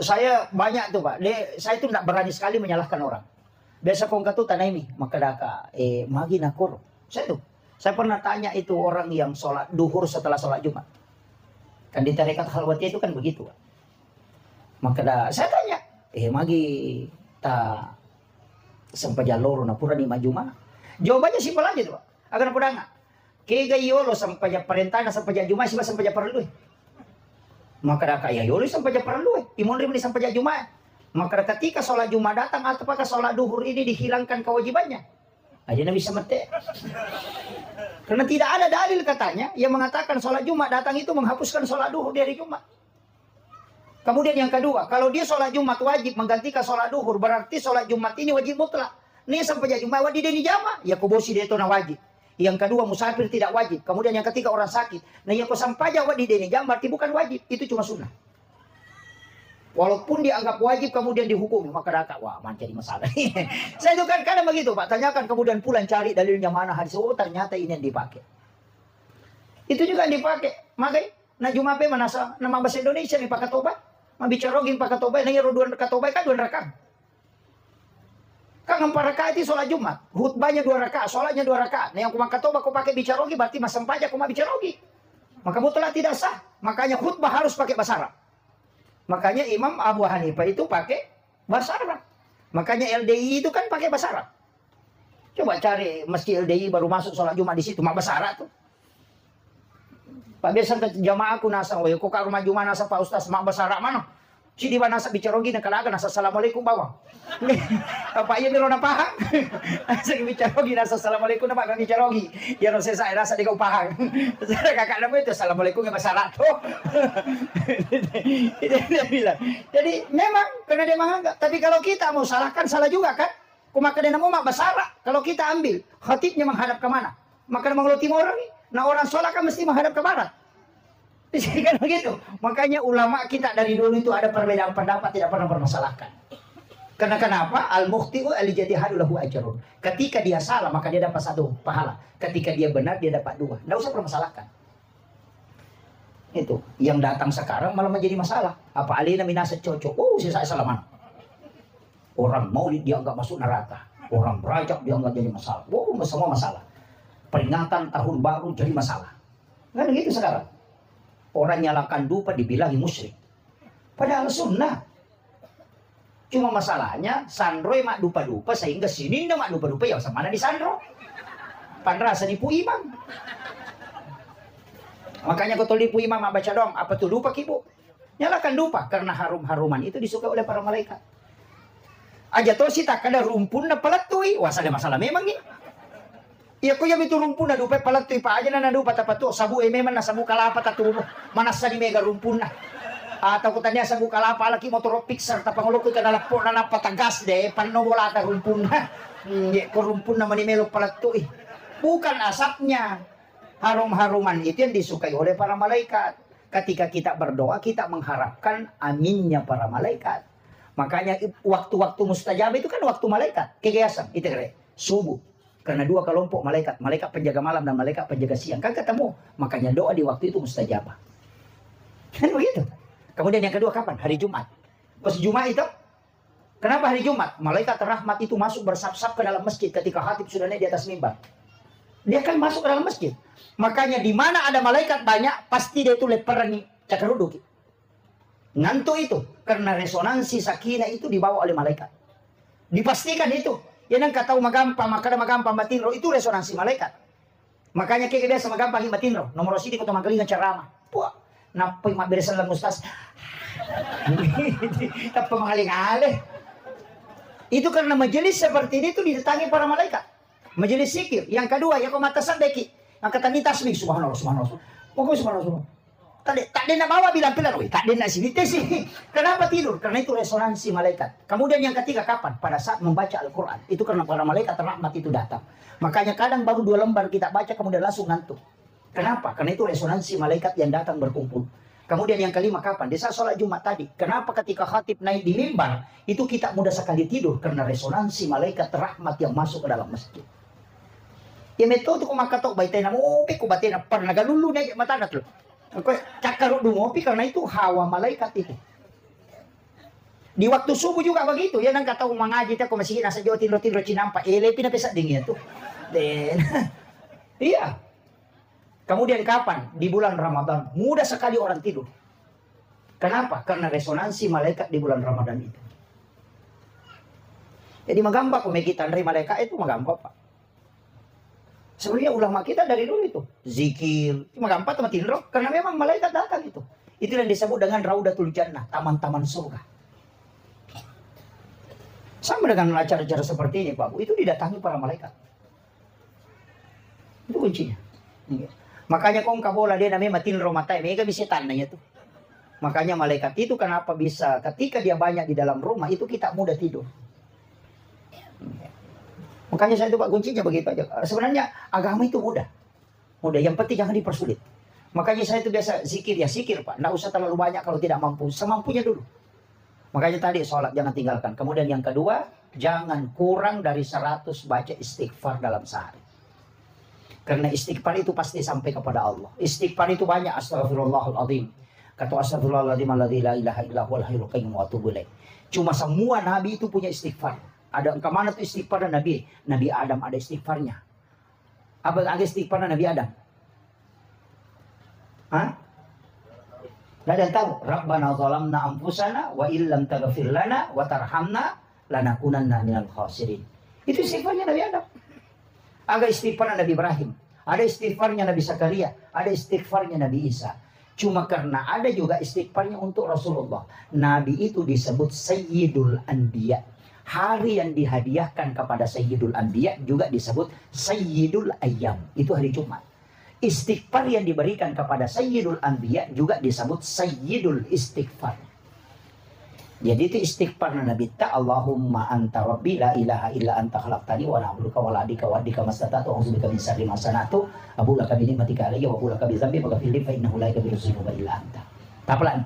Saya banyak tuh pak. Saya itu tidak berani sekali menyalahkan orang. Biasa kong katu tanah ini maka daka magi nakur. Saya pernah tanya itu orang yang sholat duhur setelah sholat Jumat. Kan di tarekat halwati itu kan begitu pak. Maka saya tanya, magi ta sampai jalur na pura di maju mana? Jawabannya simpel aja tuh pak. Agar pura nggak. Kaya yolo sampai perintah na sampai Jumat sih sampai perlu. Maka dah kaya yolo sampai perlu. Imun rimni sampai Jumat. Maka ketika sholat Jumat datang apakah sholat duhur ini dihilangkan kewajibannya? Aja nabi semete. Karena tidak ada dalil katanya yang mengatakan sholat Jumat datang itu menghapuskan sholat duhur dari Jumat. Kemudian yang kedua, kalau dia sholat Jumat wajib menggantikan sholat duhur, berarti sholat Jumat ini wajib mutlak. Nih sampai Jumat wajib dia jama, ya kubosi dia itu na wajib. Yang kedua musafir tidak wajib. Kemudian yang ketiga orang sakit. Nah yang sampai wajib dia jama berarti bukan wajib, itu cuma sunnah. Walaupun dianggap wajib kemudian dihukum, maka raka wah jadi masalah. Saya itu kan kadang begitu pak, tanyakan kemudian pulang cari dalilnya mana hadis. Oh ternyata ini yang dipakai. Itu juga yang dipakai. Makanya na Jumat pe manasa nama bahasa Indonesia nih pakai tobat. Mabicarogin pakai tobat, nanya roduan katobat kan 2 rakaat. Kan 4 rakaat itu sholat Jumat. Khutbahnya 2 rakaat, sholatnya 2 rakaat. Nah yang kumang katoba kau pakai bicarogi berarti masam pajak kumang bicarogi. Maka mutlak tidak sah. Makanya khutbah harus pakai bahasa Arab. Makanya Imam Abu Hanifah itu pakai bahasa Arab. Makanya LDI itu kan pakai bahasa Arab. Coba cari meski LDI baru masuk sholat Jumat di situ, mak bahasa Arab tuh. Pak biasa ke jamaah aku nasa, oh kok rumah Jumat nasa Pak Ustaz mak bahasa Arab mana? Si di mana nasa bicarogi nak kalaga nasa assalamualaikum bawang. Apa iya biro na pahang? Nasa bicarogi nasa assalamualaikum na pak bicarogi. Ya no saya nasa di kau pahang. Saya kakak nama itu assalamualaikum ya bahasa Arab tuh. Dia bilang. Jadi memang karena dia menganggap. Tapi kalau kita mau salahkan salah juga kan? Kumaka dia mau mak bahasa Arab. Kalau kita ambil khatibnya menghadap ke mana? Maka mau timur orang ini. Nah orang sholat kan mesti menghadap ke barat. Kan begitu. Makanya ulama kita dari dulu itu ada perbedaan pendapat tidak pernah permasalahkan. Karena kenapa? Al-mukhti'u al-ijtihadu lahu ajrun. Ketika dia salah maka dia dapat 1 pahala. Ketika dia benar dia dapat 2. Tidak usah permasalahkan. Itu yang datang sekarang malah menjadi masalah. Apa alina minasa cocok? Oh, saya salah mana? Orang maulid dianggap masuk neraka. Orang berajak dianggap jadi masalah. Oh, semua masalah. Peringatan tahun baru jadi masalah. Kan begitu sekarang. Orang nyalakan dupa dibilangi musyrik. Padahal sunnah. Cuma masalahnya sandroy mak dupa-dupa sehingga sini mak dupa-dupa ya sama mana di sandro. Panrasa nipu imam. Makanya kau nipu imam baca dong apa tuh dupa kibu. Nyalakan dupa karena harum-haruman itu disukai oleh para malaikat. Aja tuh sih tak ada rumpun na pelatui. Wah ada masalah memang nih. Iya ko yami rumpun na dupa palatui pa aja na dupa tapat to sabu memang na sabu kalapa tatuno manasa di mega rumpun na. Atau kutanya sabu kalapa laki motor pixar tapangulok ko kanalapo na napatagas de panno wala ta rumpun na. Ko rumpun na manimelo palatui. Bukan asapnya. Harum-haruman itu yang disukai oleh para malaikat. Ketika kita berdoa kita mengharapkan aminnya para malaikat. Makanya waktu-waktu mustajab itu kan waktu malaikat. Kegiatan itu kira subuh. Karena dua kelompok malaikat, malaikat penjaga malam dan malaikat penjaga siang kan ketemu. Makanya doa di waktu itu mustajabah. Kan begitu. Kemudian yang kedua kapan? Hari Jumat. Pas Jumat itu, kenapa hari Jumat? Malaikat rahmat itu masuk bersap-sap ke dalam masjid ketika khatib sudah naik di atas mimbar. Dia kan masuk ke dalam masjid. Makanya di mana ada malaikat banyak, pasti dia itu leperangi cakaruduk. Ngantuk itu. Karena resonansi sakinah itu dibawa oleh malaikat. Dipastikan itu. Yang kata magampang, makanya magampang batinro itu resonansi malaikat. Makanya kayak biasa magampang batinro. Nomor sini kau manggalingan ceramah. Puah. Napay maberesan lang mustas. Tapos mengaling-alih. Itu karena majelis seperti ini itu didatangi para malaikat. Majelis zikir. Yang kedua, ya kau matasan deki. Yang kata ni tasbih. Subhanallah, subhanallah. Pokoknya subhanallah. Tak ada nak bawa bilang pilar. Tak ada nak sini. Kenapa tidur? Karena itu resonansi malaikat. Kemudian yang ketiga kapan? Pada saat membaca Al-Quran. Itu karena para malaikat rahmat itu datang. Makanya kadang baru 2 lembar kita baca kemudian langsung ngantuk. Kenapa? Karena itu resonansi malaikat yang datang berkumpul. Kemudian yang kelima kapan? Di saat sholat Jumat tadi. Kenapa ketika khatib naik di mimbar itu kita mudah sekali tidur? Karena resonansi malaikat rahmat yang masuk ke dalam masjid. Ya metode ko makatok baitay na mo ko batay na par nagalulu na mata na tuh. Ako cakar dumopi karena itu hawa malaikat itu. Di waktu subuh juga begitu. Ya nang kata mengaji ta ko masih nasa Jawa tindro cinampa. Pinapesa dingin tuh. Iya. Kemudian kapan? Di bulan Ramadan. Mudah sekali orang tidur. Kenapa? Karena resonansi malaikat di bulan Ramadan itu. Jadi magampak kumikitan dari malaikat itu magampak Pak. Sebenarnya ulama kita dari dulu itu. Zikir. Magampak sama tidur. Karena memang malaikat datang itu. Itu yang disebut dengan Raudatul Jannah. Taman-taman surga. Sama dengan acara-acara seperti ini Pak. Itu didatangi para malaikat. Itu kuncinya. Makanya kong kabola dia namanya matin romatai, mereka bisa tanahnya tuh. Makanya malaikat itu kenapa bisa ketika dia banyak di dalam rumah itu kita mudah tidur. Makanya saya itu Pak kuncinya begitu aja. Sebenarnya agama itu mudah. Mudah, yang penting jangan dipersulit. Makanya saya itu biasa zikir ya zikir Pak. Nggak usah terlalu banyak kalau tidak mampu, semampunya dulu. Makanya tadi sholat jangan tinggalkan. Kemudian yang kedua, jangan kurang dari 100 baca istighfar dalam sehari. Karena istighfar itu pasti sampai kepada Allah. Istighfar itu banyak. Astagfirullahaladzim. Kata astagfirullahaladzim alladzi la ilaha illa huwal hayyul qayyum wa atubu ilaih. Cuma semua nabi itu punya istighfar. Ada kemana tuh istighfar nabi? Nabi Adam ada istighfarnya. Apa ada istighfar Nabi Adam? Hah? Tidak ada yang tahu. Rabbana zalamna anfusana wa illam taghfir lana wa tarhamna lanakunanna minal khasirin. Itu istighfarnya Nabi Adam. Ada istighfar Nabi Ibrahim, ada istighfarnya Nabi Zakaria, ada istighfarnya Nabi Isa. Cuma karena ada juga istighfarnya untuk Rasulullah. Nabi itu disebut Sayyidul Anbiya. Hari yang dihadiahkan kepada Sayyidul Anbiya juga disebut Sayyidul Ayyam. Itu hari Jumat. Istighfar yang diberikan kepada Sayyidul Anbiya juga disebut Sayyidul Istighfar. Jadi itu istighfar Nabi ta Allahumma anta rabbi la ilaha illa anta khalaqtani wa na'buduka wa la'adika wa adika mastata'tu wa a'udzubika min syarri ma sana'tu abu laka bi ni'matika alayya wa abu laka bi dzambi faghfir li fa innahu la yaghfiru dzunuba illa anta. Tapalan.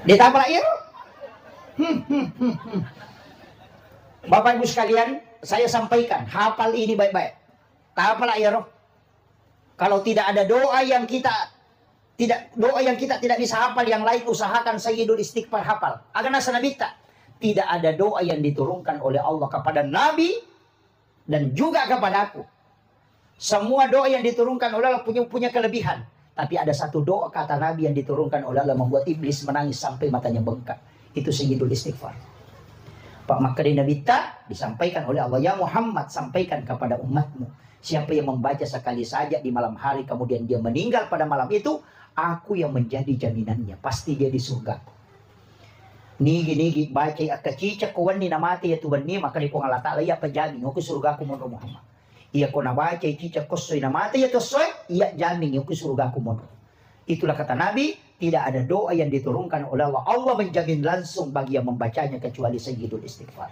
Ditapal ya? Bapak Ibu sekalian, saya sampaikan hafal ini baik-baik. Tapal ya roh. Kalau tidak ada doa yang kita tidak bisa hafal, yang lain usahakan Sayyidul Istighfar hafal. Agar nasa Nabi tidak ada doa yang diturunkan oleh Allah kepada Nabi dan juga kepada aku. Semua doa yang diturunkan oleh Allah punya kelebihan. Tapi ada satu doa kata Nabi yang diturunkan oleh Allah membuat iblis menangis sampai matanya bengkak. Itu Sayyidul Istighfar. Pak Makri Nabi disampaikan oleh Allah, ya Muhammad, sampaikan kepada umatmu. Siapa yang membaca sekali saja di malam hari kemudian dia meninggal pada malam itu, aku yang menjadi jaminannya. Pasti dia di surga. Nigi baca kecicak kuwan ni namati ya Tuhan ni maka ni ko Allah Taala ya pajamin aku surga ko mo Muhammad. Iya ko nabaca cicak ko soy namati ya to soy iya jamin aku surga ko mo. Itulah kata Nabi, tidak ada doa yang diturunkan oleh Allah. Allah menjamin langsung bagi yang membacanya kecuali Sayyidul Istighfar.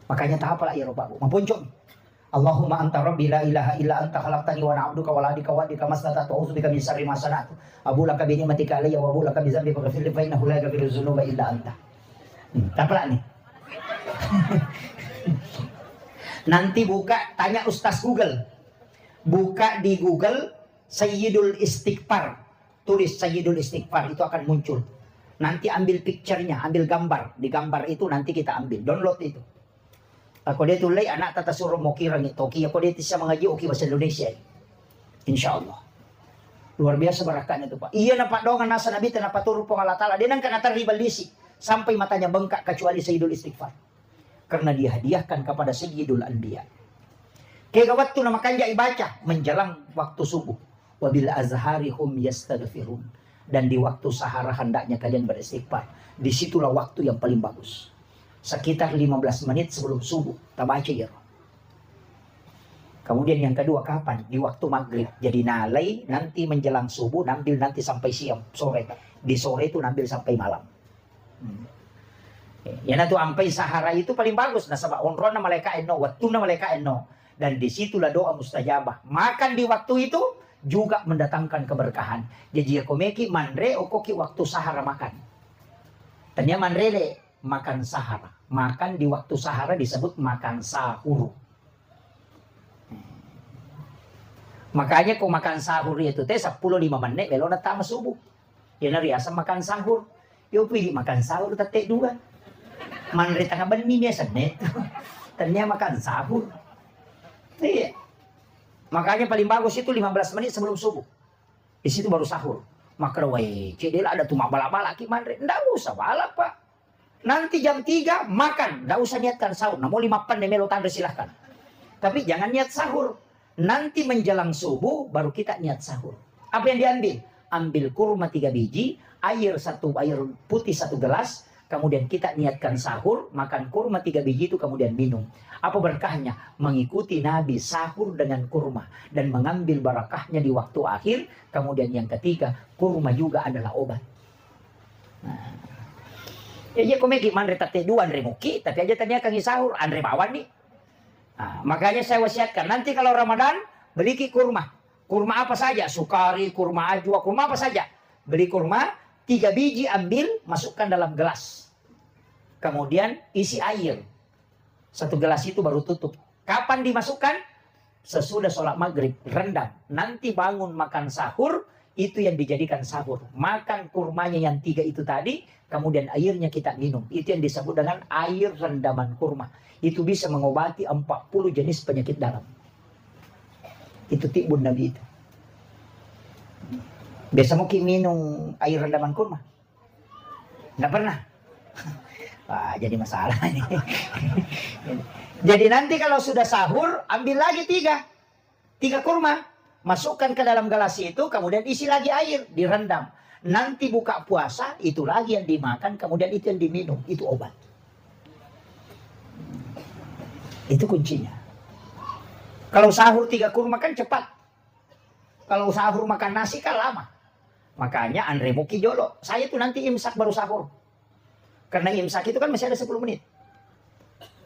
Makanya tahap lah ya Bapak. Mempuncung. Allahumma anta rabbi la ilaha illa anta khalaqtani wa na'buduka wa la adika wa adika mastata'tu a'udzubika min syarri ma sana'tu abu laka bi ni'matika alayya wa abu laka bi dzambi faghfir li fa innahu la yaghfiru dzunuba illa anta. Taplak nih. Nanti buka, tanya Ustaz Google. Buka di Google Sayyidul Istighfar. Tulis Sayyidul Istighfar, itu akan muncul. Nanti ambil picture-nya, ambil gambar. Di gambar itu nanti kita ambil, download itu. Ako dia tulay, anak tata suruh mo kirang ito. Kaya ako dia siya mengaji, okay bahasa Indonesia. Insya Allah. Luar biasa barakan itu Pak. Iya na Pak dongan nasa Nabi na paturo po Allah Ta'ala. Dia nang kanatar ribaldisi. Sampai matanya bengkak kecuali Sayyidul Istighfar. Karena dia hadiahkan kepada Sayyidul Anbiya. Kaya waktu na makanya ibaca. Menjelang waktu subuh. Wabil azhari hum yastaghfirun. Dan di waktu sahara hendaknya kalian beristighfar. Disitulah waktu yang paling bagus. Sekitar 15 menit sebelum subuh. Tabaca ya. Kemudian yang kedua kapan? Di waktu maghrib. Jadi nalai nanti menjelang subuh, nambil nanti sampai siang, sore. Di sore itu nambil sampai malam. Ya nanti sampai sahara itu paling bagus. Nah sebab onron na malaika eno, waktu na malaika eno. Dan disitulah doa mustajabah. Makan di waktu itu juga mendatangkan keberkahan. Jadi aku meki manre okoki waktu sahara makan. Tanya manrele makan sahara. Makan di waktu sahara disebut makan sahur. Makanya kung makan sahur itu teh 10-5 menit belum datang subuh. Ya nariasa makan sahur. Yo pilih makan sahur tete dua. Manre tengah benih biasa net. Ternyata makan sahur. Iya. Makanya paling bagus itu 15 menit sebelum subuh. Di situ baru sahur. Maka weh, cedel ada tuh balap-balap ki manre. Ndak usah balap, Pak. Nanti jam 3 makan, ndak usah niatkan sahur. Nah, mau 5 pan melo tanda silahkan. Tapi jangan niat sahur. Nanti menjelang subuh baru kita niat sahur. Apa yang diambil? Ambil kurma 3 biji, air putih 1 gelas, kemudian kita niatkan sahur, makan kurma 3 biji itu kemudian minum. Apa berkahnya? Mengikuti Nabi sahur dengan kurma dan mengambil barakahnya di waktu akhir. Kemudian yang ketiga, kurma juga adalah obat. Nah. Ya komeki manre tate dua andre muki, tapi aja tanya kang sahur andre bawan nih. Nah, makanya saya wasiatkan nanti kalau Ramadan beli kurma. Kurma apa saja, sukari, kurma ajwa, kurma apa saja. Beli kurma 3 biji ambil, masukkan dalam gelas. Kemudian isi air. 1 gelas itu baru tutup. Kapan dimasukkan? Sesudah sholat maghrib, rendam. Nanti bangun makan sahur, itu yang dijadikan sahur. Makan kurmanya yang 3 itu tadi, kemudian airnya kita minum. Itu yang disebut dengan air rendaman kurma. Itu bisa mengobati 40 jenis penyakit dalam. Itu tibun Nabi itu. Biasa mungkin minum air rendaman kurma? Nggak pernah. Wah, jadi masalah nih. Jadi nanti kalau sudah sahur, ambil lagi 3 kurma. Masukkan ke dalam gelas itu, kemudian isi lagi air, direndam. Nanti buka puasa, itu lagi yang dimakan, kemudian itu yang diminum. Itu obat. Itu kuncinya. Kalau sahur 3 kurma kan cepat. Kalau sahur makan nasi kan lama. Makanya Andre Muki Jolo, saya tuh nanti imsak baru sahur. Karena imsak itu kan masih ada 10 menit.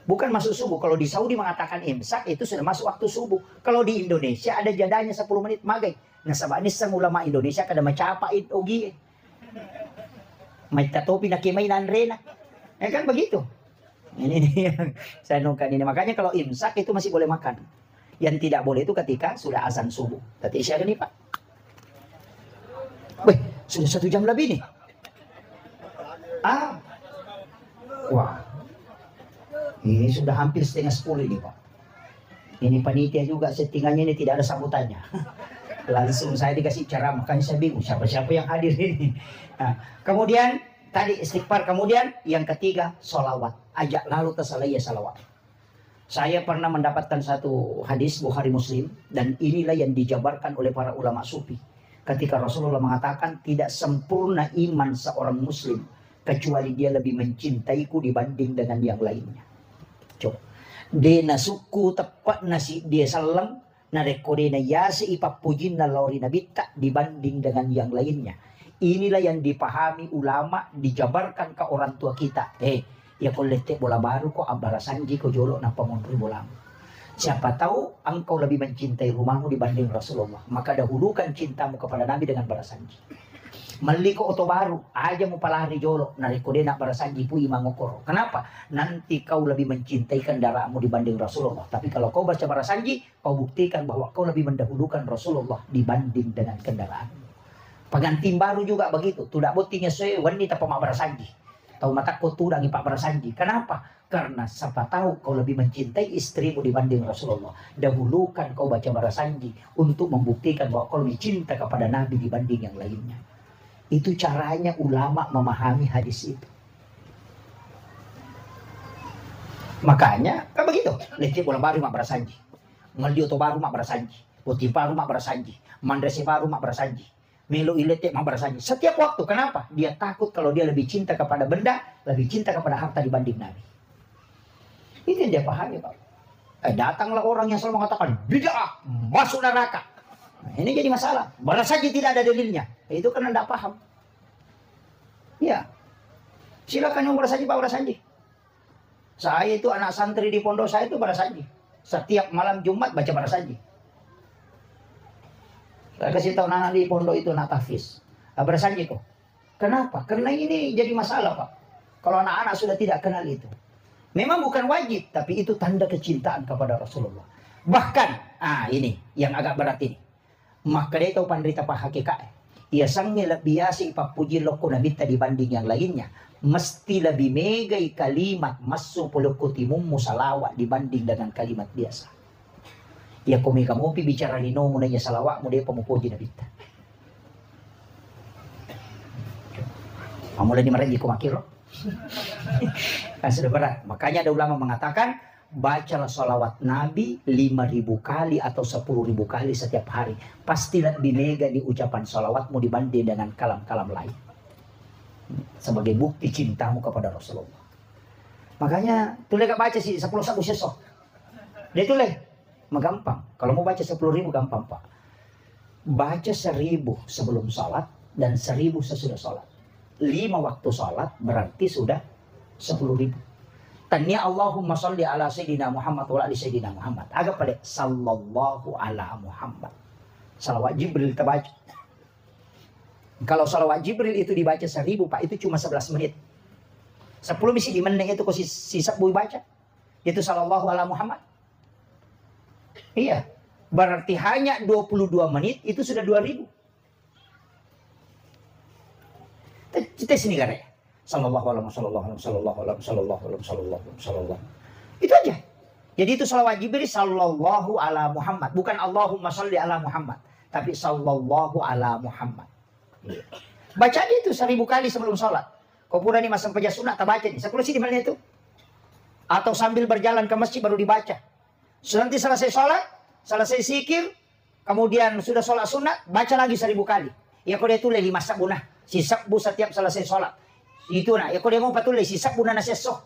Bukan masuk subuh. Kalau di Saudi mengatakan imsak itu sudah masuk waktu subuh. Kalau di Indonesia ada jadanya 10 menit magay. Nah sabab ini sang ulama Indonesia kada macapain ogi. May tatopi na kimay na Andre na. Kan begitu. Ini yang saya nungkan ini. Makanya kalau imsak itu masih boleh makan. Yang tidak boleh itu ketika sudah azan subuh. Tadi isya nih Pak. Wih, sudah 1 jam lebih nih. Wah. Ini sudah hampir setengah 10 ini Pak. Ini panitia juga settingahnya ini tidak ada sambutannya. Langsung saya dikasih ceramah. Makanya saya bingung siapa-siapa yang hadir ini. Nah, kemudian tadi istighfar. Kemudian yang ketiga solawat. Ajak lalu tasalaya salawat. Saya pernah mendapatkan satu hadis Bukhari Muslim. Dan inilah yang dijabarkan oleh para ulama sufi. Ketika Rasulullah mengatakan tidak sempurna iman seorang muslim. Kecuali dia lebih mencintaiku dibanding dengan yang lainnya. Coba. De nasuku tepat nasi dia salam. Narekode na yasi ipapujin na lori nabita dibanding dengan yang lainnya. Inilah yang dipahami ulama. Dijabarkan ke orang tua kita. Ya kolete bola baru kok abarasanji ko jolo na pamonri bolang. Siapa tahu engkau lebih mencintai rumahmu dibanding Rasulullah. Maka dahulukan cintamu kepada Nabi dengan barasanji. Mali ko oto baru, aja mo palari jolo, nariko din na para sa pui mangokoro. Kenapa? Nanti kau lebih mencintai kendaraanmu dibanding Rasulullah. Tapi kalau kau baca para sanji, kau buktikan bahwa kau lebih mendahulukan Rasulullah dibanding dengan kendaraan. Pengantin baru juga begitu. Tidak buktinya saya wanita pemabara sanji. Tahu mata kau tudang ipak para sanji. Kenapa? Karena siapa tahu kau lebih mencintai istrimu dibanding Rasulullah. Dahulukan kau baca para sanji untuk membuktikan bahwa kau lebih cinta kepada Nabi dibanding yang lainnya. Itu caranya ulama memahami hadis itu. Makanya kan begitu. Letih bola baru mak berasanji. Ngaldio to baru mak berasanji. Putih baru mak berasanji. Mandresi baru mak berasanji. Melo ilete mak berasanji. Setiap waktu. Kenapa? Dia takut kalau dia lebih cinta kepada benda, lebih cinta kepada harta dibanding Nabi. Itu yang dia pahami, Pak. Datanglah orang yang selalu mengatakan bid'ah, masuk neraka. Nah, ini jadi masalah. Berasanji tidak ada dalilnya. Itu karena tidak paham. Ya, silakan yang berasanji Pak berasanji. Saya itu anak santri di pondok saya itu berasanji. Setiap malam Jumat baca berasanji. Saya kasih tahu anak di pondok itu anak tahfiz. Berasanji kok. Kenapa? Karena ini jadi masalah Pak. Kalau anak-anak sudah tidak kenal itu. Memang bukan wajib, tapi itu tanda kecintaan kepada Rasulullah. Bahkan, ini yang agak berat ini. Maka dia tahu pandrita Pak hakikat. Ia sangnya lebih biasa ipapuji loko nabita dibanding yang lainnya. Mesti lebih megai kalimat masuk pulukutimum musalawat dibanding dengan kalimat biasa. Ya kami kamu bicara lino munanya salawat mudah pemupuji nabita. Mulai dimarahin di kumakiro. Kan sudah berat. Makanya ada ulama mengatakan bacalah sholawat Nabi 5.000 kali atau 10.000 kali setiap hari. Pastilah lebih mega di ucapan sholawatmu dibanding dengan kalam-kalam lain. Sebagai bukti cintamu kepada Rasulullah. Makanya tulis gak baca sih 10 sabu sesok. Dia tulis. Gampang. Kalau mau baca 10.000 gampang Pak. Baca 1.000 sebelum sholat dan 1.000 sesudah sholat. 5 waktu sholat berarti sudah 10.000. Tanya Allahumma sholli ala Sayyidina Muhammad wa ala Sayyidina Muhammad. Agak pada sallallahu ala Muhammad. Salawat Jibril kita baca. Kalau salawat Jibril itu dibaca 1.000 Pak, itu cuma 11 menit. 10 misi di meneng itu kok sisa bui baca. Itu sallallahu ala Muhammad. Iya. Berarti hanya 22 menit itu sudah 2.000. Kita sini kan ya. Sallallahu alaihi wasallam. Itu aja. Jadi itu salawat Jibril sallallahu ala Muhammad, bukan Allahumma sholli ala Muhammad, tapi sallallahu ala Muhammad. Baca aja itu 1.000 kali sebelum sholat. Kau pun ini masa pejah sunat tak baca nih. 10 sih di mana itu? Atau sambil berjalan ke masjid baru dibaca. Nanti selesai sholat, selesai zikir, kemudian sudah sholat sunat, baca lagi 1.000 kali. Ya kau dia tulis 5 sabunah. Si sabbu setiap selesai sholat. Itu nah, ya kau dia mau patuloy si sabbu na naseso.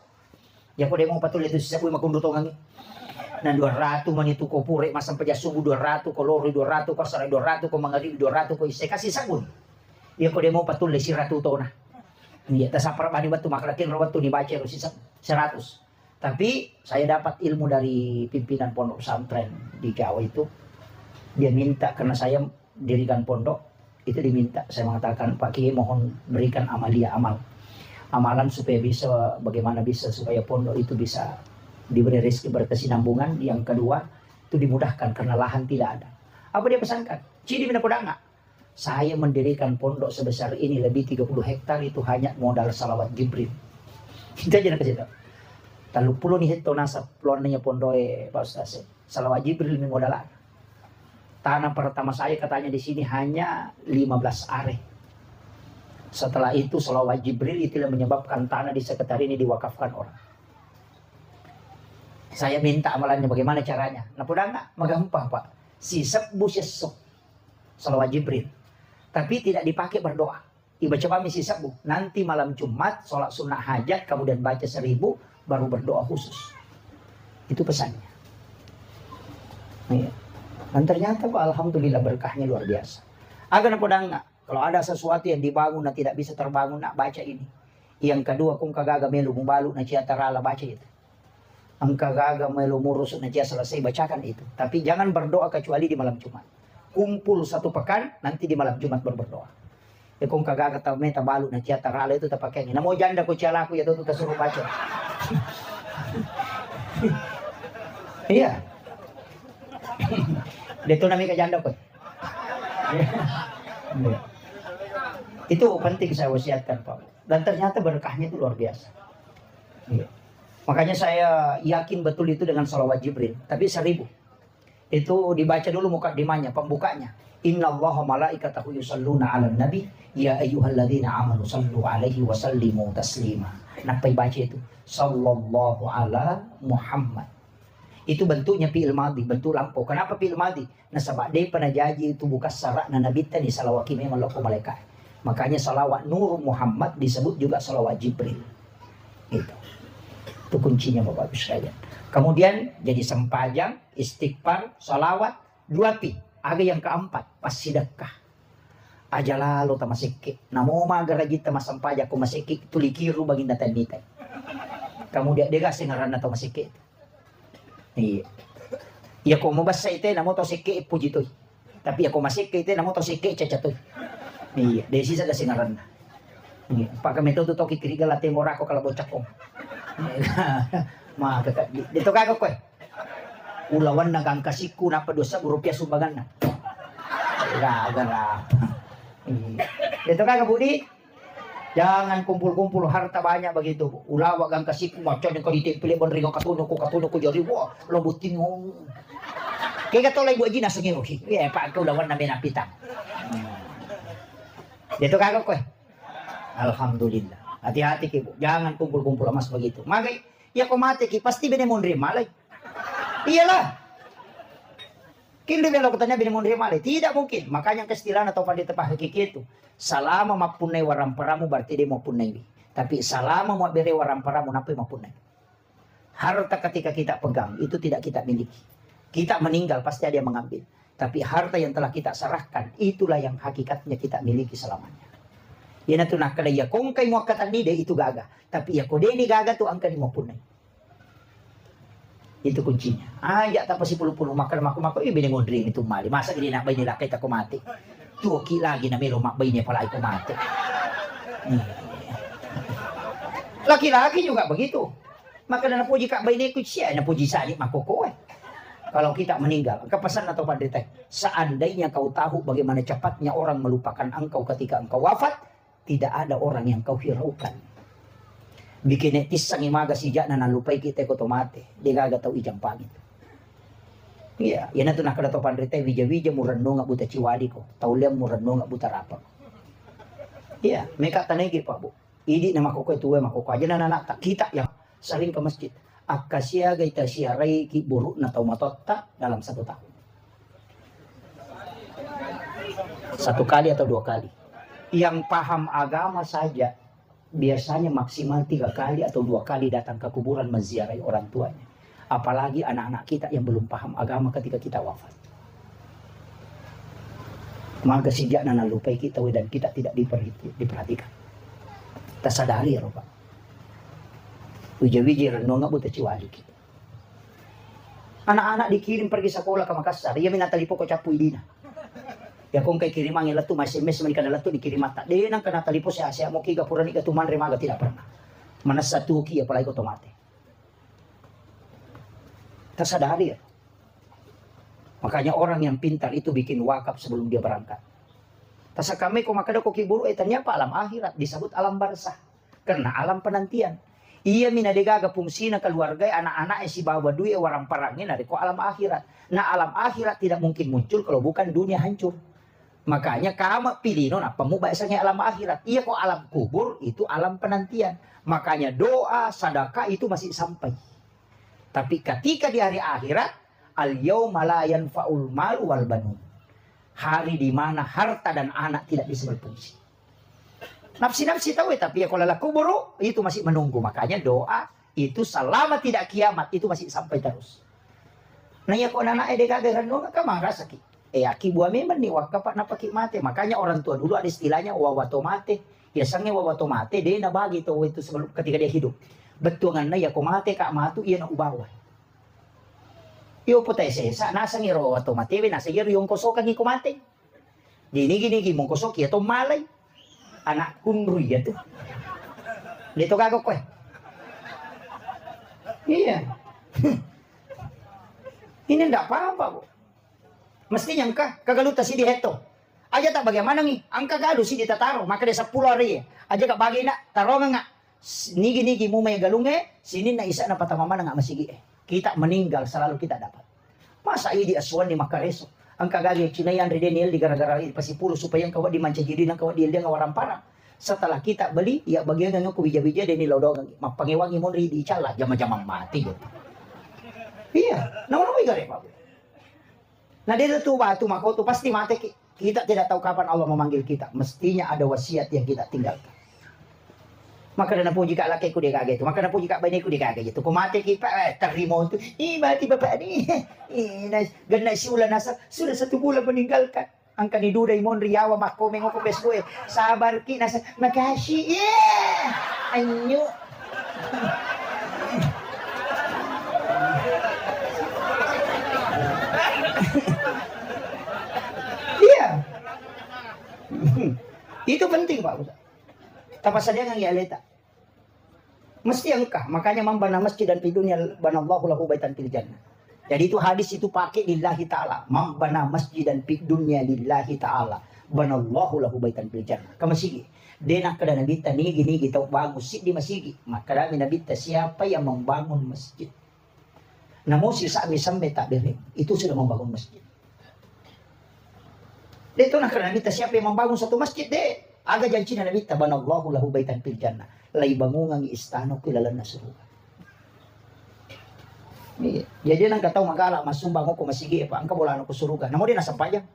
Ya kau dia mau patuloy itu si sabbu makunduto ngangi. Nah 200 man itu ko pure masang pejah subuh 200 ko lori 200 ko sarai 200 ko mangarib 200 ko ise kasih sabun. Ya kau dia mau patuloy si ratu to na. Iya tasapar mani batu makrakin rawat tu dibaca si 100. Tapi saya dapat ilmu dari pimpinan pondok pesantren di Jawa itu. Dia minta karena saya dirikan pondok itu diminta, saya mengatakan Pak Kiai mohon berikan amalan supaya bisa, bagaimana bisa supaya pondok itu bisa diberi rezeki berkesinambungan. Yang kedua itu dimudahkan karena lahan tidak ada. Apa dia pesankan? Cidi mina podanga. Saya mendirikan pondok sebesar ini lebih 30 hektar itu hanya modal salawat Jibril. Kita jangan kasih tahu. Lalu pulau nih itu nasab pelonnya pondok Pak Ustaz. Salawat Jibril ini modal. Tanah pertama saya katanya di sini hanya 15 are. Setelah itu salawat Jibril itu yang menyebabkan tanah di sekitar ini diwakafkan orang. Saya minta amalannya bagaimana caranya. Nah pudah enggak? Magampang Pak. Sisap busesok salawat Jibril. Tapi tidak dipakai berdoa. Dibaca pami sisap bu. Nanti malam Jumat sholat sunnah hajat kemudian baca 1.000 baru berdoa khusus. Itu pesannya. Iya. Dan ternyata Pak, alhamdulillah berkahnya luar biasa. Agar podang nak, kalau ada sesuatu yang dibangun dan tidak bisa terbangun, nak baca ini. Yang kedua, kung kagaga melu membalu na cia tarala baca itu. Ang kagaga melu murus na cia selesai bacakan itu. Tapi jangan berdoa kecuali di malam Jumat. Kumpul 1 pekan, nanti di malam Jumat berdoa. kung kagak kata meta balu na tiya tarala itu tapakai. Namo janda ko tiya laku ya tuh suruh baca. Iya. Dito na may kajanda ko. Itu penting saya wasiatkan Pak. Dan ternyata berkahnya itu luar biasa. Iya. Makanya saya yakin betul itu dengan sholawat Jibril. Tapi 1000. Itu dibaca dulu mukadimahnya, pembukanya. Innallaha malaikatahu yusalluna 'alan nabi ya ayyuhalladzina amanu sallu 'alaihi wa sallimu taslima. Nah, baca itu sallallahu ala Muhammad. Itu bentuknya fi'il madhi, bentuk lampau. Kenapa fi'il madhi? Nah, sebab dia pernah janji itu bukan syarat na nabi tadi salawat memang laku malaikat. Makanya salawat Nur Muhammad disebut juga salawat Jibril. Itu kuncinya Bapak Ibu sekalian. Kemudian jadi sempajang, istighfar, salawat, 2 pi. Ada yang keempat, pas sedekah. Aja lalu ta masiki. Namo magara jita masampaja ko masiki tulikiru bagi datan dita. Kemudian dia kasih ngaran atau masiki. Iya. Ya ko mo basa ite namo to siki puji toy. Tapi ako masiki ite namo to siki cacatoy. Iya, desi sa kasih ngaran. Iya, pak kami to toki kiriga late morako kala bocak ko. Maka dito kagak ko. Ulawan nagang kasiku napa dosa rupiah sumbangan na. Gara-gara. Dito kagak Budi. Jangan kumpul-kumpul harta banyak begitu. Ulawa gang kasiku macam yang kau ditempeli bonringo katuno ko jadi wah lobutin ngong. Kaya katolay buat jina sengiro ki. Ya pak kau lawan na benapita. Dito kagak ko. Alhamdulillah. Hati-hati ki, jangan kumpul-kumpul emas begitu. Magay, ya kau mati ki pasti benemondri malay. Iyalah. Kini bela kutanya benemondri malay. Tidak mungkin. Makanya kestilan atau pada tepah hakiki itu. Salama mapunai waramparamu berarti dia mau punai. Tapi salama mau beri waramparamu napi mau punai. Harta ketika kita pegang itu tidak kita miliki. Kita meninggal pasti ada yang mengambil. Tapi harta yang telah kita serahkan itulah yang hakikatnya kita miliki selamanya. Ya na tunah kada ya kung kay mo katan ni itu gaga. Tapi ya ko ni gaga tu angka ni mo punay. Itu kuncinya. Ya tapos si puluh-puluh makan mako binengondring itu mali. Masa gini nak bay nila kay ta kumati. Tuki lagi na mero makbay niya pala ay kumati. Laki-laki juga begitu. Maka na puji kak bay ni siya na puji sali makoko eh. Kalau kita meninggal, kepesan atau pandai seandainya kau tahu bagaimana cepatnya orang melupakan engkau ketika engkau wafat, tidak ada orang yang kau hiraukan. Bikin etis sang imaga si jana na lupai kita ko tomate, dia gaga tahu ijang pangit. Iya, yan na to nakadato pandai wija-wija murano nga buta ciwadi ko, tauliam murano nga buta rapa. Iya, mereka tanegi pak bu. Idi na makukoy tuwe makukoy aja na nanak kita yang sering ke masjid. Akasya gaita siarai ki buruk na taumatotta dalam 1 tahun. 1 kali atau 2 kali. Yang paham agama saja biasanya maksimal 3 kali atau 2 kali datang ke kuburan menziarahi orang tuanya. Apalagi anak-anak kita yang belum paham agama ketika kita wafat. Maka sejak nana lupai kita dan kita tidak diperhatikan. Kita sadari ya Pak. Wija-wija renungan buta ciwali kita. Anak-anak dikirim pergi sekolah ke Makassar. Ia minatalipo ko capu idina. Ya kung kay kirimang ilatu mas SMS man kadalato dikirim mata. Dia nang kana talipo si Asia mo kiga purani ka tuman remaga tidak pernah. Manas satu ki apalagi ko tomate. Tersadari ya. Makanya orang yang pintar itu bikin wakaf sebelum dia berangkat. Tasa kami ko makada ko kiburu ternyata alam akhirat disebut alam barzah. Karena alam penantian. Iya minadegaga fungsi na keluarga anak-anak si bawa duit orang perangin dari ko alam akhirat. Nah alam akhirat tidak mungkin muncul kalau bukan dunia hancur. Makanya kamu pilih nona pemubahasanya alam akhirat. Iya kok alam kubur itu alam penantian. Makanya doa, sedekah itu masih sampai. Tapi ketika di hari akhirat al yauma la yanfa'ul mal wal banun. Hari di mana harta dan anak tidak bisa berfungsi. Nafsi-nafsi tahu tapi ya kalau laku buruk itu masih menunggu. Makanya doa itu selama tidak kiamat itu masih sampai terus. Nah ya kok anak ede kagak renung ka marah sakit. Aki buah memang nih wakapat napaki mate. Makanya orang tua dulu ada istilahnya wawato mate. Ya sangnya wawato mate dia na bagi itu sebelum ketika dia hidup. Betul ngana ya ko mate kak matu iya na ubawa. Iyo po tayo sa nasa ngiro wato mate nasa ngiro yung kosok ang ikumate. Gini mong kosok iya to malay. anak kunrui ya tuh. Dito kagok kowe. Iya. Ini ndak apa-apa, Bu. Mestinya engkau kagaluta si diheto. Aja tak bagaimana nih? Angka galu si ditataro, maka dia 10 hari. Aja kak bagi nak tarongan ngak. Nigi mu may galunge, sini na isa na patamamana nga masigi. Kita meninggal selalu kita dapat. Masa ini aswan ni makareso. Ang kagagi cinayan redenil di gara-gara pasipulo supaya ang kawat di manca jadi nang kawat dia ngawaran parang. Setelah kita beli, ya bagian ng kubija-bija deni lodong mapangiwangi mo ri di cala jama-jama mati. Iya, naman mo igare pa. Nah dia tuh batu makoto pasti mati. Kita tidak tahu kapan Allah memanggil kita. Mestinya ada wasiat yang kita tinggalkan. Maka na po jika laki ko di kagay ito. Maka na po jika bayi ko di kagay ito. Kumate kita, terimo ito. Mati bapak ni. Ganay si ulan nasa. Sudah 1 bulan meninggalkan. Ang kaniduday mo riyawa makomeng ko besko eh. Sabar ki nasa. Makasih. Anyo. Iya. Itu penting Pak Ustaz. Tapos saja yang ialita. Mesti engkah. Makanya membana masjid dan fi dunya banallahu lahu baitan fil jannah. Jadi itu hadis itu pakai lillahi ta'ala. Membana masjid dan fi dunya lillahi ta'ala. Banallahu lahu baitan fil jannah. Kamasigi. Denak kada nabita nigi tau bangun masjid di masjid. Maka dami nabita siapa yang membangun masjid. Namun si sami sampai tak beri. Itu sudah membangun masjid. Itu nak kada nabita siapa yang membangun satu masjid deh. Aga janji na nabita banallahu lahu baitan fil jannah. Lay bangungang istana kilalan na surga. Jadi nang kataw magala masumbang ko masigi pa ang kabulano ko suruga. Namo din nasampayang.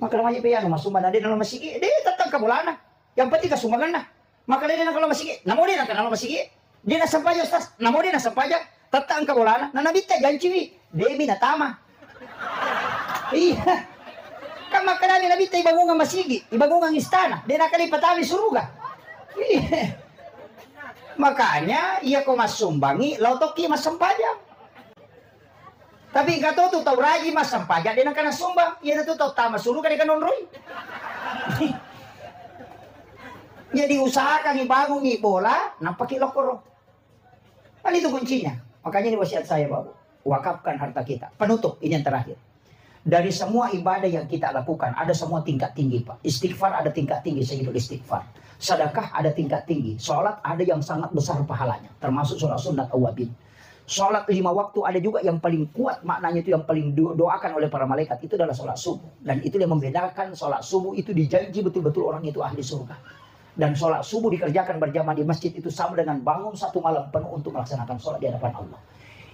Maka namanya piano masumban na din na masigi. Di tatang kabulana. Yang penting kasumbangan na. Maka din na kalau masigi. Namo din ang kanalo masigi. Di nasampayang tas. Namo din nasampayang. Tatang kabulana. Na nabita janji wi. Debi na tama. Iya. Kama kanani nabita ibangungang masigi. Ibangungang istana. Di nakalipatami suruga. Makanya iya ko masumbangi lautoki masampajang. Tapi kato tu tau raji masampajang din ang kanasumbang. Iya na tu tau tama suruga di kanonroy. Jadi usahakan ibangun ni bola napakilokoro. Ano itu kuncinya? Makanya ini wasiat saya Bapak. Wakafkan harta kita. Penutup ini yang terakhir. Dari semua ibadah yang kita lakukan, ada semua tingkat tinggi Pak. Istighfar ada tingkat tinggi, sayyidul istighfar. Sedekah ada tingkat tinggi. Sholat ada yang sangat besar pahalanya. Termasuk sholat sunat awabin. Sholat 5 waktu ada juga yang paling kuat maknanya itu yang paling doakan oleh para malaikat. Itu adalah sholat subuh. Dan itu yang membedakan sholat subuh itu dijanji betul-betul orang itu ahli surga. Dan sholat subuh dikerjakan berjamaah di masjid itu sama dengan bangun 1 malam penuh untuk melaksanakan sholat di hadapan Allah.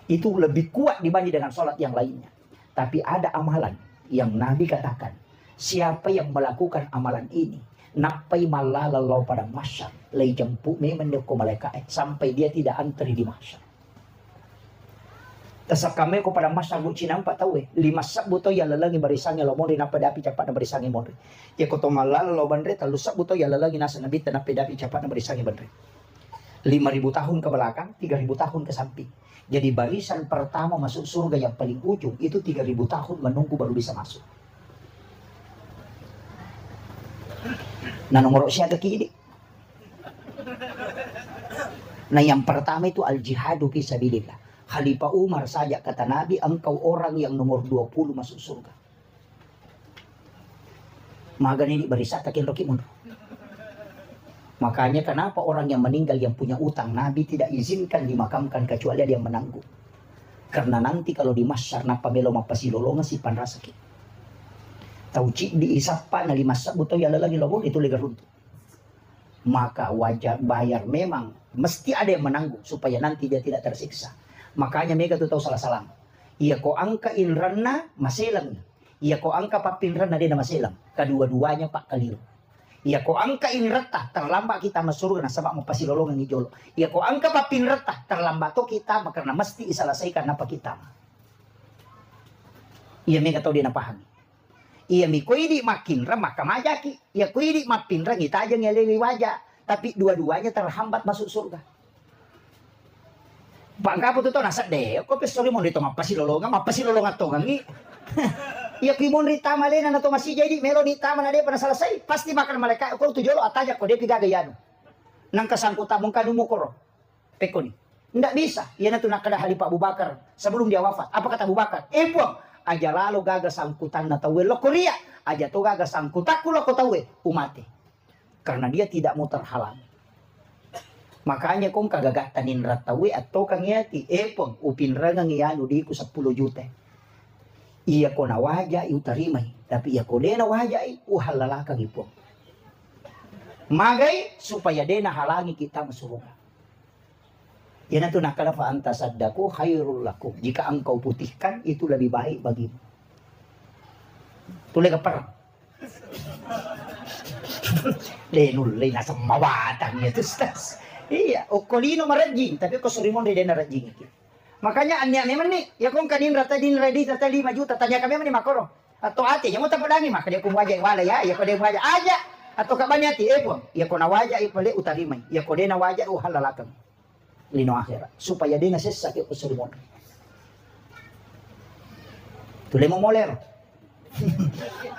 Itu lebih kuat dibanding dengan sholat yang lainnya. Tapi ada amalan yang Nabi katakan, siapa yang melakukan amalan ini, napai malalalau pada masyar, lay jemput memang ko malaikat sampai dia tidak antri di masyar. Tasap kami ko pada masyar bu cinang pak tahu 5 sabbuto ya lalagi barisangi lo monri napa dapi cepat na barisangi monri. Ya ko to malalalau bandre talu sabbuto ya lalagi nasa nabi napa dapi cepat na barisangi bandre. 5.000 tahun ke belakang, 3.000 tahun ke samping. Jadi barisan pertama masuk surga yang paling ujung itu 3.000 tahun menunggu baru bisa masuk. Nah nomor siapa kiri? Nah yang pertama itu al-jihadu fi sabilillah. Khalifah Umar saja kata Nabi, engkau orang yang nomor 20 masuk surga. Magan ini barisan takin roki mundur. Makanya kenapa orang yang meninggal yang punya utang Nabi tidak izinkan dimakamkan kecuali dia menanggung. Karena nanti kalau di masyar napa melo mapasilolongan si panrasaki. Tahu cik diisapa na 5 sabbuto ya lagi lobong itu lega runtuh. Maka wajar bayar memang mesti ada yang menanggung supaya nanti dia tidak tersiksa. Makanya mereka tuh tahu salah-salah. Iya ko angka inranna maselang. Iya ko angka papinranna dia maselang. Kedua-duanya Pak keliru. Iya ko angka inretah terlambat kita masuk surga nasabak mau pasilolongan ni jolo. Iya ko angka papinretah terlambat to kita karena mesti iselesaikan apa kita. Iya mereka tahu dia napahami. Iya mi ko ini makin maka majaki. Iya ko ini mapinra kita aja ngelili wajah. Tapi dua-duanya terhambat masuk surga. Pak kapo tuh nasa deh. Ko pesori mo dito mapasilolongan to ngi. Ya kimon rita malena na to masih jadi melo rita mana dia pernah selesai pasti makan mereka ko tu jolo ataja ko dia piga gayano nang kasangkutan mong kanumo koro peko ni ndak bisa ia na tu nak kada Halifah Abu Bakar sebelum dia wafat apa kata Abu Bakar buang aja lalu gaga sangkutan na tawe lo Korea aja to gaga sangkutan ku lo ko tawe umate karena dia tidak mau terhalang makanya kong kagagatanin ratawe atau kang yati pong upin ragang ianu di ku 10 juta iya ko nawaja utarimay tapi iya ko de nawaja uhalalakang ipong magay supaya de nahalangi kita masurga yan ito nakalafa antasaddaku khairul lakum jika engkau putihkan itu lebih baik bagimu tulay ka parang lenulay nasa mawatang ito stas iya okolino marajing tapi ko surimon de narajing itu makanya anya memang nih ya kung kanin rata din ready rata 5 juta tanya kami ni makoro atau ate yang mo tapadangi maka dia kumwaja wala ya ko dia waja aja atau kabanyati po ya ko nawaja ipale utarimay ya ko de nawaja halalakam lino akhirat supaya dia nasesak ko surimon tulay mo moler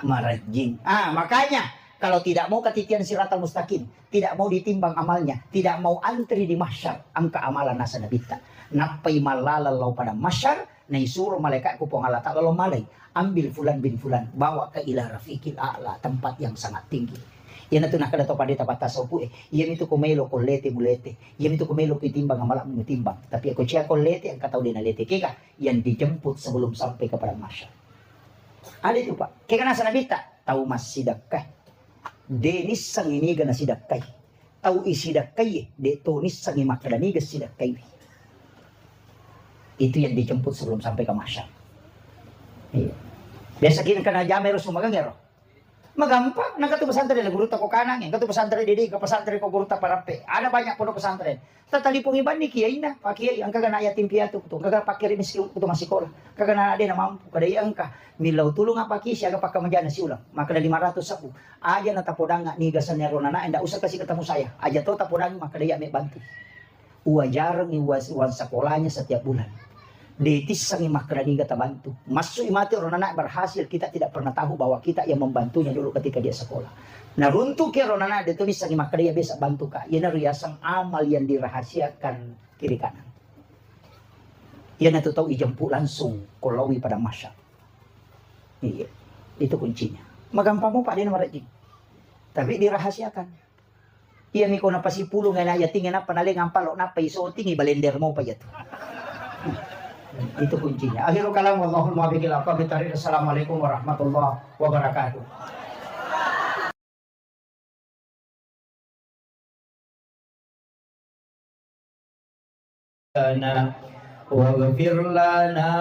marajing makanya kalau tidak mau ketitian siratal mustaqim, tidak mau ditimbang amalnya, tidak mau antri di mahsyar, angka amalan nasa nabita. Napai malalalau pada mahsyar, naisuro malaikat kupong Allah ta'ala malai, ambil fulan bin fulan, bawa ke ila rafiqil a'la, tempat yang sangat tinggi. Yan ito nakadato pa dito patasaw po yan ito kumelo kolete mulete, yan ito kumelo pitimbang amalan mutimbang. Tapi ako siya kolete, ang kataw din na lete, kaya yan dijemput sebelum sampai kepada mahsyar. Ada itu pak, kaya nasa nabita, tahu mas sidakah. Denis sang iniga na sidakay. Tau isidakay de tonis sang imakadanigas sidakay. Itu yang dijemput sebelum sampai ke mahsyar. Iya. Biasa kini kana jamero sumagang yaro. Magampang nang katu pesantren guru ta ko kanang, katu pesantren didi ka pesantren ko guru ta parape. Ada banyak pondok pesantren. Tatalipong iban ni kiai na, pak kiai ang kaga na yatim piatu to, kaga pakir miskin to masikola. Kaga na ade na mampu kada angka. Milaw tulong apa ki siya kapag kamajana si ulang. Maka na 500 sabu. Aja na tapodanga ni gasan ni ronana enda usah kasih ketemu saya. Aja to tapodang maka dia me bantu. Uajar ni uang sekolahnya setiap bulan. Detis sang imakrani kata bantu. Masuk imati ronana berhasil kita tidak pernah tahu bahwa kita yang membantunya dulu ketika dia sekolah. Nah runtuh ke ronana ditulis sang imakrani dia bisa bantu kak. Ia riasang amal yang dirahasiakan kiri kanan. Ia na tahu ijemput langsung kolawi pada mahsyar. Iya, itu kuncinya. Magampang mo pa din marajing. Tapi dirahasiakan. Iya mi ko na pasipulong nga na tingin na panaling ang palo na pa iso tingi balender mo pa yato. Itu kuncinya. Akhirul kalam wallahul muwaffiq ila aqwamit thariq. Assalamualaikum warahmatullahi wabarakatuh. واغفر لنا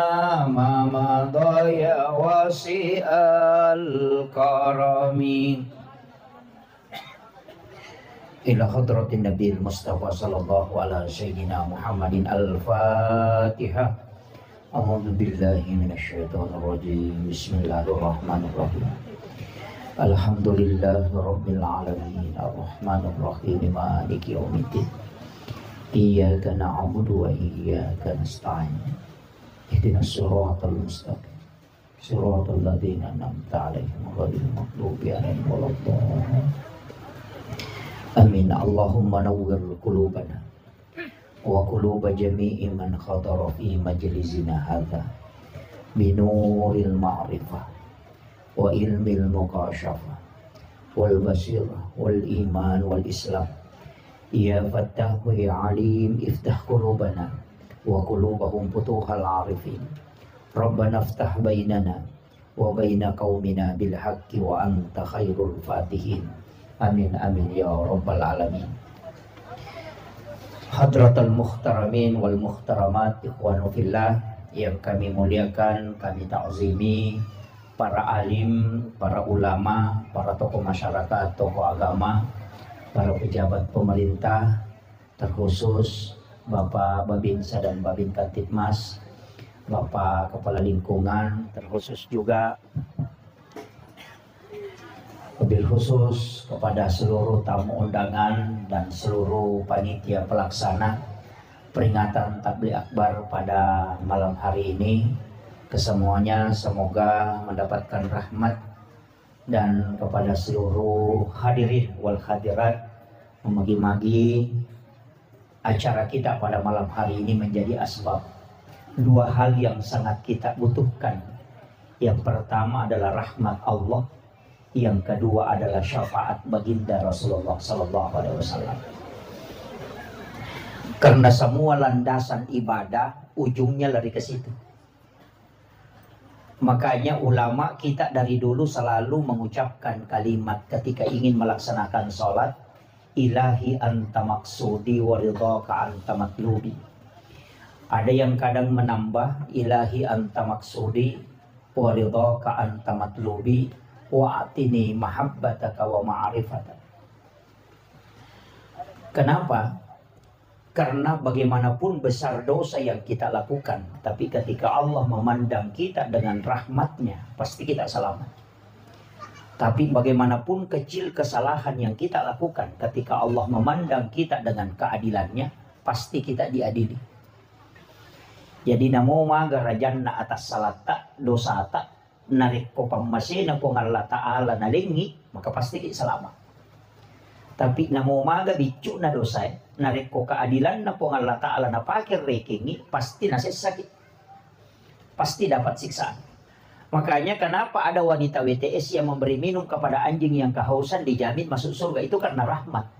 ما مضى يا واسع الكرم إلى حضرة النبي المصطفى صلى الله على سيدنا محمد الفاتحة أعوذ بالله من الشيطان الرجيم بسم الله الرحمن الرحيم الحمد لله رب العالمين الرحمن الرحيم مالك يوم الدين إياك نعبد وإياك نستعين اهدنا الصراط المستقيم صراط الذين أنعمت عليهم غير المغضوب عليهم ولا الضالين آمين اللهم نور قلوبنا وقلوب جميع من خطر في مجلسنا هذا بنور المعرفة وعلم المكاشفة والبصيرة والإيمان والإسلام يا فتاح يا عليم افتح قلوبنا وقلوبهم فتوح العارفين ربنا افتح بيننا وبين قومنا بالحق وأنت خير الفاتحين آمين آمين يا رب العالمين Hadratul muhtaramin wal muhtaramat ikhwanu fillah yang kami muliakan, kami ta'zimi para alim, para ulama, para tokoh masyarakat, tokoh agama, para pejabat pemerintah, terkhusus Bapak Babinsa dan Babin Kantipmas, Bapak Kepala Lingkungan, terkhusus juga wabil khusus kepada seluruh tamu undangan dan seluruh panitia pelaksana peringatan Tabligh Akbar pada malam hari ini. kesemuanya semoga mendapatkan rahmat, dan kepada seluruh hadirin wal hadirat, memagi-magi acara kita pada malam hari ini menjadi asbab dua hal yang sangat kita butuhkan. Yang pertama adalah rahmat Allah, yang kedua adalah syafaat baginda Rasulullah SAW. Karena semua landasan ibadah ujungnya lari ke situ. Makanya ulama kita dari dulu selalu mengucapkan kalimat ketika ingin melaksanakan sholat, ilahi anta maksudi wa ridhaka anta matlubi. Ada yang kadang menambah ilahi anta maksudi wa ridhaka anta matlubi wa atini mahabbataka wa ma'rifataka. Kenapa? Karena bagaimanapun besar dosa yang kita lakukan, tapi ketika Allah memandang kita dengan rahmatnya, pasti kita selamat. Tapi bagaimanapun kecil kesalahan yang kita lakukan, ketika Allah memandang kita dengan keadilannya, pasti kita diadili. Jadi namo magarajan na atas salata dosa tak narik ko pamasina ko Allah Ta'ala nalingi, maka pasti kita selamat. Tapi namo maga bicu na dosa narik ko keadilan na po Allah Ta'ala na pakir rekingi, pasti nasisakit, pasti dapat siksaan. Makanya kenapa ada wanita WTS yang memberi minum kepada anjing yang kehausan dijamin masuk surga, itu karena rahmat.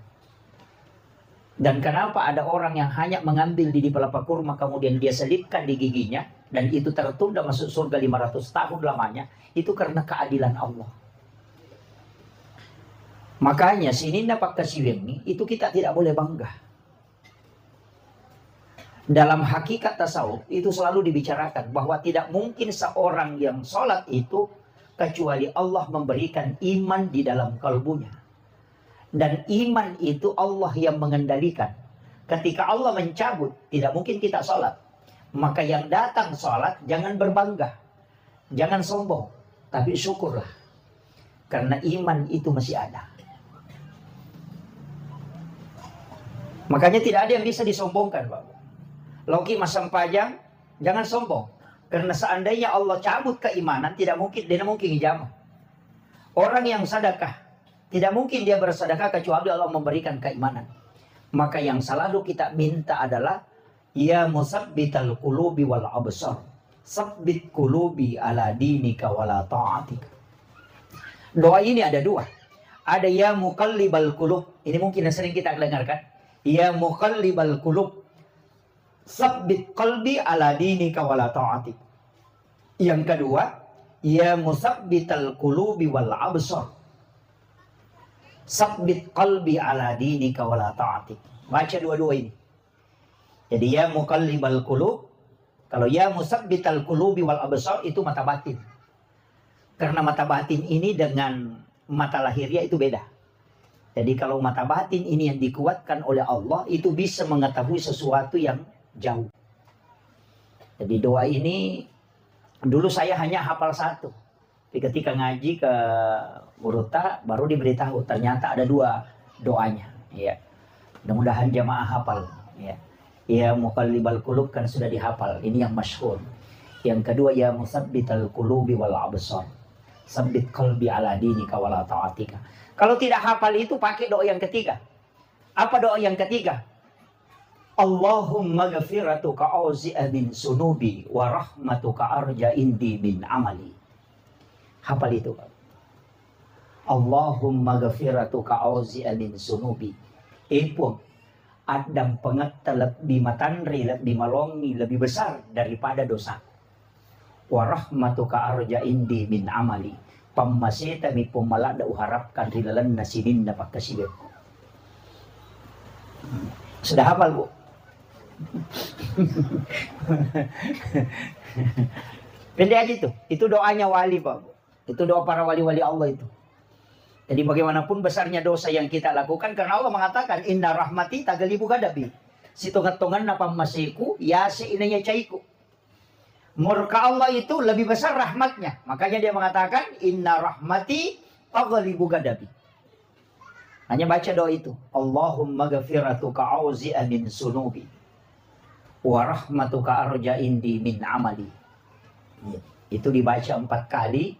Dan kenapa ada orang yang hanya mengambil di pelapa kurma kemudian dia selipkan di giginya dan itu tertunda masuk surga 500 tahun lamanya, itu karena keadilan Allah. Makanya sini dapat kasiwengi itu kita tidak boleh bangga. Dalam hakikat tasawuf itu selalu dibicarakan bahwa tidak mungkin seorang yang sholat itu kecuali Allah memberikan iman di dalam kalbunya. Dan iman itu Allah yang mengendalikan. Ketika Allah mencabut, tidak mungkin kita sholat. Maka yang datang sholat jangan berbangga, jangan sombong, tapi syukurlah. Karena iman itu masih ada. Makanya tidak ada yang bisa disombongkan, Bapak. Loki masang pajang, jangan sombong. Karena seandainya Allah cabut keimanan, tidak mungkin hijamah. Orang yang sedekah, tidak mungkin dia bersedekah kecuali Allah memberikan keimanan. Maka yang selalu kita minta adalah ya musabbital qulubi wal absar, sabbit qulubi ala dinika wala ta'atika. Doa ini ada dua. Ada ya muqallibal qulub. Ini mungkin yang sering kita dengarkan. Ya muqallibal qulub, sabbit qalbi ala dinika wala ta'atik. Yang kedua, ya musabbital qulubi wal absar, sabbit qalbi ala dinika wala ta'atik. Baca dua-dua ini. Jadi ya muqallibal qulub, kalau ya musabbital qulubi wal absar itu mata batin. Karena mata batin ini dengan mata lahiriah itu beda. Jadi kalau mata batin ini yang dikuatkan oleh Allah, itu bisa mengetahui sesuatu yang jauh. Jadi doa ini dulu saya hanya hafal satu. Tapi ketika ngaji ke Muruta baru diberitahu ternyata ada dua doanya. Ya. Mudah-mudahan jamaah hafal. Ya. Ya muqallibal qulub kan sudah dihafal. Ini yang masyhur. Yang kedua ya musabbital qulubi wal absar, sabbit qalbi ala dinika wala ta'atika. Kalau tidak hafal itu pakai doa yang ketiga. Apa doa yang ketiga? Allahumma ghafiratuka auzi'a min sunubi wa rahmatuka arja indi min amali. Hafal itu. Allahumma ghafiratuka auzi'a min sunubi. Ipun adang pengata lebih matanri, lebih malongi, lebih besar daripada dosa. Wa rahmatuka arja indi min amali. Pamasita mi pumalada uharapkan rilalan nasinin na pagkasibet. Sudah hafal, Bu? Pendek aja itu. Itu doanya wali, Pak. Itu doa para wali-wali Allah itu. Jadi bagaimanapun besarnya dosa yang kita lakukan, karena Allah mengatakan inna rahmati tagalibu gadabi. Si tongan-tongan na pamasiku ya si inanya caiku. Murka Allah itu lebih besar rahmatnya. Makanya dia mengatakan inna rahmati taghlibu ghadabi. Hanya baca doa itu. Allahumma ghafiratuka auzi'a min sunubi wa rahmatuka arja indi min amali. Itu dibaca 4 kali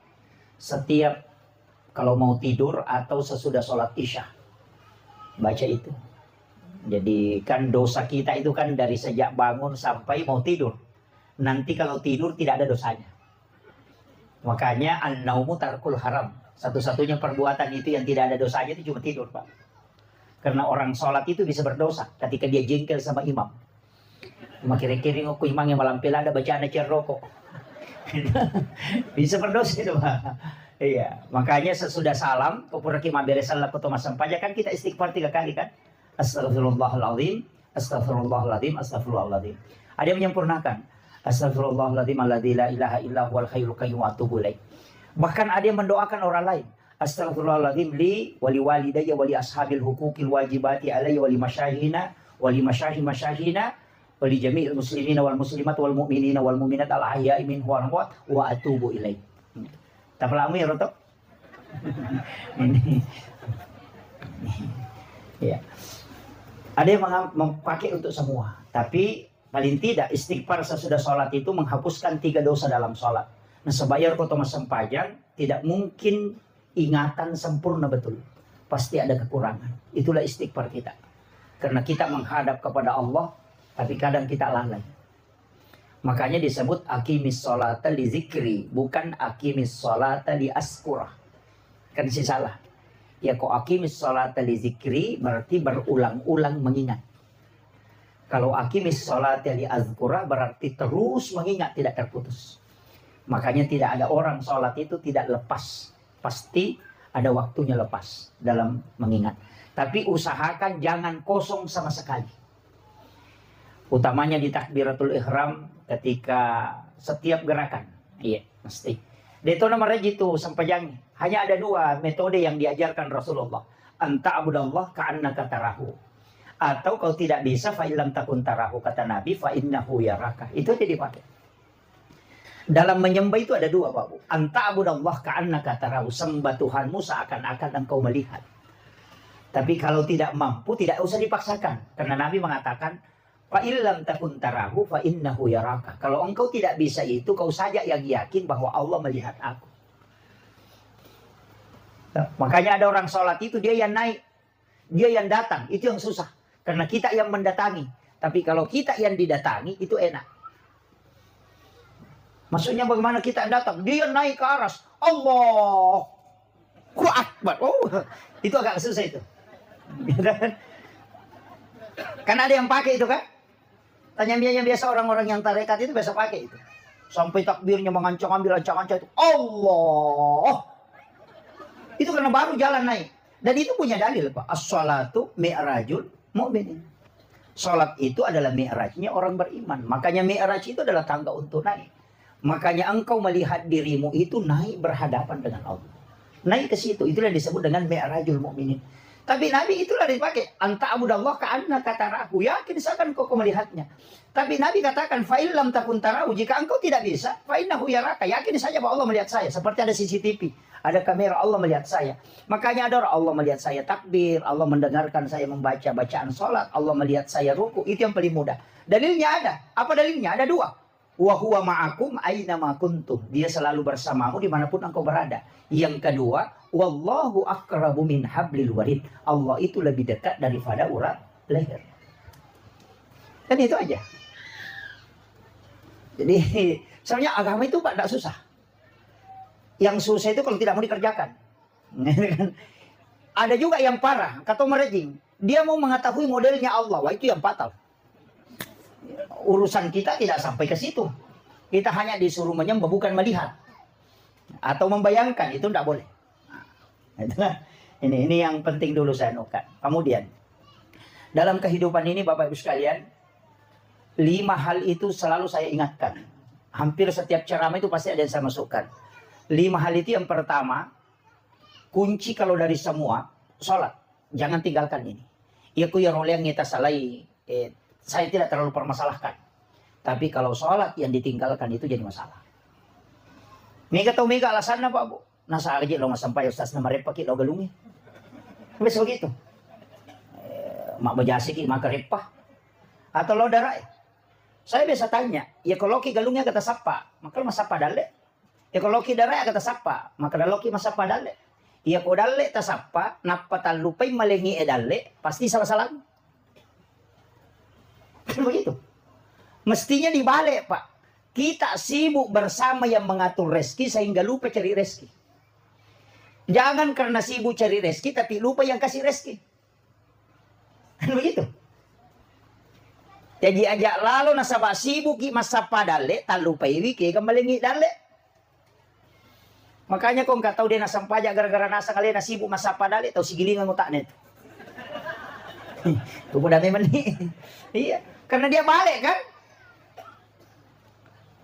setiap kalau mau tidur atau sesudah sholat isya. Baca itu. Jadi kan dosa kita itu kan dari sejak bangun sampai mau tidur. Nanti kalau tidur tidak ada dosanya. Makanya an-naumu tarkul haram. Satu-satunya perbuatan itu yang tidak ada dosanya itu cuma tidur, Pak. Karena orang sholat itu bisa berdosa ketika dia jengkel sama imam. Makiri-kiri aku imam yang malam pelada bacaan aja rokok. Bisa berdosa itu, Pak. Iya, makanya sesudah salam, popuraki maberesan laku Thomas sampainya kan kita istighfar 3 kali kan. Astagfirullahaladzim, astagfirullahaladzim, astagfirullahaladzim. Ada yang menyempurnakan. Astagfirullahaladzim alladzi la ilaha illa huwal hayyul qayyum wa atubu ilaih. Bahkan ada yang mendoakan orang lain. Astagfirullahaladzim li wali walidayya wali ashabil huquqil wajibati alayya wali masyahina wali masyahina wali jami'il muslimina wal muslimat wal mu'minina wal mu'minat al ahya'i minhum wal amwat wa atubu ilaih. Tapalamu ya Roto? Ini. Ya. Ada yang memakai untuk semua, tapi paling tidak istighfar sesudah sholat itu menghapuskan 3 dosa dalam sholat. Nah, sebayar kota sempajang tidak mungkin ingatan sempurna betul. Pasti ada kekurangan. Itulah istighfar kita. Karena kita menghadap kepada Allah, tapi kadang kita lalai. Makanya disebut aqimis sholata li zikri, bukan aqimis sholata li askurah. Kan sih salah. Ya kok aqimis sholata li zikri berarti berulang-ulang mengingat. Kalau aqimis sholata li azkurah berarti terus mengingat, tidak terputus. Makanya tidak ada orang sholat itu tidak lepas. Pasti ada waktunya lepas dalam mengingat. Tapi usahakan jangan kosong sama sekali. Utamanya di takbiratul ihram ketika setiap gerakan. Iya, mesti. Itu namanya gitu sempajang. Hanya ada 2 metode yang diajarkan Rasulullah. Anta abudallah ka'annaka tarahu. Atau kalau tidak bisa fa illam takun tarahu, kata Nabi, fa innahu yaraka. Itu aja dipakai. Dalam menyembah itu ada 2, Pak Bu. Anta abudallah ka'annaka tarahu. Sembah Tuhanmu seakan-akan engkau melihat. Tapi kalau tidak mampu tidak usah dipaksakan. Karena Nabi mengatakan fa illam takun tarahu fa innahu yaraka. Kalau engkau tidak bisa itu, kau saja yang yakin bahwa Allah melihat aku. Nah, makanya ada orang sholat itu dia yang naik, dia yang datang, itu yang susah. Karena kita yang mendatangi. Tapi kalau kita yang didatangi itu enak. Maksudnya bagaimana kita datang? Dia yang naik ke aras. Allahu Akbar. Oh, itu agak susah itu. Kan ada yang pakai itu kan? Tanya yang biasa orang-orang yang tarekat itu biasa pakai itu. Sampai takbirnya ancang-ancang itu. Allah. Itu karena baru jalan naik. Dan itu punya dalil, Pak. As-sholatu mi'rajul mu'minin. Sholat itu adalah mi'rajnya orang beriman. Makanya mi'raj itu adalah tangga untuk naik. Makanya engkau melihat dirimu itu naik berhadapan dengan Allah. Naik ke situ. Itulah yang disebut dengan mi'rajul mu'minin. Tapi Nabi itulah dipakai. Anta abudallah ka'annaka tarahu. Yakin seakan kau melihatnya. Tapi Nabi katakan fa illam takun tarahu. Jika engkau tidak bisa, fa innahu yaraka. Yakin saja bahwa Allah melihat saya. Seperti ada CCTV. Ada kamera, Allah melihat saya. Makanya ada orang, Allah melihat saya takbir. Allah mendengarkan saya membaca bacaan sholat. Allah melihat saya ruku. Itu yang paling mudah. Dalilnya ada. Apa dalilnya? Ada 2. Wa huwa ma'akum aina ma kuntum. Dia selalu bersamamu dimanapun engkau berada. Yang kedua, wallahu aqrabu min hablil warid. Allah itu lebih dekat daripada urat leher. Kan itu aja. Jadi sebenarnya agama itu Pak tidak susah. Yang susah itu kalau tidak mau dikerjakan. Ada juga yang parah, kata merejing. Dia mau mengetahui modelnya Allah. Wah, itu yang fatal. Urusan kita tidak sampai ke situ. Kita hanya disuruh menyembah bukan melihat atau membayangkan, itu tidak boleh. Nah, ini yang penting dulu saya nukan. Kemudian dalam kehidupan ini Bapak Ibu sekalian, 5 hal itu selalu saya ingatkan. Hampir setiap ceramah itu pasti ada yang saya masukkan. 5 hal itu yang pertama, kunci kalau dari semua sholat, jangan tinggalkan ini. Iyaku ya role yang kita salai. Saya tidak terlalu permasalahkan. Tapi kalau sholat yang ditinggalkan itu jadi masalah. Mega tau mega alasan apa Bu? Nasa aja lo sampai ustaz nama repaki lo galungi. Bisa begitu. Mak bejasi ki maka repah. Atau lo darah. Saya biasa tanya, ya kalau ki galungnya kata sapa, maka masapa dale. Ya kalau ki daraya kata sapa, maka daloki masapa dale. Ya ko dale ta sapa, napa talupay malengi dale, pasti salah-salah. Kan begitu. Mestinya dibalik, Pak. Kita sibuk bersama yang mengatur rezeki sehingga lupa cari rezeki. Jangan karena sibuk cari rezeki tapi lupa yang kasih rezeki. Kan begitu. Jadi ajak lalu nasabah sibuk ki masapa dale, tak lupa wiki kembali dale. Makanya kau nggak tahu dia nasam pajak gara-gara nasa kalian sibuk masapa dale, tahu si gilingan utaknya itu. Tuh udah memang nih. Iya, karena dia balik kan.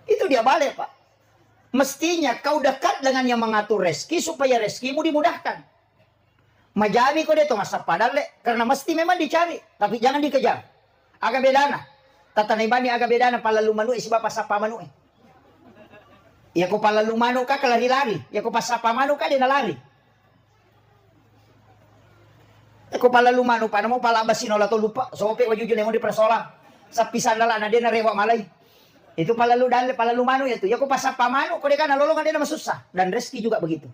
Itu dia balik, Pak. Mestinya kau dekat dengan yang mengatur rezeki supaya rezekimu dimudahkan. Majami kau dia tuh masapa dale, karena mesti memang dicari, tapi jangan dikejar. Agak bedana. Tatanibani agak bedana palalu manu isi bapak sapa manu. Ya ko palalu manu ka kalari-lari. Ya ko pasapa manu ka dia nalari. Ya ko palalu manu pa namo pala basinola to lupa. Sope wajujun yang di persoalan. Sa pisan dala na dia na rewa malay. Itu palalu dale palalu manu itu. Ya ko pasapa manu ko dia kan nolongan dia na masusah. Dan rezeki juga begitu.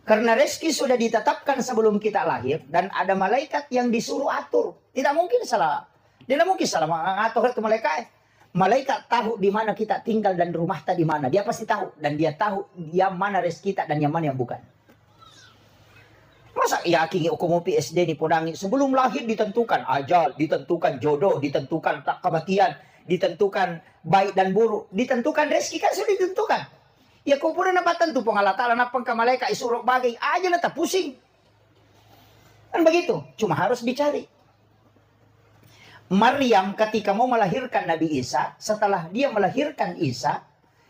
Karena rezeki sudah ditetapkan sebelum kita lahir dan ada malaikat yang disuruh atur. Tidak mungkin salah. Tidak mungkin salah mengatur itu malaikat. Malaikat tahu di mana kita tinggal dan rumah kita di mana. Dia pasti tahu dan dia tahu yang mana rezeki kita dan yang mana yang bukan. Masa yakin hukum PSD di Podangi sebelum lahir ditentukan ajal, ditentukan jodoh, ditentukan kematian, ditentukan baik dan buruk, ditentukan rezeki kan sudah ditentukan. Ya kau pun nampak tentu pengalatala napang ka malaikat isurok bagay aja na pusing. Kan begitu, cuma harus dicari. Maryam ketika mau melahirkan Nabi Isa, setelah dia melahirkan Isa,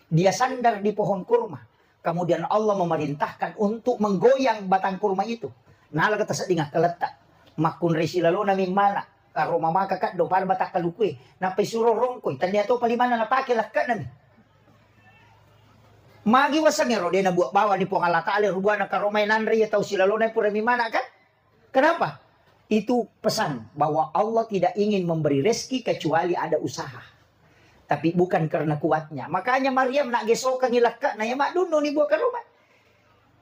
dia sandar di pohon kurma. Kemudian Allah memerintahkan untuk menggoyang batang kurma itu. Nala kata sedingah keletak. Makun resi lalu na mana? Karo mama kakak do para batak kalukwe. Napay suro rongkoy. Tanya to palimana na pakilah ka nami. Magi wasangero dia na buat bawa di pongalata ale rubuhan na karomay nanri ya tahu sila lonay pura mimana kan? Kenapa? Itu pesan bahwa Allah tidak ingin memberi rezeki kecuali ada usaha. Tapi bukan karena kuatnya. Makanya Maryam nak gesok ngilaka na ya mak duno ni buat karomay.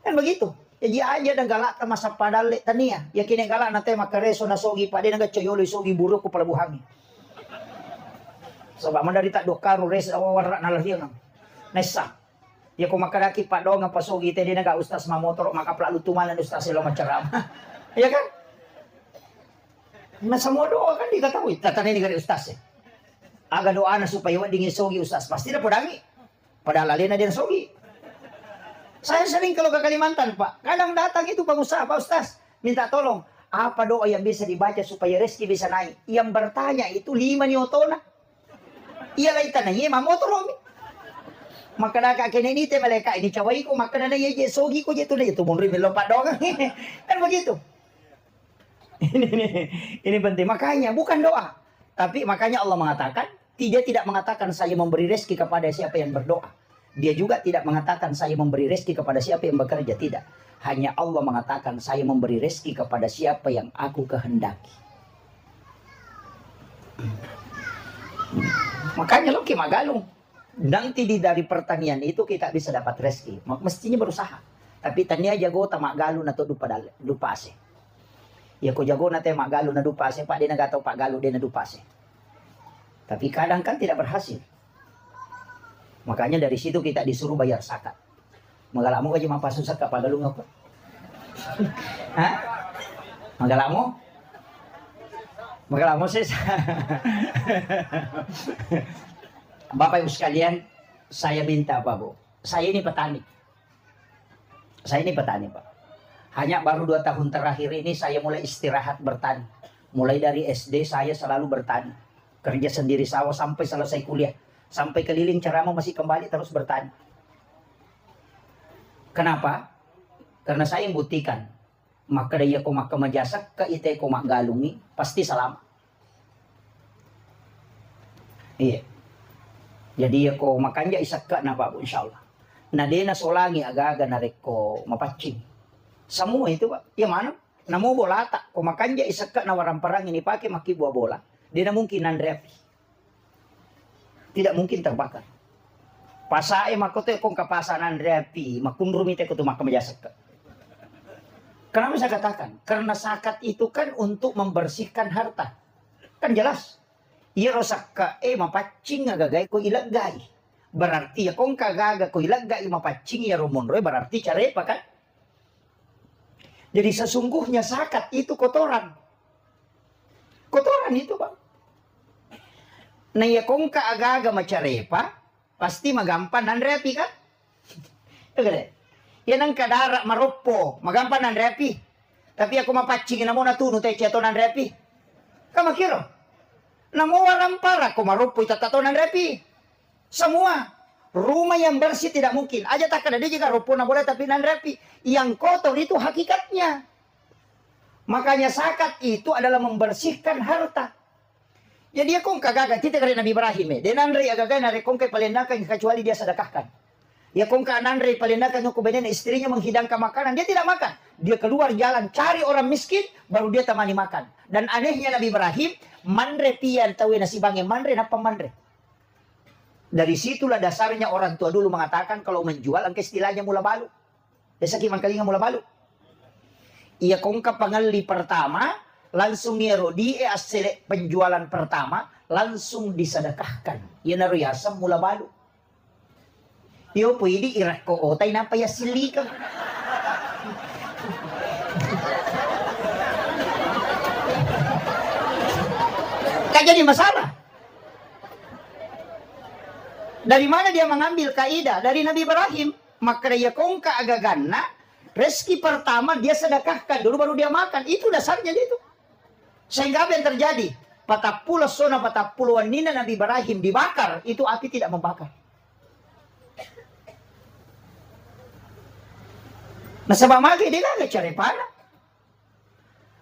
Kan begitu. Jadi aja dan galak ta masa padale tania. Ya kini galak na te makareso na sogi pa dia nga coyolo sogi buruk ko palabuhangi. Sebab man dari tak dokaro res warna na lahir. Nesa. Ya kung makaraki pa daw nga pasugi te di naga ustas mamotor makapla lutumalan ustas sila macarama. Ya kan? Nasa mo doa kan di katawi. Tatanay ni gani ustas eh. Aga doa na supaya dingin sogi ustas. Pasti na podami. Padahal alin na din sogi. Saya sering kalau ke Kalimantan, Pak. Kadang datang itu pengusaha, Pak Ustaz. Minta tolong. Apa doa yang bisa dibaca supaya rezeki bisa naik? Yang bertanya itu 5 niotona. Iyalah itananya, mamotor romi. Maka nak kini ini mereka ini cawai ko maka na ye sogi ko jeto na itu munri melompat dong. Kan begitu. Ini penting. Makanya bukan doa. Tapi makanya Allah mengatakan, dia tidak mengatakan saya memberi rezeki kepada siapa yang berdoa. Dia juga tidak mengatakan saya memberi rezeki kepada siapa yang bekerja. Tidak. Hanya Allah mengatakan saya memberi rezeki kepada siapa yang aku kehendaki. Makanya lo kimagalong. Nanti dari pertanian itu kita bisa dapat rezeki. Mestinya berusaha. Tapi tania jago tamak galu na to dupa ase. Ya ko jago na te magalu na dupa ase. Pak dia nagataw pak galu dia na dupa ase. Tapi kadang kan tidak berhasil. Makanya dari situ kita disuruh bayar zakat. Magalamu aja mapasun sa kapagalung apa? Hah? Magalamu? Magalamu sis. Bapak Ibu sekalian, saya minta Pak Bu. Saya ini petani. Saya ini petani Pak. Hanya baru 2 tahun terakhir ini saya mulai istirahat bertani. Mulai dari SD saya selalu bertani. Kerja sendiri sawah sampai selesai kuliah. Sampai keliling ceramah masih kembali terus bertani. Kenapa? Karena saya yang buktikan. Maka daya ko makamajasa ka ite ko magalungi pasti salam. Iya. Jadi ako makanya isaka na Pak insyaallah. Na di na solangi aga-aga na reko mapacing. Semua itu Pak. Ya mana? Namo bolata ko makanya isaka na waramparang ini pakai maki buah bola. Di na mungkin Andreapi. Tidak mungkin terbakar. Pasae makote kong kapasanan reapi, makunrumi te kutu makamajasaka. Kenapa saya katakan? Karena zakat itu kan untuk membersihkan harta. Kan jelas. Iya rosaka mapacing agagay ko ilagay. Berarti ya kung kagaga ko ilagay mapacing ya rumonroy berarti carepa kan? Jadi sesungguhnya zakat itu kotoran. Kotoran itu bang. Nah ya kung kaagaga macarepa pasti magampan dan repi kan? Yan ang kadara marupo magampan nan repi. Tapi ako mapacing na mo natuno tayo siya to nan repi. Kamakiro. Namuwaran para ko marupo itatato nan repi. Semua. Rumah yang bersih tidak mungkin. Aja tak ada dia juga rupo na boleh tapi nan repi. Yang kotor itu hakikatnya. Makanya zakat itu adalah membersihkan harta. Jadi akong kagagan kita kare Nabi Ibrahim denanre agagan nare kong kay palendakan kecuali dia sedekahkan. Ya kung kaananre palindakan yung kubayan istrinya menghidangkan makanan, dia tidak makan. Dia keluar jalan cari orang miskin, baru dia temani makan. Dan anehnya Nabi Ibrahim, manre pian tahu nasi bangin manre napa manre. Dari situlah dasarnya orang tua dulu mengatakan kalau menjual angka istilahnya mula balu. Desa kimang kalinga mula balu. Iya kung kapangali pertama, langsung niero di asile penjualan pertama, langsung disedekahkan. Iya naruyasa mula balu. Yo pwede irak ko otay na payasili ka. Kaya jadi masalah. Dari mana dia mengambil kaidah? Dari Nabi Ibrahim. Maka dia kong kaagagan na rezeki pertama dia sedekahkan dulu baru dia makan. Itu dasarnya itu. Sehingga apa yang terjadi? Patapuluh sona patapuluhan nina Nabi Ibrahim dibakar. Itu api tidak membakar. Nah sebab magi dia gak cari panah.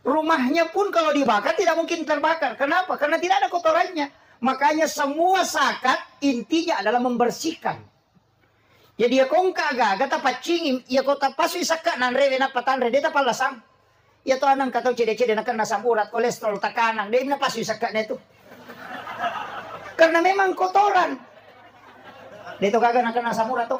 Rumahnya pun kalau dibakar tidak mungkin terbakar. Kenapa? Karena tidak ada kotorannya. Makanya semua zakat intinya adalah membersihkan. Jadi ya kong kaga gata pacingim ya kota pasu isaka nan rewe na patanre dia tapal lasam. Ya to anang katau cede-cede na kan nasam urat kolesterol tekanan dia na pasu isaka na itu. Karena memang kotoran. Dia to kaga na kan nasam urat to.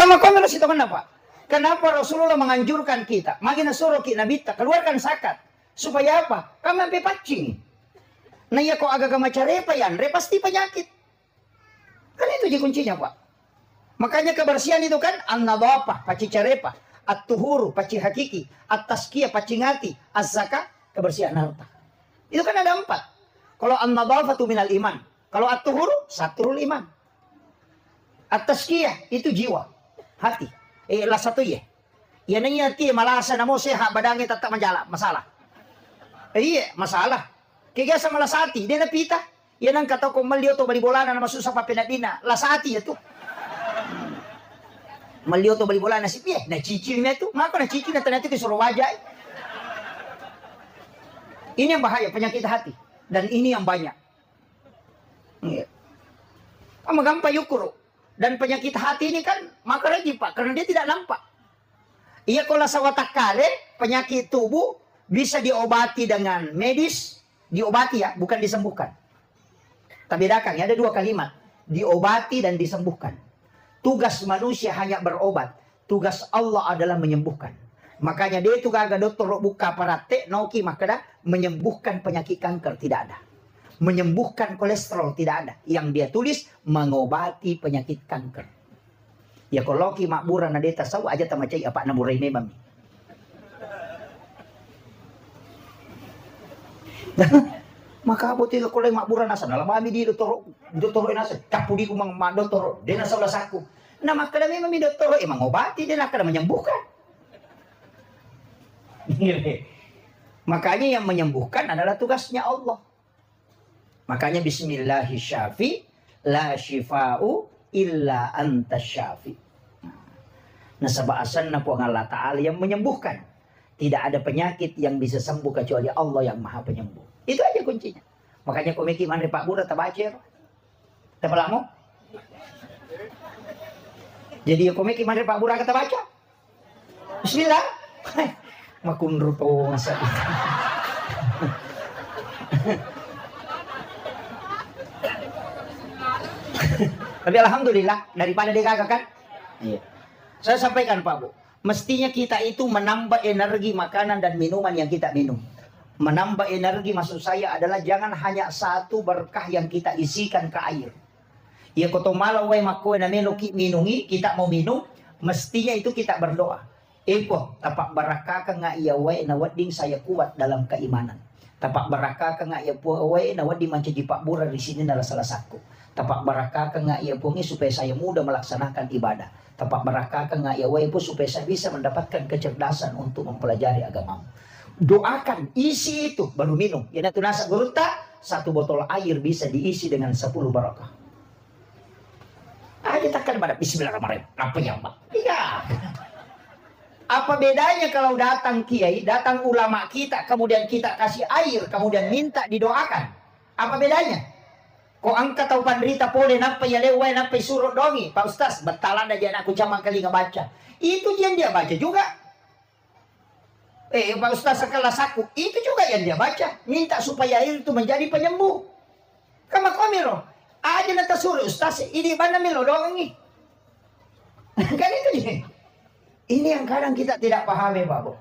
Kamu itu kenapa? Kenapa Rasulullah menganjurkan kita? Makin suruh kita nabita keluarkan zakat. Supaya apa? Kamu sampai pacing. Nah ya kok agak macarepa yan, pasti penyakit. Kan itu jadi kuncinya Pak. Makanya kebersihan itu kan an-nadhafah, paci carepa, at-tuhuru, paci hakiki, at-tazkiyah, paci ngati, az-zakah, kebersihan harta. Itu kan ada 4. Kalau an-nadhafatu minal iman. Kalau at-tuhuru, satrul iman. At-tazkiyah itu jiwa. Hati. Lah satu ya. Yan ang hati, malasa na mo siya, badangin tatak manjala. Masalah. Iya, masalah. Kaya sa malasati, di napita. Yan ang kataw kong maliyo to, balibolanan na masusa pa pinadina. Lasati ito. Maliyo to, balibolanan na si Pie. Nachicil na ito. Mga ko, nachicil na tanati ko suruwajay. Ini yang bahaya, penyakit hati. Dan ini yang banyak. Iya. Magampay yukuro. Dan penyakit hati ini kan makaragi Pak, karena dia tidak nampak. Iya kalau sawatak kale, penyakit tubuh bisa diobati dengan medis, diobati ya, bukan disembuhkan. Tapi bedakan ya, ada 2 kalimat, diobati dan disembuhkan. Tugas manusia hanya berobat, tugas Allah adalah menyembuhkan. Makanya dia itu kagak dokter buka parate, noki makada menyembuhkan penyakit kanker tidak ada. Menyembuhkan kolesterol tidak ada. Yang dia tulis mengobati penyakit kanker. Ya kalau ki makburan na deta saw aja tamacay apa na muray memang. Maka buti ko lang makburan nasa nalamami di doktor nasa kapudi ko mga doktor din nasa lasaku. Na makadami mami doktor mengobati din akan menyembuhkan. Makanya yang menyembuhkan adalah tugasnya Allah. Makanya bismillahi syafi la syifa'u illa anta syafi. Nah sebaasan na po ang Allah Ta'ala yang menyembuhkan. Tidak ada penyakit yang bisa sembuh kecuali Allah yang maha penyembuh. Itu aja kuncinya. Makanya komiki manre Pak Bura tabacer. Tapalah mo? Jadi komiki manre Pak Bura kata baca. Bismillah. Makundur to masa. Tapi alhamdulillah daripada digagakan. Iya. Saya sampaikan Pak Bu, mestinya kita itu menambah energi makanan dan minuman yang kita minum. Menambah energi maksud saya adalah jangan hanya satu berkah yang kita isikan ke air. Ya koto malau we makoe na minungi, kita mau minum, mestinya itu kita berdoa. Epo, tapak barakah ka nga iya we na wading saya kuat dalam keimanan. Tapak barakah ka nga iya po we na wading menjadi pak bura di sini adalah salah satu. Tapak barakah ka nga iya po supaya saya mudah melaksanakan ibadah. Tapak barakah ka nga iya we po supaya saya bisa mendapatkan kecerdasan untuk mempelajari agamamu. Doakan, isi itu baru minum. Ya itu nasa gurunta, satu botol air bisa diisi dengan 10 barakah. Aja takkan pada bismillahirrahmanirrahim. Apa ya Mbak? Iya. Apa bedanya kalau datang kiai, datang ulama kita, kemudian kita kasih air, kemudian minta didoakan? Apa bedanya? Kok angkat tau pandrita pole nampai ya lewai nampai suruh dongi. Pak Ustaz, betalan aja aku cama kali ngebaca. Itu yang dia baca juga. Pak Ustaz sekelas aku, itu juga yang dia baca. Minta supaya air itu menjadi penyembuh. Kama komiro. Aja nanti suruh Ustaz, ini mana milo doang ini. Kan itu nih. Ini yang kadang kita tidak pahami Pak Bu.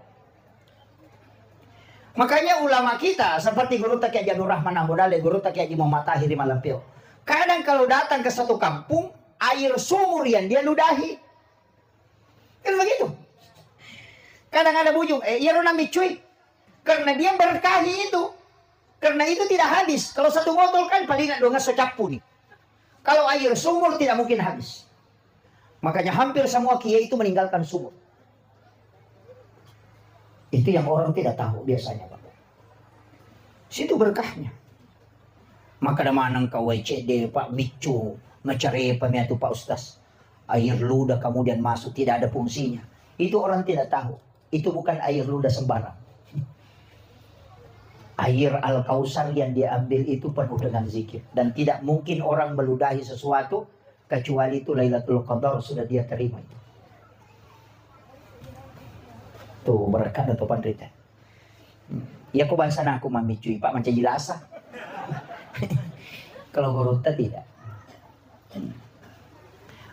Makanya ulama kita seperti Guru Taki Haji Nur Rahman Ambodale, Guru Taki Haji Muhammad Tahir Malampio. Kadang kalau datang ke satu kampung, air sumur yang dia ludahi. Kan begitu. Kadang ada bujung, iya nami cuy. Karena dia berkahi itu. Karena itu tidak habis. Kalau satu botol kan paling nggak dong secapu nih. Kalau air sumur tidak mungkin habis. Makanya hampir semua kiai itu meninggalkan sumur. Itu yang orang tidak tahu biasanya Pak. Situ berkahnya. Maka ada manang kau WCD Pak Bicu. Ngecari pemiatu Pak Ustaz. Air ludah kemudian masuk tidak ada fungsinya. Itu orang tidak tahu. Itu bukan air ludah sembarang. Air Al-Kausar yang diambil itu penuh dengan zikir. Dan tidak mungkin orang meludahi sesuatu kecuali itu Lailatul Qadar sudah dia terima itu. Tuh berkat atau pandrita. Ya kok bahasa aku mami cuy Pak macam jelasa. Kalau Gurunta tidak.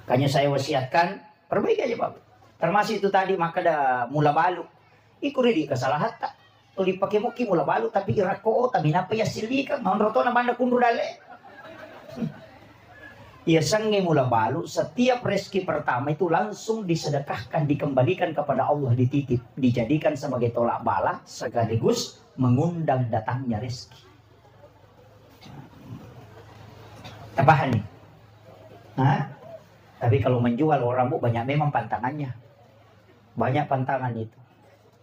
Kayaknya saya wasiatkan perbaiki aja Pak. Termasuk itu tadi maka ada mula balu. Ikuri di kesalahan tak. Tuli pakai muki mula balu tapi irako tapi napa ya silika mau roto na banda kundu dale. Ya sange mula balu setiap rezeki pertama itu langsung disedekahkan dikembalikan kepada Allah dititip dijadikan sebagai tolak bala sekaligus mengundang datangnya rezeki. Apa nih? Hah? Tapi kalau menjual orang bu banyak memang pantangannya. Banyak pantangan itu.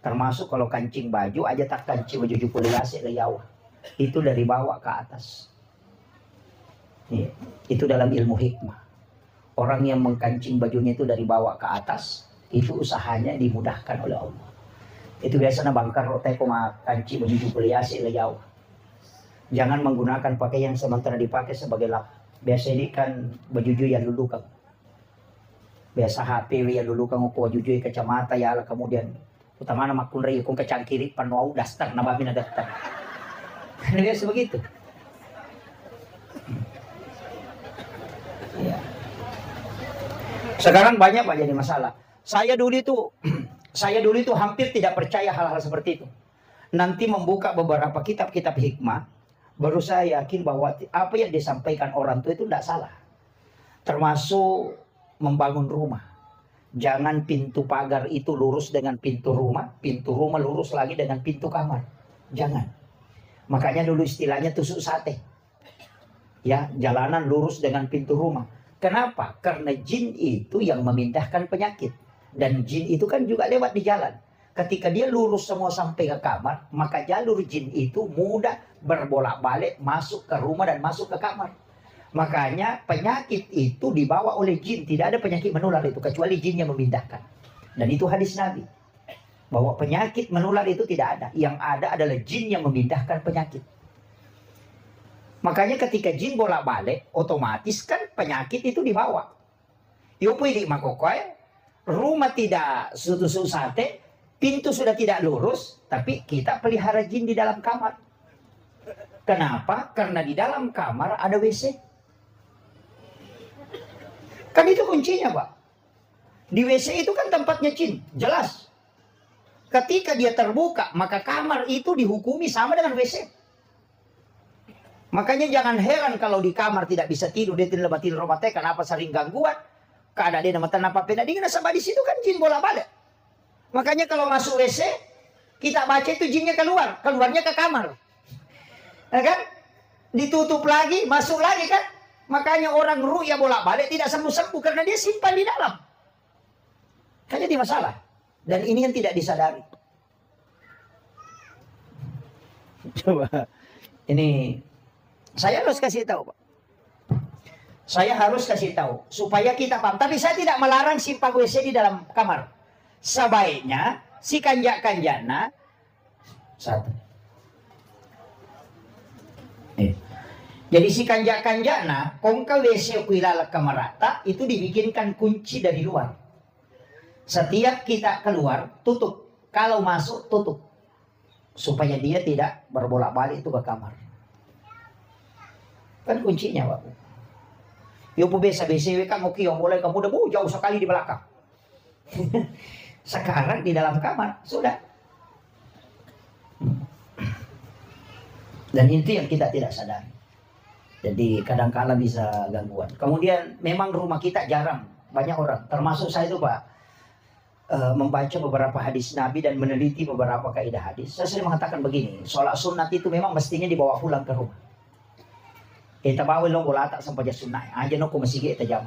Termasuk kalau kancing baju aja tak kancing baju jukuliasi ke Jawa. Itu dari bawah ke atas. Ya, itu dalam ilmu hikmah. Orang yang mengkancing bajunya itu dari bawah ke atas, itu usahanya dimudahkan oleh Allah. Itu biasanya bangkar rote koma kancing baju jukuliasi ke Jawa. Jangan menggunakan pakaian sementara dipakai sebagai lap. Biasa ini kan baju yang dulu kan. Biasa HP yang dulu kan ko jujui kacamata ya lah kemudian utama nama kunrai kung kacangkiri panuau dastar nabamin na dastar. Biasa begitu. Ya. Sekarang banyak Pak jadi masalah. Saya dulu itu hampir tidak percaya hal-hal seperti itu. Nanti membuka beberapa kitab-kitab hikmah, baru saya yakin bahwa apa yang disampaikan orang tua itu tidak salah. Termasuk membangun rumah. Jangan pintu pagar itu lurus dengan pintu rumah lurus lagi dengan pintu kamar. Jangan. Makanya dulu istilahnya tusuk sate. Ya, jalanan lurus dengan pintu rumah. Kenapa? Karena jin itu yang memindahkan penyakit. Dan jin itu kan juga lewat di jalan. Ketika dia lurus semua sampai ke kamar, maka jalur jin itu mudah berbolak-balik masuk ke rumah dan masuk ke kamar. Makanya penyakit itu dibawa oleh jin. Tidak ada penyakit menular itu kecuali jin yang memindahkan. Dan itu hadis Nabi. Bahwa penyakit menular itu tidak ada. Yang ada adalah jin yang memindahkan penyakit. Makanya ketika jin bolak-balik, otomatis kan penyakit itu dibawa. Yopo ini makokoy, rumah tidak susu sate, pintu sudah tidak lurus, tapi kita pelihara jin di dalam kamar. Kenapa? Karena di dalam kamar ada WC. Kan itu kuncinya, Pak. Di WC itu kan tempatnya jin, jelas. Ketika dia terbuka, maka kamar itu dihukumi sama dengan WC. Makanya jangan heran kalau di kamar tidak bisa tidur, dia tidak tidur rumah teh, kenapa sering gangguan? Karena dia nama pena dingin sama di situ kan jin bola balik. Makanya kalau masuk WC, kita baca itu jinnya keluar, keluarnya ke kamar. Ya kan? Ditutup lagi, masuk lagi kan? Makanya orang ru'ya bola balik tidak sembuh-sembuh karena dia simpan di dalam. Kan jadi masalah. Dan ini yang tidak disadari. Coba ini saya harus kasih tahu, Pak. Saya harus kasih tahu supaya kita paham. Tapi saya tidak melarang simpan WC di dalam kamar. Sebaiknya si kanjak-kanjana satu. Jadi si kanjak-kanjana kongka WC kuilala kamarata itu dibikinkan kunci dari luar. Setiap kita keluar tutup. Kalau masuk tutup. Supaya dia tidak berbolak-balik itu ke kamar. Kan kuncinya, Pak. Yo po besa BCW kan oke yang boleh kamu udah jauh sekali di belakang. Sekarang di dalam kamar sudah. Dan itu yang kita tidak sadari. Jadi kadang-kala bisa gangguan. Kemudian memang rumah kita jarang banyak orang, termasuk saya itu, Pak, membaca beberapa hadis Nabi dan meneliti beberapa kaidah hadis. Saya sering mengatakan begini, sholat sunat itu memang mestinya dibawa pulang ke rumah. Kita bawa long bola tak sampai sunnah aja no masih kita jam.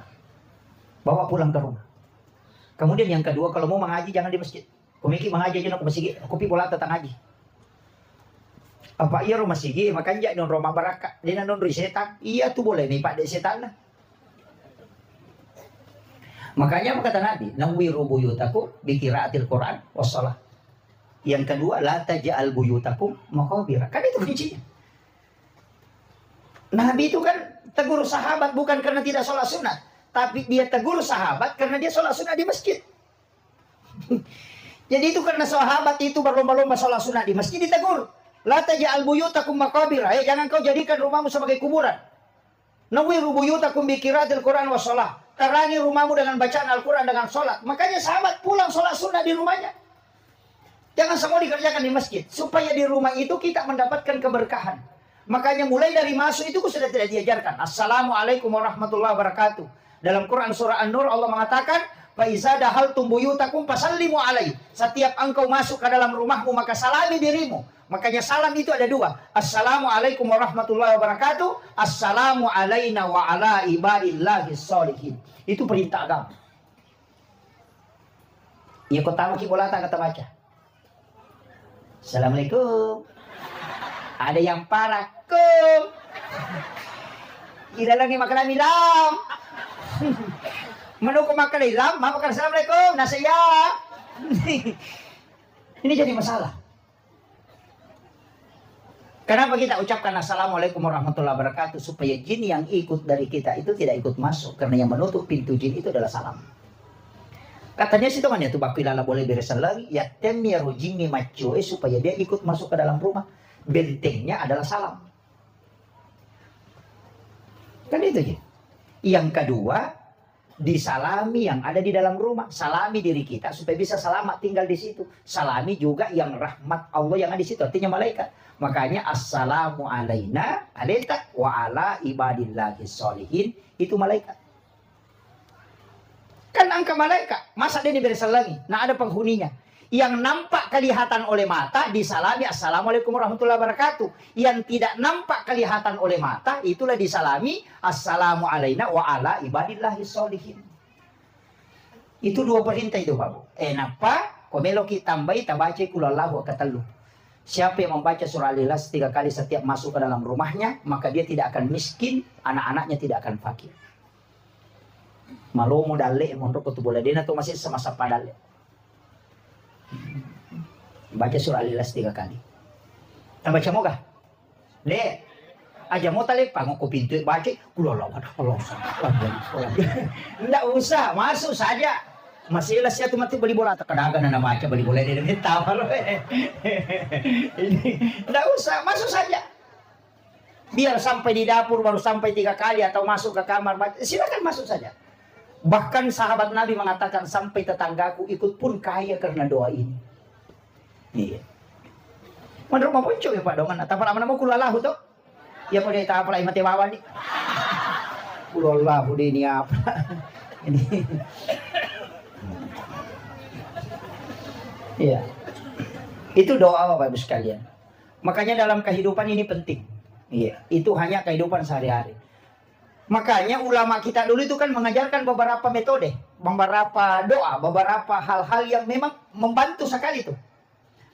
Bawa pulang ke rumah. Kemudian yang kedua, kalau mau mengaji jangan di masjid. Komiki mengaji aja no masjid. Kopi bola tak ngaji. Apa iya rumah sigi makanya non rumah baraka. Dia non setan. Iya tuh boleh nih Pak de setan lah. Makanya kata Nabi, "Nawwiru buyutakum bi qiraatil Qur'an wassalah." Yang kedua, la taj'al buyutakum maqabira. Kan itu kuncinya. Nabi itu kan tegur sahabat bukan karena tidak sholat sunat, tapi dia tegur sahabat karena dia sholat sunat di masjid. Jadi itu karena sahabat itu berlomba-lomba sholat sunat di masjid ditegur. La taj'al buyutakum maqabira. Jangan kau jadikan rumahmu sebagai kuburan. Nawwiru buyutakum bi qiraatil Qur'an wassalah. Terangi rumahmu dengan bacaan Al-Quran, dengan sholat. Makanya sahabat pulang sholat sunnah di rumahnya. Jangan semua dikerjakan di masjid. Supaya di rumah itu kita mendapatkan keberkahan. Makanya mulai dari masuk itu sudah tidak diajarkan. Assalamualaikum warahmatullahi wabarakatuh. Dalam Quran surah An-Nur Allah mengatakan, "Fa iza dahaltum buyutakum fasallimu alaihi." Setiap engkau masuk ke dalam rumahmu maka salami dirimu. Makanya salam itu ada dua. Assalamualaikum warahmatullahi wabarakatuh. Assalamu alaina wa ala ibadillahi sholihin. Itu perintah agama. Ya kota kibolata kata baca. Assalamualaikum. Ada yang parah. Kira lagi makan milam. Menunggu makan milam, makan assalamualaikum, nasaya. Ini jadi masalah. Kenapa kita ucapkan assalamualaikum warahmatullahi wabarakatuh? Supaya jin yang ikut dari kita itu tidak ikut masuk. Karena yang menutup pintu jin itu adalah salam. Katanya situ kan ya tuh bakilala boleh beresan lagi. Ya temiyaru jinni macoe supaya dia ikut masuk ke dalam rumah. Bentengnya adalah salam. Kan itu ya. Yang kedua, disalami yang ada di dalam rumah. Salami diri kita supaya bisa selamat tinggal di situ. Salami juga yang rahmat Allah yang ada di situ. Artinya malaikat. Makanya assalamu alaina alaita wa ala ibadillahi sholihin. Itu malaikat. Kan angka malaikat. Masa dia diberikan lagi? Nah ada penghuninya. Yang nampak kelihatan oleh mata disalami assalamualaikum warahmatullahi wabarakatuh. Yang tidak nampak kelihatan oleh mata itulah disalami assalamu alaina wa ala ibadillahi sholihin. Itu dua perintah itu Bapak. Napa? Komelo kita tambahi tabaca kulallahu katalu. Siapa yang membaca surah Al-Ikhlas 3 kali setiap masuk ke dalam rumahnya, maka dia tidak akan miskin, anak-anaknya tidak akan fakir. Malu modale mondok tu bola dena tu masih sama-sama padale. Baca surah Al-Ikhlas 3 kali. Baca moga. Le. Aja mau tali pangu ko pintu baca kula lawan Allah. Enggak usah, masuk saja. Masih lah siya tumati beli bola. Kadang-kadang na baca beli bola dia minta apa loh. Ini enggak usah, masuk saja. Biar sampai di dapur baru sampai 3 kali atau masuk ke kamar, silakan masuk saja. Bahkan sahabat Nabi mengatakan sampai tetanggaku ikut pun kaya karena doa ini. Iya. Menurut mau muncul ya Pak Dongan. Atau apa nama kulalahu tuh? Ya pada kita apa lagi mati wawan nih. Kulalahu deh ini apa? Ini. Iya. Itu doa Bapak Ibu sekalian. Makanya dalam kehidupan ini penting. Iya, itu hanya kehidupan sehari-hari. Makanya ulama kita dulu itu kan mengajarkan beberapa metode, beberapa doa, beberapa hal-hal yang memang membantu sekali itu.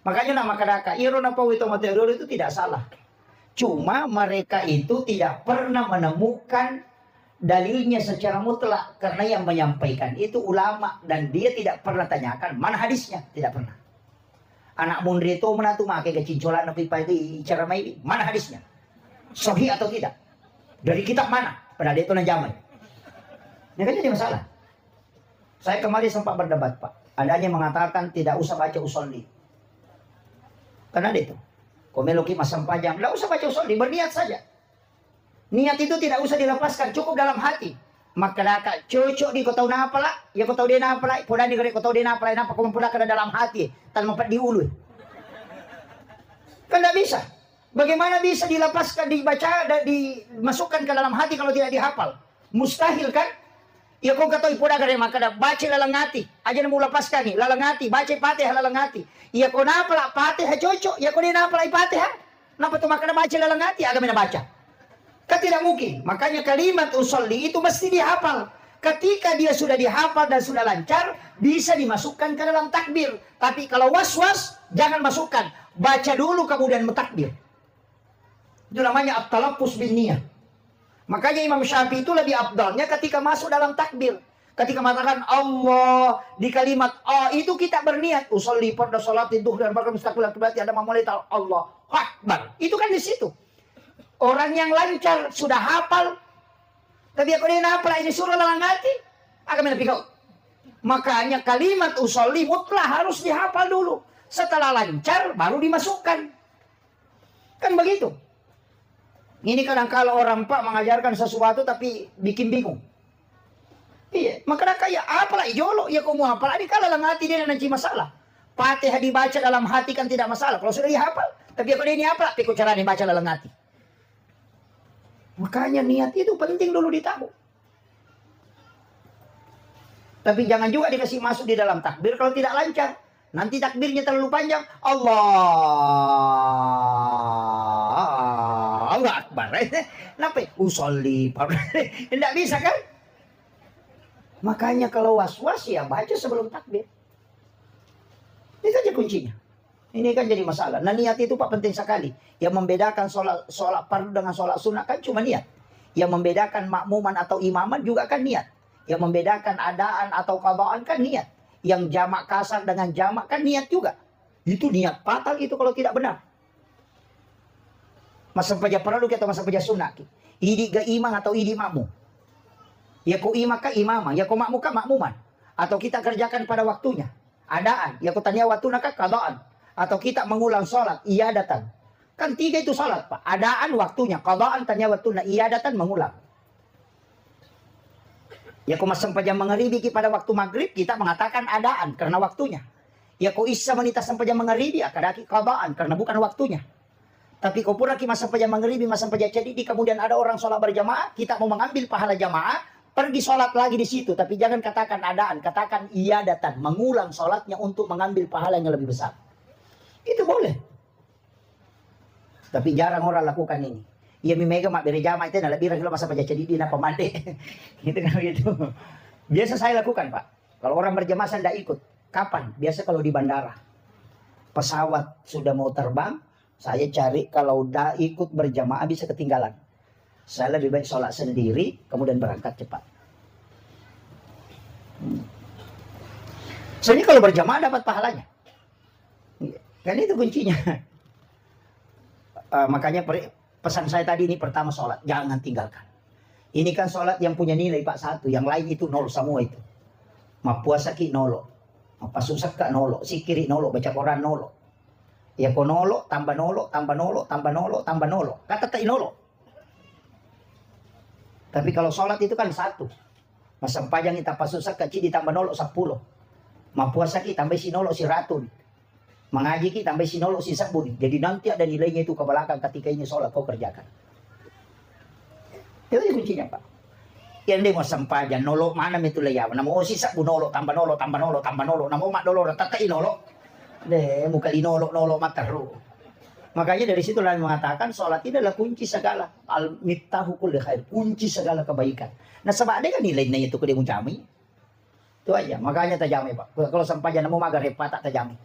Makanya nama kadaka Irona Pawito Mateo itu tidak salah. Cuma mereka itu tidak pernah menemukan dalilnya secara mutlak karena yang menyampaikan itu ulama dan dia tidak pernah tanyakan mana hadisnya, tidak pernah. Anak mundri itu menatu make kecincolan nabi itu cara mai mana hadisnya? Sahih atau tidak? Dari kitab mana? Pada dia itu najaman. Ini kan jadi masalah. Saya kemarin sempat berdebat Pak. Ada yang mengatakan tidak usah baca usolli. Karena ada itu. Komeloki masam panjang. Tidak usah baca usolli. Berniat saja. Niat itu tidak usah dilepaskan. Cukup dalam hati. Maka daka cocok di kau tahu apa lah. Ya kau tahu dia apa lah. Podan di kau tahu dia apa lah. Kau mempunyai ke dalam hati. Tanpa mempat diulu. Kan tidak bisa. Bagaimana bisa dilepaskan, dibaca, dan dimasukkan ke dalam hati kalau tidak dihafal? Mustahil kan? Ya kau kata ipoda kare maka baca lalangati. Aja mau lepaskan nih, lalangati, baca Fatihah lalangati. Ya kau napa lah Fatihah cocok, ya kau dia napa lah Fatihah. Napa tuh maka baca lalangati, agak mina baca. Kan tidak mungkin. Makanya kalimat usolli itu mesti dihafal. Ketika dia sudah dihafal dan sudah lancar, bisa dimasukkan ke dalam takbir. Tapi kalau was-was, jangan masukkan. Baca dulu kemudian mentakbir. Itu namanya at-talaffuz bin niyah. Makanya Imam Syafi'i itu lebih afdalnya ketika masuk dalam takbir. Ketika mengatakan Allah di kalimat itu kita berniat usolli pada salat duhur dan bakal mustaqbil berarti ada memulai Allah Akbar. Itu kan di situ. Orang yang lancar sudah hafal. Tapi aku dia hafal ini surah dalam hati. Akan menepikau. Makanya kalimat usolli mutlak harus dihafal dulu. Setelah lancar baru dimasukkan. Kan begitu. Ini kadang kalau orang Pak mengajarkan sesuatu tapi bikin bingung. Iya, maka kayak apalah jolo ya kamu hafal. Ini kalau dalam hati dia nanti masalah. Fatihah dibaca dalam hati kan tidak masalah. Kalau sudah dihafal, tapi kalau ini apa? Pikir cara dibaca dalam hati. Makanya niat itu penting dulu ditahu. Tapi jangan juga dikasih masuk di dalam takbir kalau tidak lancar. Nanti takbirnya terlalu panjang. Allah Akbar. Kenapa? Usolli. Tidak bisa kan? Makanya kalau was-was ya baca sebelum takbir. Itu aja kuncinya. Ini kan jadi masalah. Nah niat itu Pak penting sekali. Yang membedakan sholat fardu dengan sholat sunnah kan cuma niat. Yang membedakan makmuman atau imaman juga kan niat. Yang membedakan adaan atau qadaan kan niat. Yang jamak kasar dengan jamak kan niat juga. Itu niat fatal itu kalau tidak benar. Masa paja perlu atau masa paja sunnah. Idi ga imam atau idi makmum. Ya ku imam ka imamah. Ya ku makmum ka makmuman. Atau kita kerjakan pada waktunya. Adaan. Ya ku tanya waktunya ka qadaan. Atau kita mengulang sholat. Iya datang. Kan 3 itu sholat Pak. Adaan waktunya. Qadaan tanya waktunya. Iya datang mengulang. Ya kau masam pajam mengharibi pada waktu maghrib kita mengatakan adaan karena waktunya. Ya kau isa menita sampai jam mengharibi akadaki qadaan karena bukan waktunya. Tapi kau pura ki masam pajam mengharibi masam pajam jadi kemudian ada orang sholat berjamaah kita mau mengambil pahala jamaah pergi sholat lagi di situ tapi jangan katakan adaan katakan iya datang mengulang sholatnya untuk mengambil pahala yang lebih besar. Itu boleh. Tapi jarang orang lakukan ini. Ya mimega mak berjamaah itu lebih kalau masa pajak jadi di napa mandi. Gitu kan gitu. Biasa saya lakukan, Pak. Kalau orang berjamaah saya tidak ikut. Kapan? Biasa kalau di bandara. Pesawat sudah mau terbang, saya cari kalau udah ikut berjamaah bisa ketinggalan. Saya lebih baik sholat sendiri, kemudian berangkat cepat. Soalnya kalau berjamaah dapat pahalanya. Kan itu kuncinya. Makanya pesan saya tadi ini pertama sholat, jangan tinggalkan. Ini kan sholat yang punya nilai Pak 1, yang lain itu 0 semua itu. Ma puasa ki nolo. Ma pasusak ka nolo. Sikiri nolo. Baca Quran nolo. Ya ko nolo, tambah nolo, tambah nolo, tambah nolo, tambah nolo. Kata tak nolo. Tapi kalau sholat itu kan satu. Masa panjang kita pasusak ka ci ditambah nolo 10. Ma puasa ki tambah si nolo si ratun. Mengaji ki tambah si nolo si sabun. Jadi nanti ada nilainya itu ke belakang ketika ini sholat kau kerjakan. Itu kuncinya Pak. Yang dia mau sampajan nolo mana itu leyaw. Namo si sabun nolo tambah nolo tambah nolo tambah nolo. Namo mak nolo ratatai nolo. Deh muka di nolo nolo mataru. Makanya dari situ lain mengatakan sholat itu adalah kunci segala. Al miftahu kulli khair. Kunci segala kebaikan. Nah sebab ada kan nilainya itu ke dia muncami. Itu aja. Makanya tajami Pak. Kalau sampajan namo maga repat tak tajami.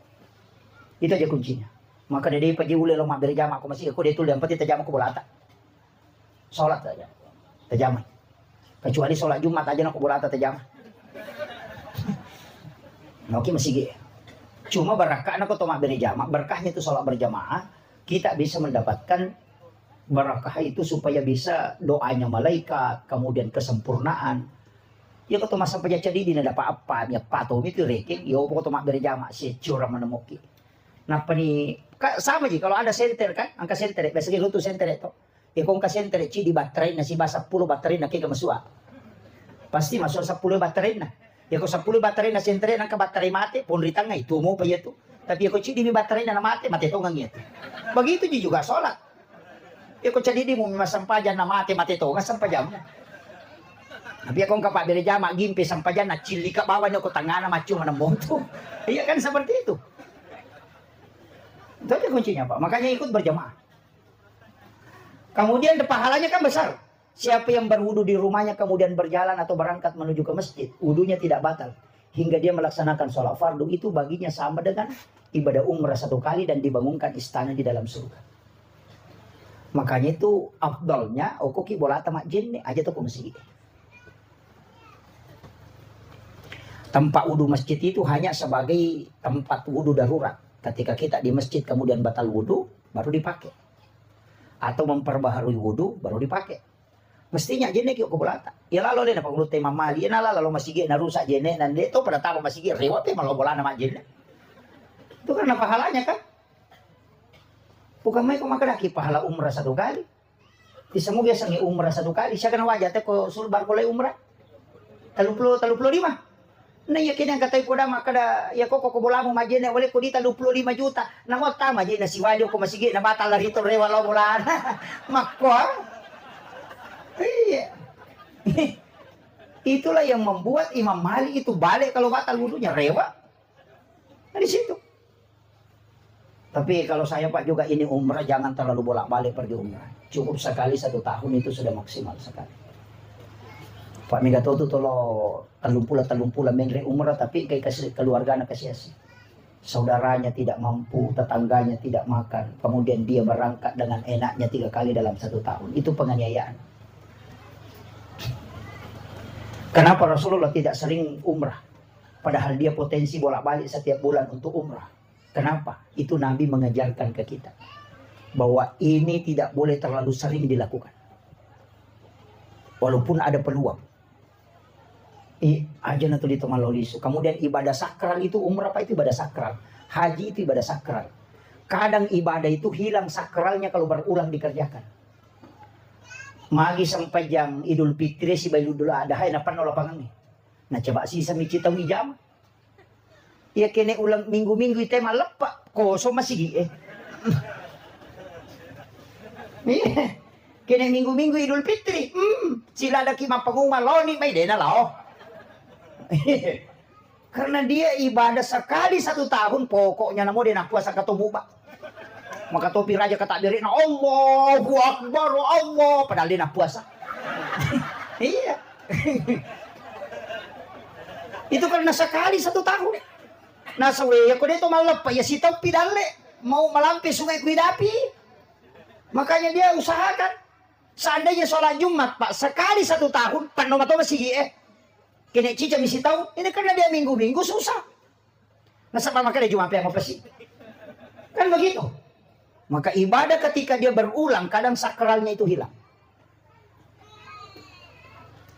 Itu aja kuncinya. Maka dari pagi ule lo mak berjamaah aku masih aku dia tu yang penting tajam aku bolata. Sholat saja. Tajam. Kecuali sholat Jumat aja aku bolata tajam. Oke masih gitu. Cuma berkah aku tomak berjamaah. Berkahnya itu sholat berjamaah. Kita bisa mendapatkan berkah itu supaya bisa doanya malaikat, kemudian kesempurnaan. Ya kau masa sampaya jadi di nada apa ya patom itu ranking. Ya kau tomak berjamaah si curang menemuki. Nah pani sama sih kalau ada senter kan angka senter biasanya lu tuh senter itu. Ya kung kasenter ci di baterai na si ba 10 baterai na kaya masua. Pasti masuk 10 baterai na. Ya kung 10 baterai na senter na ka baterai mati pun ritang nga itu mo pa itu. Tapi ya kung ci di baterai na mati mati to ngang itu. Begitu juga sholat. Ya kung di mo masampajan na mati to nga sampajan. Tapi kung kapag dari jama gimpi sampajan na cili ka bawa na ko tangana macu na moto. Iya kan seperti itu. Itu aja kuncinya Pak. Makanya ikut berjamaah. Kemudian pahalanya kan besar. Siapa yang berwudu di rumahnya kemudian berjalan atau berangkat menuju ke masjid, wudunya tidak batal. Hingga dia melaksanakan sholat fardu itu baginya sama dengan ibadah umrah 1 kali dan dibangunkan istana di dalam surga. Makanya itu afdalnya okoki bolata mak jin aja tuh ke masjid. Tempat wudu masjid itu hanya sebagai tempat wudu darurat. Ketika kita di masjid kemudian batal wudu baru dipakai. Atau memperbaharui wudu baru dipakai. Mestinya jene kyo bolata. Ya lalu dia pagulute mamali, ya lalu masih ge narusak jene dan dia itu pada tahu masih ge rewat malah bola nama jene. Itu karena pahalanya kan. Bukan mai kok makadaki pahala umrah 1 kali. Di semua biasa ngi umrah 1 kali. Siya kan wajah teh ko sulbar kolay umrah. 35. Nah ya kini yang katay ko da makada ya kok bola mo majene wala ko di 35 juta. Namo tama jene si Walyo ko masige na batal rito rewa lo bola. Makwa. Iya. Itulah yang membuat Imam Malik itu balik kalau batal wudunya rewa. Nah, di situ. Tapi kalau saya Pak juga ini umrah jangan terlalu bolak-balik pergi umrah. Cukup sekali 1 tahun itu sudah maksimal sekali. Pak Mega Toto tolo talumpula menre umrah tapi kayak kasih keluarga anak kasih. Saudaranya tidak mampu, tetangganya tidak makan. Kemudian dia berangkat dengan enaknya 3 kali dalam 1 tahun. Itu penganiayaan. Kenapa Rasulullah tidak sering umrah? Padahal dia potensi bolak-balik setiap bulan untuk umrah. Kenapa? Itu Nabi mengajarkan ke kita. Bahwa ini tidak boleh terlalu sering dilakukan. Walaupun ada peluang. Aja nanti di Tomalolisu. Kemudian ibadah sakral itu umrah apa itu ibadah sakral. Haji itu ibadah sakral. Kadang ibadah itu hilang sakralnya kalau berulang dikerjakan. Magi sampai jam Idul Fitri si bayi dulu ada hai napan olapangan nih. Nah coba sih sami cita jam. Ya kene ulang minggu-minggu itu mah lepak kosong masih gi Kene minggu-minggu Idul Fitri. Sila ada kima pengumuman loni may dena lao. Karena dia ibadah sekali 1 tahun pokoknya namo dia nak puasa ketemu Pak. Maka topi raja kata diri Allahu Akbar Allah padahal dia nak puasa. Iya. Itu karena sekali 1 tahun. Nah sawe ya kode itu malap ya si topi dale mau melampi sungai Kuidapi. Makanya dia usahakan seandainya sholat Jumat Pak sekali 1 tahun penuh atau masih kini cica misi tahu ini karena dia minggu-minggu susah. Nah sama makanya Jumat yang apa sih? Kan begitu. Maka ibadah ketika dia berulang kadang sakralnya itu hilang.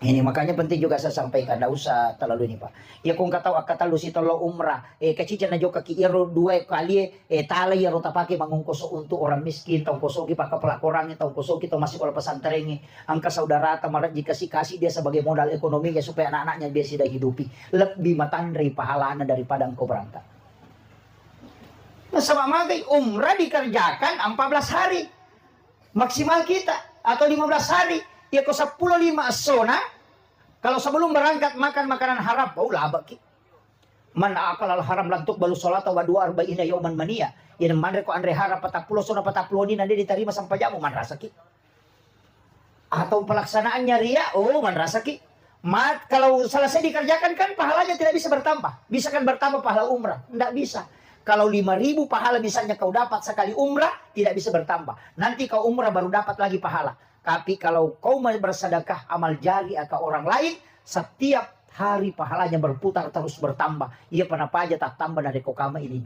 Ini makanya penting juga saya sampaikan, tidak usah terlalu ini Pak. Ya kung kataw kata lu si tolo umrah, kecica na jo kaki iro dua kali, tala iro tapake mangungkoso untuk orang miskin, tau kosogi pakai pelakorangi, tau kosogi tau masih kalau pesantrengi, angka saudara tamarat jika kasih dia sebagai modal ekonominya supaya anak-anaknya biasa dah hidupi, lebih matandri pahalana daripada engkau berangkat. Nah sama magai umrah dikerjakan 14 hari, maksimal kita atau 15 hari. Ya kau 10 sona. Kalau sebelum berangkat makan makanan haram, oh laba ki. Man akal al haram lantuk balu salat wa dua arba'ina yauman mania. Ya mandre ko andre harap 40 sona 40 ni nanti diterima sampai jamu man rasa ki. Atau pelaksanaannya ria, oh man rasa ki. Kalau selesai dikerjakan kan pahalanya tidak bisa bertambah. Bisa kan bertambah pahala umrah? Tidak bisa. Kalau 5.000 pahala misalnya kau dapat sekali umrah, tidak bisa bertambah. Nanti kau umrah baru dapat lagi pahala. Tapi kalau kau bersedekah amal jari ke orang lain, setiap hari pahalanya berputar terus bertambah. Ia pernah aja tak tambah dari kokama ini.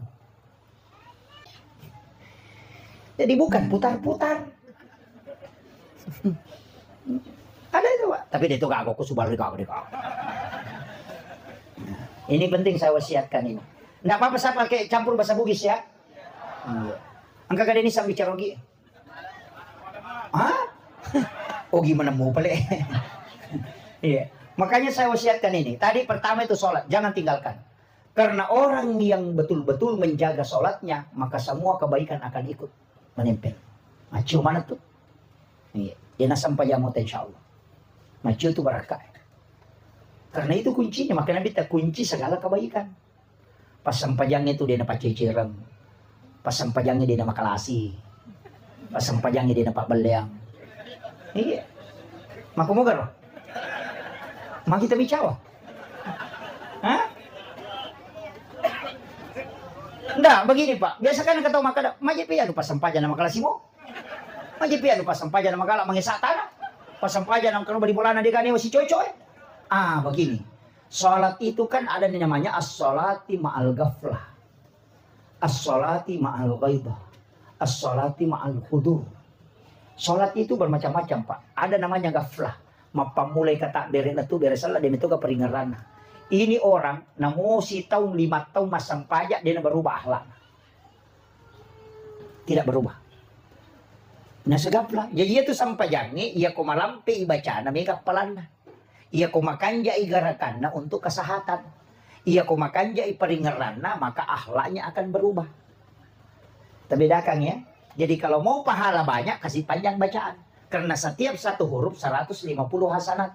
Jadi bukan putar-putar. Ada itu Pak. Tapi itu gak aku subal kau. Ini penting saya wasiatkan ini. Nggak apa-apa saya pakai campur bahasa Bugis ya. Angka kada ini sambil bicara lagi. Hah? Oh gimana mau pale? Iya. Makanya saya wasiatkan ini. Tadi pertama itu sholat, jangan tinggalkan. Karena orang yang betul-betul menjaga sholatnya, maka semua kebaikan akan ikut menempel. Macu mana tuh? Iya. Yana sampai jamut insya Allah. Macu itu barakah. Karena itu kuncinya. Makanya kita kunci segala kebaikan. Pas sampajangnya itu dia dapat cicirem. Pas sampajangnya dia dapat kalasi. Pas sampajangnya dia dapat beleang. Iya. Maku mogar. Mak kita bicara. Hah? Nggak, begini Pak. Biasa kan kata maka majepian pas sampajan nama kalasimo. Majepian pas sampajan nama kala mangisatana. Pas sampajan nama kalau di bolana dia kan masih cocok. Begini. Salat itu kan ada namanya as-salati ma'al ghaflah. As-salati ma'al ghaibah. As-salati ma'al khudur. Salat itu bermacam-macam Pak. Ada namanya ghaflah. Mapamulay kata dari itu dari salat dan itu keperingaran. Ini orang namo si tahun 5 tahun masang pajak dia berubah akhlak. Tidak berubah. Nah segaplah. Jadi itu sampai jangi ia ko malampi ibaca namanya kapalana. Ia ko makanja igarakanna untuk kesehatan. Ia ko makanja iperingaranna maka akhlaknya akan berubah. Terbedakan ya. Jadi kalau mau pahala banyak kasih panjang bacaan. Karena setiap satu huruf 150 hasanat.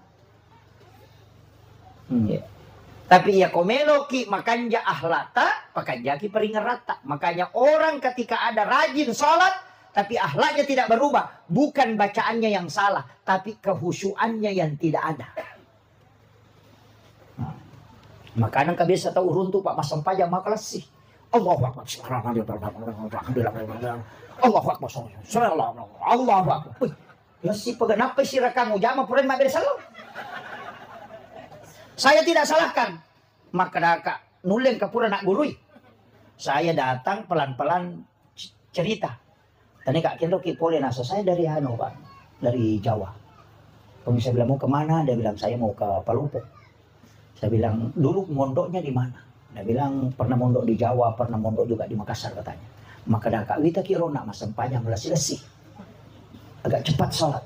Tapi ya komeloki makanja ahlata pakanjaki peringerata. Makanya orang ketika ada rajin sholat tapi akhlaknya tidak berubah. Bukan bacaannya yang salah. Tapi kehusyuannya yang tidak ada. Makanan kebiasa tahu runtuh Pak masam pajak makalah sih. Allahu Akbar. Allahu Akbar. Allahu Akbar. Ya si peganapa si rekang ujama puren mak bersalo. Saya tidak salahkan. Maka daka nuleng kapura nak gurui. Saya datang pelan-pelan cerita. Tadi Kak Kendro kipole nasa saya dari Pak. Dari Jawa. Kalau saya bilang mau kemana? Dia bilang saya mau ke Palupuk. Saya bilang dulu mondoknya di mana? Dia bilang pernah mondok di Jawa, pernah mondok juga di Makassar katanya. Maka dah Kak Wita kira nak masang panjang lesi-lesi. Agak cepat sholat.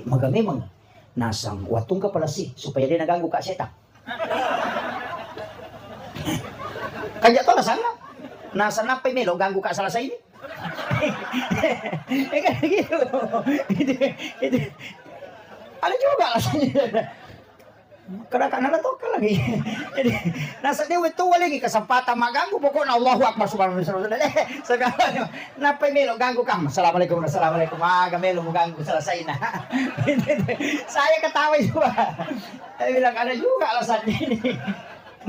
Maka memang nasang watung kepala sih supaya dia naganggu Kak Setan. Kaya to nasana. Nasa napay melo ganggu Kak salah sa ini. Kan gitu. Ada juga alasannya. Kadang-kadang naratok ka lagi. Jadi, nasa niyo ito lagi kasempatan maganggu pokoknya Allahu Akbar subhanahu wa ta'ala. Sagala napay melo ganggu ka. Assalamualaikum. Gamelo mo ganggu selesai na. Saya ketawa juga. Saya bilang ada juga alasannya ini.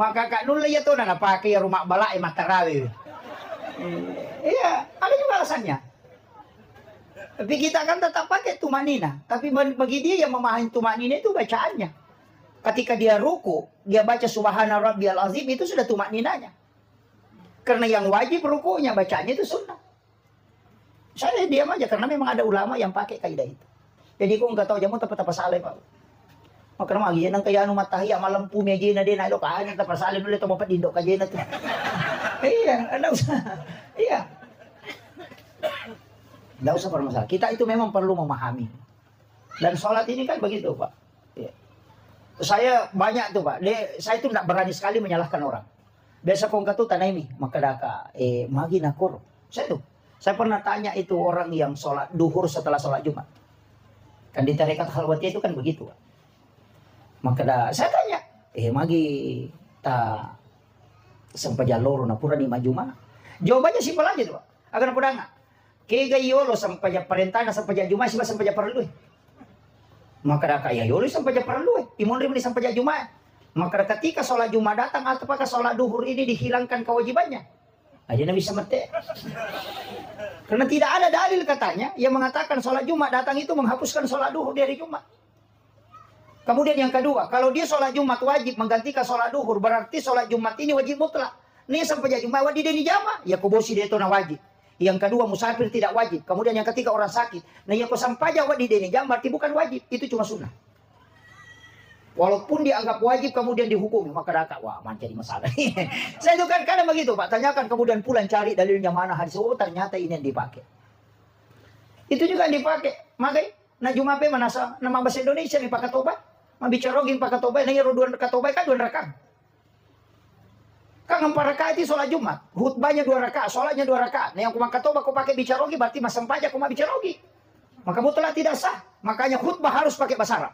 Maka Kak Nulay itu na napake rumah balai matarawi. Iya, ada juga alasannya. Tapi kita kan tetap pakai tumanina. Tapi bagi dia yang memahami tumanina itu bacaannya. Ketika dia ruku, dia baca subhana rabbiyal azim itu sudah tumak ninanya. Karena yang wajib rukunya bacanya itu sunnah. Saya diam aja karena memang ada ulama yang pakai kaidah itu. Jadi aku nggak tahu jamu apa salah Pak. Maka naman, yan ang kaya matahiya, malampu may gina din, ay kaya na pasalin ulit, ito mapadindo ka gina. Iya, ano sa, iya. Daw sa permasalahan. Kita itu memang perlu memahami. Dan sholat ini kan begitu, Pak. Ya. Saya banyak tuh, Pak. Saya itu tidak berani sekali menyalahkan orang. Biasa kong katu tanami, maka daka, magi nakur. Saya pernah tanya itu orang yang sholat duhur setelah sholat Jumat. Kan di tarekat khalwatiyah itu kan begitu, Pak. Maka saya tanya, magi ta sampai jalur na pura ni majuma. Jawabannya simpel aja tuh, Pak. Agar pura nggak. Kaya yolo sampai perintah na sampai Jumat sih sampai perlu. Maka kaya yolo sampai perlu. Imon rin sampai Jumat. Maka ketika sholat Jumat datang apakah sholat duhur ini dihilangkan kewajibannya? Aja nabi bisa mati. Karena tidak ada dalil katanya yang mengatakan sholat Jumat datang itu menghapuskan sholat duhur dari Jumat. Kemudian yang kedua, kalau dia sholat Jumat wajib menggantikan sholat duhur, berarti sholat Jumat ini wajib mutlak. Nih sampai Jumat wajib dari jama, ya kubosi dia itu na wajib. Yang kedua, musafir tidak wajib. Kemudian yang ketiga, orang sakit. Nah yang sampai jawab di dini jam berarti bukan wajib, itu cuma sunnah. Walaupun dianggap wajib kemudian dihukum, maka raka wah jadi masalah. Saya itu kan kadang begitu, Pak. Tanyakan kemudian pulang cari dalilnya mana hadis. Oh ternyata ini yang dipakai. Itu juga yang dipakai. Makanya na Jumape manasa nama bahasa Indonesia nih pakai tobat. Mabicarogin pakai tobat. Nah dua tobat kan 2 rakaat. Kan 4 rakaat itu sholat Jumat. Khutbahnya 2 rakaat, sholatnya 2 rakaat. Nah yang kumang katoba kau pakai bicarogi berarti masam pajak kau bicarogi. Maka mutlak tidak sah. Makanya khutbah harus pakai bahasa Arab.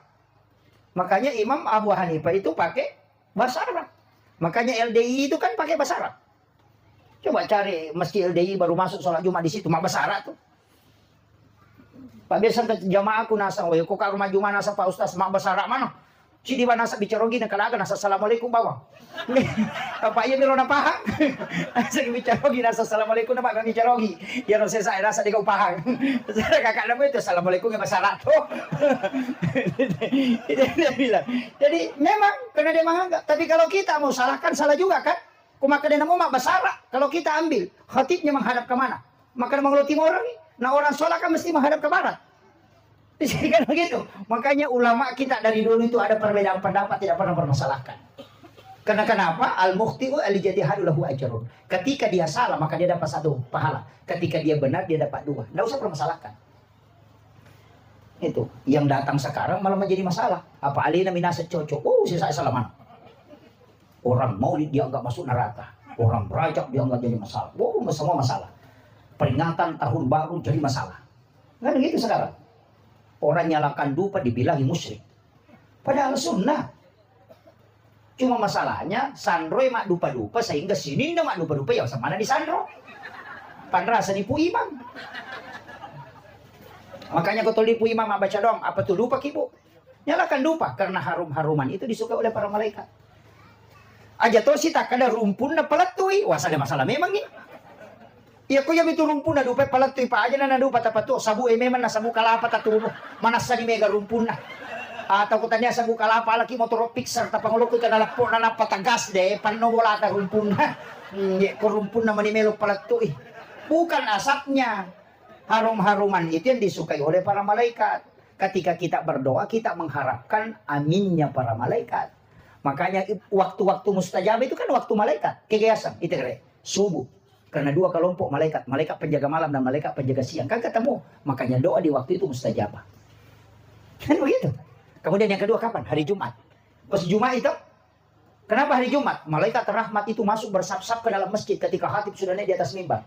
Makanya Imam Abu Hanifah itu pakai bahasa Arab. Makanya LDI itu kan pakai bahasa Arab. Coba cari meski LDI baru masuk sholat Jumat di situ, mak bahasa Arab tuh. Pak biasa ke jamaah aku nasa, kok ke rumah Jumat nasa Pak Ustaz, mak bahasa Arab mana? Si di mana nasa bicarogi dan kalaga nasa assalamualaikum bawang. Apa iya miro na pahang? Sa bicarogi nasa assalamualaikum na pak bicarogi. Ya no saya rasa di kau pahang. Saya kakak nama itu assalamualaikum ya bahasa Arab tuh. Dia bilang. Jadi memang karena dia menganggap. Tapi kalau kita mau salahkan salah juga kan? Kumaka dia mau bahasa Arab. Kalau kita ambil khatibnya menghadap ke mana? Maka mengeluh timur nih. Nah orang sholat kan mesti menghadap ke barat. Jadi kan begitu. Makanya ulama kita dari dulu itu ada perbedaan pendapat, tidak pernah permasalahkan. Karena kenapa? Al-mukhti'u al-jadihadu lahu ajrun. Ketika dia salah maka dia dapat 1 pahala. Ketika dia benar dia dapat 2. Tidak usah permasalahkan. Itu yang datang sekarang malah menjadi masalah. Apa alina minasa cocok? Oh, saya salah mana? Orang maulid dia enggak masuk neraka. Orang berajak dia enggak jadi masalah. Oh, semua masalah. Peringatan tahun baru jadi masalah. Kan gitu sekarang. Orang nyalakan dupa dibilangi musyrik. Padahal sunnah. Cuma masalahnya sandroy mak dupa-dupa sehingga sini mak dupa-dupa ya sama mana di sandro. Panrasa nipu imam. Makanya kau nipu imam baca dong apa tuh dupa kibu. Nyalakan dupa karena harum-haruman itu disukai oleh para malaikat. Aja to si tak ada rumpun na palatui. Wah ada masalah memang nih. Iya ko yami turumpun na dupa palatui pa aja na dupa tapato sabu memang na sabu kalapa tatuno manasa ni mega rumpun na. Atau kutanya sa kalapa laki motor pixar tapang ulo ko kanalapo na napatagas de panno wala ta rumpun na. Ko rumpun na manimelo palatui. Bukan asapnya. Harum-haruman itu yang disukai oleh para malaikat. Ketika kita berdoa kita mengharapkan aminnya para malaikat. Makanya waktu-waktu mustajab itu kan waktu malaikat. Kegiatan itu kira subuh. Karena 2 kelompok malaikat. Malaikat penjaga malam dan malaikat penjaga siang. Kan ketemu. Makanya doa di waktu itu mustajabah. Kan begitu. Kemudian yang kedua kapan? Hari Jumat. Pas Jumat itu. Kenapa hari Jumat? Malaikat rahmat itu masuk bersap-sap ke dalam masjid. Ketika khatib sudah naik di atas mimbar.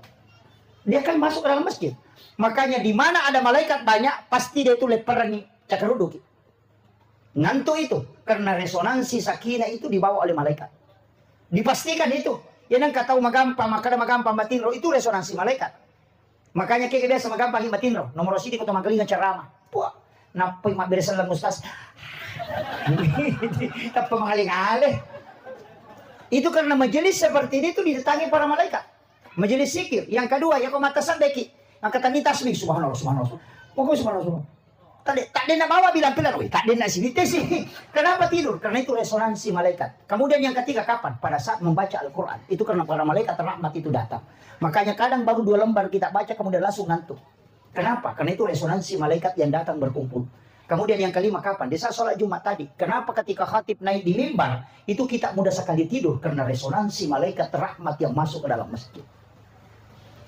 Dia kan masuk ke dalam masjid. Makanya di mana ada malaikat banyak. Pasti dia itu leperangi. Cakaruduk. Ngantuk itu. Karena resonansi sakinah itu dibawa oleh malaikat. Dipastikan itu. Yan ang kataw magampang, makada magampang matinro, itu resonansi malaikat. Makanya kaya biasa magampang matinro. Nomor sini ko ito magalingan charama. Puwa, napoy mabiresan lang mustas. Tapos mangaling-alih. Itu karena majelis seperti itu didatangi para malaikat. Majelis zikir. Yang kedua, yang kumatasan deki. Ang katani tasbih, subhanallah, subhanallah. Pokoknya subhanallah. Tak ada nak bawa bilang pilar, tak ada nak sini sih. Kenapa tidur? Karena itu resonansi malaikat. Kemudian yang ketiga kapan? Pada saat membaca Al-Quran. Itu karena para malaikat rahmat itu datang. Makanya kadang baru 2 lembar kita baca kemudian langsung ngantuk. Kenapa? Karena itu resonansi malaikat yang datang berkumpul. Kemudian yang kelima kapan? Di saat sholat Jumat tadi. Kenapa ketika khatib naik di mimbar itu kita mudah sekali tidur? Karena resonansi malaikat rahmat yang masuk ke dalam masjid.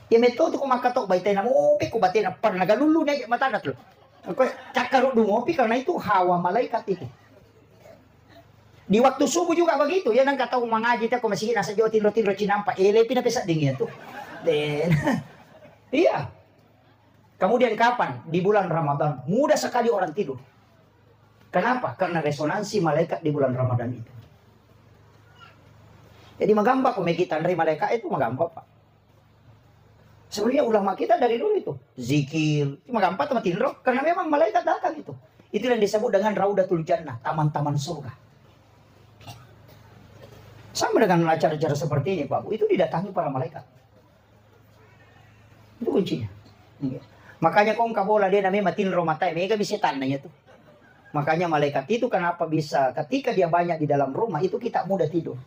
Ya metode ko makatok baitay na mo opi ko batin na par nagalulu na mata na tuh. Ako cakar dumopi karena itu hawa malaikat itu. Di waktu subuh juga begitu. Ya nang kata mengaji ta ko masih nasa Jawa Timur Cinampa. Pinapesa dingin tuh. Iya. Kemudian kapan? Di bulan Ramadan. Mudah sekali orang tidur. Kenapa? Karena resonansi malaikat di bulan Ramadan itu. Jadi magamba kung kita dari malaikat itu magamba Pak. Sebenarnya ulama kita dari dulu itu. Zikir. Magamba sama tinro. Karena memang malaikat datang itu. Itu yang disebut dengan Raudatul Jannah. Taman-taman surga. Sama dengan acara-acara seperti ini Pak. Itu didatangi para malaikat. Itu kuncinya. Makanya kong kabola dia namanya matin romatay, mereka bisa tanahnya tuh. Makanya malaikat itu kenapa bisa ketika dia banyak di dalam rumah itu kita mudah tidur.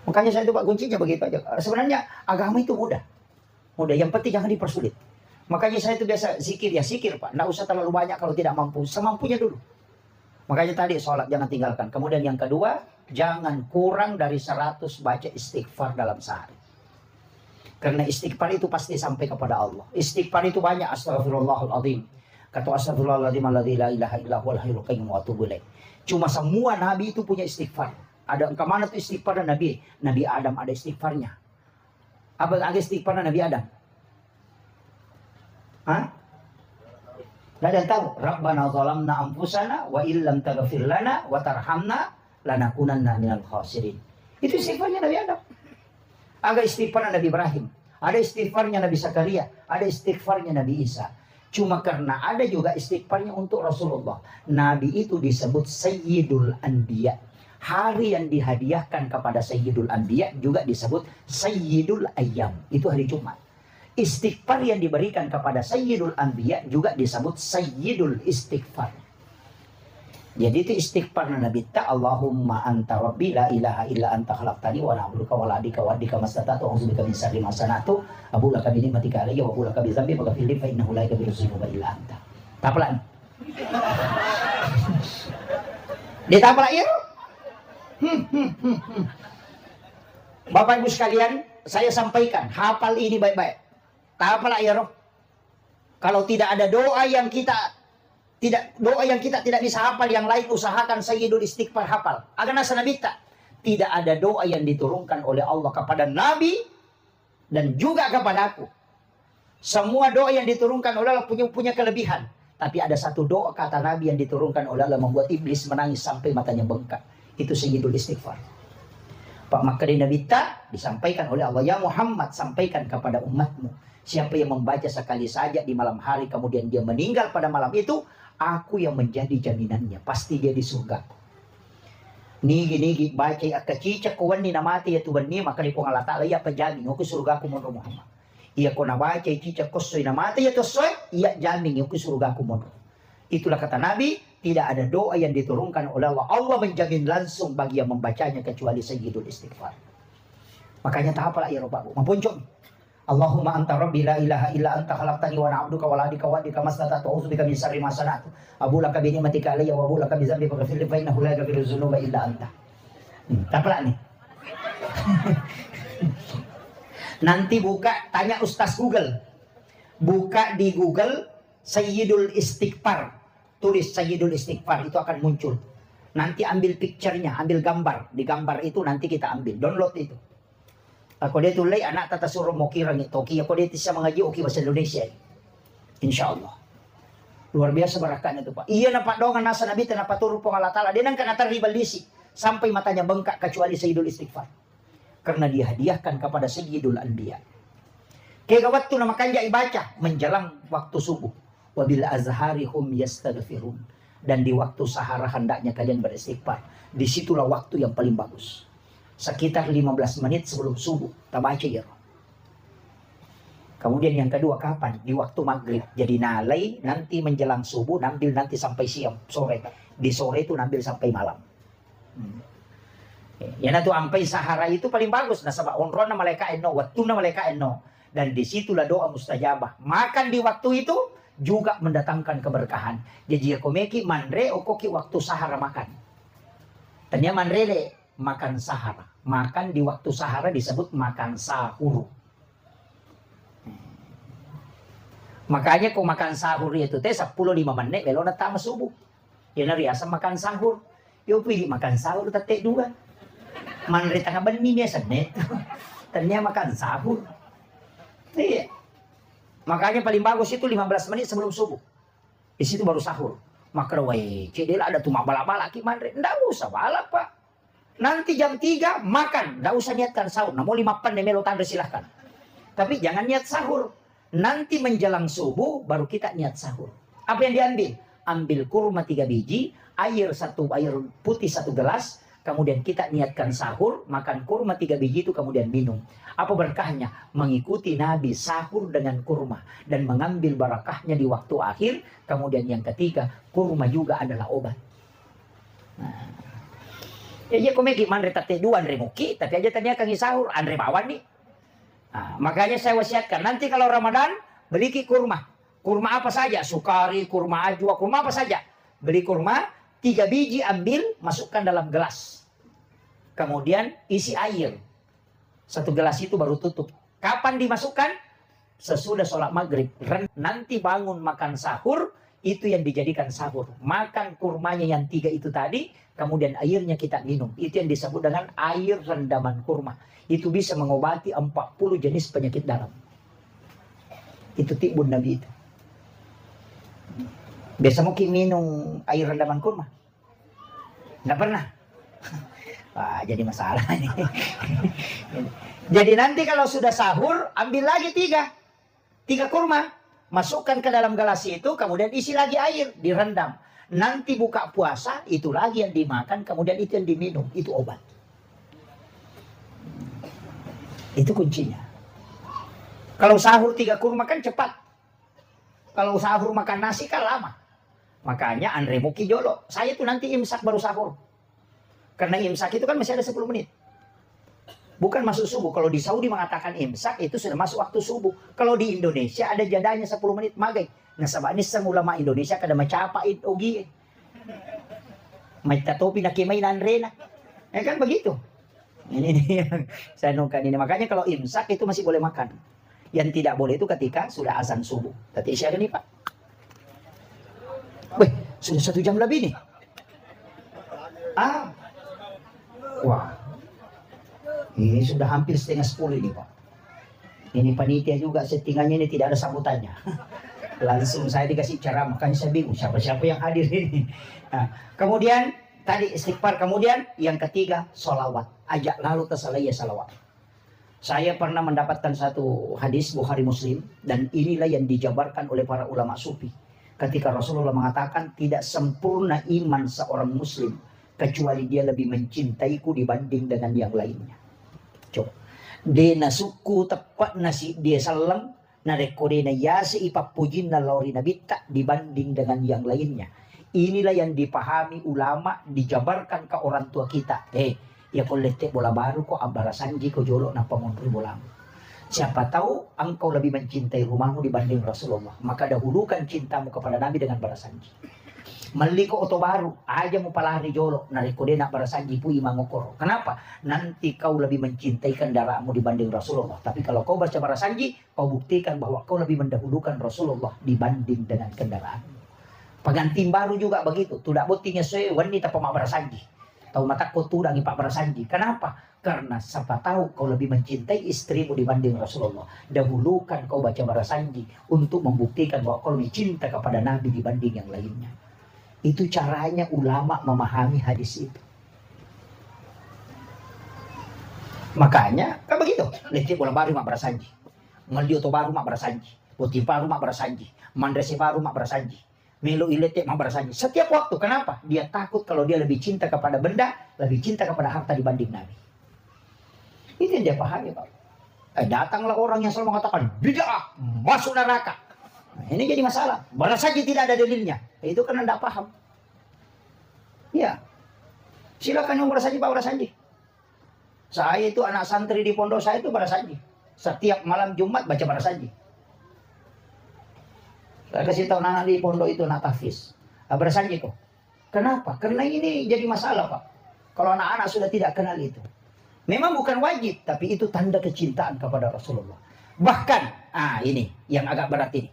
Makanya saya itu Pak kuncinya begitu aja. Sebenarnya agama itu mudah. Mudah, yang penting jangan dipersulit. Makanya saya itu biasa zikir ya zikir Pak. Nggak usah terlalu banyak kalau tidak mampu, semampunya dulu. Makanya tadi sholat jangan tinggalkan. Kemudian yang kedua, jangan kurang dari 100 baca istighfar dalam sehari. Karena istighfar itu pasti sampai kepada Allah. Istighfar itu banyak. Astagfirullahaladzim. Kata astagfirullahaladzim alladzi la ilaha illa huwal hayyul qayyum wa atubu ilaih. Cuma semua nabi itu punya istighfar. Ada kemana tuh istighfar nabi? Nabi Adam ada istighfarnya. Apa ada istighfar Nabi Adam? Hah? Nggak ada yang tahu. Rabbana zalamna anfusana wa illam taghfir lana wa tarhamna lanakunanna minal khasirin. Itu istighfarnya Nabi Adam. Ada istighfar Nabi Ibrahim, ada istighfarnya Nabi Zakaria, ada istighfarnya Nabi Isa. Cuma karena ada juga istighfarnya untuk Rasulullah. Nabi itu disebut Sayyidul Anbiya. Hari yang dihadiahkan kepada Sayyidul Anbiya juga disebut Sayyidul Ayyam. Itu hari Jumat. Istighfar yang diberikan kepada Sayyidul Anbiya juga disebut Sayyidul Istighfar. Jadi itu istighfar Nabi ta Allahumma anta rabbi la ilaha illa anta khalaqtani wa la abduka wa la adika wa adika mastata'tu wa a'udzubika min syarri ma sana'tu abu laka bi ni'matika alayya wa abu laka bi dzambi faghfir li fa innahu la yaghfiru dzunuba illa anta. Tapalan. Ditapala ieu. Bapak Ibu sekalian, saya sampaikan, hafal ini baik-baik. Tapala ieu. Kalau tidak ada doa yang kita tidak bisa hafal, yang lain usahakan Sayyidul Istighfar hafal. Agana sanabita. Tidak ada doa yang diturunkan oleh Allah kepada Nabi dan juga kepada aku. Semua doa yang diturunkan oleh Allah punya kelebihan. Tapi ada satu doa kata Nabi yang diturunkan oleh Allah membuat iblis menangis sampai matanya bengkak. Itu Sayyidul Istighfar. Pak maka di Nabi disampaikan oleh Allah, ya Muhammad sampaikan kepada umatmu. Siapa yang membaca sekali saja di malam hari kemudian dia meninggal pada malam itu, aku yang menjadi jaminannya. Pasti dia di surga. Nigi baca akacicak kuwan ni namati ya tuwan ni maka ni kung Allah Ta'ala ya pajamin ako surga ko mo Muhammad. Iya ko na baca cicak kosoy namati ya tosoy iya jamin ako surga ko mo. Itulah kata Nabi, tidak ada doa yang diturunkan oleh Allah. Allah menjamin langsung bagi yang membacanya kecuali Sayyidul Istighfar. Makanya tahap lah ya Rabbu. Mampuncong. Allahumma anta rabbi la ilaha illa anta khalaqtani wa na'buduka wa la adika wa adika mastata'tu wa a'udzubika min syarri ma sana'tu abu laka bi ni'matika alayya wa abu laka bi dzambi faghfir li fa innahu la yaghfiru dzunuba illa anta. Taplak nih. Nanti buka tanya Ustaz Google. Buka di Google Sayyidul Istighfar. Tulis Sayyidul Istighfar itu akan muncul. Nanti ambil picture-nya, ambil gambar. Di gambar itu nanti kita ambil, download itu. Ako dia tulay anak tata suruh mo kirang ito. Kaya ako dito sa mga Oki bahasa Indonesia. Insya Allah. Luar biasa barakanya itu Pak. Iya na padongan nasa Nabi na paturo po Allah Ta'ala. Dia nang kanataribalisi. Sampai matanya bengkak kecuali Sayyidul Istighfar. Karena dia hadiahkan kepada Sayyidul Anbiya. Kaya waktu na makanya ibaca. Menjelang waktu subuh. Wabil azhari hum yastaghfirun. Dan di waktu sahara hendaknya kalian beristighfar. Disitulah waktu yang paling bagus. Sekitar 15 menit sebelum subuh. Kita baca ya. Kemudian yang kedua kapan? Di waktu maghrib. Jadi nalai nanti menjelang subuh. Nambil nanti sampai siang. Sore. Di sore itu nambil sampai malam. Ya na tu sampai sahara itu paling bagus. Nah sabak onron na malaika eno. Waktu na malaika eno. Dan disitulah doa mustajabah. Makan di waktu itu. juga mendatangkan keberkahan. Jadi komeki manre okoki waktu sahara makan. Tanya manrele makan sahara. Makan di waktu sahara disebut makan sahur. Makanya kau makan sahur itu teh 10-5 menit belum datang subuh. Ya nari asam makan sahur. Yo pilih makan sahur tete dua. Manre tengah benih biasa net. Ternyata makan sahur. Iya. Makanya paling bagus itu 15 menit sebelum subuh. Di situ baru sahur. Maka weh, cedela ada tuh bala-bala ki manre. Nggak usah balap, Pak. Nanti jam 3 makan, nggak usah niatkan sahur. Nah, mau 5 pan melo tanda silahkan. Tapi jangan niat sahur. Nanti menjelang subuh baru kita niat sahur. Apa yang diambil? Ambil kurma 3 biji, air putih 1 gelas, kemudian kita niatkan sahur, makan kurma 3 biji itu kemudian minum. Apa berkahnya? Mengikuti Nabi sahur dengan kurma dan mengambil barakahnya di waktu akhir. Kemudian yang ketiga, kurma juga adalah obat. Nah, ya komeki manre tate dua andre muki, tapi aja tanya kang sahur andre bawan nih. Nah, makanya saya wasiatkan nanti kalau Ramadan beli kurma. Kurma apa saja, sukari, kurma ajwa, kurma apa saja. Beli kurma 3 biji, ambil, masukkan dalam gelas. Kemudian isi air. 1 gelas itu baru tutup. Kapan dimasukkan? Sesudah sholat maghrib. Nanti bangun makan sahur, itu yang dijadikan sahur. Makan kurmanya yang 3 itu tadi, kemudian airnya kita minum. Itu yang disebut dengan air rendaman kurma. Itu bisa mengobati 40 jenis penyakit dalam. Itu timbun Nabi itu. Biasa mungkin minum air rendaman kurma? Nggak pernah. Wah, jadi masalah nih. Jadi nanti kalau sudah sahur, ambil lagi 3 kurma. Masukkan ke dalam gelas itu, kemudian isi lagi air, direndam. Nanti buka puasa, itu lagi yang dimakan, kemudian itu yang diminum. Itu obat. Itu kuncinya. Kalau sahur 3 kurma kan cepat. Kalau sahur makan nasi kan lama. Makanya Andre Muki Jolo, saya tuh nanti imsak baru sahur. Karena imsak itu kan masih ada 10 menit. Bukan masuk subuh. Kalau di Saudi mengatakan imsak itu sudah masuk waktu subuh. Kalau di Indonesia ada jadanya 10 menit magai. Nah sabab ini ulama Indonesia kada macapain ogi. May tatopi na kimay nanrena. Kan begitu. Ini yang saya nungkan ini. Makanya kalau imsak itu masih boleh makan. Yang tidak boleh itu ketika sudah azan subuh. Tadi isya nih Pak. Wih, sudah 1 jam lebih nih. Wah. Ini sudah hampir setengah 10 ini Pak. Ini panitia juga settingahnya ini tidak ada sambutannya. Langsung saya dikasih cara, makanya saya bingung siapa-siapa yang hadir ini. Nah, kemudian tadi istighfar, kemudian yang ketiga solawat. Ajak lalu tersalaya salawat. Saya pernah mendapatkan satu hadis Bukhari Muslim, dan inilah yang dijabarkan oleh para ulama sufi. Ketika Rasulullah mengatakan tidak sempurna iman seorang muslim kecuali dia lebih mencintaiku dibanding dengan yang lainnya. Coba. Dena suku tepat nasi dia salam na rekode na yasi ipapujin na lauri nabita dibanding dengan yang lainnya. Inilah yang dipahami ulama, dijabarkan ke orang tua kita. Ya kolete bola baru kok abarasanji ko jolo na pamonri bola. Siapa tahu engkau lebih mencintai rumahmu dibanding Rasulullah. Maka dahulukan cintamu kepada Nabi dengan barasanji. Mali ko oto baru, aja mo palari jolo, narikode na barasanji pui mangokoro. Kenapa? Nanti kau lebih mencintai kendaraanmu dibanding Rasulullah. Tapi kalau kau baca barasanji, kau buktikan bahwa kau lebih mendahulukan Rasulullah dibanding dengan kendaraanmu. Pengantin baru juga begitu. Tidak buktinya sesuai wanita pemak barasanji. Tahu mata kau tudangi Pak Barasanji. Kenapa? Karena siapa tahu kau lebih mencintai istrimu dibanding Rasulullah. Dahulukan kau baca Barasanji untuk membuktikan bahwa kau lebih cinta kepada Nabi dibanding yang lainnya. Itu caranya ulama memahami hadis itu. Makanya kan begitu. Letih bola baru Mak Barasanji. Ngaldio baru Mak Barasanji. Putih baru Mak Barasanji. Mandresi baru Mak Barasanji. Melo ilete Mak Barasanji. Setiap waktu. Kenapa? Dia takut kalau dia lebih cinta kepada benda, lebih cinta kepada harta dibanding Nabi. Itu yang dia pahami Pak. Datanglah orang yang selalu mengatakan bid'ah, masuk neraka. Nah, ini jadi masalah. Barasanji tidak ada dalilnya. Itu karena tidak paham. Ya. Silakan yang Barasanji Pak Barasanji. Saya itu anak santri di pondok saya itu Barasanji. Setiap malam Jumat baca Barasanji. Saya kasih tahu anak di pondok itu nak tahfiz. Bersanji kok. Kenapa? Karena ini jadi masalah, Pak. Kalau anak-anak sudah tidak kenal itu. Memang bukan wajib, tapi itu tanda kecintaan kepada Rasulullah. Bahkan, ini yang agak berat ini.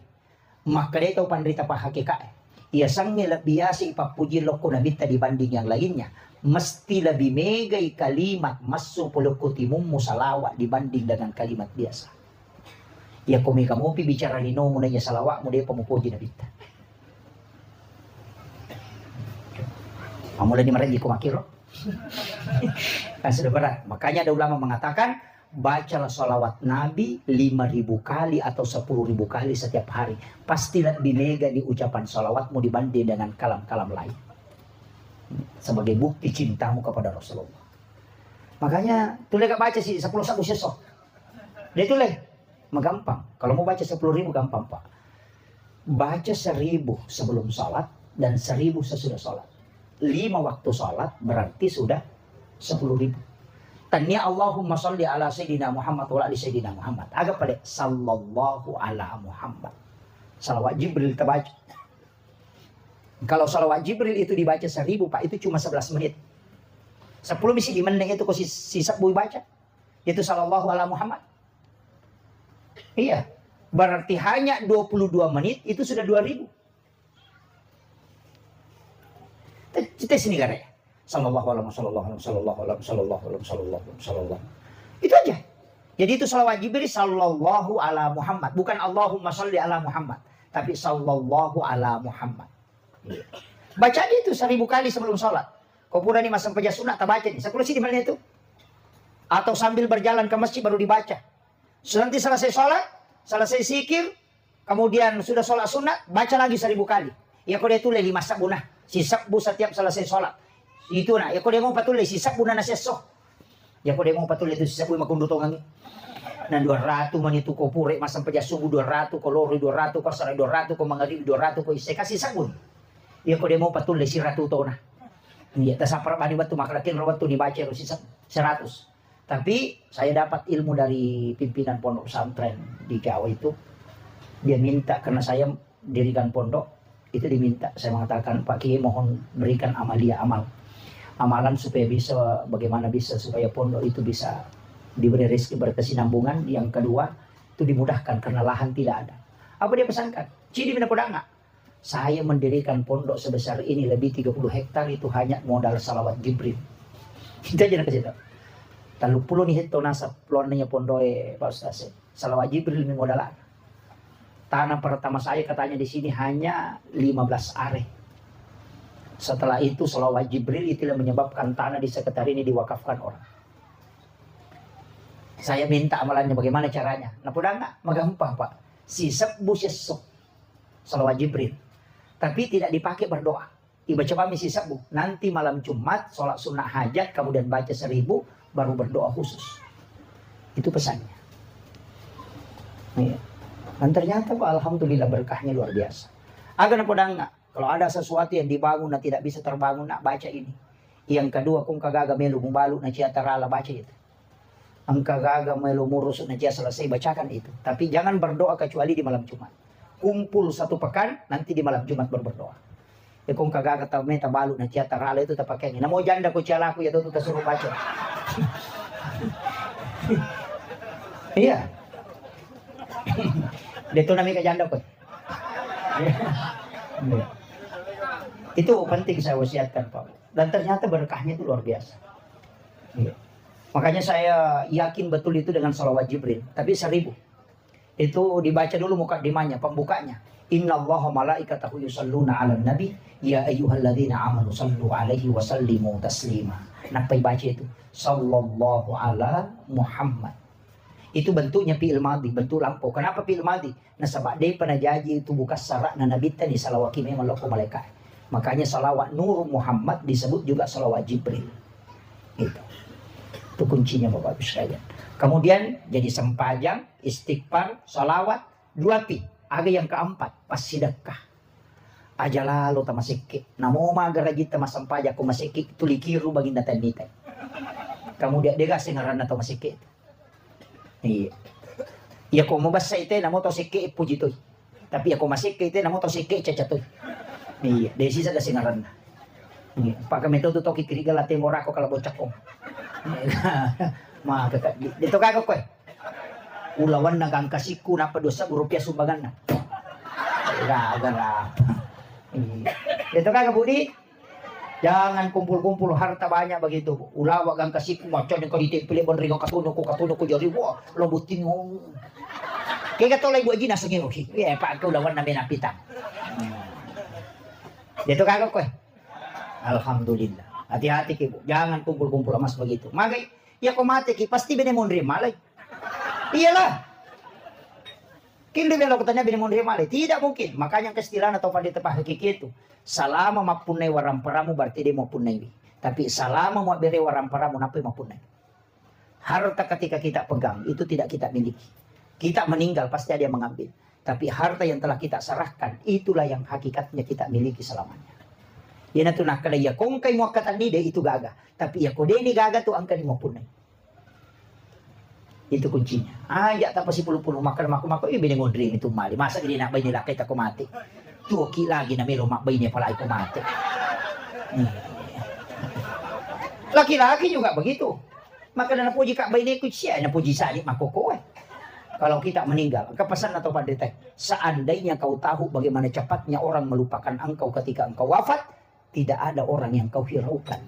Maka dia tahu pandrita pak hakikat. Ia sangi lebih asik pak puji loko nabi dibanding yang lainnya. Mesti lebih megai kalimat masuk pulukutimum musalawat dibanding dengan kalimat biasa. Ya kami kamu bicara lino munanya salawat mudah pemupuji nabi. Mulai dimarahi ku makiro. Kan sudah berat. Makanya ada ulama mengatakan bacalah salawat Nabi 5.000 kali atau 10.000 kali setiap hari. Pastilah lebih mega di ucapan salawatmu dibanding dengan kalam-kalam lain. Sebagai bukti cintamu kepada Rasulullah. Makanya tulis gak baca sih 10 sabu sesok. Dia tulis. Gampang. Kalau mau baca 10.000 gampang Pak. Baca 1.000 sebelum salat dan 1.000 sesudah salat. 5 waktu salat berarti sudah 10.000. Tanya Allahumma salli ala Sayyidina Muhammad wa ala Sayyidina Muhammad. Agak pada sallallahu ala Muhammad. Salawat Jibril terbaca. Kalau salawat Jibril itu dibaca 1.000 Pak, itu cuma 11 menit. 10 misi di menit itu kok sisa bui baca. Itu sallallahu ala Muhammad. Iya. Berarti hanya 22 menit itu sudah 2.000. Kita sini kan ya. Sallallahu alaihi wasallam. Itu aja. Jadi itu salawat Jibril sallallahu ala Muhammad, bukan Allahumma sholli ala Muhammad, tapi sallallahu ala Muhammad. Baca aja itu 1.000 kali sebelum sholat. Kau pura nih masang pejah sunat tak baca nih. Sekolah sih di mana itu? Atau sambil berjalan ke masjid baru dibaca. Nanti selesai sholat, selesai zikir, kemudian sudah sholat sunat, baca lagi 1.000 kali. Ya kau dia tulis 5 sabunah. Si sabbu setiap selesai sholat. Itu nah. Ya kau dia mau patulis si sabbu na nasesok. Ya kau dia mau patulis itu si sabbu makundu tongang. Nah 200 man itu kau pure masang pejah subuh 200, kau lori 200, kau sarai 200, kau mengarip 200, kau isi kasih sabun. Ya kau dia mau patulis si ratu tona. Ya tasapar bani batu makarakin robat tu dibaca si 100. Tapi saya dapat ilmu dari pimpinan pondok pesantren di Jawa itu. Dia minta karena saya dirikan pondok. Itu diminta, saya mengatakan Pak Kiai mohon berikan amalan supaya bisa, bagaimana bisa supaya pondok itu bisa diberi rezeki berkesinambungan. Yang kedua itu dimudahkan karena lahan tidak ada. Apa dia pesankan? Cidi mina podanga. Saya mendirikan pondok sebesar ini lebih 30 hektar itu hanya modal salawat Jibril. Kita aja nak kasih tahu. Talu puluh nih hektar nasab peluangnya pondok Pak Ustaz. Salawat Jibril ini modalan. Tanah pertama saya katanya di sini hanya 15 are. Setelah itu salawat Jibril itulah menyebabkan tanah di sekitar ini diwakafkan orang. Saya minta amalannya bagaimana caranya. Nah udah enggak, gampang Pak. Sisep busesok salawat Jibril. Tapi tidak dipakai berdoa. Dibaca kami sisep bu. Nanti malam Jumat sholat sunnah hajat kemudian baca 1.000 baru berdoa khusus. Itu pesannya. Iya. Dan ternyata Pak alhamdulillah berkahnya luar biasa. Agar podang enggak. Kalau ada sesuatu yang dibangun dan tidak bisa terbangun, nak baca ini. Yang kedua, kung kagaga melu membalu na cia tarala baca itu. Ang kagaga melu murus na cia selesai bacakan itu. Tapi jangan berdoa kecuali di malam Jumat. Kumpul 1 pekan, nanti di malam Jumat baru berdoa. Ya kung kagaga tahu meta balu na cia tarala itu tak pakai. Namo janda ko cia laku ya tuh suruh baca. Iya. Dia tuh namanya janda kok. Itu penting saya wasiatkan Pak. Dan ternyata berkahnya itu luar biasa. Makanya saya yakin betul itu dengan salawat Jibril. Tapi 1.000. Itu dibaca dulu mukadimahnya, pembukanya. Innallaha malaikatahu yusalluna 'alan nabi ya ayyuhalladzina amanu sallu 'alaihi wa sallimu taslima. Nak baca itu sallallahu ala Muhammad. Itu bentuknya fi'il madhi, bentuk lampau. Kenapa fi'il madhi? Nah sebab dia pernah janji itu bukan syarat na nabi tadi salawat memang loko malaikat. Makanya salawat Nur Muhammad disebut juga salawat Jibril. Itu kuncinya Bapak Ibu sekalian. Kemudian jadi sempajang, istighfar, salawat, 2 pi. Ada yang keempat, pas sedekah. Aja lalu tamasiki. Namo magaraji tamasempajak ko masiki tulikiru bagi datan nita. Kemudian dia kasih ngaran atau masiki. Iya. Ya kung mabasa ite namo to siki puji to. Tapi ako masik kay namo to sike cha to. Iya, desi sa kasingaran. Iya, pa kami to to kikirigal ate mora ko kalabocak ko. Maka dito ka ko ulawan nagang kasiku na padosa rupiah sumbangan na. Gara-gara. Dito ka Budi. Jangan kumpul-kumpul harta banyak begitu. Ulawag ang kasiku macho ni ko ditipili bon ringo katuno ko jari wah lambutin mo. Kaya katulay buat gina sa okay. Ya, pak ko lawan na minapita. Dito ka ko Alhamdulillah. Hati-hati ki, jangan kumpul-kumpul emas begitu. Magay, ya ko mati ki pasti benemon rimalay. Iyalah. Kini bila ko tanya benemon rimalay, tidak mungkin. Makanya kestilan atau pandita hakiki itu. Salama mapunay waramparamu berarti dia mapunay. Tapi salama mau bere waramparamu napi mapunay. Harta ketika kita pegang itu tidak kita miliki. Kita meninggal pasti ada yang mengambil. Tapi harta yang telah kita serahkan itulah yang hakikatnya kita miliki selamanya. Yan na nak kada ya kung kay mo katandi de itu gaga. Tapi ya kode ni gaga tu angka 50. Itu kuncinya. Ya tapos si puluh-puluh makan mako binengon rin itu mali. Masa gini nak bay nila kita ko mati. Tuki lagi na melo makbay niya pala ko mati. Laki-laki juga begitu. Maka na puji kak bay ni ko siya na puji sa makoko Kalau kita meninggal, kepesan atau pandita, seandainya kau tahu bagaimana cepatnya orang melupakan engkau ketika engkau wafat, tidak ada orang yang kau hiraukan.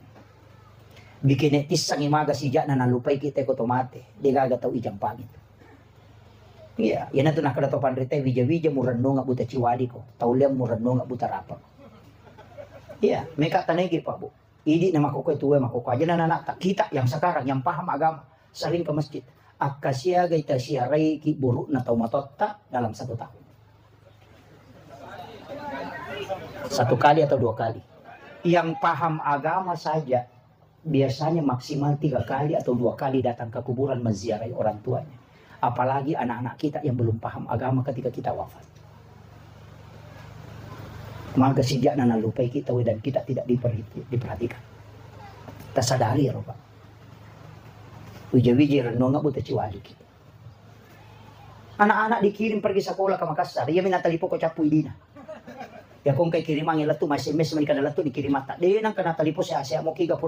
Bikin etis sang imaga sijak na nalupai kita ko tomate, di gaga tau ijang pangit. Iya, yan na to nakada to pandita, wija-wija murano nga buta ciwadi ko, tauliam murano nga buta rapang. Iya, may katanegi pa bu. Idi na makukoy tuwe makukoy. Aja na nanata, kita yang sekarang, yang paham agama, saling ke masjid. Akasya gaita siarai ki buruk na tau matotta dalam 1 tahun. 1 kali atau 2 kali. Yang paham agama saja biasanya maksimal 3 kali atau 2 kali datang ke kuburan menziarahi orang tuanya. Apalagi anak-anak kita yang belum paham agama ketika kita wafat. Maka sejak nana lupai kita dan kita tidak diperhatikan. Kita sadari ya Pak. Wija-wija renungan buta ciwali kita. Anak-anak dikirim pergi sekolah ke Makassar. Dia minatalipo ko capu idina. Ya kung kay kirimang ilatu masih mes mereka dalam tu dikirim mata. Dia nang kena talipo si Asia mo kiga pura